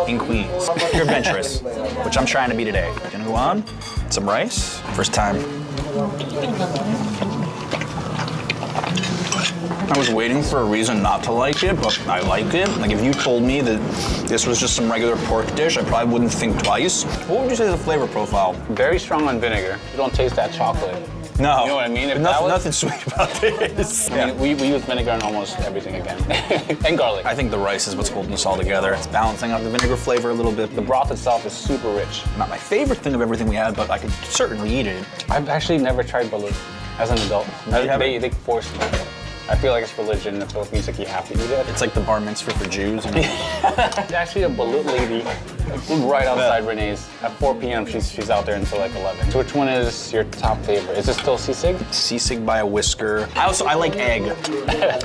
in Queens. You're adventurous, which I'm trying to be today. Gonna go on, some rice, first time. I was waiting for a reason not to like it, but I like it. Like if you told me that this was just some regular pork dish, I probably wouldn't think twice. What would you say is the flavor profile? Very strong on vinegar. You don't taste that chocolate. No. You know what I mean? If nothing sweet about this. I mean, we use vinegar on almost everything again. And garlic. I think the rice is what's holding us all together. It's balancing out the vinegar flavor a little bit. The broth itself is super rich. Not my favorite thing of everything we had, but I could certainly eat it. I've actually never tried balut as an adult. They forced me. I feel like it's religion in the Philippines, like you have to eat it. It's like the bar mitzvah for Jews. You know? There's actually a balut lady right outside Renee's. At 4 p.m. she's out there until like 11. So which one is your top favorite? Is it still sisig? Sisig by a whisker. I like egg,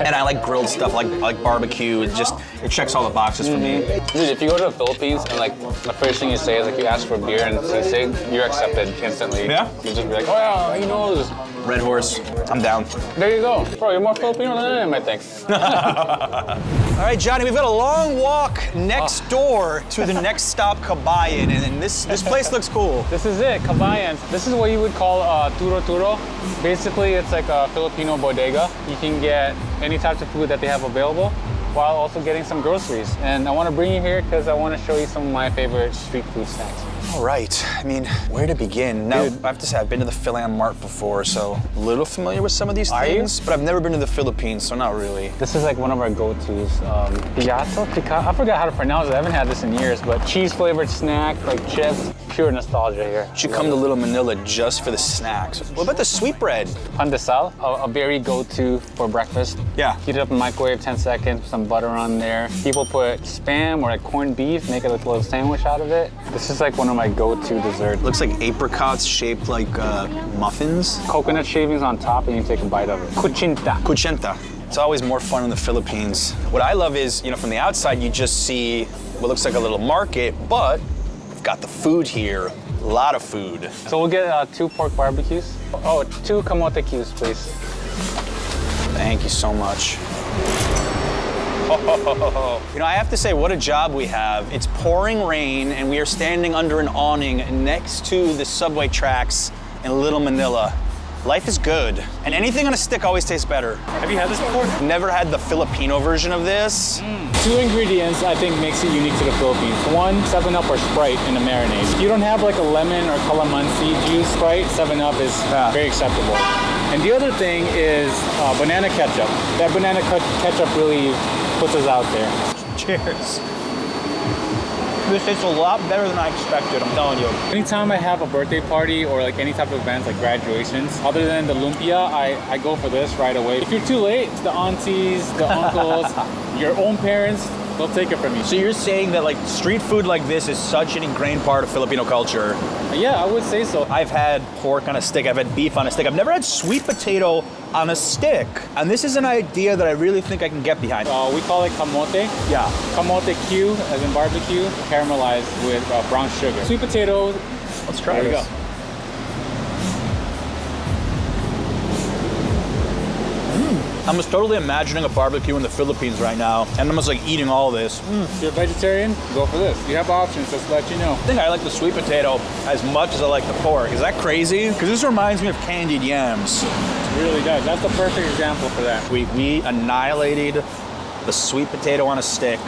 and I like grilled stuff, like barbecue. It checks all the boxes for me. Dude, if you go to the Philippines and like the first thing you say is like you ask for beer and sisig, you're accepted instantly. Yeah? You just be like, oh yeah, he knows. Red Horse, I'm down. There you go. Bro, you're more Filipino than I am, I think. All right, Johnny, we've got a long walk next door to the next stop, Kabayan, and this place looks cool. This is it, Kabayan. This is what you would call turo turo. Basically, it's like a Filipino bodega. You can get any types of food that they have available. while also getting some groceries. And I want to bring you here because I want to show you some of my favorite street food snacks. All right, I mean, where to begin? Now, I have to say, I've been to the Philan Mart before, so a little familiar with some of these things, but I've never been to the Philippines, so not really. This is like one of our go-tos. I forgot how to pronounce it. I haven't had this in years, but cheese-flavored snack, like chips, pure nostalgia here. You should come to Little Manila just for the snacks. What about the sweetbread? Pan de sal, a very go-to for breakfast. Yeah. Heat it up in the microwave, 10 seconds, some butter on there. People put Spam or like corned beef, make a little sandwich out of it. This is like one of my go-to desserts. Looks like apricots shaped like muffins. Coconut shavings on top, and you take a bite of it. Kuchinta. Kuchinta. It's always more fun in the Philippines. What I love is, you know, from the outside, you just see what looks like a little market, but we've got the food here. A lot of food. So we'll get 2 pork barbecues. Oh, 2 kamote cubes, please. Thank you so much. You know, I have to say, what a job we have. It's pouring rain, and we are standing under an awning next to the subway tracks in Little Manila. Life is good, and anything on a stick always tastes better. Have you had this before? Never had the Filipino version of this. 2 ingredients I think makes it unique to the Philippines. 1, 7-Up or Sprite in the marinade. If you don't have like a lemon or calamansi juice Sprite, 7-Up is very acceptable. And the other thing is banana ketchup. That banana ketchup really puts us out there. Cheers. This tastes a lot better than I expected, I'm telling you. Anytime I have a birthday party or like any type of events like graduations, other than the lumpia, I go for this right away. If you're too late, the aunties, the uncles, your own parents, they'll take it from you. So you're saying that like street food like this is such an ingrained part of Filipino culture? Yeah, I would say so. I've had pork on a stick, I've had beef on a stick. I've never had sweet potato on a stick. And this is an idea that I really think I can get behind. We call it kamote. Yeah. Kamote Q, as in barbecue, caramelized with brown sugar. Sweet potato. Let's try this. Here we go. I'm just totally imagining a barbecue in the Philippines right now, and I'm just like eating all this. If you're a vegetarian, go for this. You have options, just to let you know. I think I like the sweet potato as much as I like the pork. Is that crazy? Because this reminds me of candied yams. It really does. That's the perfect example for that. We annihilated the sweet potato on a stick.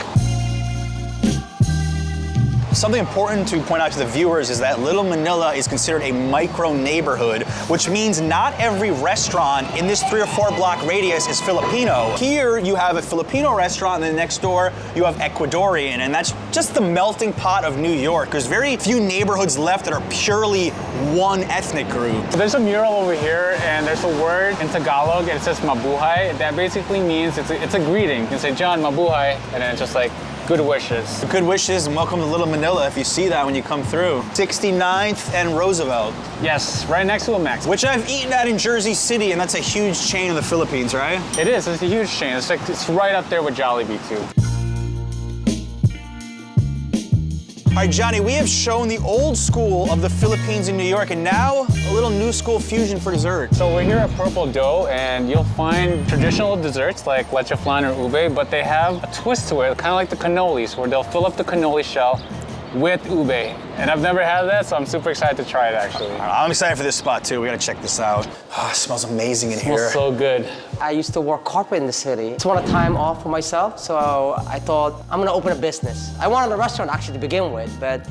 Something important to point out to the viewers is that Little Manila is considered a micro neighborhood, which means not every restaurant in this 3 or 4 block radius is Filipino. Here you have a Filipino restaurant, and then next door you have Ecuadorian, and that's just the melting pot of New York. There's very few neighborhoods left that are purely one ethnic group. There's a mural over here, and there's a word in Tagalog, and it says mabuhay. That basically means it's a greeting. You can say, John, mabuhay, and then it's just like, good wishes. Good wishes and welcome to Little Manila if you see that when you come through. 69th and Roosevelt. Yes, right next to a Mex. Which I've eaten at in Jersey City, and that's a huge chain in the Philippines, right? It is, it's a huge chain. It's right up there with Jollibee too. All right, Johnny, we have shown the old school of the Philippines in New York, and now a little new school fusion for dessert. So we're here at Purple Dough, and you'll find traditional desserts like leche flan or ube, but they have a twist to it, kind of like the cannolis, where they'll fill up the cannoli shell with ube. And I've never had that, so I'm super excited to try it, actually. I'm excited for this spot, too. We gotta check this out. Oh, it smells amazing in here. Smells so good. I used to work corporate in the city. Just wanted time off for myself, so I thought, I'm gonna open a business. I wanted a restaurant, actually, to begin with, but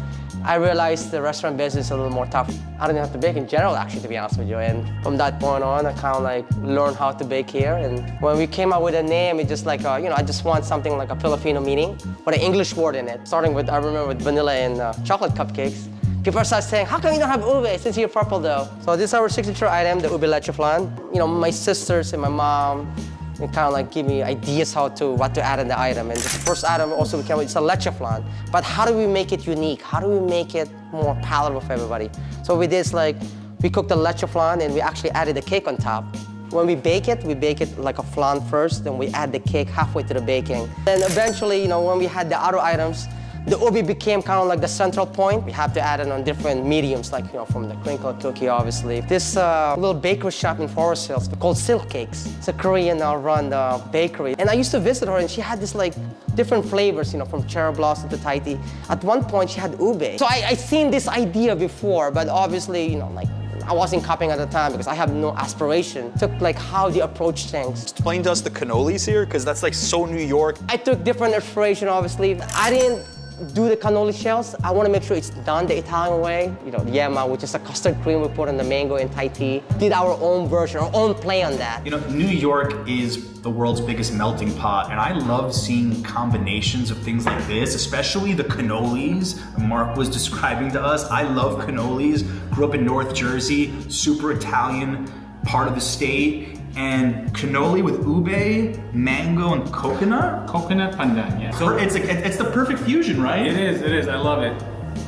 I realized the restaurant business is a little more tough. I didn't have to bake in general, actually, to be honest with you. And from that point on, I kind of like learned how to bake here. And when we came out with a name, it just like, you know, I just want something like a Filipino meaning, but an English word in it. Starting with, I remember with vanilla and chocolate cupcakes. People started saying, how come you don't have ube since you're Purple Dough? So this is our signature item, the ube leche flan. You know, my sisters and my mom, and kind of like give me ideas what to add in the item. And the first item also we came with, it's a leche flan. But how do we make it unique? How do we make it more palatable for everybody? So we did is like, we cooked the leche flan and we actually added the cake on top. When we bake it like a flan first, then we add the cake halfway to the baking. Then eventually, you know, when we had the other items, the ube became kind of like the central point. We have to add it on different mediums, like, you know, from the crinkle cookie, obviously. This little bakery shop in Forest Hills called Silk Cakes. It's a Korean-run bakery. And I used to visit her, and she had this, like, different flavors, you know, from cherry blossom to Tahiti. At one point, she had ube. So I seen this idea before, but obviously, you know, like, I wasn't copying at the time because I have no aspiration. Took like how they approach things. Explain to us the cannolis here, because that's like so New York. I took different inspiration, obviously. I didn't do the cannoli shells. I want to make sure it's done the Italian way. You know, yema, which is a custard cream we put on the mango and Thai tea. Did our own version, our own play on that. You know, New York is the world's biggest melting pot, and I love seeing combinations of things like this, especially the cannolis Mark was describing to us. I love cannolis. Grew up in North Jersey, super Italian part of the state. And cannoli with ube, mango, and coconut? Coconut pandan, yeah. So it's the perfect fusion, right? It is, I love it.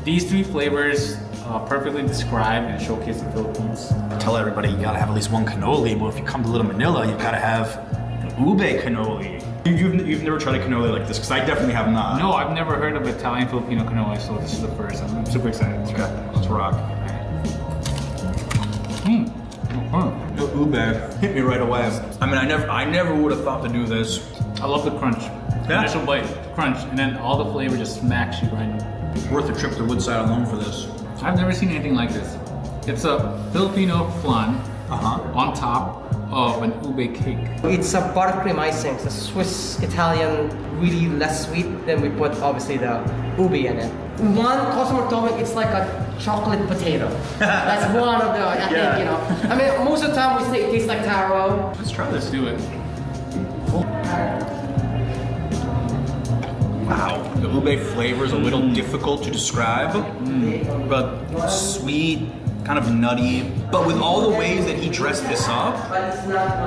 These three flavors perfectly describe and showcase the Philippines. I tell everybody you gotta have at least one cannoli, but if you come to Little Manila, you gotta have ube cannoli. You've never tried a cannoli like this, because I definitely have not. No, I've never heard of Italian Filipino cannoli, so this is the first. I'm super excited. Okay, let's rock. The ube hit me right away. I mean, I never would have thought to do this. I love the crunch. Yeah. Initial bite, crunch, and then all the flavor just smacks you right in. Worth a trip to Woodside alone for this. I've never seen anything like this. It's a Filipino flan on top of an ube cake. It's a buttercream icing. It's a Swiss Italian, really less sweet. Then we put obviously the ube in it. One customer told me it's like a chocolate potato. That's one of the, I think, you know. I mean, most of the time we say it tastes like taro. Let's try this, do it. Wow, the ube flavor is a little difficult to describe, but sweet, kind of nutty. But with all the ways that he dressed this up,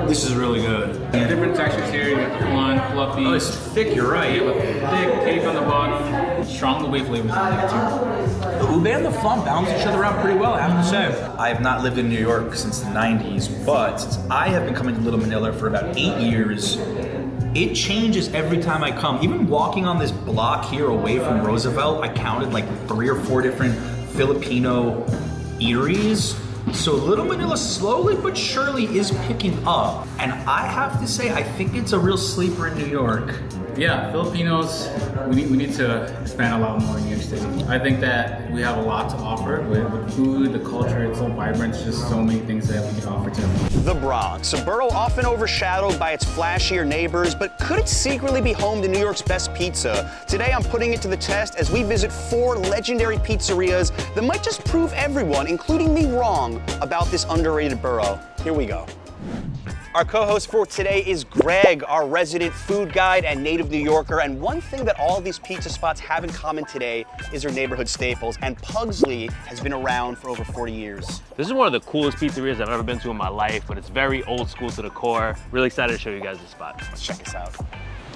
this is really good. Different textures here. You got the flan, fluffy. Oh, it's thick, you're right. You have a thick cake on the bottom. Strong ube flavors in there too. The ube and the flan balance each other out pretty well, I have to say. I have not lived in New York since the 90s, but since I have been coming to Little Manila for about 8 years, it changes every time I come. Even walking on this block here away from Roosevelt, I counted like 3 or 4 different Filipino eateries. So Little Manila slowly but surely is picking up. And I have to say, I think it's a real sleeper in New York. Yeah, Filipinos, we need to expand a lot more in New York City. I think that we have a lot to offer with food, the culture, it's so vibrant, it's just so many things that we can offer to them. The Bronx, a borough often overshadowed by its flashier neighbors, but could it secretly be home to New York's best pizza? Today I'm putting it to the test as we visit 4 legendary pizzerias that might just prove everyone, including me, wrong about this underrated borough. Here we go. Our co-host for today is Greg, our resident food guide and native New Yorker. And one thing that all of these pizza spots have in common today is their neighborhood staples. And Pugsley has been around for over 40 years. This is one of the coolest pizzerias I've ever been to in my life, but it's very old school to the core. Really excited to show you guys this spot. Let's check this out.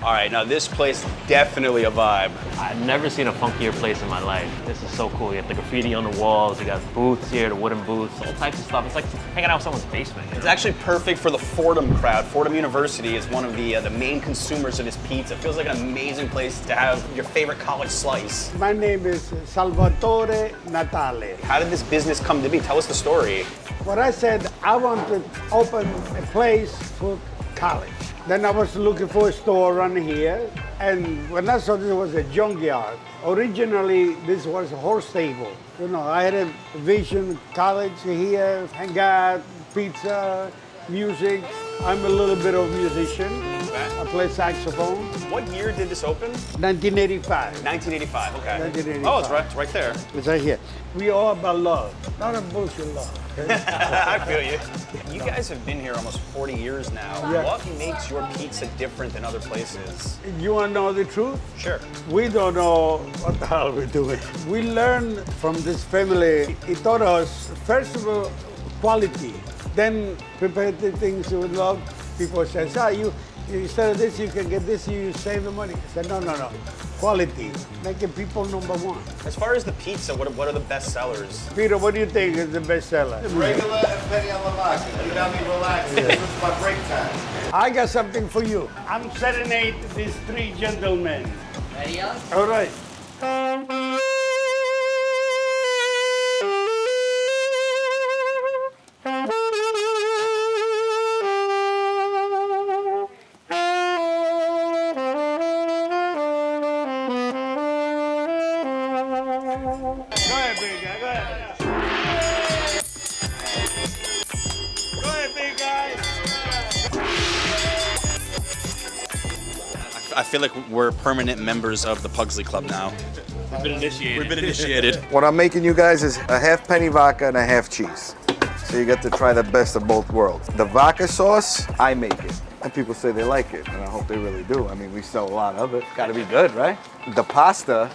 All right, now this place is definitely a vibe. I've never seen a funkier place in my life. This is so cool. You have the graffiti on the walls, you got booths here, the wooden booths, all types of stuff. It's like hanging out with someone's basement. It's actually perfect for the Fordham crowd. Fordham University is one of the main consumers of this pizza. It feels like an amazing place to have your favorite college slice. My name is Salvatore Natale. How did this business come to be? Tell us the story. What I said, I want to open a place for college. Then I was looking for a store around here, and when I saw this was a junkyard. Originally, this was a horse stable. You know, I had a vision, college here, hang out, pizza, music. I'm a little bit of a musician. I play saxophone. What year did this open? 1985. 1985, okay. 1985. Oh, it's right there. It's right here. We all about love, not a bullshit love. Okay? I feel you. You guys have been here almost 40 years now. Yeah. What makes your pizza different than other places? You want to know the truth? Sure. We don't know what the hell we're doing. We learned from this family. It taught us, first of all, quality. Then prepare the things with love. People say, you instead of this, you can get this, you save the money. I said, no. Quality, making people number one. As far as the pizza, what are the best sellers? Peter, what do you think is the best seller? Regular and petty alla vodka. You got me relaxed. This is my break time. I got something for you. I'm serenade these 3 gentlemen. Ready up? All right. I feel like we're permanent members of the Pugsley Club now. We've been initiated. We've been initiated. What I'm making you guys is a half penny vodka and a half cheese. So you get to try the best of both worlds. The vodka sauce, I make it. And people say they like it, and I hope they really do. I mean, we sell a lot of it. Gotta be good, right? The pasta,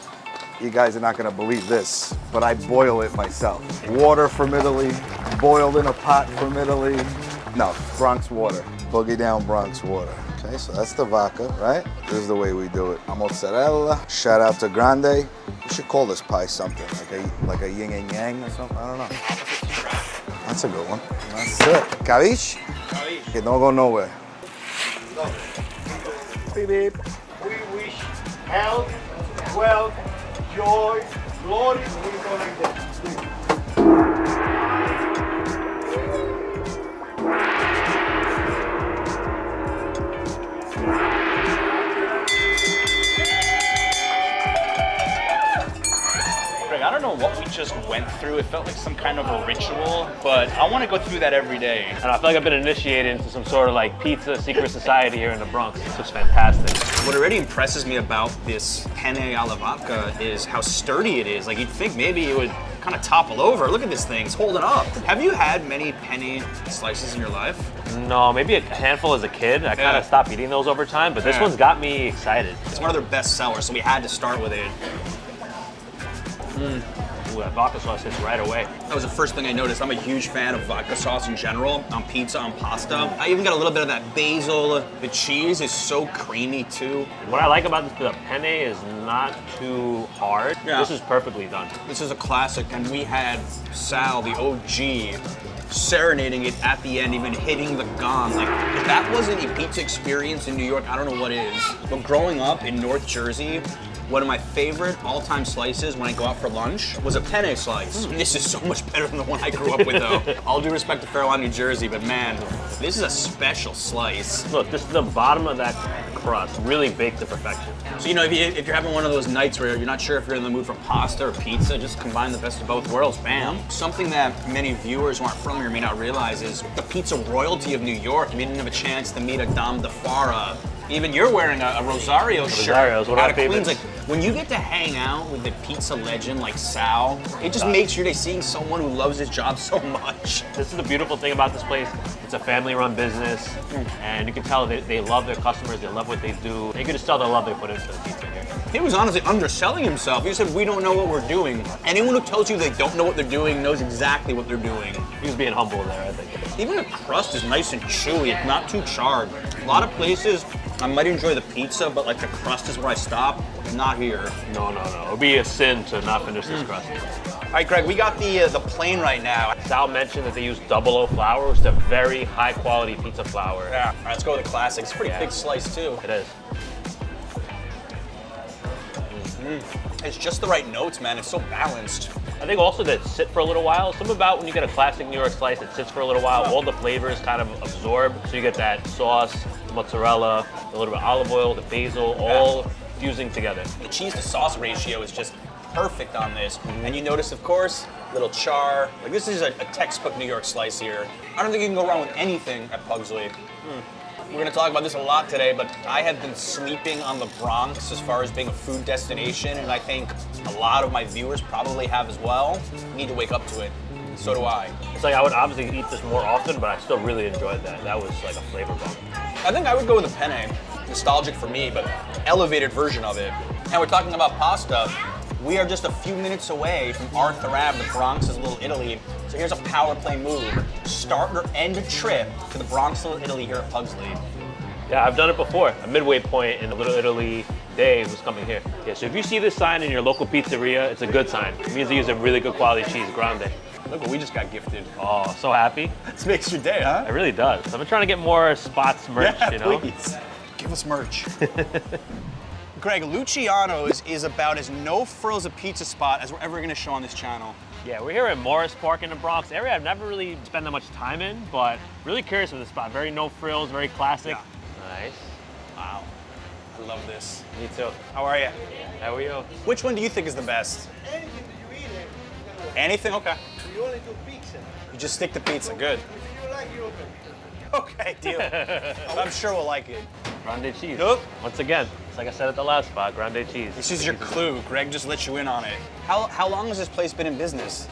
you guys are not gonna believe this, but I boil it myself. Water from Italy, boiled in a pot from Italy. No, Bronx water. Boogie down Bronx water. Okay, so that's the vodka, right? This is the way we do it. Mozzarella, shout out to Grande. We should call this pie something, like a yin and yang or something, I don't know. That's a good one. That's it. Capiche? It don't go nowhere. Beep, beep. We wish health, wealth, joy, glory. We go like that. Greg, I don't know what we just went through. It felt like some kind of a ritual, but I want to go through that every day. And I feel like I've been initiated into some sort of like pizza secret society here in the Bronx. It's just fantastic. What already impresses me about this penne alla vodka is how sturdy it is. Like, you'd think maybe it would kind of topple over. Look at this thing, it's holding up. Have you had many penne slices in your life? No, maybe a handful as a kid. I kind of stopped eating those over time, but this one's got me excited. It's one of their best sellers, so we had to start with it. Ooh, that vodka sauce hits right away. That was the first thing I noticed. I'm a huge fan of vodka sauce in general, on pizza, on pasta. I even got a little bit of that basil. The cheese is so creamy too. What I like about this, the penne is not too hard. Yeah. This is perfectly done. This is a classic, and we had Sal, the OG, serenading it at the end, even hitting the gong. Like, if that wasn't a pizza experience in New York, I don't know what is. But growing up in North Jersey, one of my favorite all-time slices when I go out for lunch was a penne slice. This is so much better than the one I grew up with, though. All due respect to Fairlawn, New Jersey, but man, this is a special slice. Look, this is the bottom of that crust, really baked to perfection. So, you know, if you're having one of those nights where you're not sure if you're in the mood for pasta or pizza, just combine the best of both worlds, bam. Something that many viewers who aren't from here may not realize is the pizza royalty of New York. We didn't have a chance to meet a Dom DeFara. Even you're wearing a Rosario shirt Rosario's one of out my of Queens. favorites. Like, when you get to hang out with the pizza legend like Sal, it just makes your day seeing someone who loves his job so much. This is the beautiful thing about this place. It's a family-run business, and you can tell they love their customers, they love what they do. You can just tell the love they put into the pizza here. He was honestly underselling himself. He said, we don't know what we're doing. Anyone who tells you they don't know what they're doing knows exactly what they're doing. He was being humble there, I think. Even the crust is nice and chewy. It's not too charred. A lot of places, I might enjoy the pizza, but like the crust is where I stop. Not here. No. It would be a sin to not finish this crust. All right, Greg, we got the plain right now. Sal mentioned that they use 00 flour, which is a very high quality pizza flour. Yeah, all right, let's go with the classic. It's a pretty big slice too. It is. It's just the right notes, man. It's so balanced. I think also that sit for a little while. Something about when you get a classic New York slice, it sits for a little while. All the flavors kind of absorb. So you get that sauce, the mozzarella, a little bit of olive oil, the basil, all fusing together. The cheese to sauce ratio is just perfect on this. And you notice, of course, little char. Like, this is a textbook New York slice here. I don't think you can go wrong with anything at Pugsley. We're gonna talk about this a lot today, but I have been sleeping on the Bronx as far as being a food destination, and I think a lot of my viewers probably have as well. Need to wake up to it. So do I. It's like I would obviously eat this more often, but I still really enjoyed that. That was like a flavor bomb. I think I would go with the penne. Nostalgic for me, but elevated version of it. And we're talking about pasta. We are just a few minutes away from Arthur Ave, the Bronx's Little Italy. So here's a power play move. Start or end a trip to the Bronx Little Italy here at Pugsley. Yeah, I've done it before. A midway point in the Little Italy Dave was coming here. Yeah, so if you see this sign in your local pizzeria, it's a good sign. It means they use a really good quality cheese, grande. Look what we just got gifted. Oh, so happy. This makes your day, huh? It really does. I've been trying to get more Spots merch, Yeah, you know? please. Give us merch. Greg, Luciano's is about as no-frills a pizza spot as we're ever gonna show on this channel. Yeah, we're here at Morris Park in the Bronx area. I've never really spent that much time in, but really curious of this spot. Very no frills, very classic. Yeah. Nice. Wow, I love this. Me too. How are you? How are you? Which one do you think is the best? Anything that you eat it. Anything? Okay. You only do pizza. You just stick to pizza, good. If you like, you open. Okay, deal. I'm sure we'll like it. Grande cheese. Nope. Once again, it's like I said at the last spot, grande cheese. This is your clue. Greg just let you in on it. How long has this place been in business?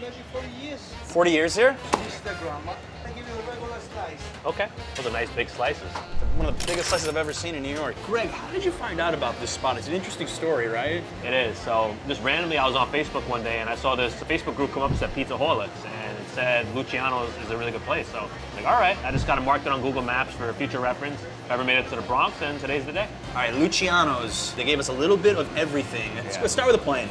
Maybe 40 years. 40 years here? This is the grandma. I give you a regular slice. Okay, those are nice big slices. One of the biggest slices I've ever seen in New York. Greg, how did you find out about this spot? It's an interesting story, right? It is. So just randomly, I was on Facebook one day and I saw this Facebook group come up and said Pizzaholics, and it said Luciano's is a really good place. So I was like, all right. I just got it marked it on Google Maps for future reference. If I ever made it to the Bronx, and today's the day. All right, Luciano's. They gave us a little bit of everything. Let's start with the plain.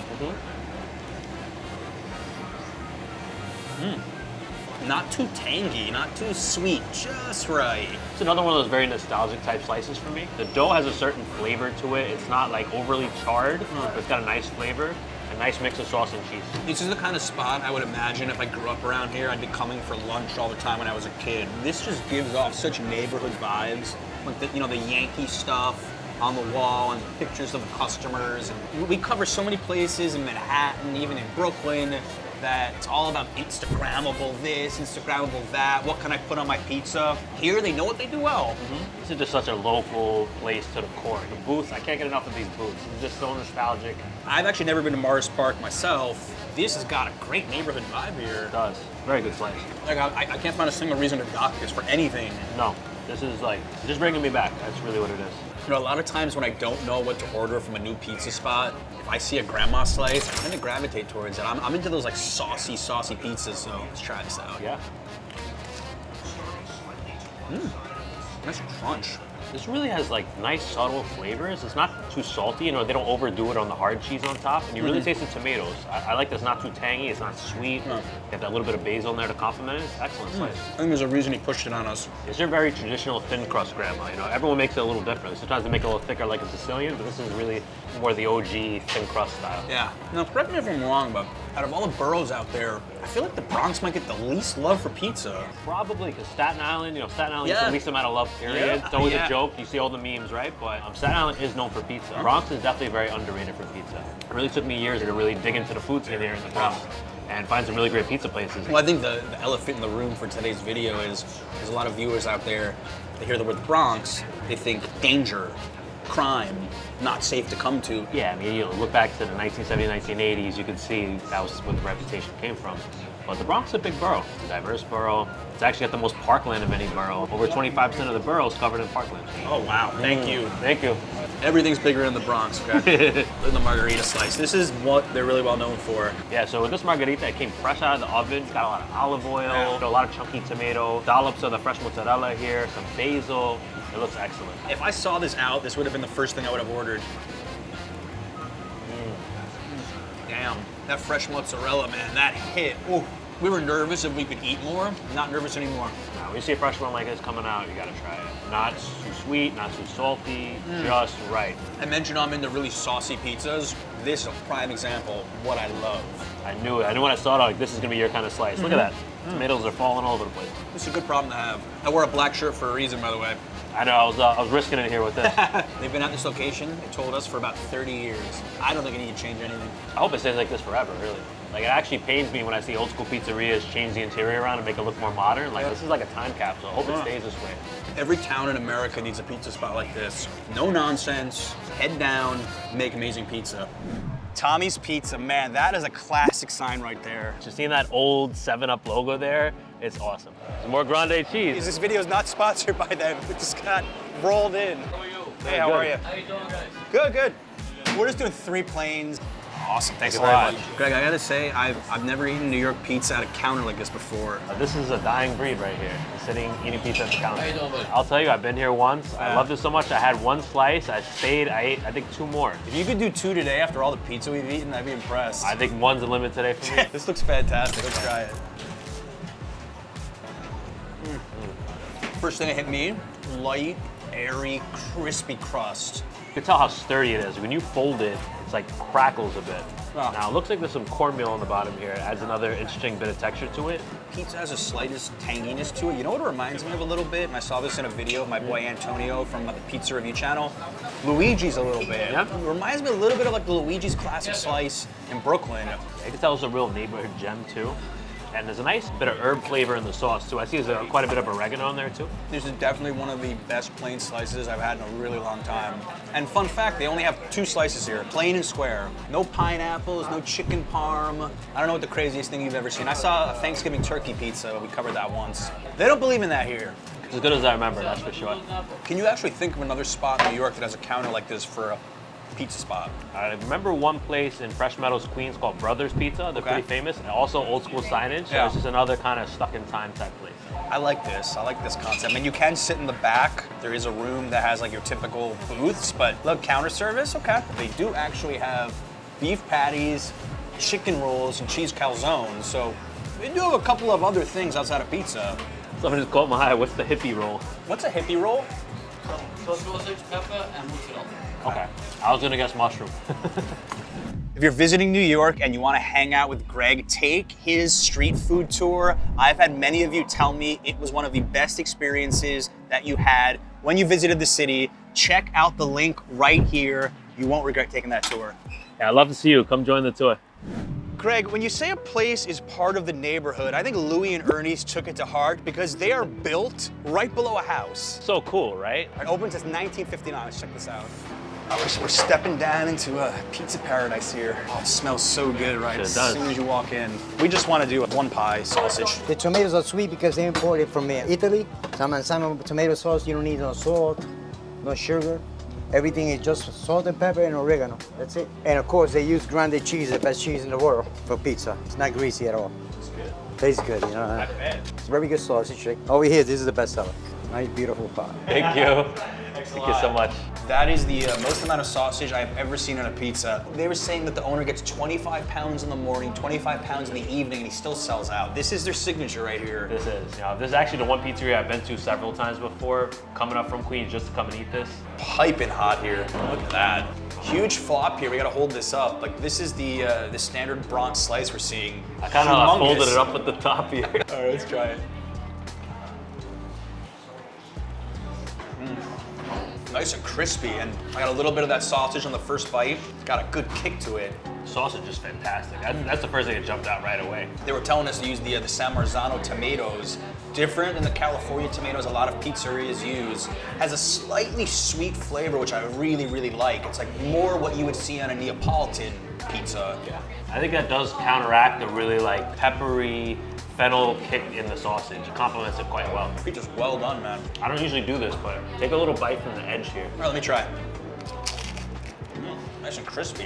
Not too tangy, not too sweet, just right. It's another one of those very nostalgic type slices for me. The dough has a certain flavor to it. It's not like overly charred, but it's got a nice flavor, a nice mix of sauce and cheese. This is the kind of spot I would imagine if I grew up around here, I'd be coming for lunch all the time when I was a kid. This just gives off such neighborhood vibes, like the, the Yankee stuff on the wall and pictures of the customers. And we cover so many places in Manhattan, even in Brooklyn, that it's all about Instagrammable this, Instagrammable that. What can I put on my pizza? Here, they know what they do well. This is just such a local place to the core. The booths, I can't get enough of these booths. It's just so nostalgic. I've actually never been to Morris Park myself. This has got a great neighborhood vibe here. It does. Very good slice. Like, I can't find a single reason to dock this for anything. No, this is like, just bringing me back. That's really what it is. You know, a lot of times when I don't know what to order from a new pizza spot, if I see a grandma slice, I tend to gravitate towards it. I'm into those like saucy pizzas, so let's try this out. Yeah. Nice crunch. This really has like nice subtle flavors. It's not too salty, they don't overdo it on the hard cheese on top. And you really taste the tomatoes. I like that it's not too tangy, it's not sweet. Get that little bit of basil in there to complement it. It's excellent slice. I think there's a reason he pushed it on us. It's your very traditional thin crust grandma. Everyone makes it a little different. Sometimes they make it a little thicker like a Sicilian, but this is really more the OG thin crust style. Yeah. Now, correct me if I'm wrong, but out of all the boroughs out there, I feel like the Bronx might get the least love for pizza. Probably, because Staten Island gets the least amount of love, period. It's always a joke. You see all the memes, right? But Staten Island is known for pizza. Bronx is definitely very underrated for pizza. It really took me years to really dig into the food scene here in the Bronx and find some really great pizza places. Well, I think the elephant in the room for today's video is there's a lot of viewers out there, they hear the word Bronx, they think danger, crime, not safe to come to. Yeah, I mean, look back to the 1970s, 1980s, you could see that was where the reputation came from. But the Bronx is a big borough, it's a diverse borough. It's actually got the most parkland of any borough. Over 25% of the borough is covered in parkland. Oh, wow. Thank you. Thank you. Everything's bigger in the Bronx, okay? The margarita slice. This is what they're really well known for. Yeah, so with this margarita, it came fresh out of the oven. It's got a lot of olive oil, a lot of chunky tomato, dollops of the fresh mozzarella here, some basil. It looks excellent. If I saw this out, this would have been the first thing I would have ordered. Damn, that fresh mozzarella, man, that hit. Ooh. We were nervous if we could eat more. Not nervous anymore. No, when you see a fresh one like this coming out, you gotta try it. Not too sweet, not too salty, just right. I mentioned I'm into really saucy pizzas. This is a prime example of what I love. I knew it. I knew when I saw it, like, this is gonna be your kind of slice. Look at that. Tomatoes are falling all over the place. This is a good problem to have. I wore a black shirt for a reason, by the way. I know, I was risking it here with this. They've been at this location, they told us, for about 30 years. I don't think I need to change anything. I hope it stays like this forever, really. Like, it actually pains me when I see old school pizzerias change the interior around and make it look more modern. Like, this is like a time capsule. I hope it stays this way. Every town in America needs a pizza spot like this. No nonsense, head down, make amazing pizza. Tommy's Pizza, man, that is a classic sign right there. Just seeing that old 7-Up logo there, it's awesome. Some more grande cheese. This video is not sponsored by them. It just got rolled in. How are you? Hey, how are you? How you doing, guys? Good, good. We're just doing 3 planes. Awesome, thanks a very lot. much. Greg, I gotta say, I've never eaten New York pizza at a counter like this before. This is a dying breed right here. Sitting, eating pizza at the counter. How you doing, buddy? I'll tell you, I've been here once. I loved it so much, I had 1 slice, I stayed, I ate, I think 2 more. If you could do 2 today after all the pizza we've eaten, I'd be impressed. I think 1's the limit today for me. This looks fantastic, let's try it. First thing that hit me, light, airy, crispy crust. You can tell how sturdy it is. When you fold it, it's like crackles a bit. Oh. Now, it looks like there's some cornmeal on the bottom here. It adds another interesting bit of texture to it. Pizza has a slightest tanginess to it. You know what it reminds me of a little bit? And I saw this in a video of my boy Antonio from the Pizza Review channel. Luigi's a little bit. Yep. It reminds me a little bit of like the Luigi's classic slice in Brooklyn. You can tell it's a real neighborhood gem too. And there's a nice bit of herb flavor in the sauce too. I see there's quite a bit of oregano in there too. This is definitely one of the best plain slices I've had in a really long time. And fun fact, they only have 2 slices here, plain and square. No pineapples, no chicken parm. I don't know what the craziest thing you've ever seen. I saw a Thanksgiving turkey pizza, we covered that once. They don't believe in that here. It's as good as I remember, that's for sure. Can you actually think of another spot in New York that has a counter like this for a pizza spot? I remember one place in Fresh Meadows, Queens called Brothers Pizza. They're pretty famous. And also old school signage. So it's just another kind of stuck in time type place. I like this concept. I mean, you can sit in the back. There is a room that has like your typical booths, but look, counter service, okay. They do actually have beef patties, chicken rolls, and cheese calzones. So they do have a couple of other things outside of pizza. Something just caught my eye. What's the hippie roll? What's a hippie roll? Sausage, pepper, and mozzarella. Okay, I was gonna guess mushroom. If you're visiting New York and you want to hang out with Greg, take his street food tour. I've had many of you tell me it was one of the best experiences that you had when you visited the city. Check out the link right here. You won't regret taking that tour. Yeah, I'd love to see you. Come join the tour. Greg, when you say a place is part of the neighborhood, I think Louis and Ernie's took it to heart because they are built right below a house. So cool, right? It opened since 1959. Let's check this out. Oh, we're stepping down into a pizza paradise here. Oh, it smells so good, right? As soon as you walk in. We just want to do one pie sausage. The tomatoes are sweet because they imported from Italy. Some tomato sauce, you don't need no salt, no sugar. Everything is just salt and pepper and oregano. That's it. And of course, they use grande cheese, the best cheese in the world, for pizza. It's not greasy at all. It's good. Tastes good, you know. Not bad. It's very good sausage. Over here, this is the best seller. Nice, beautiful pie. Thank you. Thank you so much. That is the most amount of sausage I've ever seen on a pizza. They were saying that the owner gets 25 pounds in the morning, 25 pounds in the evening, and he still sells out. This is their signature right here. This is. This is actually the one pizzeria I've been to several times before, coming up from Queens just to come and eat this. Piping hot here. Look at that. Huge flop here. We gotta hold this up. Like this is the standard Bronx slice we're seeing. I kind of folded it up at the top here. All right, let's try it. Nice and crispy, and I got a little bit of that sausage on the first bite. It's got a good kick to it. Sausage is fantastic. That's the first thing that jumped out right away. They were telling us to use the San Marzano tomatoes. Different than the California tomatoes a lot of pizzerias use. Has a slightly sweet flavor, which I really, really like. It's like more what you would see on a Neapolitan pizza. Yeah. I think that does counteract the really like peppery, fennel kick in the sausage. It complements it quite well. Pizza's well done, man. I don't usually do this, but take a little bite from the edge here. All right, let me try. Nice and crispy.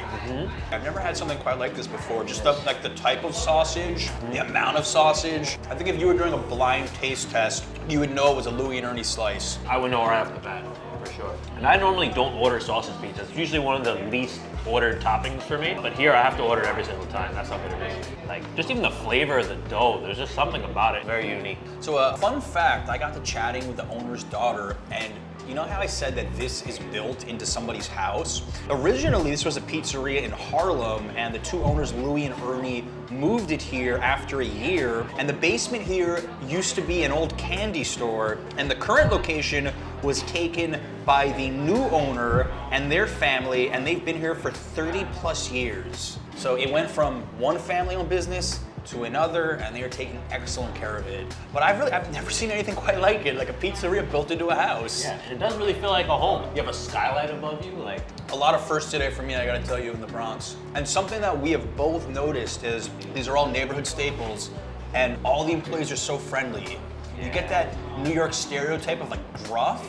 I've never had something quite like this before. Just the type of sausage, the amount of sausage. I think if you were doing a blind taste test, you would know it was a Louis and Ernie slice. I would know right off the bat, for sure. And I normally don't order sausage pizzas. It's usually one of the least ordered toppings for me, but here I have to order it every single time. That's how good it is. Like, just even the flavor of the dough, there's just something about it very unique. So fun fact, I got to chatting with the owner's daughter, and you know how I said that this is built into somebody's house? Originally, this was a pizzeria in Harlem, and the two owners, Louis and Ernie, moved it here after a year, and the basement here used to be an old candy store, and the current location was taken by the new owner and their family, and they've been here for 30 plus years. So it went from one family-owned business to another, and they are taking excellent care of it. But I've never seen anything quite like it, like a pizzeria built into a house. Yeah, it does really feel like a home. You have a skylight above you, like. A lot of firsts today for me, I gotta tell you, in the Bronx. And something that we have both noticed is these are all neighborhood staples, and all the employees are so friendly. You get that New York stereotype of like gruff,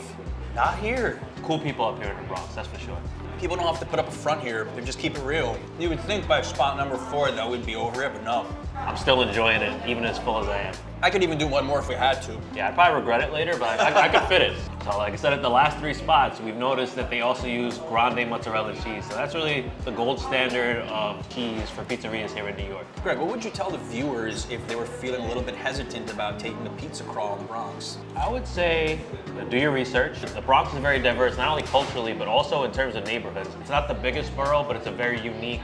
not here. Cool people up here in the Bronx, that's for sure. People don't have to put up a front here, they just keep it real. You would think by spot number 4 that we'd be over it, but no. I'm still enjoying it, even as full as I am. I could even do one more if we had to. Yeah, I'd probably regret it later, but I could fit it. So like I said, at the last 3 spots, we've noticed that they also use grande mozzarella cheese. So that's really the gold standard of cheese for pizzerias here in New York. Greg, what would you tell the viewers if they were feeling a little bit hesitant about taking a pizza crawl in the Bronx? I would say do your research. The Bronx is very diverse, not only culturally, but also in terms of neighborhoods. It's not the biggest borough, but it's a very unique,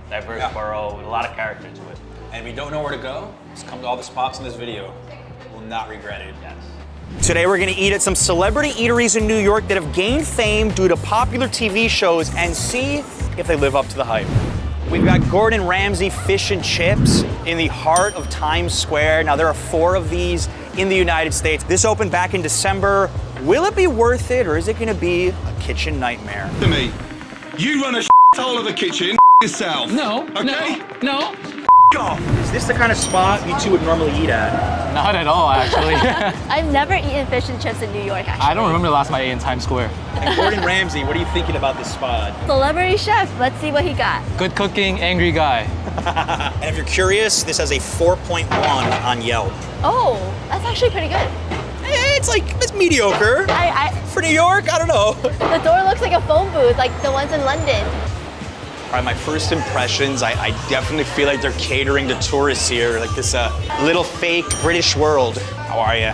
diverse borough with a lot of character to it. And if you don't know where to go, just come to all the spots in this video. You will not regret it. Yes. Today we're gonna eat at some celebrity eateries in New York that have gained fame due to popular TV shows and see if they live up to the hype. We've got Gordon Ramsay fish and chips in the heart of Times Square. Now, there are 4 of these in the United States. This opened back in December. Will it be worth it, or is it gonna be a kitchen nightmare? To me, you run a hole of a kitchen yourself. No, okay? no. Is this the kind of spot you two would normally eat at? Not at all, actually. I've never eaten fish and chips in New York, actually. I don't remember the last time I ate in Times Square. And Gordon Ramsay, what are you thinking about this spot? Celebrity chef, let's see what he got. Good cooking, angry guy. And if you're curious, this has a 4.1 on Yelp. Oh, that's actually pretty good. It's mediocre. For New York, I don't know. The door looks like a phone booth, like the ones in London. All right, my first impressions, I definitely feel like they're catering to tourists here, like this little fake British world. How are you?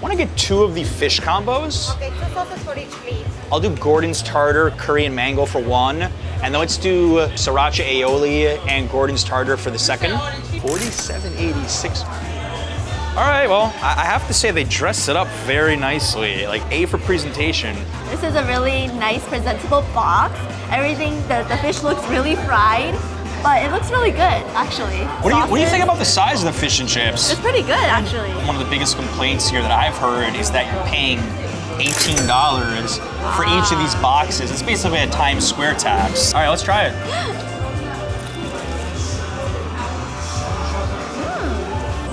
Want to get 2 of the fish combos? Okay, 2 sauces for each, please. I'll do Gordon's tartar, curry and mango for 1, and then let's do sriracha aioli and Gordon's tartar for the second. $47.86. All right, well, I have to say they dressed it up very nicely, like A for presentation. This is a really nice, presentable box. Everything, the fish looks really fried, but it looks really good, actually. What do you think about the size of the fish and chips? It's pretty good, actually. One of the biggest complaints here that I've heard is that you're paying $18 for each of these boxes. It's basically a Times Square tax. All right, let's try it.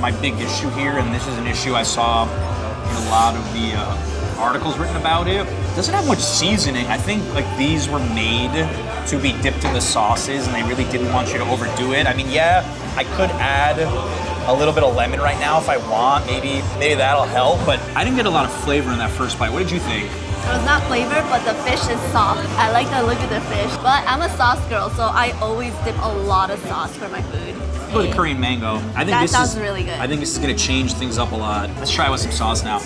My big issue here, and this is an issue I saw in a lot of the articles written about it, doesn't have much seasoning. I think like these were made to be dipped in the sauces, and they really didn't want you to overdo it. I mean, yeah, I could add a little bit of lemon right now if I want. Maybe that'll help, but I didn't get a lot of flavor in that first bite. What did you think? It was not flavored, but the fish is soft. I like the look of the fish, but I'm a sauce girl, so I always dip a lot of sauce for my food. Go with curry and mango. I think That this sounds is really good. I think this is gonna change things up a lot. Let's try with some sauce now.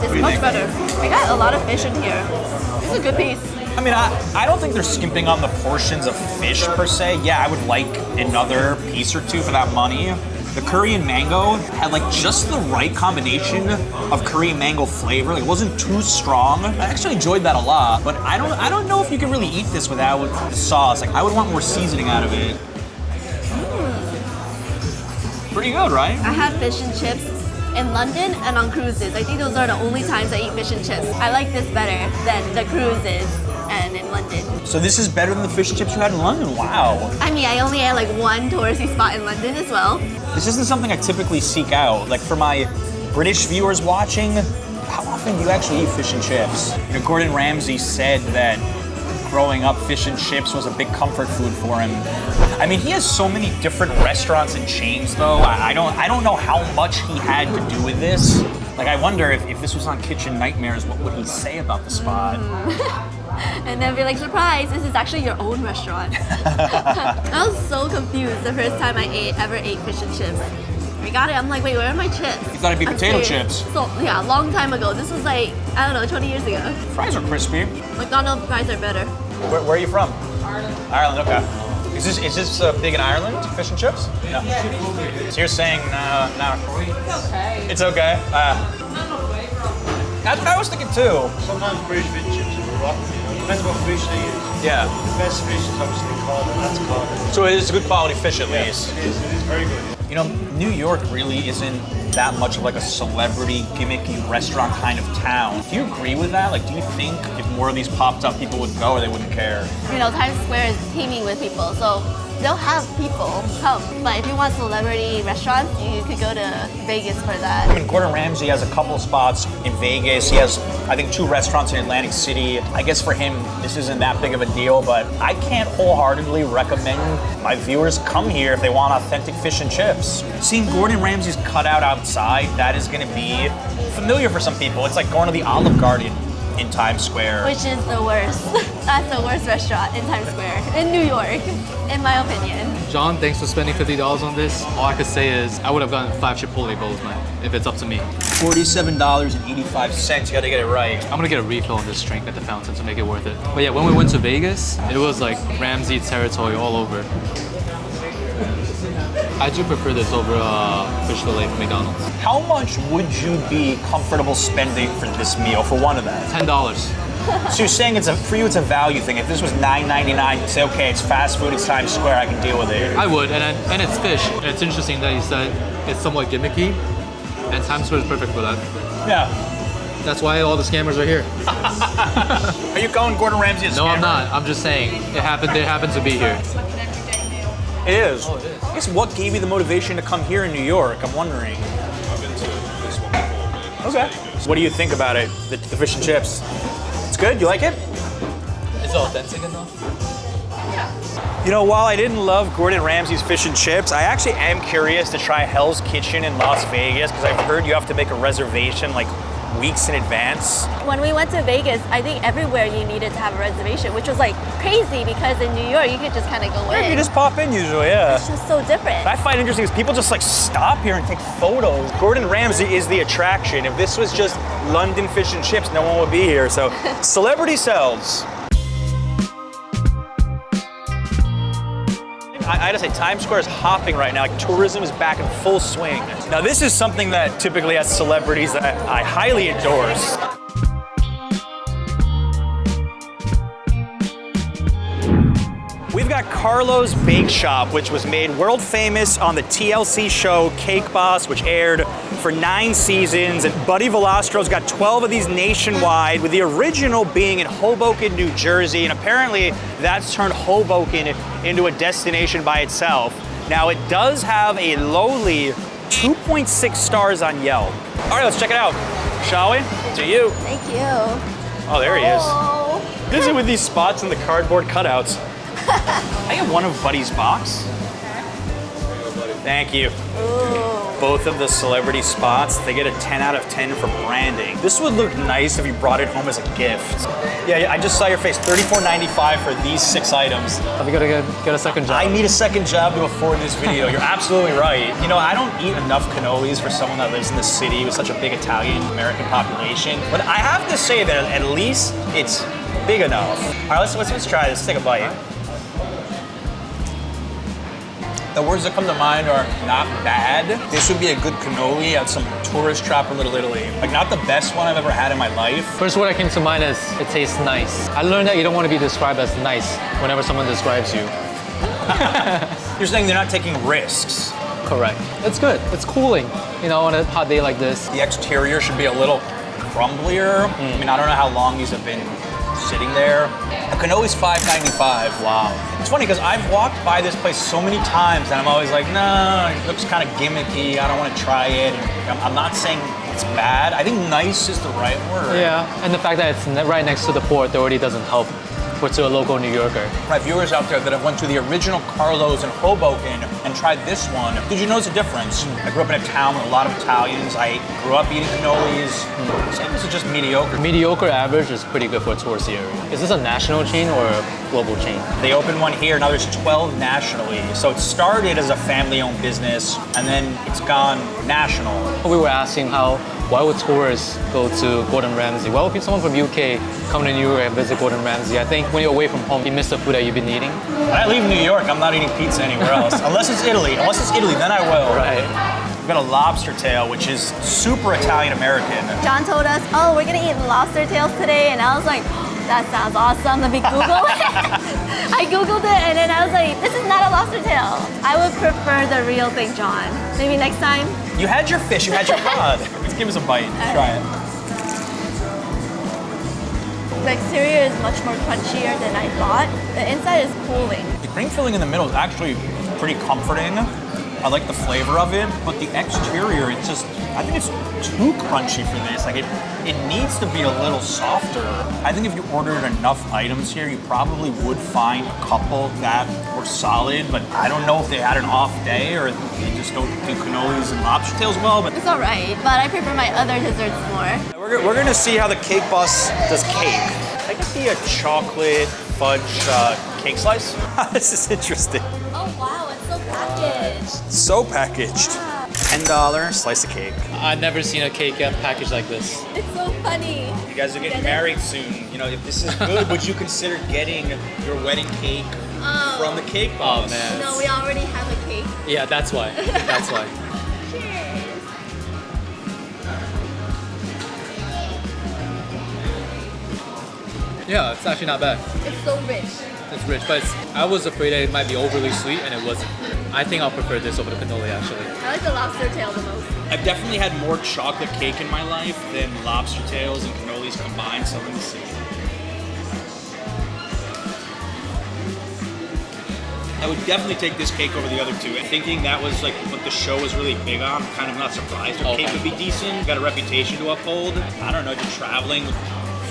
It's much better. I got a lot of fish in here. It's a good piece. I mean, I don't think they're skimping on the portions of fish per se. Yeah, I would like another piece or 2 for that money. The curry and mango had like just the right combination of curry and mango flavor. Like, it wasn't too strong. I actually enjoyed that a lot, but I don't know if you can really eat this without the sauce. Like, I would want more seasoning out of it. Pretty good, right? I have fish and chips in London and on cruises. I think those are the only times I eat fish and chips. I like this better than the cruises and in London. So this is better than the fish and chips you had in London? Wow. I mean, I only had like 1 touristy spot in London as well. This isn't something I typically seek out. Like, for my British viewers watching, how often do you actually eat fish and chips? You know, Gordon Ramsay said that growing up, fish and chips was a big comfort food for him. I mean, he has so many different restaurants and chains, though. I don't know how much he had to do with this. Like, I wonder if this was on Kitchen Nightmares, what would he say about the spot? And then be like, surprise, this is actually your own restaurant. I was so confused the first time I ever ate fish and chips. I got it, I'm like, wait, where are my chips? You thought it'd be potato chips. So, yeah, a long time ago. This was like, I don't know, 20 years ago. Fries are crispy. McDonald's fries are better. Where are you from? Ireland, okay. Is this big in Ireland, fish and chips? No. So you're saying, no. It's okay. That's what I was thinking too. Sometimes British fish and chips are rotten. Depends what fish they use. Yeah. The best fish is obviously cod, and that's cod. So it is good quality fish at least. It is very good. You know, New York really isn't that much of like a celebrity, gimmicky restaurant kind of town. Do you agree with that? Like, do you think if more of these popped up, people would go or they wouldn't care? You know, Times Square is teeming with people, so they'll have people come. But if you want celebrity restaurants, you could go to Vegas for that. I mean, Gordon Ramsay has a couple spots in Vegas. He has, I think, 2 restaurants in Atlantic City. I guess for him, this isn't that big of a deal, but I can't wholeheartedly recommend my viewers come here if they want authentic fish and chips. Seeing Gordon Ramsay's cutout outside, that is gonna be familiar for some people. It's like going to the Olive Garden in Times Square. Which is the worst. That's the worst restaurant in Times Square, in New York, in my opinion. John, thanks for spending $50 on this. All I could say is I would have gotten 5 Chipotle bowls, man, if it's up to me. $47.85, you gotta get it right. I'm gonna get a refill on this drink at the fountain to make it worth it. But yeah, when we went to Vegas, it was like Ramsay territory all over. I do prefer this over fish fillet from McDonald's. How much would you be comfortable spending for this meal, for one of them? $10. So you're saying for you it's a value thing. If this was $9.99, you'd say, okay, it's fast food, it's Times Square, I can deal with it. I would, and it's fish. And it's interesting that you said it's somewhat gimmicky, and Times Square is perfect for that. Yeah. That's why all the scammers are here. Are you calling Gordon Ramsay a scammer? No, I'm not. I'm just saying it happened to be here. It is. Oh, it is. I guess what gave you the motivation to come here in New York? I'm wondering. I've been to this one before, but Okay. What do you think about it? The fish and chips? It's good? You like it? Is it authentic enough? You know, while I didn't love Gordon Ramsay's fish and chips, I actually am curious to try Hell's Kitchen in Las Vegas because I've heard you have to make a reservation like weeks in advance. When we went to Vegas, I think everywhere you needed to have a reservation, which was like crazy because in New York, you could just kind of go in. You just pop in usually, yeah. It's just so different. What I find interesting is people just like stop here and take photos. Gordon Ramsay is the attraction. If this was just London fish and chips, no one would be here. So celebrity selves. I gotta say, Times Square is hopping right now. Like, tourism is back in full swing. Now, this is something that typically has celebrities that I highly endorse. We've got Carlo's Bake Shop, which was made world famous on the TLC show Cake Boss, which aired for 9 seasons. And Buddy Velostro's got 12 of these nationwide, with the original being in Hoboken, New Jersey. And apparently that's turned Hoboken into a destination by itself. Now, it does have a lowly 2.6 stars on Yelp. All right, let's check it out, shall we? To you. Thank you. Oh, there he is. Busy with these spots and the cardboard cutouts. I get one of Buddy's box. Thank you. Ooh. Both of the celebrity spots, they get a 10 out of 10 for branding. This would look nice if you brought it home as a gift. Yeah, I just saw your face. $34.95 for these 6 items. We gotta get a second job. I need a second job to afford this video. You're absolutely right. You know, I don't eat enough cannolis for someone that lives in the city with such a big Italian American population. But I have to say that at least it's big enough. All right, let's try this. Let's take a bite. The words that come to mind are not bad. This would be a good cannoli at some tourist trap in Little Italy. Like, not the best one I've ever had in my life. First word that came to mind is it tastes nice. I learned that you don't want to be described as nice whenever someone describes you. You're saying they're not taking risks. Correct. It's good. It's cooling, you know, on a hot day like this. The exterior should be a little crumblier. I mean, I don't know how long these have been sitting there. A cannoli's $5.95. Wow. It's funny because I've walked by this place so many times and I'm always like, no, it looks kind of gimmicky. I don't want to try it. And I'm not saying it's bad. I think nice is the right word. Yeah, and the fact that it's right next to the port already doesn't help to a local New Yorker. My viewers out there that have went to the original Carlo's in Hoboken and tried this one, did you notice a difference? I grew up in a town with a lot of Italians. I grew up eating cannolis. This is just mediocre. Mediocre average is pretty good for a touristy area. Is this a national chain or a global chain? They opened one here, now there's 12 nationally. So it started as a family-owned business and then it's gone national. We were asking why would tourists go to Gordon Ramsay? Why would someone from UK come to New York and visit Gordon Ramsay? I think when you're away from home, you miss the food that you've been eating. When I leave New York, I'm not eating pizza anywhere else. Unless it's Italy. Unless it's Italy, then I will. Right. We've got a lobster tail, which is super Italian-American. John told us, oh, we're gonna eat lobster tails today, and I was like, that sounds awesome. Let me Google it. I Googled it, and then I was like, this is not a lobster tail. I would prefer the real thing, John. Maybe next time. You had your fish, you had your cod. Let's give us a bite. Try it. The exterior is much more crunchier than I thought. The inside is cooling. The cream filling in the middle is actually pretty comforting. I like the flavor of it, but the exterior, I think it's too crunchy for this. Like, it needs to be a little softer. I think if you ordered enough items here, you probably would find a couple that were solid, but I don't know if they had an off day or they just don't do cannolis and lobster tails well, but it's all right, but I prefer my other desserts more. We're gonna see how the Cake Boss does cake. I could be a chocolate fudge cake slice. This is interesting. Oh wow, it's so packaged. So packaged. $10 slice of cake. I've never seen a cake packaged like this. It's so funny. You guys are getting married soon. You know, if this is good, would you consider getting your wedding cake from the Cake Boss? Oh man. No, we already have a cake. Yeah, that's why. That's why. Cheers. Yeah, it's actually not bad. It's so rich. It's rich, but I was afraid that it might be overly sweet, and it wasn't. I think I'll prefer this over the cannoli, actually. I like the lobster tail the most. I've definitely had more chocolate cake in my life than lobster tails and cannolis combined, so let me see. I would definitely take this cake over the other two. Thinking that was like what the show was really big on, I'm kind of not surprised their cake would be decent. Got a reputation to uphold. I don't know, just traveling with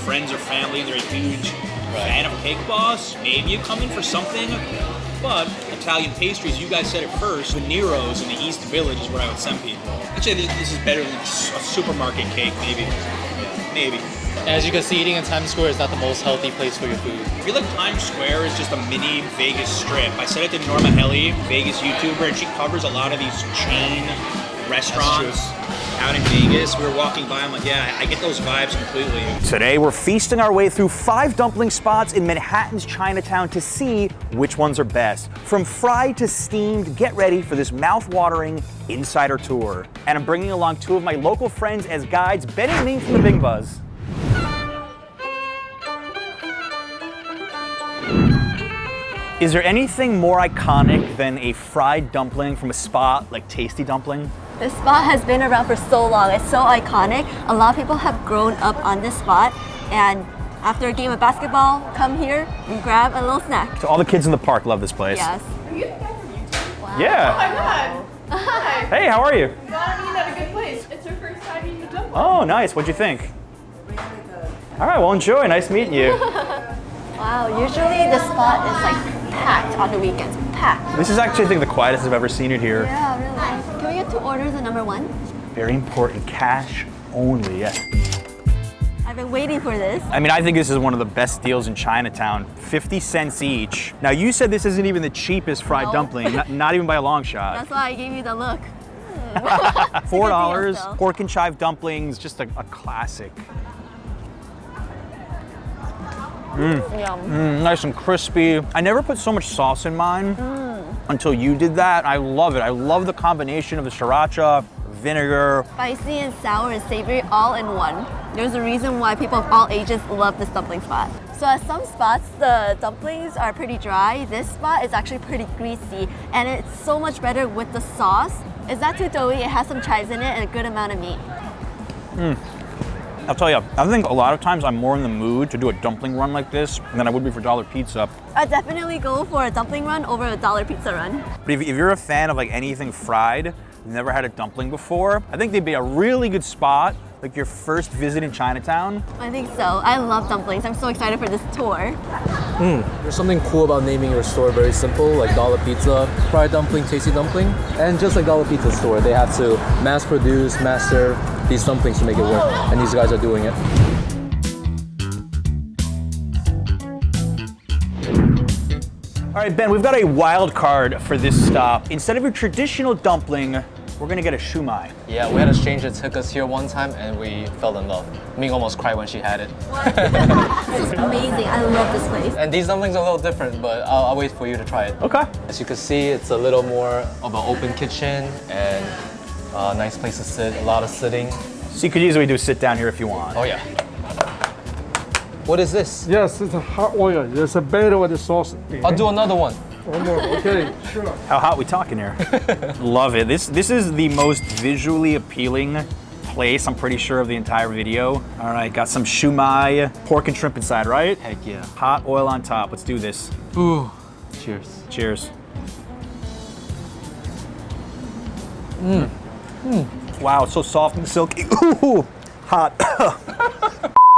friends or family and they're a huge fan of Cake Boss. Maybe you come in for something, but Italian pastries, you guys said it first. The Nero's in the East Village is where I would send people. Actually, this is better than a supermarket cake, maybe. Yeah, maybe. As you can see, eating in Times Square is not the most healthy place for your food. I feel like Times Square is just a mini Vegas strip. I said it to Norma Helly, Vegas YouTuber, and she covers a lot of these chain restaurants out in Vegas. We were walking by, I'm like, yeah, I get those vibes completely. Today, we're feasting our way through 5 dumpling spots in Manhattan's Chinatown to see which ones are best. From fried to steamed, get ready for this mouth-watering insider tour. And I'm bringing along 2 of my local friends as guides, Ben and Ming from the Bing Buzz. Is there anything more iconic than a fried dumpling from a spot like Tasty Dumpling? This spot has been around for so long. It's so iconic. A lot of people have grown up on this spot, and after a game of basketball, come here and grab a little snack. So all the kids in the park love this place. Yes. Are you the guy from YouTube? Wow. Yeah. Oh my god. Hi. Hey, how are you? You got me at a good place. It's your first time eating a dumpling. Oh, nice. What'd you think? All right, well, enjoy. Nice meeting you. Wow, usually the spot is like packed on the weekends. Packed. This is actually, I think, the quietest I've ever seen it here. Yeah, really. Can we get 2 orders of number 1? Very important. Cash only, yes. I've been waiting for this. I mean, I think this is one of the best deals in Chinatown. 50 cents each. Now, you said this isn't even the cheapest fried dumpling, not even by a long shot. That's why I gave you the look. $4, pork and chive dumplings, just a classic. Nice and crispy. I never put so much sauce in mine until you did that. I love it. I love the combination of the sriracha, vinegar. Spicy and sour and savory all in one. There's a reason why people of all ages love this dumpling spot. So at some spots, the dumplings are pretty dry. This spot is actually pretty greasy, and it's so much better with the sauce. It's not too doughy, it has some chives in it and a good amount of meat. I'll tell you, I think a lot of times I'm more in the mood to do a dumpling run like this than I would be for dollar pizza. I'd definitely go for a dumpling run over a dollar pizza run. But if you're a fan of like anything fried, never had a dumpling before, I think they'd be a really good spot, like your first visit in Chinatown. I think so. I love dumplings. I'm so excited for this tour. There's something cool about naming your store very simple, like Dollar Pizza, fried dumpling, tasty dumpling. And just like Dollar Pizza store, they have to mass produce, mass serve these dumplings to make it work. And these guys are doing it. All right, Ben, we've got a wild card for this stop. Instead of your traditional dumpling, we're gonna get a shumai. Yeah, we had a stranger that took us here one time and we fell in love. Ming almost cried when she had it. It's amazing. I love this place. And these dumplings are a little different, but I'll wait for you to try it. Okay. As you can see, it's a little more of an open kitchen and a nice place to sit, a lot of sitting. So you could easily do a sit down here if you want. Oh yeah. What is this? Yes, it's a hot oil. There's a better with the sauce. I'll do another one. One more, okay, sure. How hot we talking here? Love it. This is the most visually appealing place, I'm pretty sure, of the entire video. All right, got some shumai, pork and shrimp inside, right? Heck yeah. Hot oil on top. Let's do this. Ooh. Cheers. Cheers. Wow, it's so soft and silky. Ooh, hot.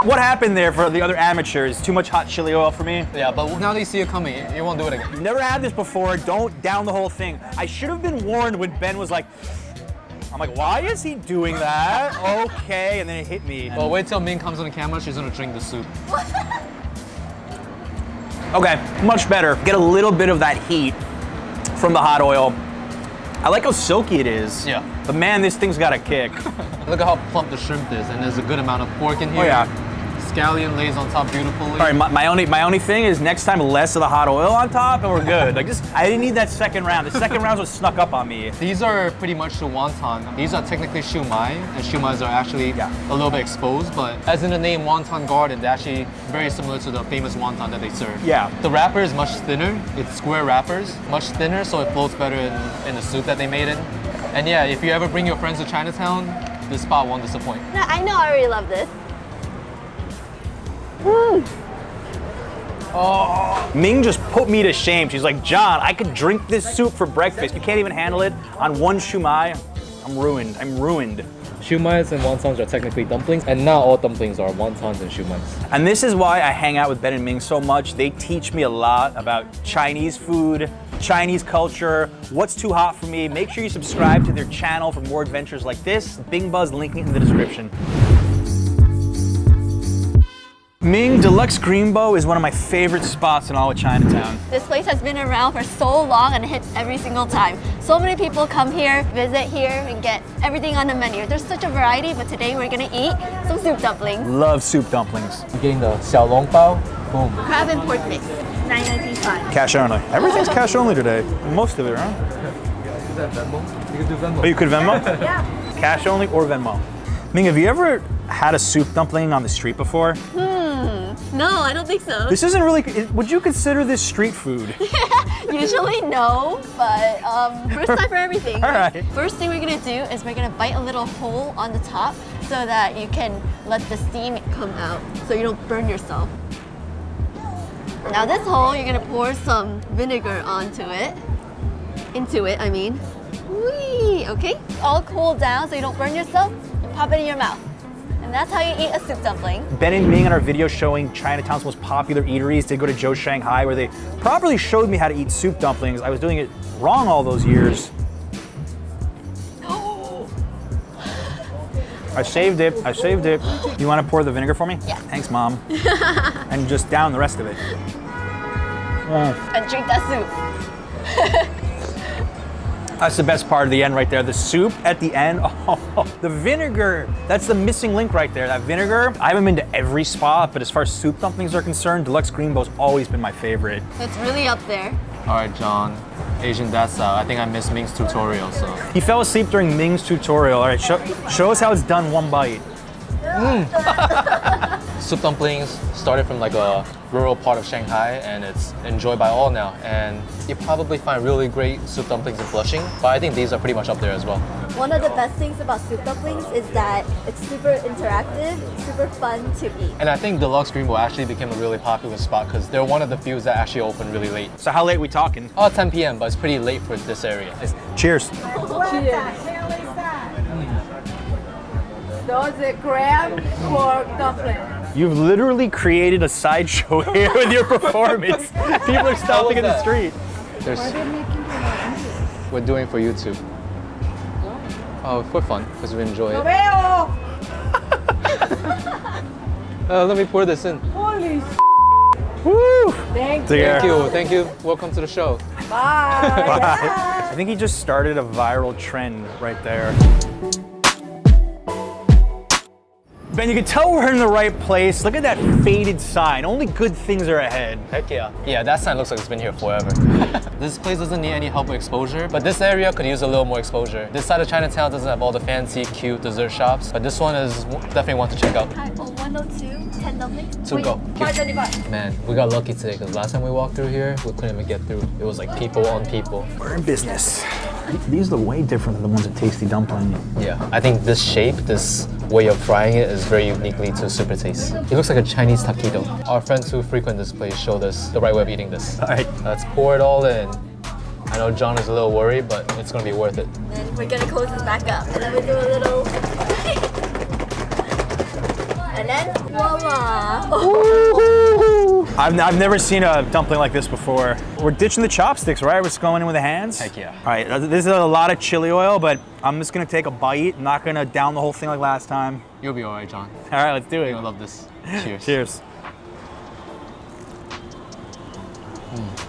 What happened there for the other amateurs? Too much hot chili oil for me? Yeah, but now that you see it coming, you won't do it again. You've never had this before, don't down the whole thing. I should have been warned when Ben was like, I'm like, why is he doing that? Okay, and then it hit me. Well, wait till Ming comes on the camera, she's gonna drink the soup. Okay, much better. Get a little bit of that heat from the hot oil. I like how silky it is. Yeah. But man, this thing's got a kick. Look at how plump the shrimp is, and there's a good amount of pork in here. Oh yeah. scallion lays on top beautifully. All right, my only thing is next time less of the hot oil on top and we're good. Like just, I didn't need that second round. The second round was snuck up on me. These are pretty much the wonton. These are technically shumai, and shumais are actually a little bit exposed, but as in the name wonton garden, they're actually very similar to the famous wonton that they serve. Yeah. The wrapper is much thinner. It's square wrappers, much thinner, so it floats better in the soup that they made it. And yeah, if you ever bring your friends to Chinatown, this spot won't disappoint. No, I know I already love this. Oh, Ming just put me to shame. She's like, John, I could drink this soup for breakfast. You can't even handle it on one shumai. I'm ruined. I'm ruined. Shumais and wontons are technically dumplings, and not all dumplings are wontons and shumais. And this is why I hang out with Ben and Ming so much. They teach me a lot about Chinese food, Chinese culture, what's too hot for me. Make sure you subscribe to their channel for more adventures like this. Bing Buzz, linking in the description. Ming Deluxe Greenbow is one of my favorite spots in all of Chinatown. This place has been around for so long and hits every single time. So many people come here, visit here, and get everything on the menu. There's such a variety, but today we're gonna eat some soup dumplings. Love soup dumplings. I'm getting the xiaolongbao. Boom. Crab and pork mix, $9.95. Cash only. Everything's cash only today. Most of it, right? Is that Venmo? You can do Venmo. Oh, you could Venmo? Yeah. Cash only or Venmo. Ming, have you ever had a soup dumpling on the street before? No, I don't think so. This isn't really, would you consider this street food? Usually no, but first time for everything. All right. First thing we're gonna do is we're gonna bite a little hole on the top so that you can let the steam come out so you don't burn yourself. Now this hole, you're gonna pour some vinegar onto it. Into it, I mean. Whee! Okay? All cool down so you don't burn yourself and pop it in your mouth. And that's how you eat a soup dumpling. Ben and Ming in our video showing Chinatown's most popular eateries did go to Joe's Shanghai where they properly showed me how to eat soup dumplings. I was doing it wrong all those years. I saved it, I saved it. You want to pour the vinegar for me? Yeah. Thanks, Mom. And just down the rest of it. And drink that soup. That's the best part of the end right there. The soup at the end, oh, the vinegar. That's the missing link right there, that vinegar. I haven't been to every spot, but as far as soup dumplings are concerned, Deluxe Greenbow's always been my favorite. It's really up there. All right, John. Asian dad style. I think I missed Ming's tutorial, so. He fell asleep during Ming's tutorial. All right, show us how it's done one bite. Soup dumplings started from like a rural part of Shanghai, and it's enjoyed by all now. And you probably find really great soup dumplings in Flushing, but I think these are pretty much up there as well. One of the best things about soup dumplings is that it's super interactive, super fun to eat. And I think Deluxe Greenbow actually became a really popular spot because they're one of the few that actually open really late. So how late are we talking? Oh, 10 p.m., but it's pretty late for this area. Cheers. What the hell is that? Those are crab pork dumplings. You've literally created a sideshow here with your performance. People are stopping in the street. We're doing it for YouTube. Oh, for fun, because we enjoy it. Let me pour this in. Holy Woo! Thank you. Thank you. Welcome to the show. Bye. Bye. I think he just started a viral trend right there. Ben, you can tell we're in the right place. Look at that faded sign. Only good things are ahead. Heck yeah. Yeah, that sign looks like it's been here forever. This place doesn't need any help with exposure, but this area could use a little more exposure. This side of Chinatown doesn't have all the fancy, cute dessert shops, but this one is definitely one to check out. Hi, 102, 10 dumplings. Two go. $5.25. Man, we got lucky today because last time we walked through here, we couldn't even get through. It was like people on people. We're in business. These look way different than the ones at Tasty Dumpling. Yeah, I think this shape, this way of frying it is very uniquely to Super Taste. It looks like a Chinese taquito. Our friends who frequent this place showed us the right way of eating this. All right. Let's pour it all in. I know John is a little worried, but it's gonna be worth it. Then we're gonna close this back up. And then we do a little... and then, voila! I've never seen a dumpling like this before. We're ditching the chopsticks, right? We're just going in with the hands? Heck yeah. All right, this is a lot of chili oil, but I'm just gonna take a bite. I'm not gonna down the whole thing like last time. You'll be all right, John. All right, let's do it. You're gonna love this. Cheers. Cheers.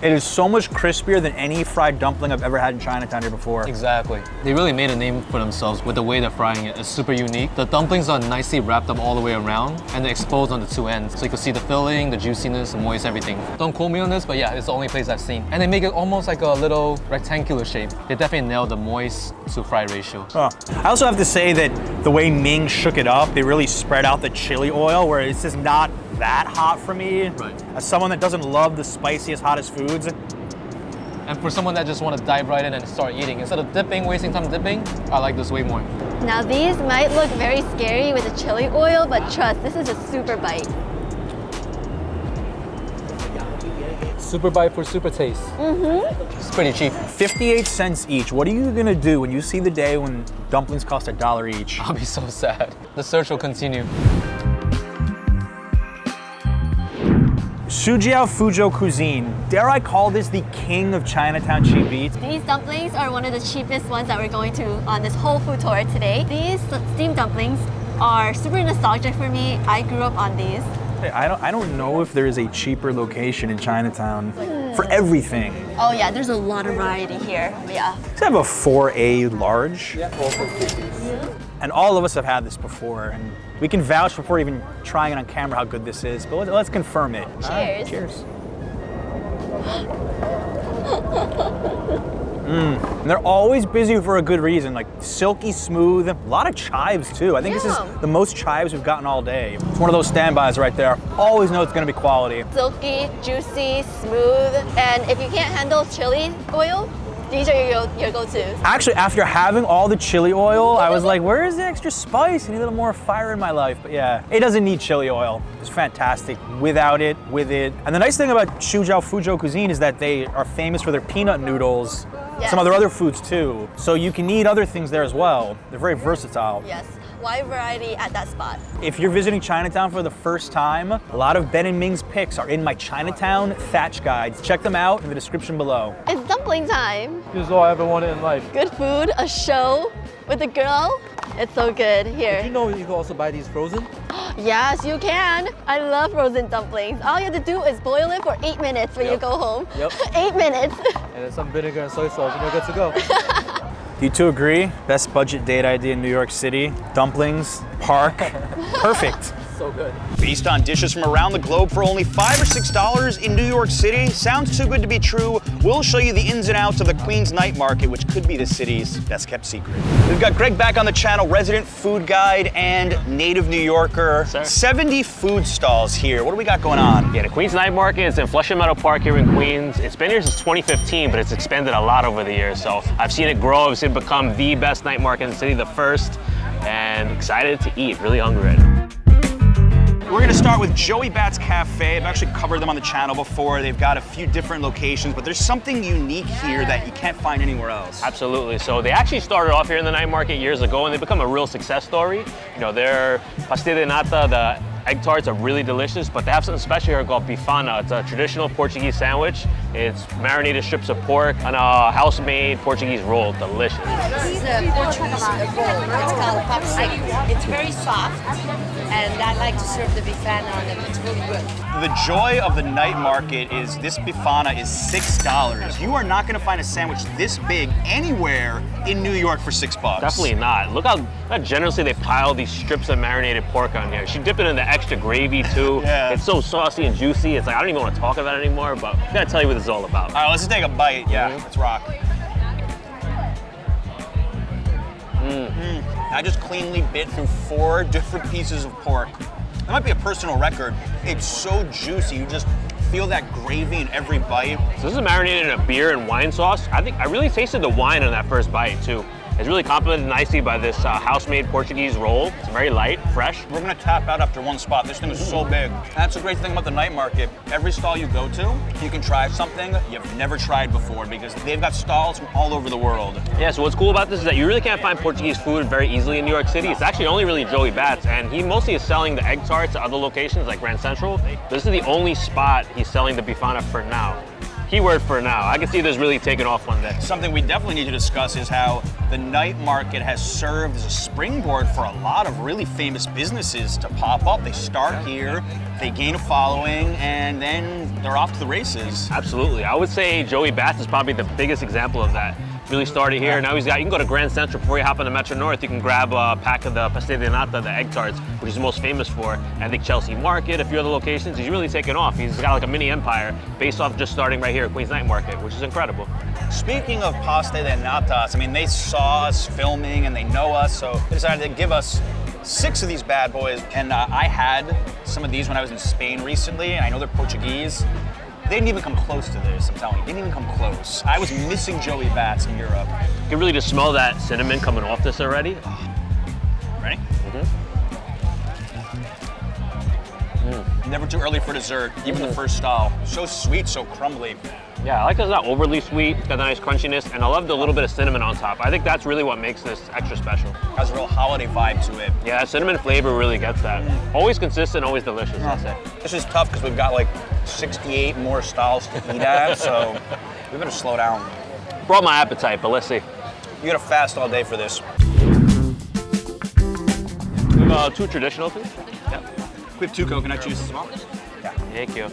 It is so much crispier than any fried dumpling I've ever had in Chinatown here before. Exactly. They really made a name for themselves with the way they're frying it. It's super unique. The dumplings are nicely wrapped up all the way around and they're exposed on the two ends. So you can see the filling, the juiciness, the moist, everything. Don't quote me on this, but yeah, it's the only place I've seen. And they make it almost like a little rectangular shape. They definitely nailed the moist to fry ratio. I also have to say that the way Ming shook it up, they really spread out the chili oil where it's just not that hot for me. Right. As someone that doesn't love the spiciest, hottest foods. And for someone that just want to dive right in and start eating, instead of dipping, wasting time dipping, I like this way more. Now these might look very scary with the chili oil, but trust, this is a super bite. Super bite for super taste. It's pretty cheap. 58 cents each. What are you gonna do when you see the day when dumplings cost $1 each? I'll be so sad. The search will continue. Sujiao Fuzhou cuisine. Dare I call this the king of Chinatown cheap eats? These dumplings are one of the cheapest ones that we're going to on this whole food tour today. These steamed dumplings are super nostalgic for me. I grew up on these. I don't know if there is a cheaper location in Chinatown for everything. Oh yeah, there's a lot of variety here. Yeah. Does it have a 4A large? Yeah, 4A. And all of us have had this before, and we can vouch before even trying it on camera how good this is, but let's confirm it. Cheers. Cheers. And they're always busy for a good reason, like silky smooth, a lot of chives too. I think this is the most chives we've gotten all day. It's one of those standbys right there. Always know it's gonna be quality. Silky, juicy, smooth, and if you can't handle chili oil, these are your go-tos. Actually, after having all the chili oil, I was like, where is the extra spice? I need a little more fire in my life. But yeah, it doesn't need chili oil. It's fantastic without it, with it. And the nice thing about Sujiao Fuzhou cuisine is that they are famous for their peanut noodles. Yes. Some of their other foods too. So you can eat other things there as well. They're very versatile. Yes, wide variety at that spot. If you're visiting Chinatown for the first time, a lot of Ben and Ming's picks are in my Chinatown Thatch guides. Check them out in the description below. It's dumpling time. This is all I ever wanted in life. Good food, a show with a girl. It's so good. Here. Did you know you can also buy these frozen? Yes, you can. I love frozen dumplings. All you have to do is boil it for 8 minutes when you go home. Yep. 8 minutes. And then some vinegar and soy sauce and you're good to go. Do you two agree? Best budget date idea in New York City. Dumplings, park, perfect. So good. Based on dishes from around the globe for only $5 or $6 in New York City. Sounds too good to be true. We'll show you the ins and outs of the Queens night market, which could be the city's best kept secret. We've got Greg back on the channel, resident food guide and native New Yorker. 70 food stalls here. What do we got going on? Yeah, the Queens Night Market is in Flushing Meadow Park here in Queens. It's been here since 2015, but it's expanded a lot over the years. So I've seen it grow. I've seen it become the best night market in the city, the first, and excited to eat, really hungry right now. We're gonna start with Joey Bat's Cafe. I've actually covered them on the channel before. They've got a few different locations, but there's something unique here that you can't find anywhere else. Absolutely. So they actually started off here in the night market years ago, and they become a real success story. You know, their pastel de nata, the egg tarts are really delicious, but they have something special here called bifana. It's a traditional Portuguese sandwich. It's marinated strips of pork on a house-made Portuguese roll. Delicious. This is a Portuguese roll. It's called popsicle. It's very soft, and I like to serve the bifana on it. It's really good. The joy of the night market is this bifana is $6. You are not gonna find a sandwich this big anywhere in New York for $6. Definitely not. Look how generously they pile these strips of marinated pork on here. She dipped it in the extra gravy too. Yeah. It's so saucy and juicy. It's like, I don't even want to talk about it anymore, but I gotta tell you what this is all about. All right, let's just take a bite. Yeah, let's rock. I just cleanly bit through 4 different pieces of pork. That might be a personal record. It's so juicy. You just feel that gravy in every bite. So this is marinated in a beer and wine sauce. I think I really tasted the wine on that first bite too. It's really complemented nicely by this house-made Portuguese roll. It's very light, fresh. We're gonna tap out after one spot. This thing is so big. That's the great thing about the night market. Every stall you go to, you can try something you've never tried before because they've got stalls from all over the world. Yeah, so what's cool about this is that you really can't find Portuguese food very easily in New York City. It's actually only really Joey Bat's, and he mostly is selling the egg tarts at other locations like Grand Central. This is the only spot he's selling the bifana for now. keyword for now. I can see this really taking off one day. Something we definitely need to discuss is how the night market has served as a springboard for a lot of really famous businesses to pop up. They start here, they gain a following, and then they're off to the races. Absolutely. I would say Joey Bats is probably the biggest example of that. Really started here. Now you can go to Grand Central before you hop on the Metro North. You can grab a pack of the pastel de nata, the egg tarts, which he's most famous for. I think Chelsea Market, a few other locations. He's really taken off. He's got like a mini empire based off just starting right here at Queens Night Market, which is incredible. Speaking of pastel de natas, I mean, they saw us filming and they know us, so they decided to give us 6 of these bad boys. And I had some of these when I was in Spain recently, and I know they're Portuguese. They didn't even come close to this, I'm telling you. They didn't even come close. I was missing Joey Bats in Europe. You can really just smell that cinnamon coming off this already. Ready? Never too early for dessert, even the first style. So sweet, so crumbly. Yeah, I like that it's not overly sweet. It's got the nice crunchiness, and I love the little bit of cinnamon on top. I think that's really what makes this extra special. Has a real holiday vibe to it. Yeah, that cinnamon flavor really gets that. Always consistent, always delicious, I'll say. This is tough because we've got like 68 more styles to eat at, so we better slow down. Brought my appetite, but let's see. You gotta fast all day for this. We have 2 traditional, please. Yeah. We have 2 coconut juices as well. Yeah. Thank you.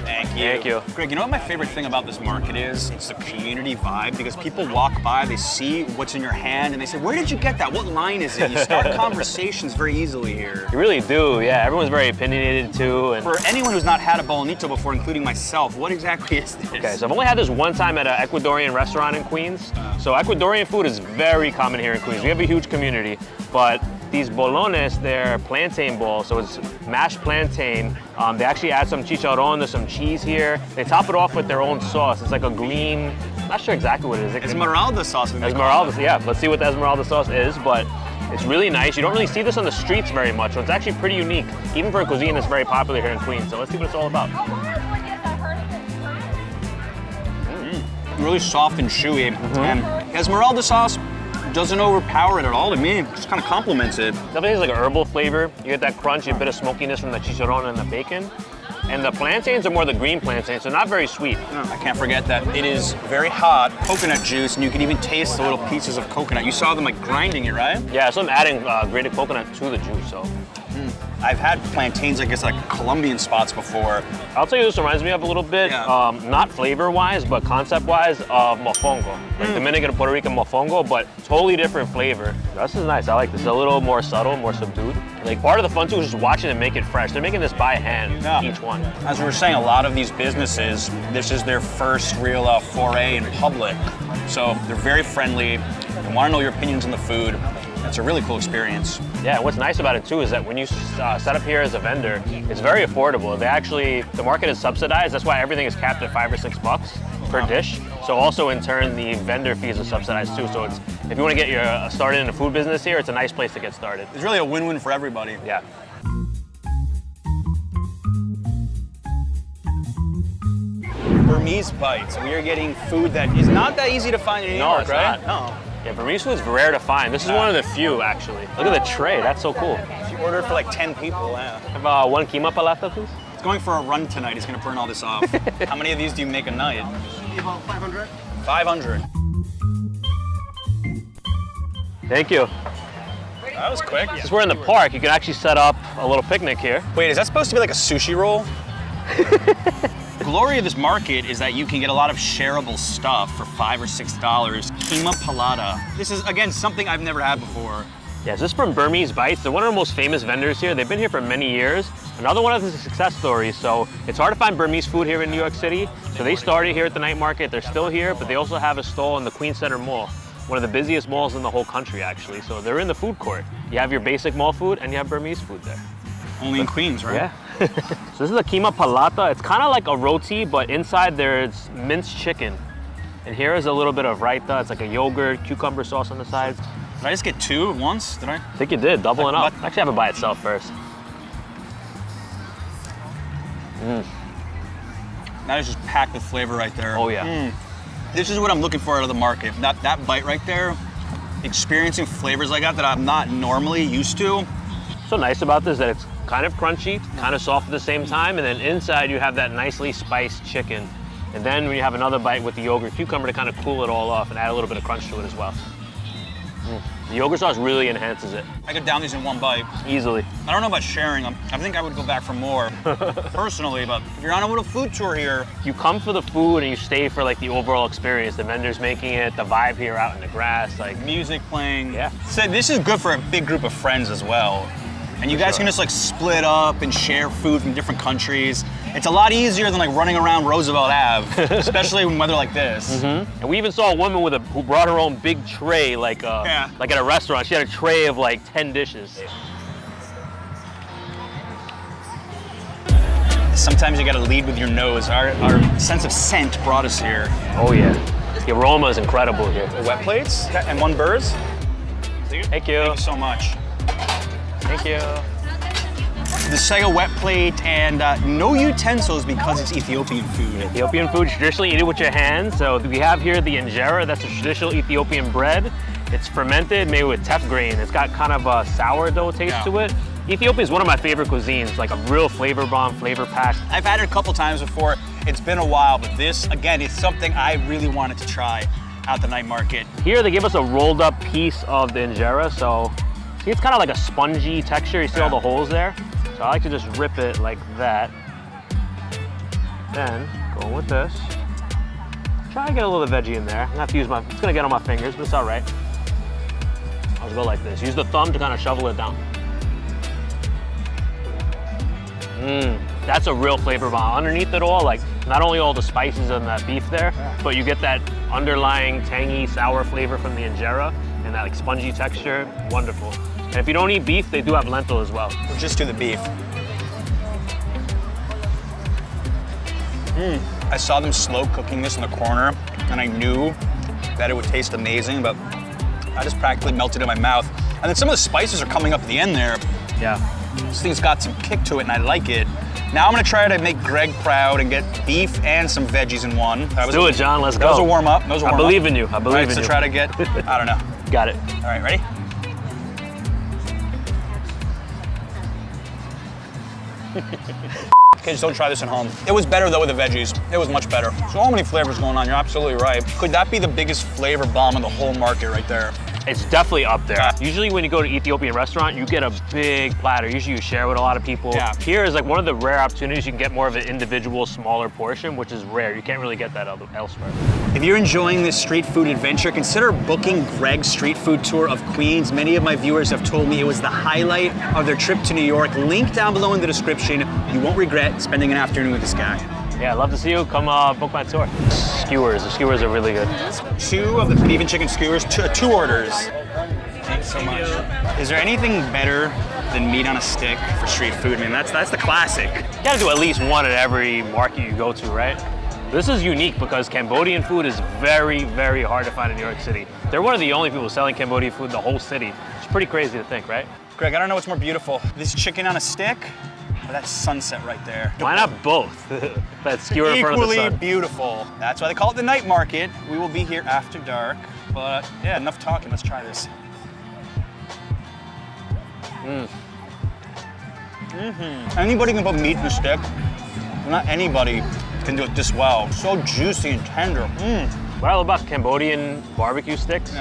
Thank you. Thank you. Greg, you know what my favorite thing about this market is? It's the community vibe, because people walk by, they see what's in your hand, and they say, where did you get that? What line is it? You start conversations very easily here. You really do, yeah. Everyone's very opinionated too. And for anyone who's not had a bonito before, including myself, what exactly is this? Okay, so I've only had this one time at an Ecuadorian restaurant in Queens. So Ecuadorian food is very common here in Queens. We have a huge community, but these bolones, they're plantain balls, so it's mashed plantain. They actually add some chicharron, there's some cheese here. They top it off with their own sauce. It's like a green, I'm not sure exactly what it is. Esmeralda sauce. Esmeralda, yeah. Let's see what the Esmeralda sauce is, but it's really nice. You don't really see this on the streets very much, so it's actually pretty unique, even for a cuisine that's very popular here in Queens. So let's see what it's all about. Really soft and chewy. And Esmeralda sauce doesn't overpower it at all to me. It just kind of complements it. Definitely has like an herbal flavor. You get that crunch, a bit of smokiness from the chicharron and the bacon. And the plantains are more the green plantains, so not very sweet. I can't forget that it is very hot coconut juice, and you can even taste the little pieces of coconut. You saw them like grinding it, right? Yeah, so I'm adding grated coconut to the juice, so. I've had plantains, I guess, like Colombian spots before. I'll tell you, this reminds me of a little bit, not flavor-wise, but concept-wise, of mofongo. Like Dominican and Puerto Rican mofongo, but totally different flavor. This is nice, I like this. It's a little more subtle, more subdued. Like, part of the fun, too, is just watching them make it fresh. They're making this by hand, each one. As we were saying, a lot of these businesses, this is their first real foray in public. So they're very friendly. They want to know your opinions on the food. It's a really cool experience. Yeah, what's nice about it too is that when you set up here as a vendor, it's very affordable. The market is subsidized. That's why everything is capped at $5 or $6 per dish. So also in turn, the vendor fees are subsidized too. So it's, if you want to get started in the food business here, it's a nice place to get started. It's really a win-win for everybody. Yeah. Burmese bites. We are getting food that is not that easy to find in New York, right? No. Yeah, Burmese food's rare to find. This is one of the few, actually. Look at the tray. That's so cool. If you order for like 10 people, yeah. Have 1 keema palata, please? It's going for a run tonight. He's going to burn all this off. How many of these do you make a night? About 500. 500. Thank you. That was quick. Since we're in the park, you can actually set up a little picnic here. Wait, is that supposed to be like a sushi roll? The glory of this market is that you can get a lot of shareable stuff for $5 or $6. Keema palata. This is, again, something I've never had before. Yeah, this is from Burmese Bites. They're one of the most famous vendors here. They've been here for many years. Another one of the success stories. So it's hard to find Burmese food here in New York City. So they started here at the night market. They're still here, but they also have a stall in the Queens Center Mall, one of the busiest malls in the whole country, actually. So they're in the food court. You have your basic mall food and you have Burmese food there. Only in Queens, right? Yeah. So this is a keema palata. It's kind of like a roti, but inside there's minced chicken. And here is a little bit of raita. It's like a yogurt, cucumber sauce on the side. Did I just get 2 at once? Did I? I think you did, doubling up. Actually have it by itself first. That is just packed with flavor right there. Oh yeah. This is what I'm looking for out of the market. That bite right there, experiencing flavors like that I'm not normally used to. What's so nice about this is that it's kind of crunchy, kind of soft at the same time, and then inside you have that nicely spiced chicken. And then when you have another bite with the yogurt cucumber to kind of cool it all off and add a little bit of crunch to it as well. The yogurt sauce really enhances it. I could down these in one bite. Easily. I don't know about sharing them. I think I would go back for more, personally, but if you're on a little food tour here. You come for the food and you stay for like the overall experience, the vendors making it, the vibe here out in the grass, like music playing. Yeah. So this is good for a big group of friends as well. And you guys can just like split up and share food from different countries. It's a lot easier than like running around Roosevelt Ave, especially in weather like this. And we even saw a woman who brought her own big tray, like like at a restaurant. She had a tray of like 10 dishes. Sometimes you gotta lead with your nose. Our sense of scent brought us here. Oh yeah, the aroma is incredible here. Wet plates and one burrs. Thank you. Thank you so much. Thank you. The Sega wet plate and no utensils because it's Ethiopian food. Ethiopian food, traditionally eat it with your hands. So we have here the injera, that's a traditional Ethiopian bread. It's fermented, made with teff grain. It's got kind of a sourdough taste to it. Ethiopia is one of my favorite cuisines, like a real flavor bomb, flavor pack. I've had it a couple times before. It's been a while, but this, again, is something I really wanted to try at the night market. Here they give us a rolled up piece of the injera, so see, it's kind of like a spongy texture. You see all the holes there? So I like to just rip it like that. Then go with this. Try to get a little veggie in there. I'm gonna have to use it's gonna get on my fingers, but it's all right. I'll just go like this. Use the thumb to kind of shovel it down. That's a real flavor bomb. Underneath it all, like not only all the spices and that beef there, but you get that underlying tangy, sour flavor from the injera and that like spongy texture. Wonderful. And if you don't eat beef, they do have lentil as well. We'll just do the beef. I saw them slow cooking this in the corner, and I knew that it would taste amazing, but I just practically melted in my mouth. And then some of the spices are coming up at the end there. Yeah. This thing's got some kick to it, and I like it. Now I'm gonna try to make Greg proud and get beef and some veggies in one. Let's do it, John. Let's go. That was a warm up. I believe in you. I believe in you. So try to get, I don't know. Got it. All right, ready? Kids, don't try this at home. It was better though with the veggies. It was much better. So many flavors going on, you're absolutely right. Could that be the biggest flavor bomb in the whole market right there? It's definitely up there. Usually when you go to an Ethiopian restaurant, you get a big platter. Usually you share with a lot of people. Here is like one of the rare opportunities you can get more of an individual, smaller portion, which is rare. You can't really get that elsewhere. If you're enjoying this street food adventure, consider booking Greg's street food tour of Queens. Many of my viewers have told me it was the highlight of their trip to New York. Link down below in the description. You won't regret spending an afternoon with this guy. Yeah, I'd love to see you. Come book my tour. Skewers. The skewers are really good. 2 of the beef and chicken skewers, 2 orders. Thanks so much. Is there anything better than meat on a stick for street food? I mean, that's the classic. You gotta do at least one at every market you go to, right? This is unique because Cambodian food is very, very hard to find in New York City. They're one of the only people selling Cambodian food in the whole city. It's pretty crazy to think, right? Greg, I don't know what's more beautiful. This chicken on a stick or that sunset right there? Why not both? That skewer in front of the sun. Equally beautiful. That's why they call it the night market. We will be here after dark. But yeah, enough talking. Let's try this. Anybody can put meat in a stick. Not anybody can do it this well. So juicy and tender. What I love about Cambodian barbecue sticks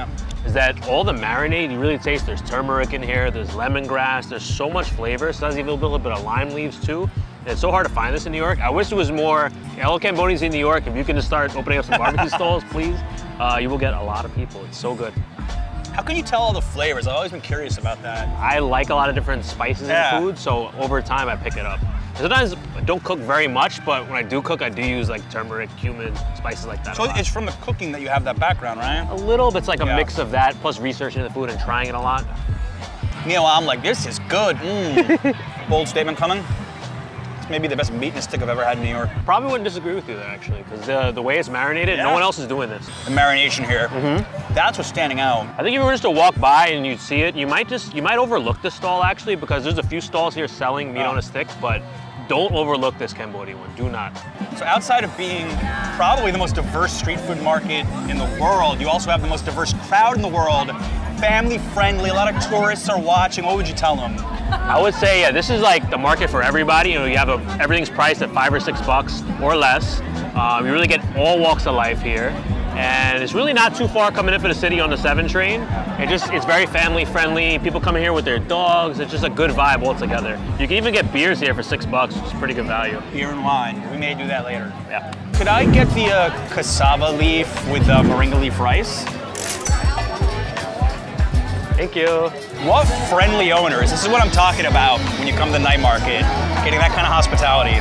is that all the marinade you really taste. There's turmeric in here, there's lemongrass, there's so much flavor. Sometimes even a little bit of lime leaves too. And it's so hard to find this in New York. I wish there was more. All Cambodians in New York, if you can just start opening up some barbecue stalls, please, you will get a lot of people. It's so good. How can you tell all the flavors? I've always been curious about that. I like a lot of different spices in food, so over time I pick it up. Sometimes I don't cook very much, but when I do cook, I do use like turmeric, cumin, spices like that. So it's from the cooking that you have that background, right? A little bit. It's like a mix of that, plus researching the food and trying it a lot. Meanwhile, I'm like, this is good. Bold statement coming. It's maybe the best meat in a stick I've ever had in New York. Probably wouldn't disagree with you there, actually, because the way it's marinated, no one else is doing this. The marination here, that's what's standing out. I think if you were just to walk by and you'd see it, you might overlook this stall, actually, because there's a few stalls here selling meat on a stick, but don't overlook this Cambodian one, do not. So outside of being probably the most diverse street food market in the world, you also have the most diverse crowd in the world. Family friendly, a lot of tourists are watching. What would you tell them? I would say, yeah, this is like the market for everybody. You know, you have everything's priced at $5 or $6 or less. You really get all walks of life here. And it's really not too far coming into the city on the 7 train. It's very family friendly. People come here with their dogs. It's just a good vibe altogether. You can even get beers here for $6, which is pretty good value. Beer and wine. We may do that later. Yeah. Could I get the cassava leaf with the moringa leaf rice? Thank you. What friendly owners. This is what I'm talking about when you come to the night market. Getting that kind of hospitality.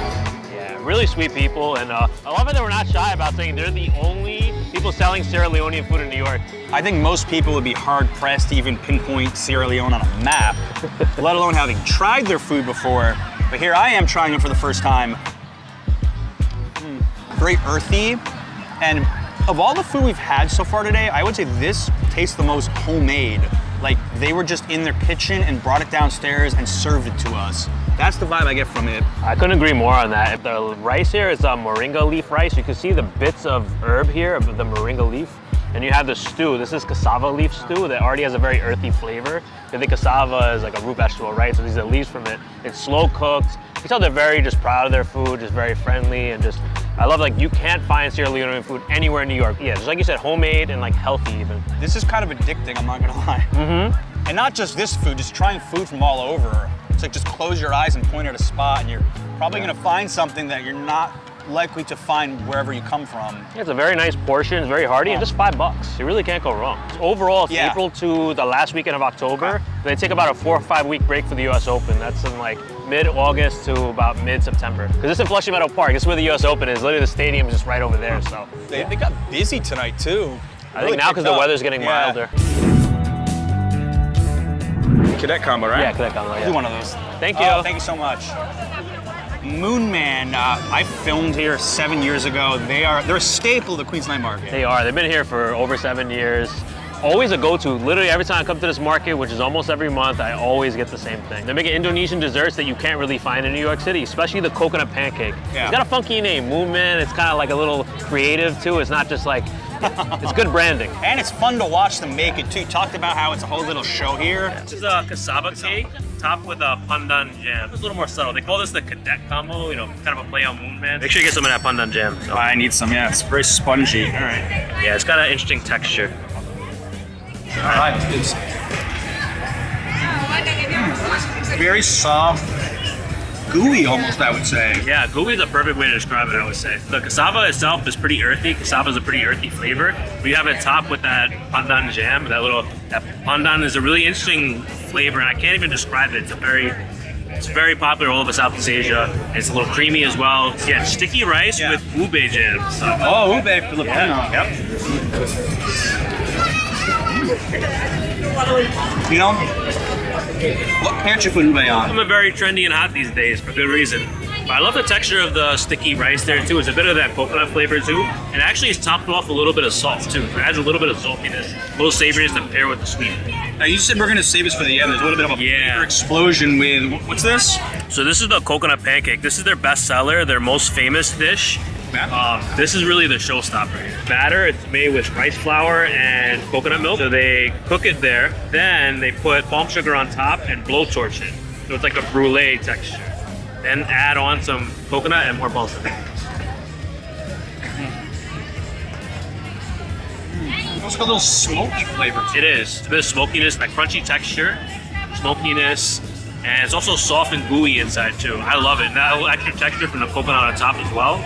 Really sweet people, and I love it that we're not shy about saying they're the only people selling Sierra Leonean food in New York. I think most people would be hard-pressed to even pinpoint Sierra Leone on a map, let alone having tried their food before. But here I am trying it for the first time. Very earthy, and of all the food we've had so far today, I would say this tastes the most homemade. Like they were just in their kitchen and brought it downstairs and served it to us. That's the vibe I get from it. I couldn't agree more on that. The rice here is moringa leaf rice. You can see the bits of herb here, of the moringa leaf. And you have the stew. This is cassava leaf stew that already has a very earthy flavor. I think cassava is like a root vegetable, right? So these are leaves from it. It's slow cooked. You can tell they're very just proud of their food, just very friendly, and just, I love like you can't find Sierra Leonean food anywhere in New York. Yeah, just like you said, homemade and like healthy even. This is kind of addicting, I'm not gonna lie. Mm-hmm. And not just this food, just trying food from all over. It's like just close your eyes and point at a spot and you're probably gonna find something that you're not likely to find wherever you come from. Yeah, it's a very nice portion, it's very hearty, and just $5. You really can't go wrong. Overall, it's April to the last weekend of October. They take about a 4 or 5 week break for the US Open. That's in like mid-August to about mid-September. Because this is in Flushing Meadow Park, this is where the US Open is. Literally the stadium is just right over there, so. They got busy tonight too. I think now because the weather's getting milder. Cadet combo, right? Yeah, cadet combo, I'll do one of those. Thank you. Thank you so much. Moon Man, I filmed here 7 years ago. They're a staple of the Queens Night Market. They are. They've been here for over 7 years. Always a go-to. Literally every time I come to this market, which is almost every month, I always get the same thing. They're making Indonesian desserts that you can't really find in New York City, especially the coconut pancake. Yeah. It's got a funky name, Moon Man. It's kind of like a little creative too. It's not just like, it's good branding. And it's fun to watch them make it too. You talked about how it's a whole little show here. This is a cassava cake topped with a pandan jam. It's a little more subtle. They call this the cadet combo, you know, kind of a play on Moon Man. Make sure you get some of that pandan jam. So. I need some, yeah. It's very spongy. All right. Yeah, it's got an interesting texture. All right, it's very soft, gooey almost, I would say. Yeah, gooey is a perfect way to describe it, I would say. The cassava itself is pretty earthy. Cassava is a pretty earthy flavor. We have it topped with that pandan jam. That pandan is a really interesting flavor, and I can't even describe it. It's very popular all over Southeast Asia. It's a little creamy as well. Yeah, sticky rice with ube jam. So. Oh, ube Filipino. Yeah. Yep. You know, what can't you put ube on? I'm very trendy and hot these days for good reason. But I love the texture of the sticky rice there too. It's a bit of that coconut flavor too. And actually it's topped off a little bit of salt too. It adds a little bit of saltiness, a little savoriness to pair with the sweet. Now you said we're gonna save this for the end. There's a little bit of a flavor explosion with, what's this? So this is the coconut pancake. This is their best seller, their most famous dish. This is really the showstopper. Batter, it's made with rice flour and coconut milk. So they cook it there. Then they put palm sugar on top and blowtorch it. So it's like a brulee texture. Then add on some coconut and more balsamic. It's got a little smoky flavor. It is. It's a bit of smokiness, that crunchy texture, smokiness, and it's also soft and gooey inside too. I love it. And that little extra texture from the coconut on top as well.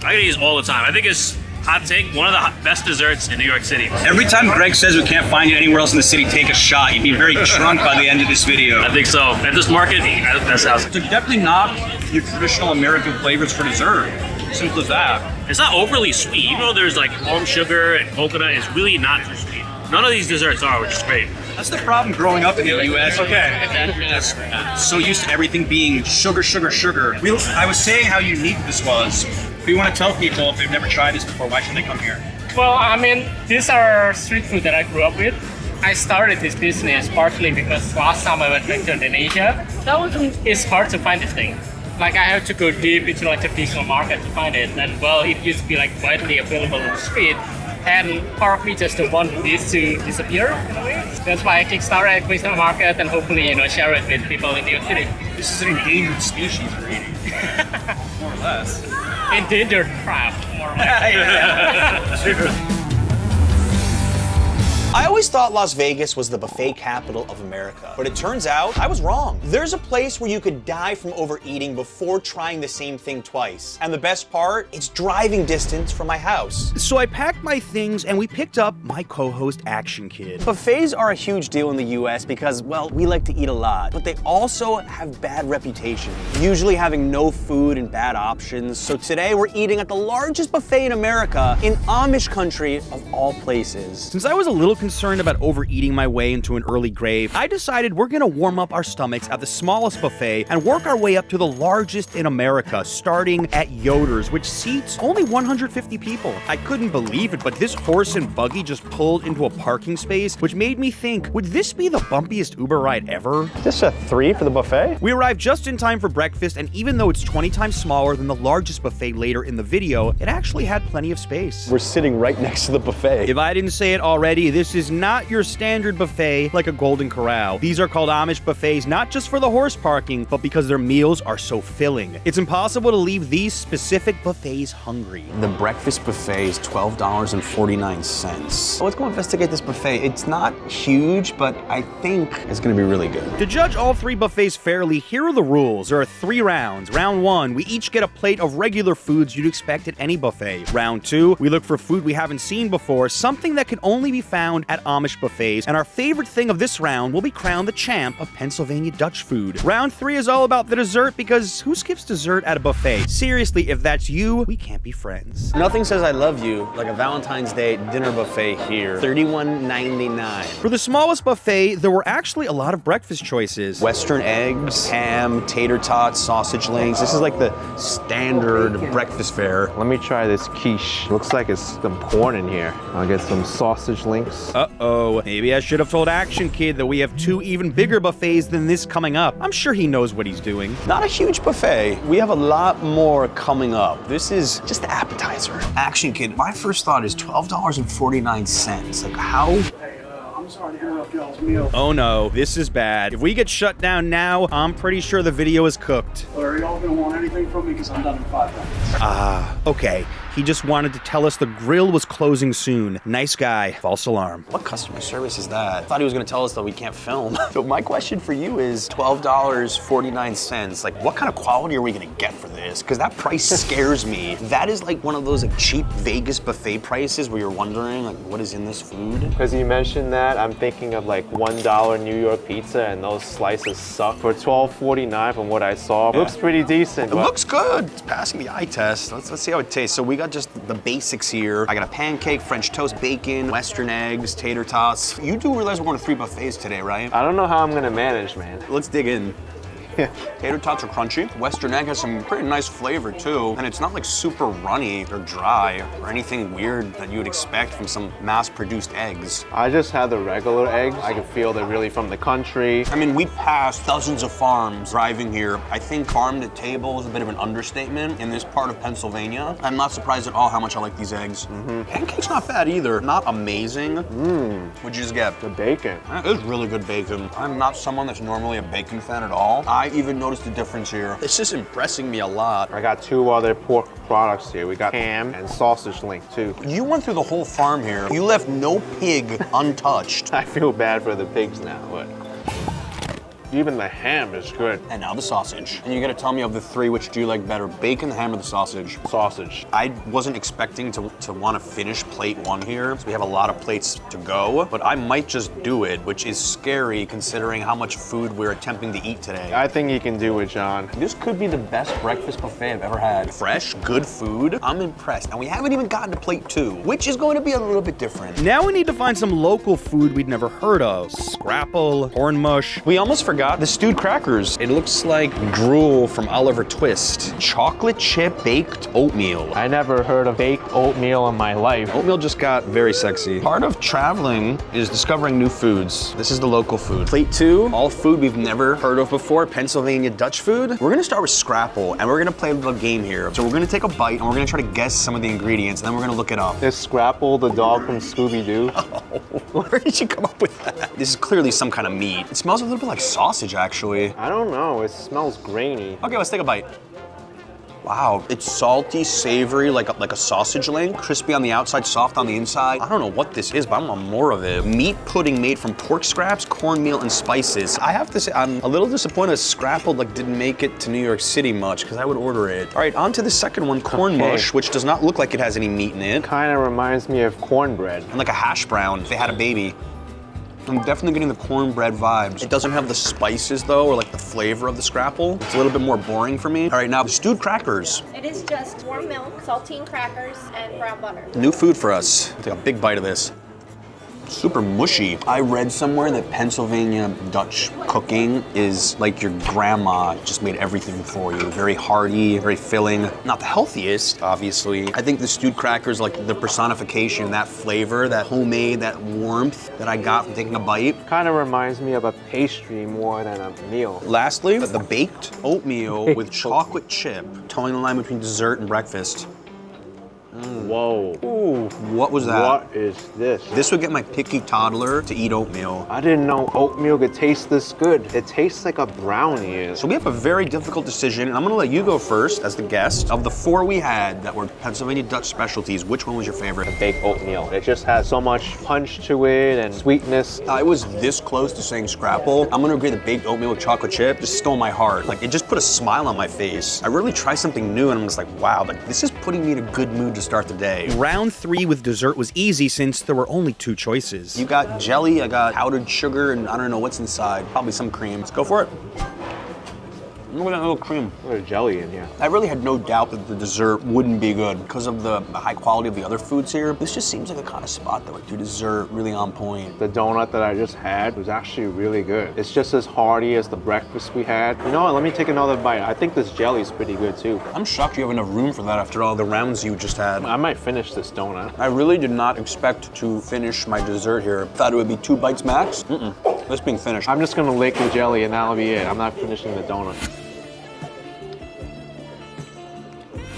I get these all the time. I think it's, hot take, one of the best desserts in New York City. Every time Greg says we can't find it anywhere else in the city, take a shot. You'd be very drunk by the end of this video. I think so. At this market, that's how So definitely not your traditional American flavors for dessert. Simple as that. It's not overly sweet. Even though there's like palm sugar and coconut, it's really not too sweet. None of these desserts are, which is great. That's the problem growing up in the US. Okay. So used to everything being sugar, sugar, sugar. I was saying how unique this was. We want to tell people if they've never tried this before, why should they come here? Well, I mean, these are street food that I grew up with. I started this business partly because last time I went back to Indonesia, it's hard to find this thing. Like I have to go deep into like the traditional market to find it. And well, it used to be like widely available on the street. And part of me just want this to disappear in a way. That's why I kickstarted a Queenstown Market and hopefully, share it with people in New York City. This is an endangered species we're eating. More or less. Endangered crab, more or less. I always thought Las Vegas was the buffet capital of America, but it turns out I was wrong. There's a place where you could die from overeating before trying the same thing twice. And the best part, it's driving distance from my house. So I packed my things and we picked up my co-host Action Kid. Buffets are a huge deal in the US because, well, we like to eat a lot, but they also have bad reputation, usually having no food and bad options. So today we're eating at the largest buffet in America, in Amish country of all places. Since I was a little concerned about overeating my way into an early grave, I decided we're gonna warm up our stomachs at the smallest buffet and work our way up to the largest in America, starting at Yoder's, which seats only 150 people. I couldn't believe it, but this horse and buggy just pulled into a parking space, which made me think, would this be the bumpiest Uber ride ever? This a 3 for the buffet? We arrived just in time for breakfast, and even though it's 20 times smaller than the largest buffet later in the video, it actually had plenty of space. We're sitting right next to the buffet. If I didn't say it already, this is not your standard buffet like a Golden Corral. These are called Amish buffets not just for the horse parking, but because their meals are so filling. It's impossible to leave these specific buffets hungry. The breakfast buffet is $12.49. So let's go investigate this buffet. It's not huge, but I think it's gonna be really good. To judge all 3 buffets fairly, here are the rules. There are 3 rounds. Round 1, we each get a plate of regular foods you'd expect at any buffet. Round 2, we look for food we haven't seen before, something that can only be found at Amish buffets, and our favorite thing of this round will be crowned the champ of Pennsylvania Dutch food. Round 3 is all about the dessert, because who skips dessert at a buffet? Seriously, if that's you, we can't be friends. Nothing says I love you like a Valentine's Day dinner buffet here. $31.99. For the smallest buffet, there were actually a lot of breakfast choices. Western eggs, ham, tater tots, sausage links. This is like the standard breakfast fare. Let me try this quiche. Looks like it's some corn in here. I'll get some sausage links. Uh-oh, maybe I should have told Action Kid that we have 2 even bigger buffets than this coming up. I'm sure he knows what he's doing. Not a huge buffet. We have a lot more coming up. This is just the appetizer. Action Kid, my first thought is $12.49. Like how? I'm sorry to interrupt y'all's meal. Oh no, this is bad. If we get shut down now, I'm pretty sure the video is cooked. Or are y'all gonna want anything from me? Because I'm done in 5 minutes. Ah, okay. He just wanted to tell us the grill was closing soon. Nice guy. False alarm. What customer service is that? I thought he was gonna tell us that we can't film. So my question for you is $12.49. Like, what kind of quality are we gonna get for this? Because that price scares me. That is like one of those like cheap Vegas buffet prices where you're wondering like, what is in this food? Because you mentioned that, I'm thinking of like $1 New York pizza, and those slices suck. For $12.49 from what I saw, looks pretty decent. It looks good. It's passing the eye test. Let's see how it tastes. So we got just the basics here. I got a pancake, French toast, bacon, Western eggs, tater tots. You do realize we're going to 3 buffets today, right? I don't know how I'm gonna manage, man. Let's dig in. Tater tots are crunchy. Western egg has some pretty nice flavor too. And it's not like super runny or dry or anything weird that you would expect from some mass-produced eggs. I just had the regular eggs. I can feel they're really from the country. I mean, we passed dozens of farms driving here. I think farm to table is a bit of an understatement in this part of Pennsylvania. I'm not surprised at all how much I like these eggs. Pancake's not bad either. Not amazing. What'd you just get? The bacon. It is really good bacon. I'm not someone that's normally a bacon fan at all. I even noticed the difference here. It's just impressing me a lot. I got 2 other pork products here. We got ham and sausage link too. You went through the whole farm here. You left no pig untouched. I feel bad for the pigs now, but even the ham is good. And now the sausage. And you gotta tell me of the 3, which do you like better, bacon, the ham, or the sausage? Sausage. I wasn't expecting to want to finish plate 1 here. So we have a lot of plates to go, but I might just do it, which is scary considering how much food we're attempting to eat today. I think you can do it, John. This could be the best breakfast buffet I've ever had. Fresh, good food. I'm impressed. And we haven't even gotten to plate 2, which is going to be a little bit different. Now we need to find some local food we'd never heard of. Scrapple, corn mush. We almost forgot got the stewed crackers. It looks like drool from Oliver Twist. Chocolate chip baked oatmeal. I never heard of baked oatmeal in my life. Oatmeal just got very sexy. Part of traveling is discovering new foods. This is the local food. Plate 2, all food we've never heard of before, Pennsylvania Dutch food. We're gonna start with scrapple, and we're gonna play a little game here. So we're gonna take a bite, and we're gonna try to guess some of the ingredients, and then we're gonna look it up. Is Scrapple the dog from Scooby-Doo? Where did you come up with that? This is clearly some kind of meat. It smells a little bit like sausage, actually. I don't know, it smells grainy. Okay, let's take a bite. Wow, it's salty, savory, like a sausage link, crispy on the outside, soft on the inside. I don't know what this is, but I want more of it. Meat pudding made from pork scraps, cornmeal, and spices. I have to say, I'm a little disappointed Scrapple didn't make it to New York City much, because I would order it. All right, on to the second one, corn mush, which does not look like it has any meat in it. Kind of reminds me of cornbread. And like a hash brown, if they had a baby. I'm definitely getting the cornbread vibes. It doesn't have the spices though, or like the flavor of the Scrapple. It's a little bit more boring for me. All right, now the stewed crackers. It is just warm milk, saltine crackers, and brown butter. New food for us. Take a big bite of this. Super mushy. I read somewhere that Pennsylvania Dutch cooking is like your grandma just made everything for you. Very hearty, very filling. Not the healthiest, obviously. I think the stewed crackers, like the personification, that flavor, that homemade, that warmth that I got from taking a bite. Kind of reminds me of a pastry more than a meal. Lastly, the baked oatmeal with chocolate chip, towing the line between dessert and breakfast. Whoa. Ooh, what was that? What is this? This would get my picky toddler to eat oatmeal. I didn't know oatmeal could taste this good. It tastes like a brownie. So we have a very difficult decision, and I'm gonna let you go first as the guest. Of the 4 we had that were Pennsylvania Dutch specialties, which one was your favorite? The baked oatmeal. It just has so much punch to it and sweetness. I was this close to saying Scrapple. I'm gonna agree the baked oatmeal with chocolate chip just stole my heart. Like, it just put a smile on my face. I really try something new, and I'm just like, wow, like, this is putting me in a good mood to start the day. Round 3 with dessert was easy since there were only 2 choices. You got jelly, I got powdered sugar, and I don't know what's inside. Probably some cream. Let's go for it. Look at that little cream. There's jelly in here. I really had no doubt that the dessert wouldn't be good because of the high quality of the other foods here. This just seems like a kind of spot that would do dessert really on point. The donut that I just had was actually really good. It's just as hearty as the breakfast we had. You know what, let me take another bite. I think this jelly's pretty good too. I'm shocked you have enough room for that after all the rounds you just had. I might finish this donut. I really did not expect to finish my dessert here. Thought it would be 2 bites max. This being finished. I'm just gonna lick the jelly and that'll be it. I'm not finishing the donut.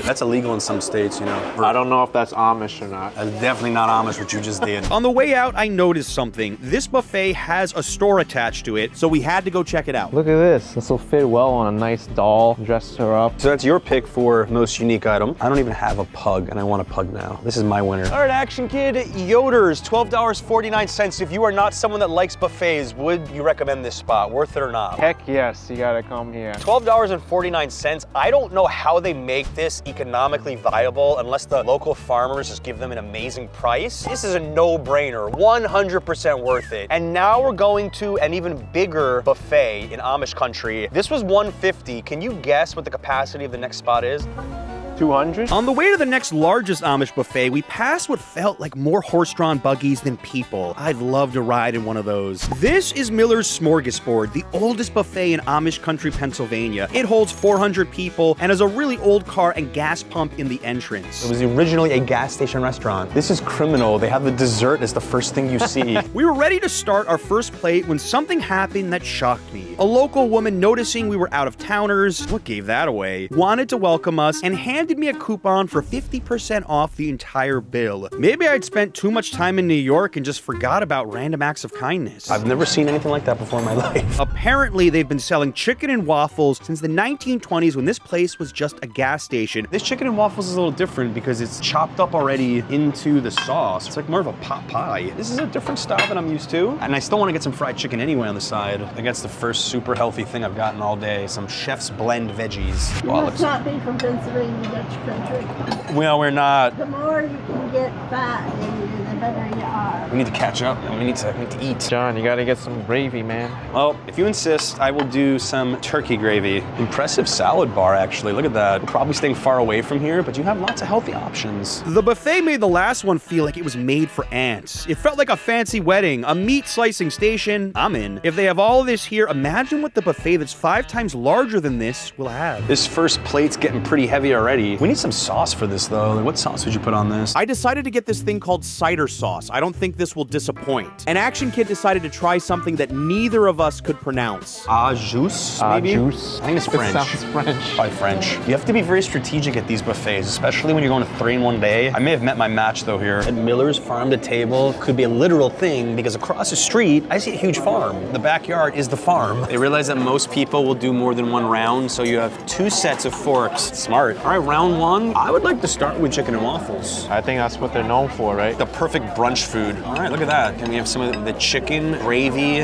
That's illegal in some states, you know. I don't know if that's Amish or not. That's definitely not Amish what you just did. On the way out, I noticed something. This buffet has a store attached to it, so we had to go check it out. Look at this. This will fit well on a nice doll. Dress her up. So that's your pick for most unique item. I don't even have a pug, and I want a pug now. This is my winner. All right, Action Kid, Yoder's, $12.49. If you are not someone that likes buffets, would you recommend this spot? Worth it or not? Heck yes, you gotta come here. $12.49. I don't know how they make this economically viable unless the local farmers just give them an amazing price. This is a no-brainer, 100% worth it. And now we're going to an even bigger buffet in Amish country. This was $150. Can you guess what the capacity of the next spot is? 200? On the way to the next largest Amish buffet, we passed what felt like more horse-drawn buggies than people. I'd love to ride in one of those. This is Miller's Smorgasbord, the oldest buffet in Amish country, Pennsylvania. It holds 400 people and has a really old car and gas pump in the entrance. It was originally a gas station restaurant. This is criminal. They have the dessert as the first thing you see. We were ready to start our first plate when something happened that shocked me. A local woman, noticing we were out of towners, what gave that away, wanted to welcome us and handed me a coupon for 50% off the entire bill. Maybe I'd spent too much time in New York and just forgot about random acts of kindness. I've never seen anything like that before in my life. Apparently, they've been selling chicken and waffles since the 1920s when this place was just a gas station. This chicken and waffles is a little different because it's chopped up already into the sauce. It's like more of a pot pie. This is a different style than I'm used to. And I still want to get some fried chicken anyway on the side. I think that's the first super healthy thing I've gotten all day. Some Chef's Blend veggies. You must not be from Pennsylvania Dutch country. Well, we're not. The more you can get fat in you, the We need to catch up and we need to eat. John, you gotta get some gravy, man. Well, if you insist, I will do some turkey gravy. Impressive salad bar, actually. Look at that. We're probably staying far away from here, but you have lots of healthy options. The buffet made the last one feel like it was made for ants. It felt like a fancy wedding, a meat slicing station. I'm in. If they have all of this here, imagine what the buffet that's 5 times larger than this will have. This first plate's getting pretty heavy already. We need some sauce for this, though. Like, what sauce would you put on this? I decided to get this thing called cider sauce. I don't think this will disappoint. And Action Kid decided to try something that neither of us could pronounce. Juice, maybe? Juice. I think it's French. It sounds French. Probably French. You have to be very strategic at these buffets, especially when you're going to 3 in one day. I may have met my match, though, here. At Miller's Farm to Table could be a literal thing because across the street, I see a huge farm. The backyard is the farm. They realize that most people will do more than 1 round, so you have 2 sets of forks. Smart. All right, round 1. I would like to start with chicken and waffles. I think that's what they're known for, right? The perfect brunch food. All right, look at that. Can we have some of the chicken, gravy?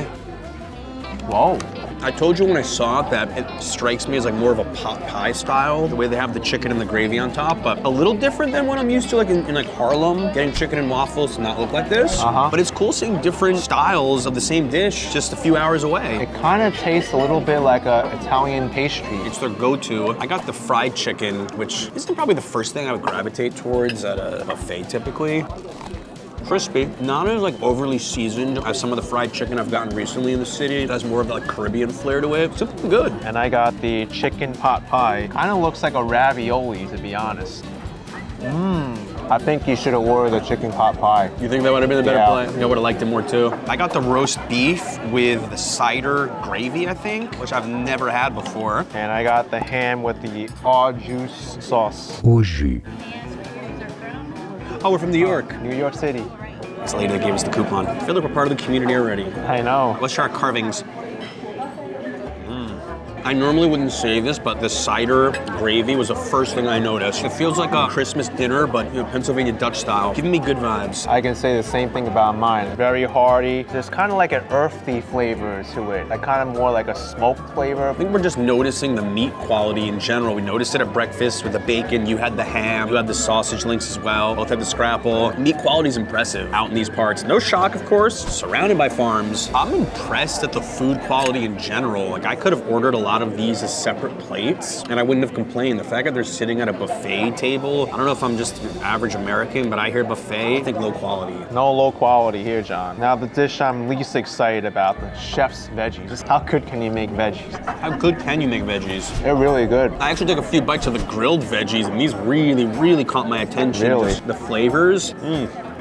Whoa. I told you when I saw it that it strikes me as like more of a pot pie style, the way they have the chicken and the gravy on top, but a little different than what I'm used to like in like Harlem, getting chicken and waffles to not look like this. But it's cool seeing different styles of the same dish just a few hours away. It kind of tastes a little bit like a Italian pastry. It's their go-to. I got the fried chicken, which isn't probably the first thing I would gravitate towards at a buffet typically. Crispy, not as like overly seasoned as some of the fried chicken I've gotten recently in the city. It has more of like Caribbean flair to it. It's good. And I got the chicken pot pie. Kind of looks like a ravioli, to be honest. I think you should have ordered the chicken pot pie. You think that would have been the better play? I would have liked it more too. I got the roast beef with the cider gravy, I think, which I've never had before. And I got the ham with the au juice sauce. Oh, we're from New York. New York City. This lady that gave us the coupon. I feel like we're part of the community already. I know. Let's try our carvings. I normally wouldn't say this, but the cider gravy was the first thing I noticed. It feels like a Christmas dinner, but Pennsylvania Dutch style. Giving me good vibes. I can say the same thing about mine. Very hearty. There's kind of like an earthy flavor to it. Like kind of more like a smoked flavor. I think we're just noticing the meat quality in general. We noticed it at breakfast with the bacon. You had the ham. You had the sausage links as well. Both had the scrapple. Meat quality is impressive out in these parts. No shock, of course. Surrounded by farms. I'm impressed at the food quality in general. Like I could have ordered a lot of these as separate plates and I wouldn't have complained. The fact that they're sitting at a buffet table, I don't know if I'm just an average American, but I hear buffet, I think low quality. No low quality here, John. Now the dish I'm least excited about, the chef's veggies. Just how good can you make veggies? How good can you make veggies? They're really good. I actually took a few bites of the grilled veggies and these really, really caught my attention. Really? Just the flavors.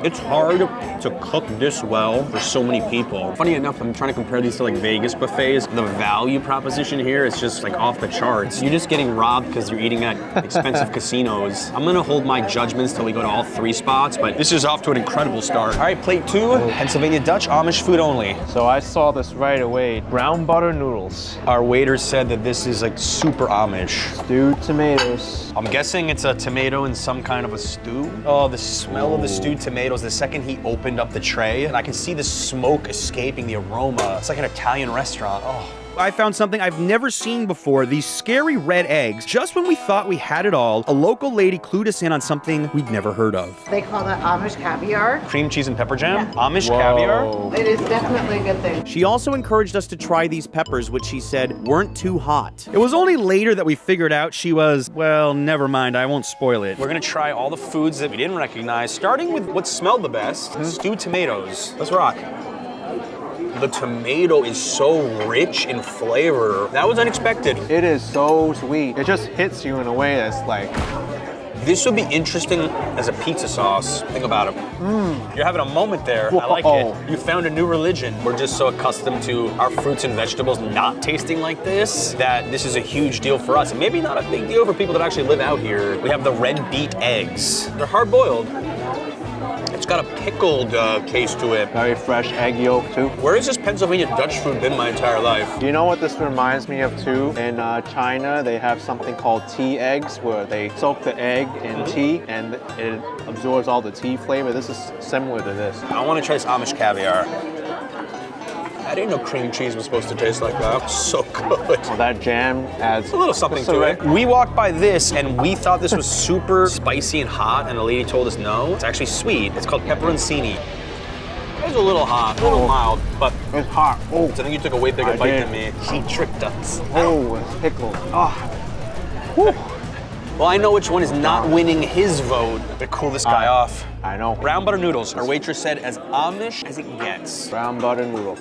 It's hard to cook this well for so many people. Funny enough, I'm trying to compare these to like Vegas buffets. The value proposition here is just like off the charts. You're just getting robbed because you're eating at expensive casinos. I'm gonna hold my judgments till we go to all 3 spots, but this is off to an incredible start. All right, plate 2, Pennsylvania Dutch, Amish food only. So I saw this right away, brown butter noodles. Our waiter said that this is like super Amish. Stewed tomatoes. I'm guessing it's a tomato in some kind of a stew. Oh, the smell of the stewed tomatoes. The second he opened up the tray, and I can see the smoke escaping, the aroma. It's like an Italian restaurant. Oh. I found something I've never seen before, these scary red eggs. Just when we thought we had it all, a local lady clued us in on something we'd never heard of. They call that Amish caviar. Cream cheese and pepper jam? Yeah. Amish caviar? It is definitely a good thing. She also encouraged us to try these peppers, which she said weren't too hot. It was only later that we figured out she was, well, never mind, I won't spoil it. We're gonna try all the foods that we didn't recognize, starting with what smelled the best, stewed tomatoes. Let's rock. The tomato is so rich in flavor. That was unexpected. It is so sweet. It just hits you in a way that's like... This would be interesting as a pizza sauce. Think about it. You're having a moment there. Whoa. I like it. You found a new religion. We're just so accustomed to our fruits and vegetables not tasting like this that this is a huge deal for us. And maybe not a big deal for people that actually live out here. We have the red beet eggs. They're hard-boiled. It's got a pickled taste to it. Very fresh egg yolk too. Where has this Pennsylvania Dutch food been my entire life? You know what this reminds me of too? In China, they have something called tea eggs where they soak the egg in tea and it absorbs all the tea flavor. This is similar to this. I want to try this Amish caviar. I didn't know cream cheese was supposed to taste like that. So good. Well, that jam adds a little something to it. We walked by this and we thought this was super spicy and hot, and the lady told us no. It's actually sweet. It's called pepperoncini. It's a little hot, a little mild, but it's hot. Oh, I think you took a way bigger bite than me. She tricked us. Oh, it's pickled. Well, I know which one is not winning his vote to cool this guy off. I know. Brown butter noodles. Our waitress said as Amish as it gets. Brown butter noodle.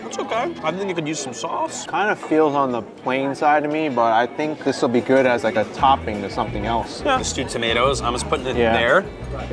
It's okay. I think you could use some sauce. Kind of feels on the plain side to me, but I think this will be good as like a topping to something else. Yeah. The stewed tomatoes, I'm just putting it there.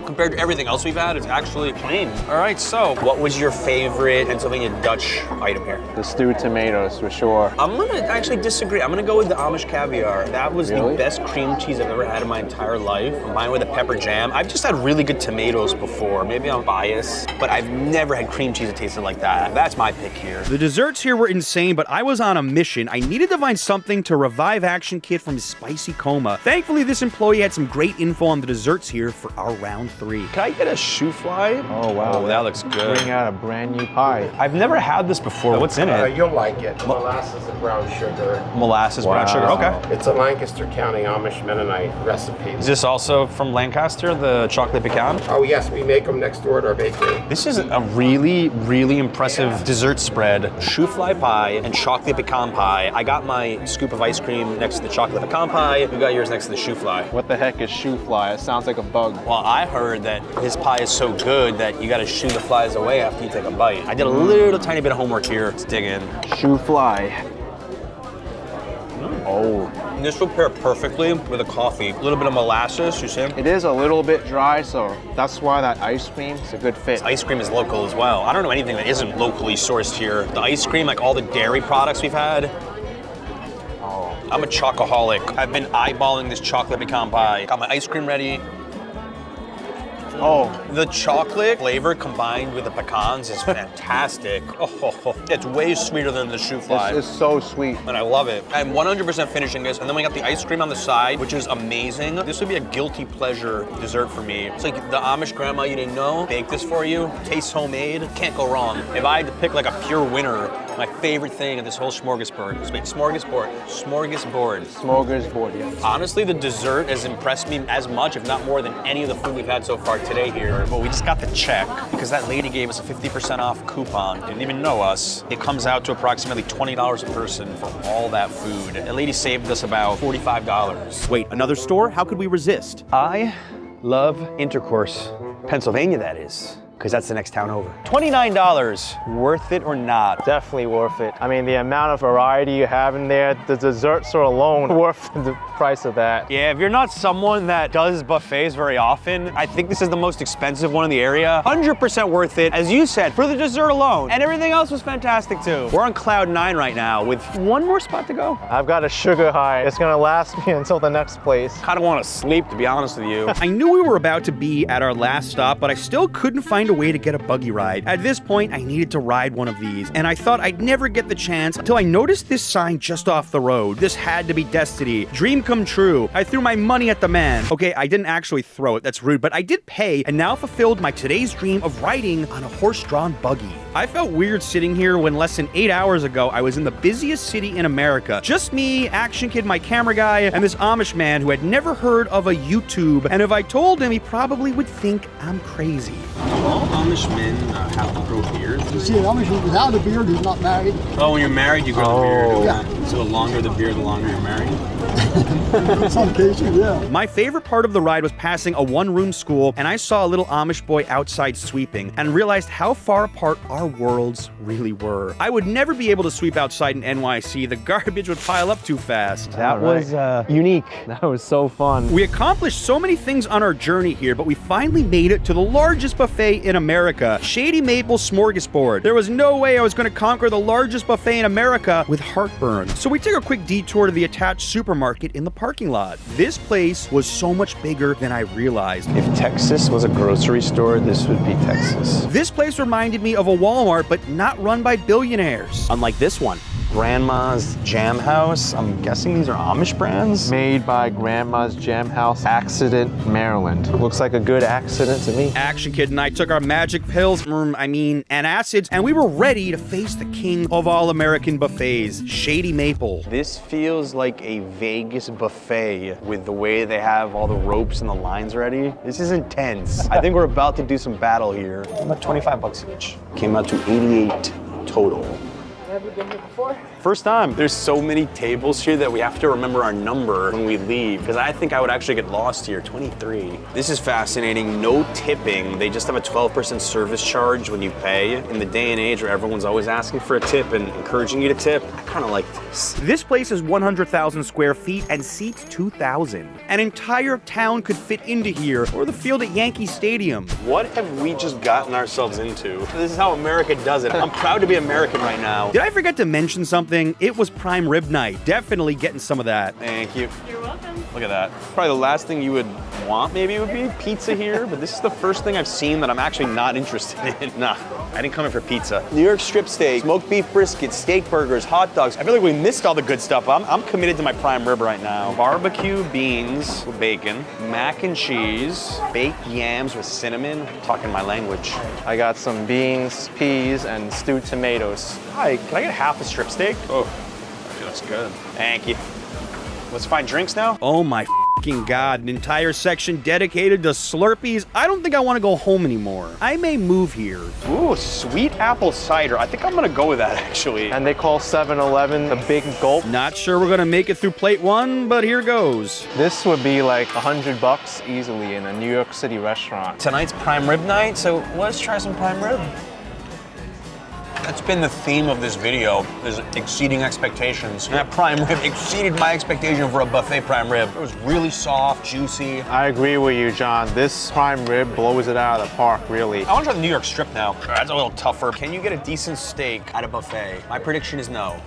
Compared to everything else we've had, it's actually plain. All right, so what was your favorite Pennsylvania Dutch item here? The stewed tomatoes, for sure. I'm gonna actually disagree. I'm gonna go with the Amish caviar. That was the best cream cheese I've ever had in my entire life. Combined with a pepper jam. I've just had really good tomatoes before. Maybe I'm biased, but I've never had cream cheese that tasted like that. That's my pick here. The desserts here were insane, but I was on a mission. I needed to find something to revive Action Kid from his spicy coma. Thankfully, this employee had some great info on the desserts here for our round 3. Can I get a shoe fly? Oh, wow. Oh, that looks good. Bring out a brand new pie. I've never had this before. What's in it? You'll like it. Molasses and brown sugar. Molasses, brown sugar, okay. It's a Lancaster County Amish Mennonite recipe. Is this also from Lancaster, the chocolate pecan? Oh yes, we make them next door at our bakery. This is a really, really impressive dessert spread. Shoe fly pie and chocolate pecan pie. I got my scoop of ice cream next to the chocolate pecan pie. You got yours next to the shoe fly. What the heck is shoe fly? It sounds like a bug. Well, I heard that this pie is so good that you gotta shoo the flies away after you take a bite. I did a little tiny bit of homework here. Let's dig in. Shoe fly. Oh. This will pair perfectly with a coffee. A little bit of molasses, you see? It is a little bit dry, so that's why that ice cream is a good fit. Ice cream is local as well. I don't know anything that isn't locally sourced here. The ice cream, like all the dairy products we've had. Oh. I'm a chocoholic. I've been eyeballing this chocolate pecan pie. Got my ice cream ready. Oh. The chocolate flavor combined with the pecans is fantastic. Oh, it's way sweeter than the shoe fly. It's so sweet. And I love it. I'm 100% finishing this. And then we got the ice cream on the side, which is amazing. This would be a guilty pleasure dessert for me. It's like the Amish grandma you didn't know baked this for you. Tastes homemade. Can't go wrong. If I had to pick like a pure winner, my favorite thing of this whole smorgasbord. Smorgasbord, yeah. Honestly, the dessert has impressed me as much, if not more, than any of the food we've had so far today here. But we just got the check because that lady gave us a 50% off coupon. Didn't even know us. It comes out to approximately $20 a person for all that food. That lady saved us about $45. Wait, another store? How could we resist? I love Intercourse, Pennsylvania, that is. Because that's the next town over. $29, worth it or not? Definitely worth it. I mean, the amount of variety you have in there, the desserts are alone worth the price of that. Yeah, if you're not someone that does buffets very often, I think this is the most expensive one in the area. 100% worth it, as you said, for the dessert alone. And everything else was fantastic too. We're on cloud 9 right now with one more spot to go. I've got a sugar high. It's gonna last me until the next place. Kind of want to sleep, to be honest with you. I knew we were about to be at our last stop, but I still couldn't find a way to get a buggy ride. At this point, I needed to ride one of these, and I thought I'd never get the chance until I noticed this sign just off the road. This had to be destiny. Dream come true. I threw my money at the man. Okay, I didn't actually throw it, that's rude, but I did pay and now fulfilled my today's dream of riding on a horse-drawn buggy. I felt weird sitting here when less than 8 hours ago I was in the busiest city in America. Just me, Action Kid, my camera guy, and this Amish man who had never heard of a YouTube, and if I told him, he probably would think I'm crazy. All Amish men have to grow beards. You see, an Amish without a beard is not married. Oh, when you're married, you grow the beard. Yeah. So the longer the beard, the longer you're married. In some cases, yeah. My favorite part of the ride was passing a one-room school, and I saw a little Amish boy outside sweeping and realized how far apart our worlds really were. I would never be able to sweep outside in NYC. The garbage would pile up too fast. That was unique. That was so fun. We accomplished so many things on our journey here, but we finally made it to the largest buffet in America, Shady Maple Smorgasbord. There was no way I was going to conquer the largest buffet in America with heartburn. So we took a quick detour to the attached supermarket in the parking lot. This place was so much bigger than I realized. If Texas was a grocery store, this would be Texas. This place reminded me of a Walmart, but not run by billionaires. Unlike this one. Grandma's Jam House. I'm guessing these are Amish brands. Made by Grandma's Jam House, Accident, Maryland. Looks like a good accident to me. Action Kid and I took our magic pills, and acids, and we were ready to face the king of all American buffets, Shady Maple. This feels like a Vegas buffet with the way they have all the ropes and the lines ready. This is intense. I think we're about to do some battle here. About 25 bucks each. Came out to 88 total. Have you been here before? First time. There's so many tables here that we have to remember our number when we leave, because I think I would actually get lost here. 23. This is fascinating. No tipping. They just have a 12% service charge when you pay. In the day and age where everyone's always asking for a tip and encouraging you to tip, I kind of like this. This place is 100,000 square feet and seats 2,000. An entire town could fit into here, or the field at Yankee Stadium. What have we just gotten ourselves into? This is how America does it. I'm proud to be American right now. Did I forget to mention something? It was prime rib night. Definitely getting some of that. Thank you. You're welcome. Look at that. Probably the last thing you would want maybe would be pizza here, but this is the first thing I've seen that I'm actually not interested in. Nah, I didn't come in for pizza. New York strip steak, smoked beef brisket, steak burgers, hot dogs. I feel like we missed all the good stuff. I'm committed to my prime rib right now. Barbecue beans with bacon, mac and cheese, baked yams with cinnamon. I'm talking my language. I got some beans, peas, and stewed tomatoes. Hi, can I get half a strip steak? Oh, that's good. Thank you. Let's find drinks now. Oh my fucking God, an entire section dedicated to Slurpees. I don't think I want to go home anymore. I may move here. Ooh, sweet apple cider. I think I'm gonna go with that actually. And they call 7-Eleven the Big Gulp. Not sure we're gonna make it through plate one, but here goes. This would be like $100 easily in a New York City restaurant. Tonight's prime rib night, so let's try some prime rib. That's been the theme of this video, is exceeding expectations. And that prime rib exceeded my expectation for a buffet prime rib. It was really soft, juicy. I agree with you, John. This prime rib blows it out of the park, really. I want to try the New York strip now. That's a little tougher. Can you get a decent steak at a buffet? My prediction is no.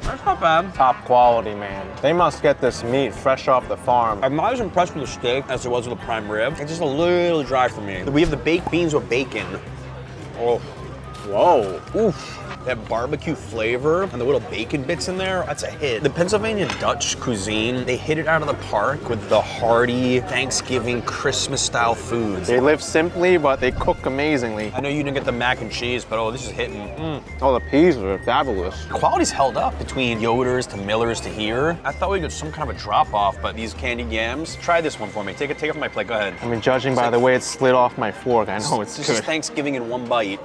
That's not bad. Top quality, man. They must get this meat fresh off the farm. I'm not as impressed with the steak as I was with the prime rib. It's just a little dry for me. We have the baked beans with bacon. Oh. Whoa, oof. That barbecue flavor and the little bacon bits in there, that's a hit. The Pennsylvania Dutch cuisine, they hit it out of the park with the hearty Thanksgiving, Christmas-style foods. They live simply, but they cook amazingly. I know you didn't get the mac and cheese, but oh, this is hitting. Oh, the peas are fabulous. The quality's held up between Yoder's to Miller's to here. I thought we'd get some kind of a drop-off, but these candied yams, try this one for me. Take it off my plate, go ahead. I mean, judging by the way it slid off my fork, I know it's This good. is Thanksgiving in one bite.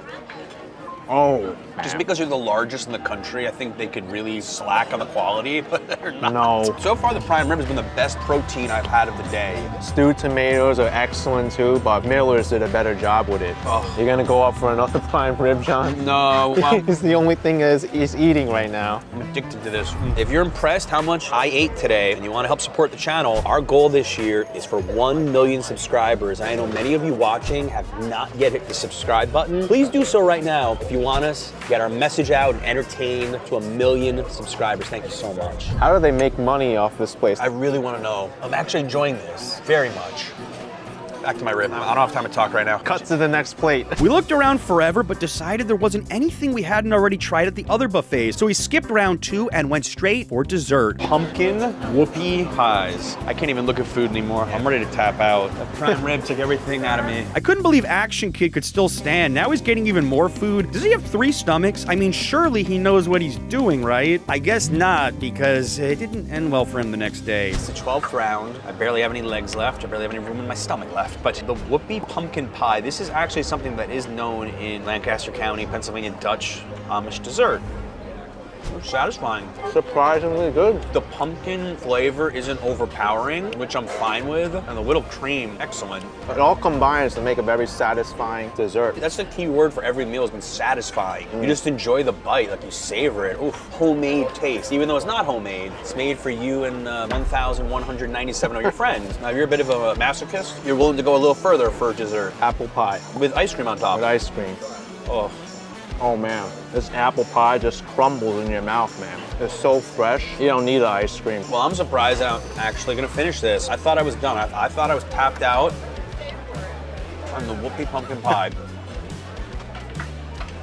Oh, just because you're the largest in the country, I think they could really slack on the quality, but they're not. No. So far, the prime rib has been the best protein I've had of the day. Stewed tomatoes are excellent too, but Miller's did a better job with it. Oh. You're gonna go up for another prime rib, John? No. It's the only thing he's eating right now. I'm addicted to this. If you're impressed how much I ate today and you want to help support the channel, our goal this year is for 1 million subscribers. I know many of you watching have not yet hit the subscribe button. Please do so right now if you want us to get our message out and entertain to 1 million subscribers. Thank you so much. How do they make money off this place? I really want to know. I'm actually enjoying this very much. Back to my rib. I don't have time to talk right now. Cut to the next plate. We looked around forever, but decided there wasn't anything we hadn't already tried at the other buffets, so we skipped round 2 and went straight for dessert. Pumpkin whoopie pies. I can't even look at food anymore. I'm ready to tap out. That prime rib took everything out of me. I couldn't believe Action Kid could still stand. Now he's getting even more food. Does he have 3 stomachs? I mean, surely he knows what he's doing, right? I guess not, because it didn't end well for him the next day. It's the 12th round. I barely have any legs left. I barely have any room in my stomach left. But the whoopie pumpkin pie, this is actually something that is known in Lancaster County, Pennsylvania Dutch Amish dessert. It's satisfying. Surprisingly good. The pumpkin flavor isn't overpowering, which I'm fine with, and the whipped cream, excellent. It all combines to make a very satisfying dessert. That's the key word for every meal has been satisfying. You just enjoy the bite, like you savor it. Oof, homemade taste. Even though it's not homemade, it's made for you and 1,197 of your friends. Now, if you're a bit of a masochist, you're willing to go a little further for dessert. Apple pie. With ice cream on top. With ice cream. Oh. Oh man, this apple pie just crumbles in your mouth, man. It's so fresh, you don't need the ice cream. Well, I'm surprised I'm actually gonna finish this. I thought I was done. I thought I was tapped out on the whoopie pumpkin pie.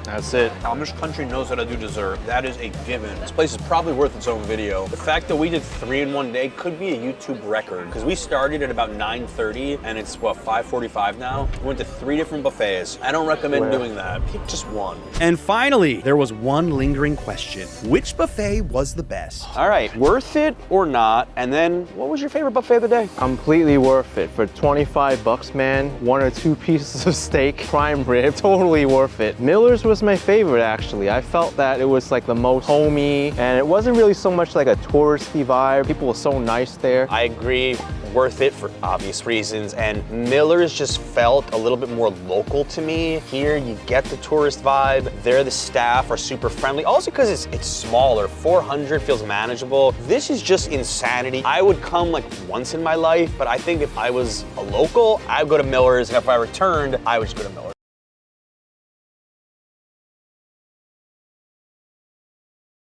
That's it. Amish country knows how to do dessert. That is a given. This place is probably worth its own video. The fact that we did 3 in one day could be a YouTube record because we started at about 9:30 and it's what, 5:45 now? We went to 3 different buffets. I don't recommend doing that. Pick just one. And finally, there was one lingering question. Which buffet was the best? All right, worth it or not? And then what was your favorite buffet of the day? Completely worth it. For 25 bucks, man, 1 or 2 pieces of steak, prime rib, totally worth it. Miller's was my favorite, actually. I felt that it was like the most homey, and it wasn't really so much like a touristy vibe. People were so nice there. I agree, worth it for obvious reasons, and Miller's just felt a little bit more local to me. Here, you get the tourist vibe. There, the staff are super friendly. Also because it's smaller, 400 feels manageable. This is just insanity. I would come like once in my life, but I think if I was a local, I'd go to Miller's, and if I returned, I would just go to Miller's.